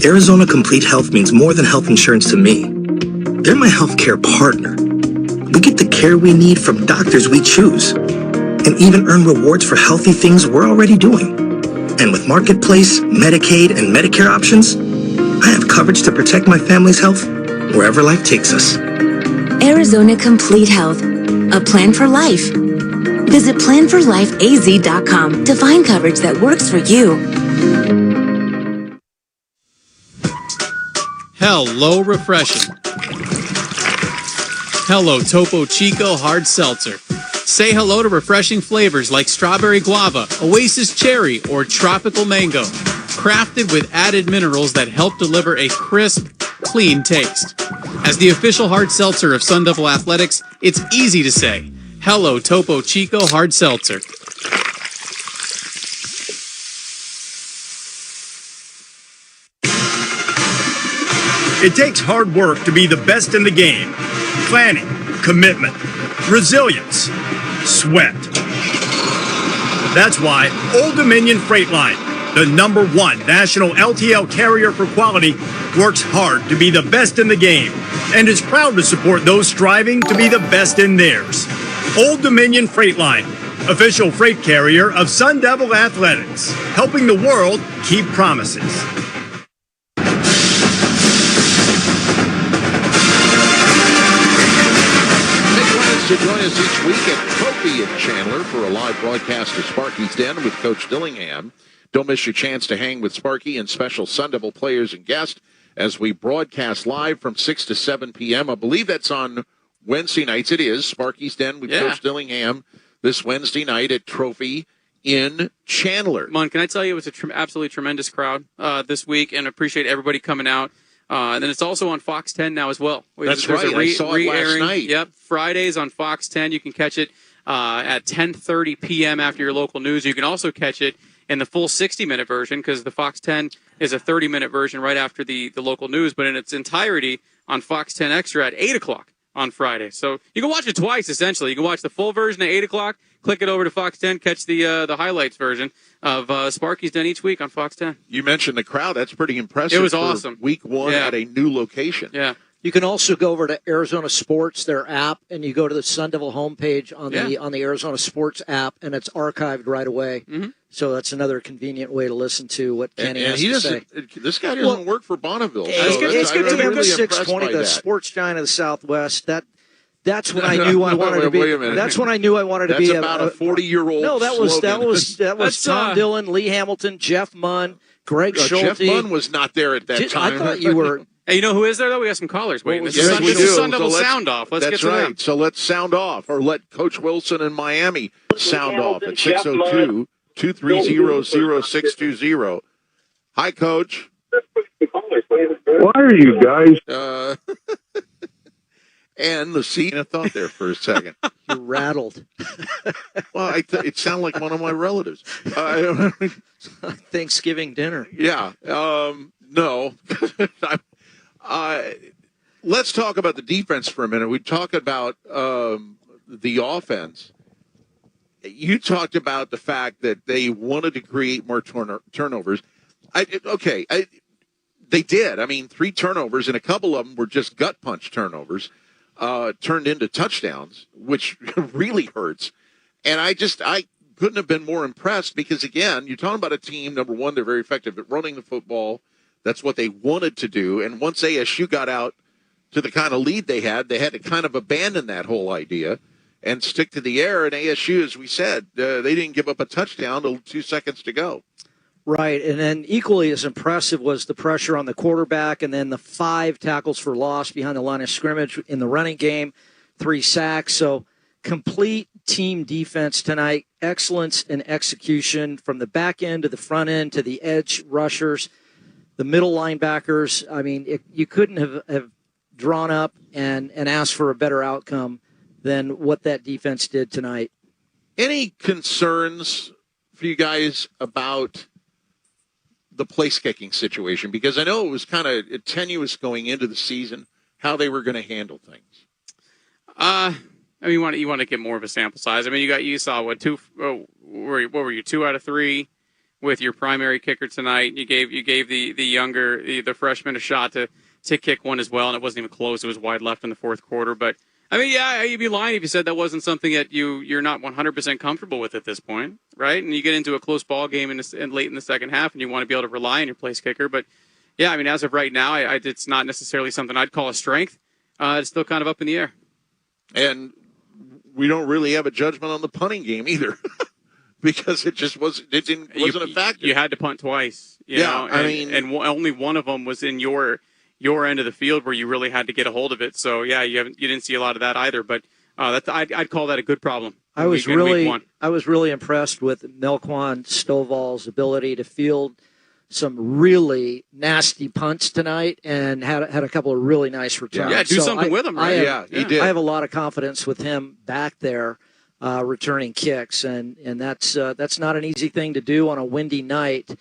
Arizona Complete Health means more than health insurance to me. They're my healthcare partner. We get the care we need from doctors we choose, and even earn rewards for healthy things we're already doing. And with Marketplace, Medicaid, and Medicare options, I have coverage to protect my family's health wherever life takes us. Arizona Complete Health, a plan for life. Visit planforlifeaz.com to find coverage that works for you. Hello Refreshing. Hello Topo Chico Hard Seltzer. Say hello to refreshing flavors like strawberry guava, oasis cherry, or tropical mango. Crafted with added minerals that help deliver a crisp, clean taste. As the official hard seltzer of Sun Devil Athletics, it's easy to say, hello Topo Chico Hard Seltzer. It takes hard work to be the best in the game. Planning, commitment, resilience, sweat. That's why Old Dominion Freight Line, the #1 national LTL carrier for quality, works hard to be the best in the game and is proud to support those striving to be the best in theirs. Old Dominion Freight Line, official freight carrier of Sun Devil Athletics, helping the world keep promises. To join us each week at Trophy in Chandler for a live broadcast of Sparky's Den with Coach Dillingham. Don't miss your chance to hang with Sparky and special Sun Devil players and guests as we broadcast live from 6 to 7 p.m. I believe that's on Wednesday nights. It is Sparky's Den with Coach Dillingham this Wednesday night at Trophy in Chandler. Mon, can I tell you it was an absolutely tremendous crowd this week, and appreciate everybody coming out. And then it's also on Fox 10 now as well. That's right. I saw it last night. Yep, Fridays on Fox 10. You can catch it at 10:30 p.m. after your local news. You can also catch it in the full 60-minute version because the Fox 10 is a 30-minute version right after the local news, but in its entirety on Fox 10 Extra at 8 o'clock on Friday. So you can watch it twice, essentially. You can watch the full version at 8 o'clock, click it over to Fox 10, catch the highlights version of Sparky's Den each week on Fox 10. You mentioned the crowd. That's pretty impressive. It was for awesome. Week 1 at a new location. Yeah. You can also go over to Arizona Sports, their app, and you go to the Sun Devil homepage on the Arizona Sports app, and it's archived right away. Mm-hmm. So that's another convenient way to listen to what Kenny has to say. This guy doesn't work for Bonneville. It's good to really 620, the that. sports giant of the Southwest. That's when I knew I wanted to be. Wait a minute. That's when I knew I wanted to be. That's about a 40-year-old. No, that was Tom Dillon, Lee Hamilton, Jeff Munn, Greg Schulte. Jeff Munn was not there at that time. I thought you were. Hey, you know who is there, though? We got some callers waiting. This Yes, we is do. Sun Devil So sound off. Let's get to right. them. So let's sound off, or let Coach Wilson in Miami sound off at 602-230-0620. Hi, Coach. Why are you guys? And the seat. I thought there for a second. You rattled. Well, it sounded like one of my relatives. Thanksgiving dinner. Yeah. No. Let's talk about the defense for a minute. We talk about the offense. You talked about the fact that they wanted to create more turnovers. They did. I mean, 3 turnovers, and a couple of them were just gut punch turnovers, turned into touchdowns, which really hurts. And I couldn't have been more impressed because, again, you're talking about a team, number one, they're very effective at running the football. That's what they wanted to do. And once ASU got out to the kind of lead they had to kind of abandon that whole idea and stick to the air. And ASU, as we said, they didn't give up a touchdown till 2 seconds to go. Right, and then equally as impressive was the pressure on the quarterback and then the 5 tackles for loss behind the line of scrimmage in the running game, 3 sacks. So complete team defense tonight, excellence in execution from the back end to the front end to the edge rushers, the middle linebackers. I mean, you couldn't have drawn up and asked for a better outcome than what that defense did tonight. Any concerns for you guys about the place-kicking situation? Because I know it was kind of tenuous going into the season, how they were going to handle things. I mean, you want to get more of a sample size. I mean, you saw what were you 2 out of 3 with your primary kicker tonight? You gave the freshman a shot to kick one as well, and it wasn't even close. It was wide left in the fourth quarter. But I mean, yeah, you'd be lying if you said that wasn't something that you're not 100% comfortable with at this point, right? And you get into a close ball game and late in the second half, and you want to be able to rely on your place kicker. But yeah, I mean, as of right now, it's not necessarily something I'd call a strength. It's still kind of up in the air. And we don't really have a judgment on the punting game either, because it wasn't a factor. You had to punt twice. You know? And only one of them was in your end of the field where you really had to get a hold of it. So yeah, you didn't see a lot of that either. But I'd call that a good problem. I was really impressed with Melquan Stovall's ability to field some really nasty punts tonight and had a couple of really nice returns. Yeah, do something with him, right? He did. I have a lot of confidence with him back there returning kicks, and that's not an easy thing to do on a windy night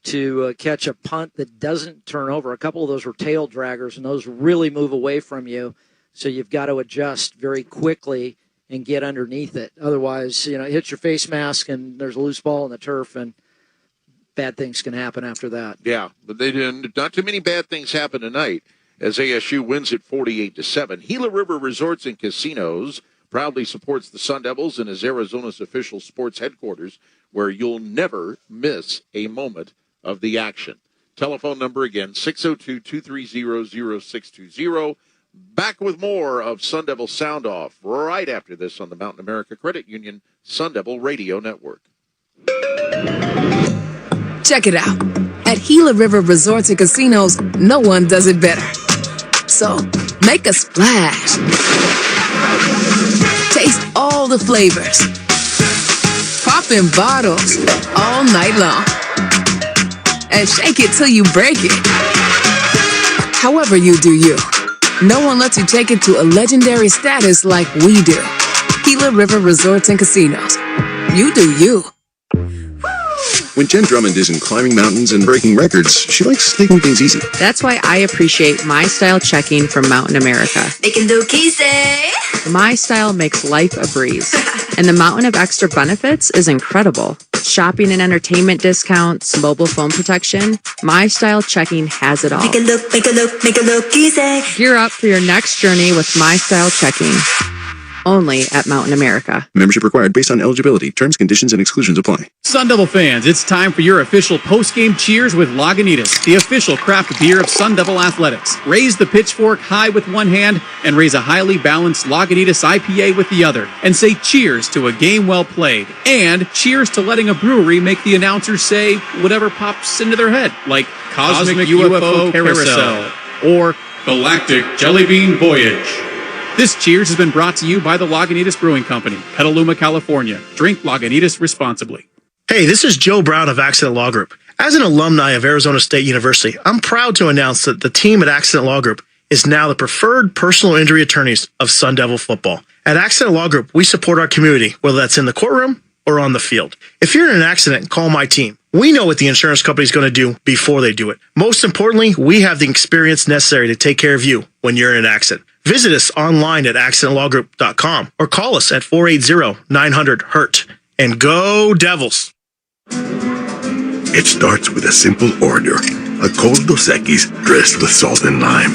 to catch a punt that doesn't turn over. A couple of those were tail draggers, and those really move away from you. So you've got to adjust very quickly and get underneath it. Otherwise, it hits your face mask and there's a loose ball in the turf, and bad things can happen after that. Yeah, but they didn't. Not too many bad things happen tonight as ASU wins it 48-7. Gila River Resorts and Casinos proudly supports the Sun Devils and is Arizona's official sports headquarters, where you'll never miss a moment of the action. Telephone number again, 602-230-0620. Back with more of Sun Devil Sound Off right after this on the Mountain America Credit Union Sun Devil Radio Network. Check it out. At Gila River Resorts and Casinos, no one does it better. So, make a splash. Taste all the flavors. Pop in bottles all night long. And shake it till you break it. However you do you. No one lets you take it to a legendary status like we do. Gila River Resorts and Casinos. You do you. When Jen Drummond isn't climbing mountains and breaking records, she likes taking things easy. That's why I appreciate My Style checking from Mountain America. Making the easy. My Style makes life a breeze. And the mountain of extra benefits is incredible. Shopping and entertainment discounts, mobile phone protection. My Style checking has it all. Make a look easy. Gear up for your next journey with My Style checking. Only at Mountain America. Membership required based on eligibility. Terms, conditions, and exclusions apply. Sun Devil fans, it's time for your official post-game cheers with Lagunitas, the official craft beer of Sun Devil Athletics. Raise the pitchfork high with one hand and raise a highly balanced Lagunitas IPA with the other. And say cheers to a game well played. And cheers to letting a brewery make the announcers say whatever pops into their head, like Cosmic UFO Carousel or Galactic Jelly Bean Voyage. This cheers has been brought to you by the Lagunitas Brewing Company, Petaluma, California. Drink Lagunitas responsibly. Hey, this is Joe Brown of Accident Law Group. As an alumni of Arizona State University, I'm proud to announce that the team at Accident Law Group is now the preferred personal injury attorneys of Sun Devil football. At Accident Law Group, we support our community, whether that's in the courtroom or on the field. If you're in an accident, call my team. We know what the insurance company is going to do before they do it. Most importantly, we have the experience necessary to take care of you when you're in an accident. Visit us online at accidentlawgroup.com or call us at 480-900-HURT. And go Devils! It starts with a simple order, a cold Dos Equis dressed with salt and lime.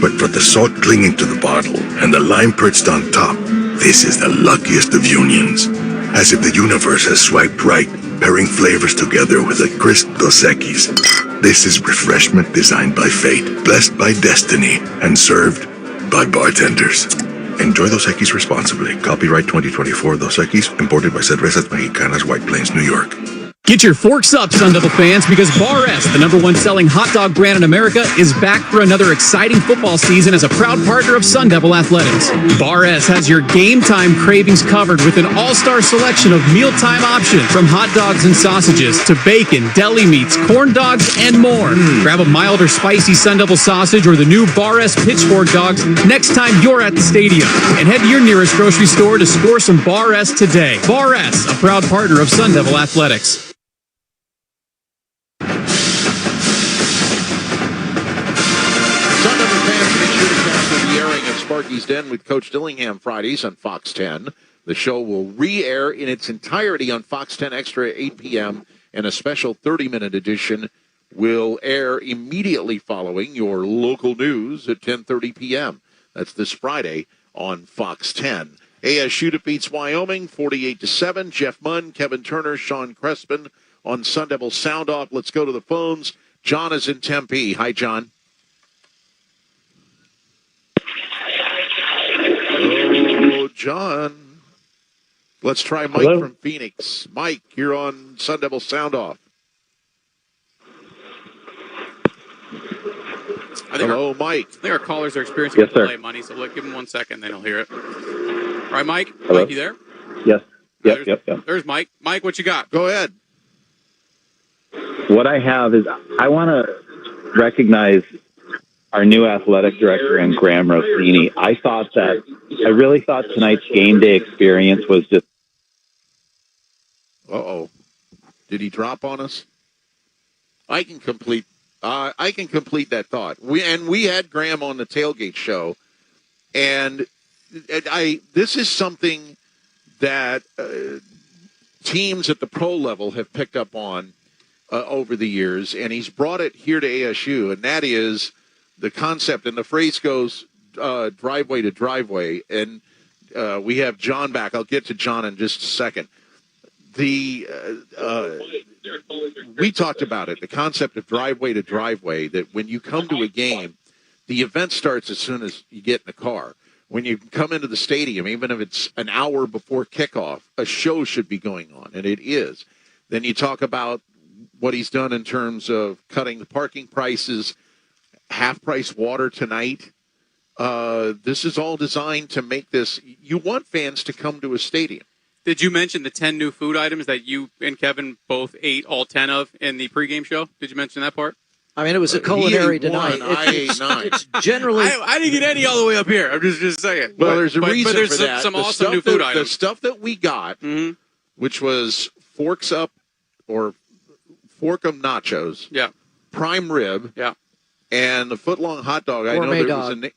But for the salt clinging to the bottle and the lime perched on top, this is the luckiest of unions. As if the universe has swiped right, pairing flavors together with a crisp Dos Equis. This is refreshment designed by fate, blessed by destiny, and served by bartenders. Enjoy Dos Equis responsibly. Copyright 2024 Dos Equis, imported by Cervezas Mexicanas, White Plains, New York. Get your forks up, Sun Devil fans, because Bar S, the #1 selling hot dog brand in America, is back for another exciting football season as a proud partner of Sun Devil Athletics. Bar S has your game time cravings covered with an all-star selection of mealtime options, from hot dogs and sausages to bacon, deli meats, corn dogs, and more. Grab a mild or spicy Sun Devil sausage or the new Bar S pitchfork dogs next time you're at the stadium. And head to your nearest grocery store to score some Bar S today. Bar S, a proud partner of Sun Devil Athletics. Sparky's Den with Coach Dillingham Fridays on Fox 10. The show will re-air in its entirety on Fox 10 Extra at 8 p.m. and a special 30-minute edition will air immediately following your local news at 10:30 p.m. That's this Friday on Fox 10. ASU defeats Wyoming 48-7. Jeff Munn, Kevin Turner, Sean Crespin on Sun Devil Sound Off. Let's go to the phones. John is in Tempe. Hi, John. Oh, John. Let's try Mike Hello? from Phoenix. Mike, you're on Sun Devil Sound Off. Hello, Mike. I think our callers are experiencing Yes, a sir. delay, Money, so give them 1 second, then they'll hear it. All right, Mike? Hello? Mike, you there? Yes. There's- Yep. There's Mike. Mike, what you got? Go ahead. What I have is I want to recognize our new athletic director and Graham Rossini. I really thought tonight's game day experience was just. Uh-oh. Did he drop on us? I can complete that thought. We had Graham on the tailgate show, and this is something that teams at the pro level have picked up on over the years, and he's brought it here to ASU, and that is the concept, and the phrase goes driveway to driveway, and we have John back. I'll get to John in just a second. We talked about it, the concept of driveway to driveway, that when you come to a game, the event starts as soon as you get in the car. When you come into the stadium, even if it's an hour before kickoff, a show should be going on, and it is. Then you talk about what he's done in terms of cutting the parking prices, half-price water tonight. This is all designed to make this. You want fans to come to a stadium. Did you mention the 10 new food items that you and Kevin both ate all 10 of in the pregame show? Did you mention that part? I mean, it was a culinary delight. I ate 9. It's generally. I didn't get any all the way up here. I'm just saying. Well, there's a reason but there's for that. Some awesome new food The items. stuff that we got, which was forks up or forkum nachos, prime rib, and the foot-long hot dog. Gourmet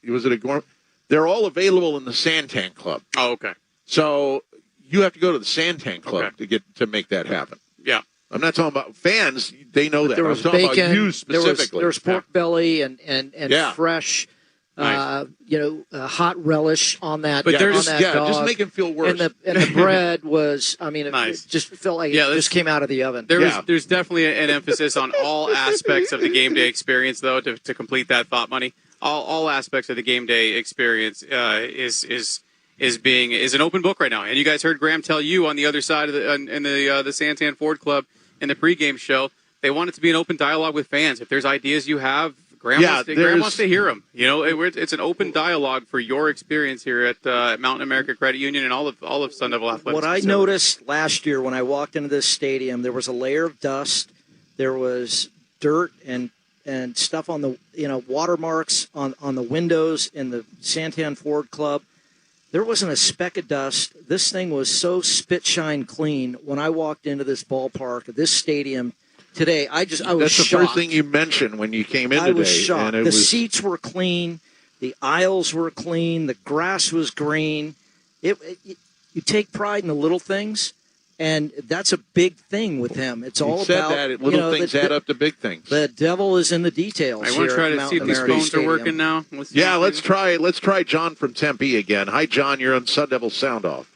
was it a gourmet? They're all available in the Santan Club. Oh, okay. So you have to go to the Santan Club to make that happen. Yeah. I'm not talking about fans. They know that. There was I'm talking bacon. about you specifically. There was pork belly and fresh, hot relish on that. But on that dog. just make him feel worse. And the bread was, I mean, it just felt like it just came out of the oven. There's definitely an emphasis on all aspects of the game day experience, though, to complete that thought money. All aspects of the game day experience is an open book right now. And you guys heard Graham tell you on the other side of the Santan Ford Club in the pregame show, they want it to be an open dialogue with fans. If there's ideas you have, Graham wants to hear them. You know, it's an open dialogue for your experience here at Mountain America Credit Union and all of Sun Devil Athletics. What I noticed last year when I walked into this stadium, there was a layer of dust, there was dirt and stuff on the watermarks on the windows in the Santan Ford Club. There wasn't a speck of dust. This thing was so spit shine clean when I walked into this ballpark, this stadium today. I was shocked. That's the first thing you mentioned when you came in today. I was shocked. The seats were clean. The aisles were clean. The grass was green. You take pride in the little things, and that's a big thing with him. It's all about that little things add up to big things. The devil is in the details. I want to try to see if these phones are working now. Let's try John from Tempe again. Hi, John. You're on Sun Devil Sound Off.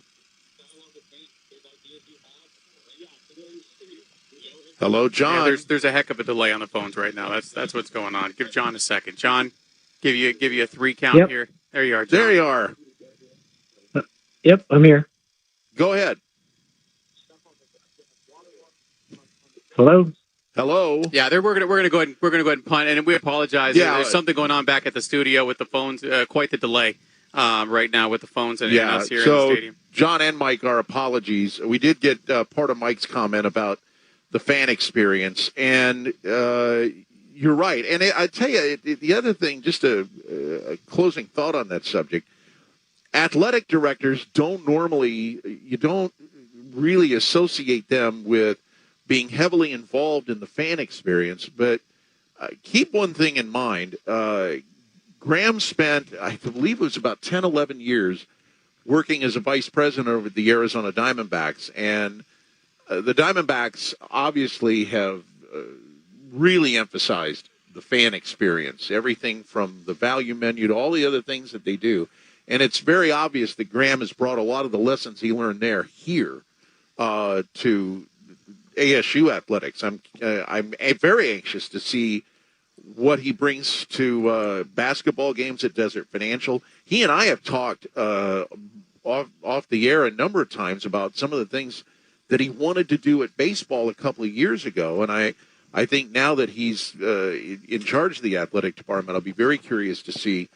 Hello, John. Yeah, there's a heck of a delay on the phones right now. That's what's going on. Give John a second. John, give you a 3 count here. There you are, John. There you are. Yep, I'm here. Go ahead. Hello. Yeah, we're gonna go ahead and punt, and we apologize. Yeah, there's something going on back at the studio with the phones. Quite the delay right now with the phones and us here in the stadium. John and Mike, our apologies. We did get part of Mike's comment about the fan experience, and you're right. And I tell you, the other thing, just a closing thought on that subject. Athletic directors don't really associate them with being heavily involved in the fan experience, but keep one thing in mind. Graham spent, I believe it was about 10, 11 years working as a vice president over the Arizona Diamondbacks, and the Diamondbacks obviously have really emphasized the fan experience, everything from the value menu to all the other things that they do. And it's very obvious that Graham has brought a lot of the lessons he learned there here to ASU athletics. I'm very anxious to see what he brings to basketball games at Desert Financial. He and I have talked off the air a number of times about some of the things that he wanted to do at baseball a couple of years ago, and I think now that he's in charge of the athletic department, I'll be very curious to see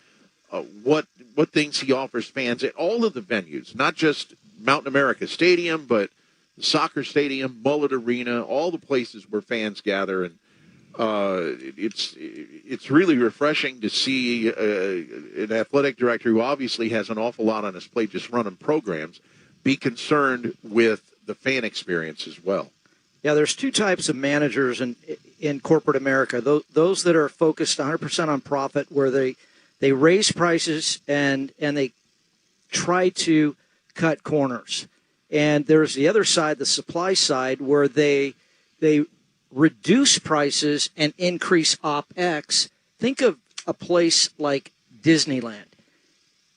what things he offers fans at all of the venues, not just Mountain America Stadium, but the soccer stadium, Mullet Arena, all the places where fans gather, and it's really refreshing to see an athletic director who obviously has an awful lot on his plate just running programs be concerned with the fan experience as well. Yeah, there's two types of managers, and in corporate America. Those that are focused 100% on profit, where they raise prices and they try to cut corners. And there's the other side, the supply side, where they reduce prices and increase OpEx. Think of a place like Disneyland.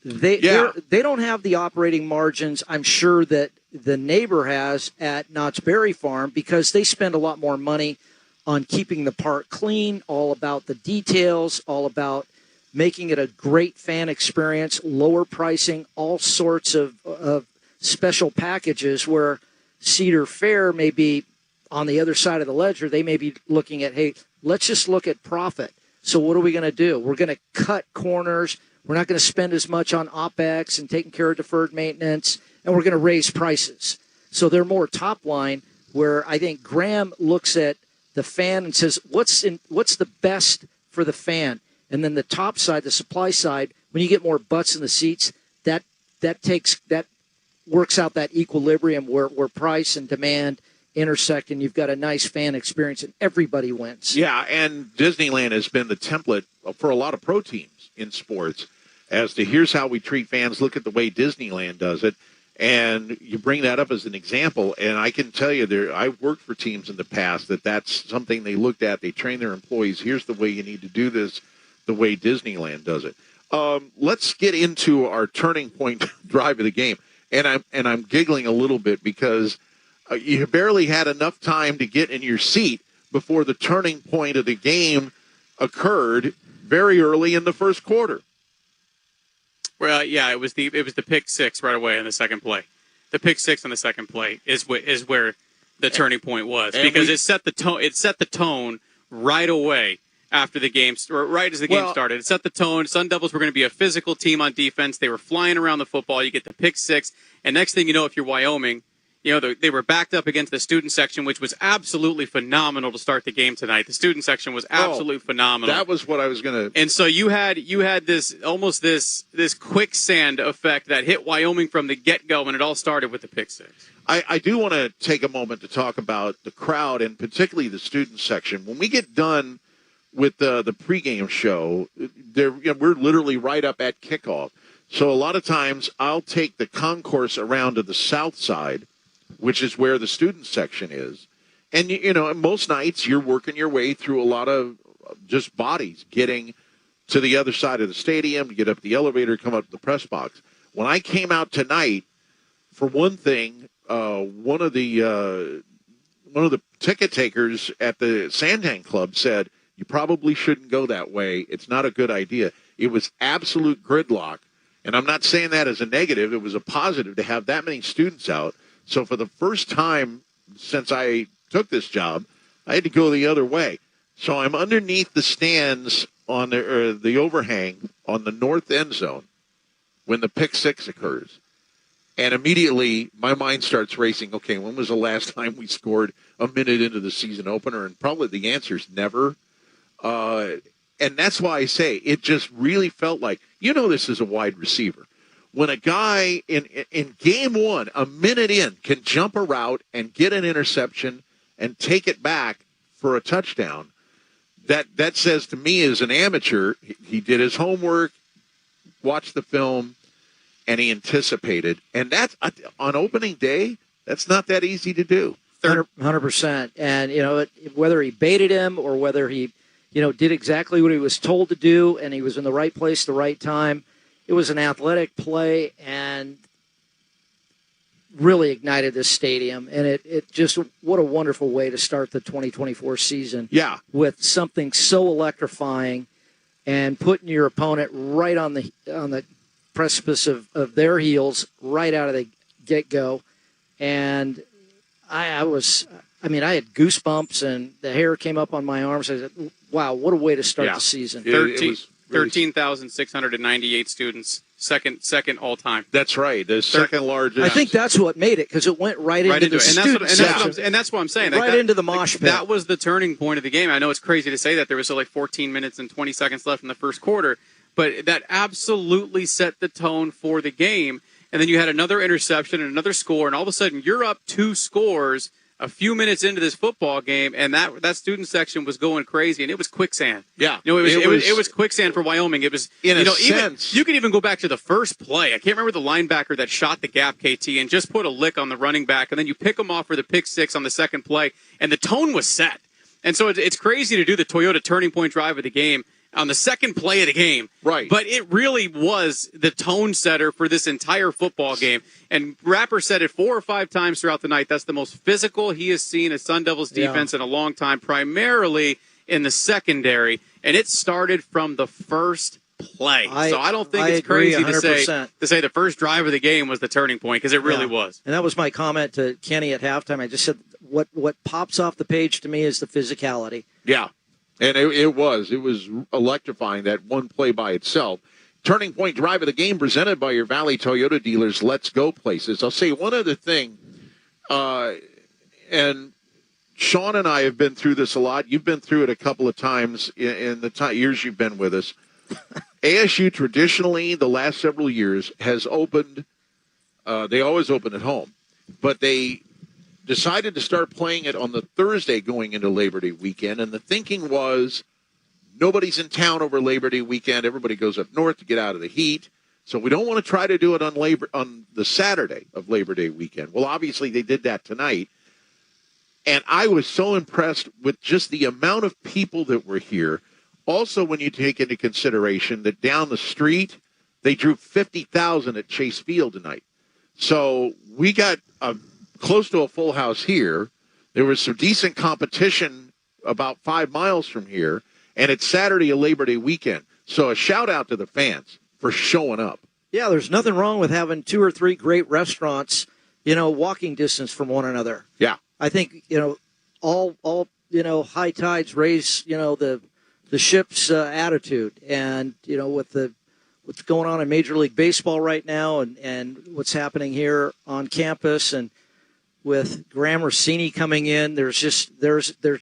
They don't have the operating margins, I'm sure, that the neighbor has at Knott's Berry Farm, because they spend a lot more money on keeping the park clean, all about the details, all about making it a great fan experience, lower pricing, all sorts of special packages, where Cedar Fair may be on the other side of the ledger. They may be looking at, hey, let's just look at profit. So what are we going to do? We're going to cut corners. We're not going to spend as much on OpEx and taking care of deferred maintenance, and we're going to raise prices. So they're more top line, where I think Graham looks at the fan and says, what's the best for the fan? And then the top side, the supply side, when you get more butts in the seats, that works out that equilibrium where price and demand intersect, and you've got a nice fan experience, and everybody wins. Yeah, and Disneyland has been the template for a lot of pro teams in sports as to here's how we treat fans. Look at the way Disneyland does it. And you bring that up as an example, and I can tell you, I've worked for teams in the past that's something they looked at. They train their employees. Here's the way you need to do this, the way Disneyland does it. Let's get into our turning point drive of the game. And I'm giggling a little bit because you barely had enough time to get in your seat before the turning point of the game occurred very early in the first quarter. Well, yeah, it was the pick six right away in the second play. The pick six on the second play is where the turning point was, because it set the tone. It set the tone right away after the game, right as the game started. It set the tone. Sun Devils were going to be a physical team on defense. They were flying around the football. You get the pick six, and next thing you know, if you're Wyoming, they were backed up against the student section, which was absolutely phenomenal to start the game tonight. The student section was absolutely phenomenal. That was what I was going to. And so you had this almost this quicksand effect that hit Wyoming from the get-go, and it all started with the pick six. I do want to take a moment to talk about the crowd, and particularly the student section. When we get done with the pregame show, we're literally right up at kickoff. So a lot of times I'll take the concourse around to the south side, which is where the student section is. And, most nights you're working your way through a lot of just bodies getting to the other side of the stadium, to get up the elevator, come up to the press box. When I came out tonight, for one thing, one of the ticket takers at the Santan Club said, you probably shouldn't go that way. It's not a good idea. It was absolute gridlock. And I'm not saying that as a negative. It was a positive to have that many students out. So for the first time since I took this job, I had to go the other way. So I'm underneath the stands on the overhang on the north end zone when the pick six occurs. And immediately my mind starts racing. Okay, when was the last time we scored a minute into the season opener? And probably the answer is never. And that's why I say it just really felt like, this is a wide receiver. When a guy in game one, a minute in, can jump a route and get an interception and take it back for a touchdown, that says to me as an amateur, he did his homework, watched the film, and he anticipated. And that's on opening day, that's not that easy to do. 100%. And, whether he baited him or whether he, did exactly what he was told to do and he was in the right place, the right time, it was an athletic play and really ignited this stadium. And it just, what a wonderful way to start the 2024 season. Yeah. With something so electrifying and putting your opponent right on the precipice of their heels right out of the get-go. And I had goosebumps and the hair came up on my arms. I said, wow, what a way to start the season. 13,698 students, second all time. That's right. The second largest. I think that's what made it, because it went right into the student section. And that's what I'm saying. Right into the mosh pit. That was the turning point of the game. I know it's crazy to say that there was like 14 minutes and 20 seconds left in the first quarter, but that absolutely set the tone for the game. And then you had another interception and another score, and all of a sudden you're up 2 scores a few minutes into this football game, and that student section was going crazy, and it was quicksand. Yeah, it was quicksand for Wyoming. It was in a sense. You could even go back to the first play. I can't remember the linebacker that shot the gap, KT, and just put a lick on the running back, and then you pick him off for the pick six on the second play, and the tone was set. And so it's crazy to do the Toyota turning point drive of the game on the second play of the game. Right. But it really was the tone setter for this entire football game. And Rapper said it 4 or 5 times throughout the night. That's the most physical he has seen a Sun Devils defense in a long time, primarily in the secondary. And it started from the first play. So I don't think it's crazy 100%. to say the first drive of the game was the turning point, because it really was. And that was my comment to Kenny at halftime. I just said what pops off the page to me is the physicality. Yeah. And it was electrifying, that one play by itself. Turning point drive of the game presented by your Valley Toyota dealers. Let's go places. I'll say one other thing, and Sean and I have been through this a lot. You've been through it a couple of times in the years you've been with us. ASU traditionally, the last several years, has opened. They always open at home, but they decided to start playing it on the Thursday going into Labor Day weekend, and the thinking was nobody's in town over Labor Day weekend. Everybody goes up north to get out of the heat, so we don't want to try to do it on the Saturday of Labor Day weekend. Well, obviously they did that tonight, and I was so impressed with just the amount of people that were here. Also, when you take into consideration that down the street they drew 50,000 at Chase Field tonight, so we got close to a full house here. There was some decent competition about 5 miles from here, and it's Saturday, a Labor Day weekend. So a shout out to the fans for showing up. Yeah, there's nothing wrong with having 2 or 3 great restaurants, walking distance from one another. Yeah. I think, all high tides raise, the ship's attitude. And, with what's going on in Major League Baseball right now and what's happening here on campus, and with Graham Rossini coming in, there's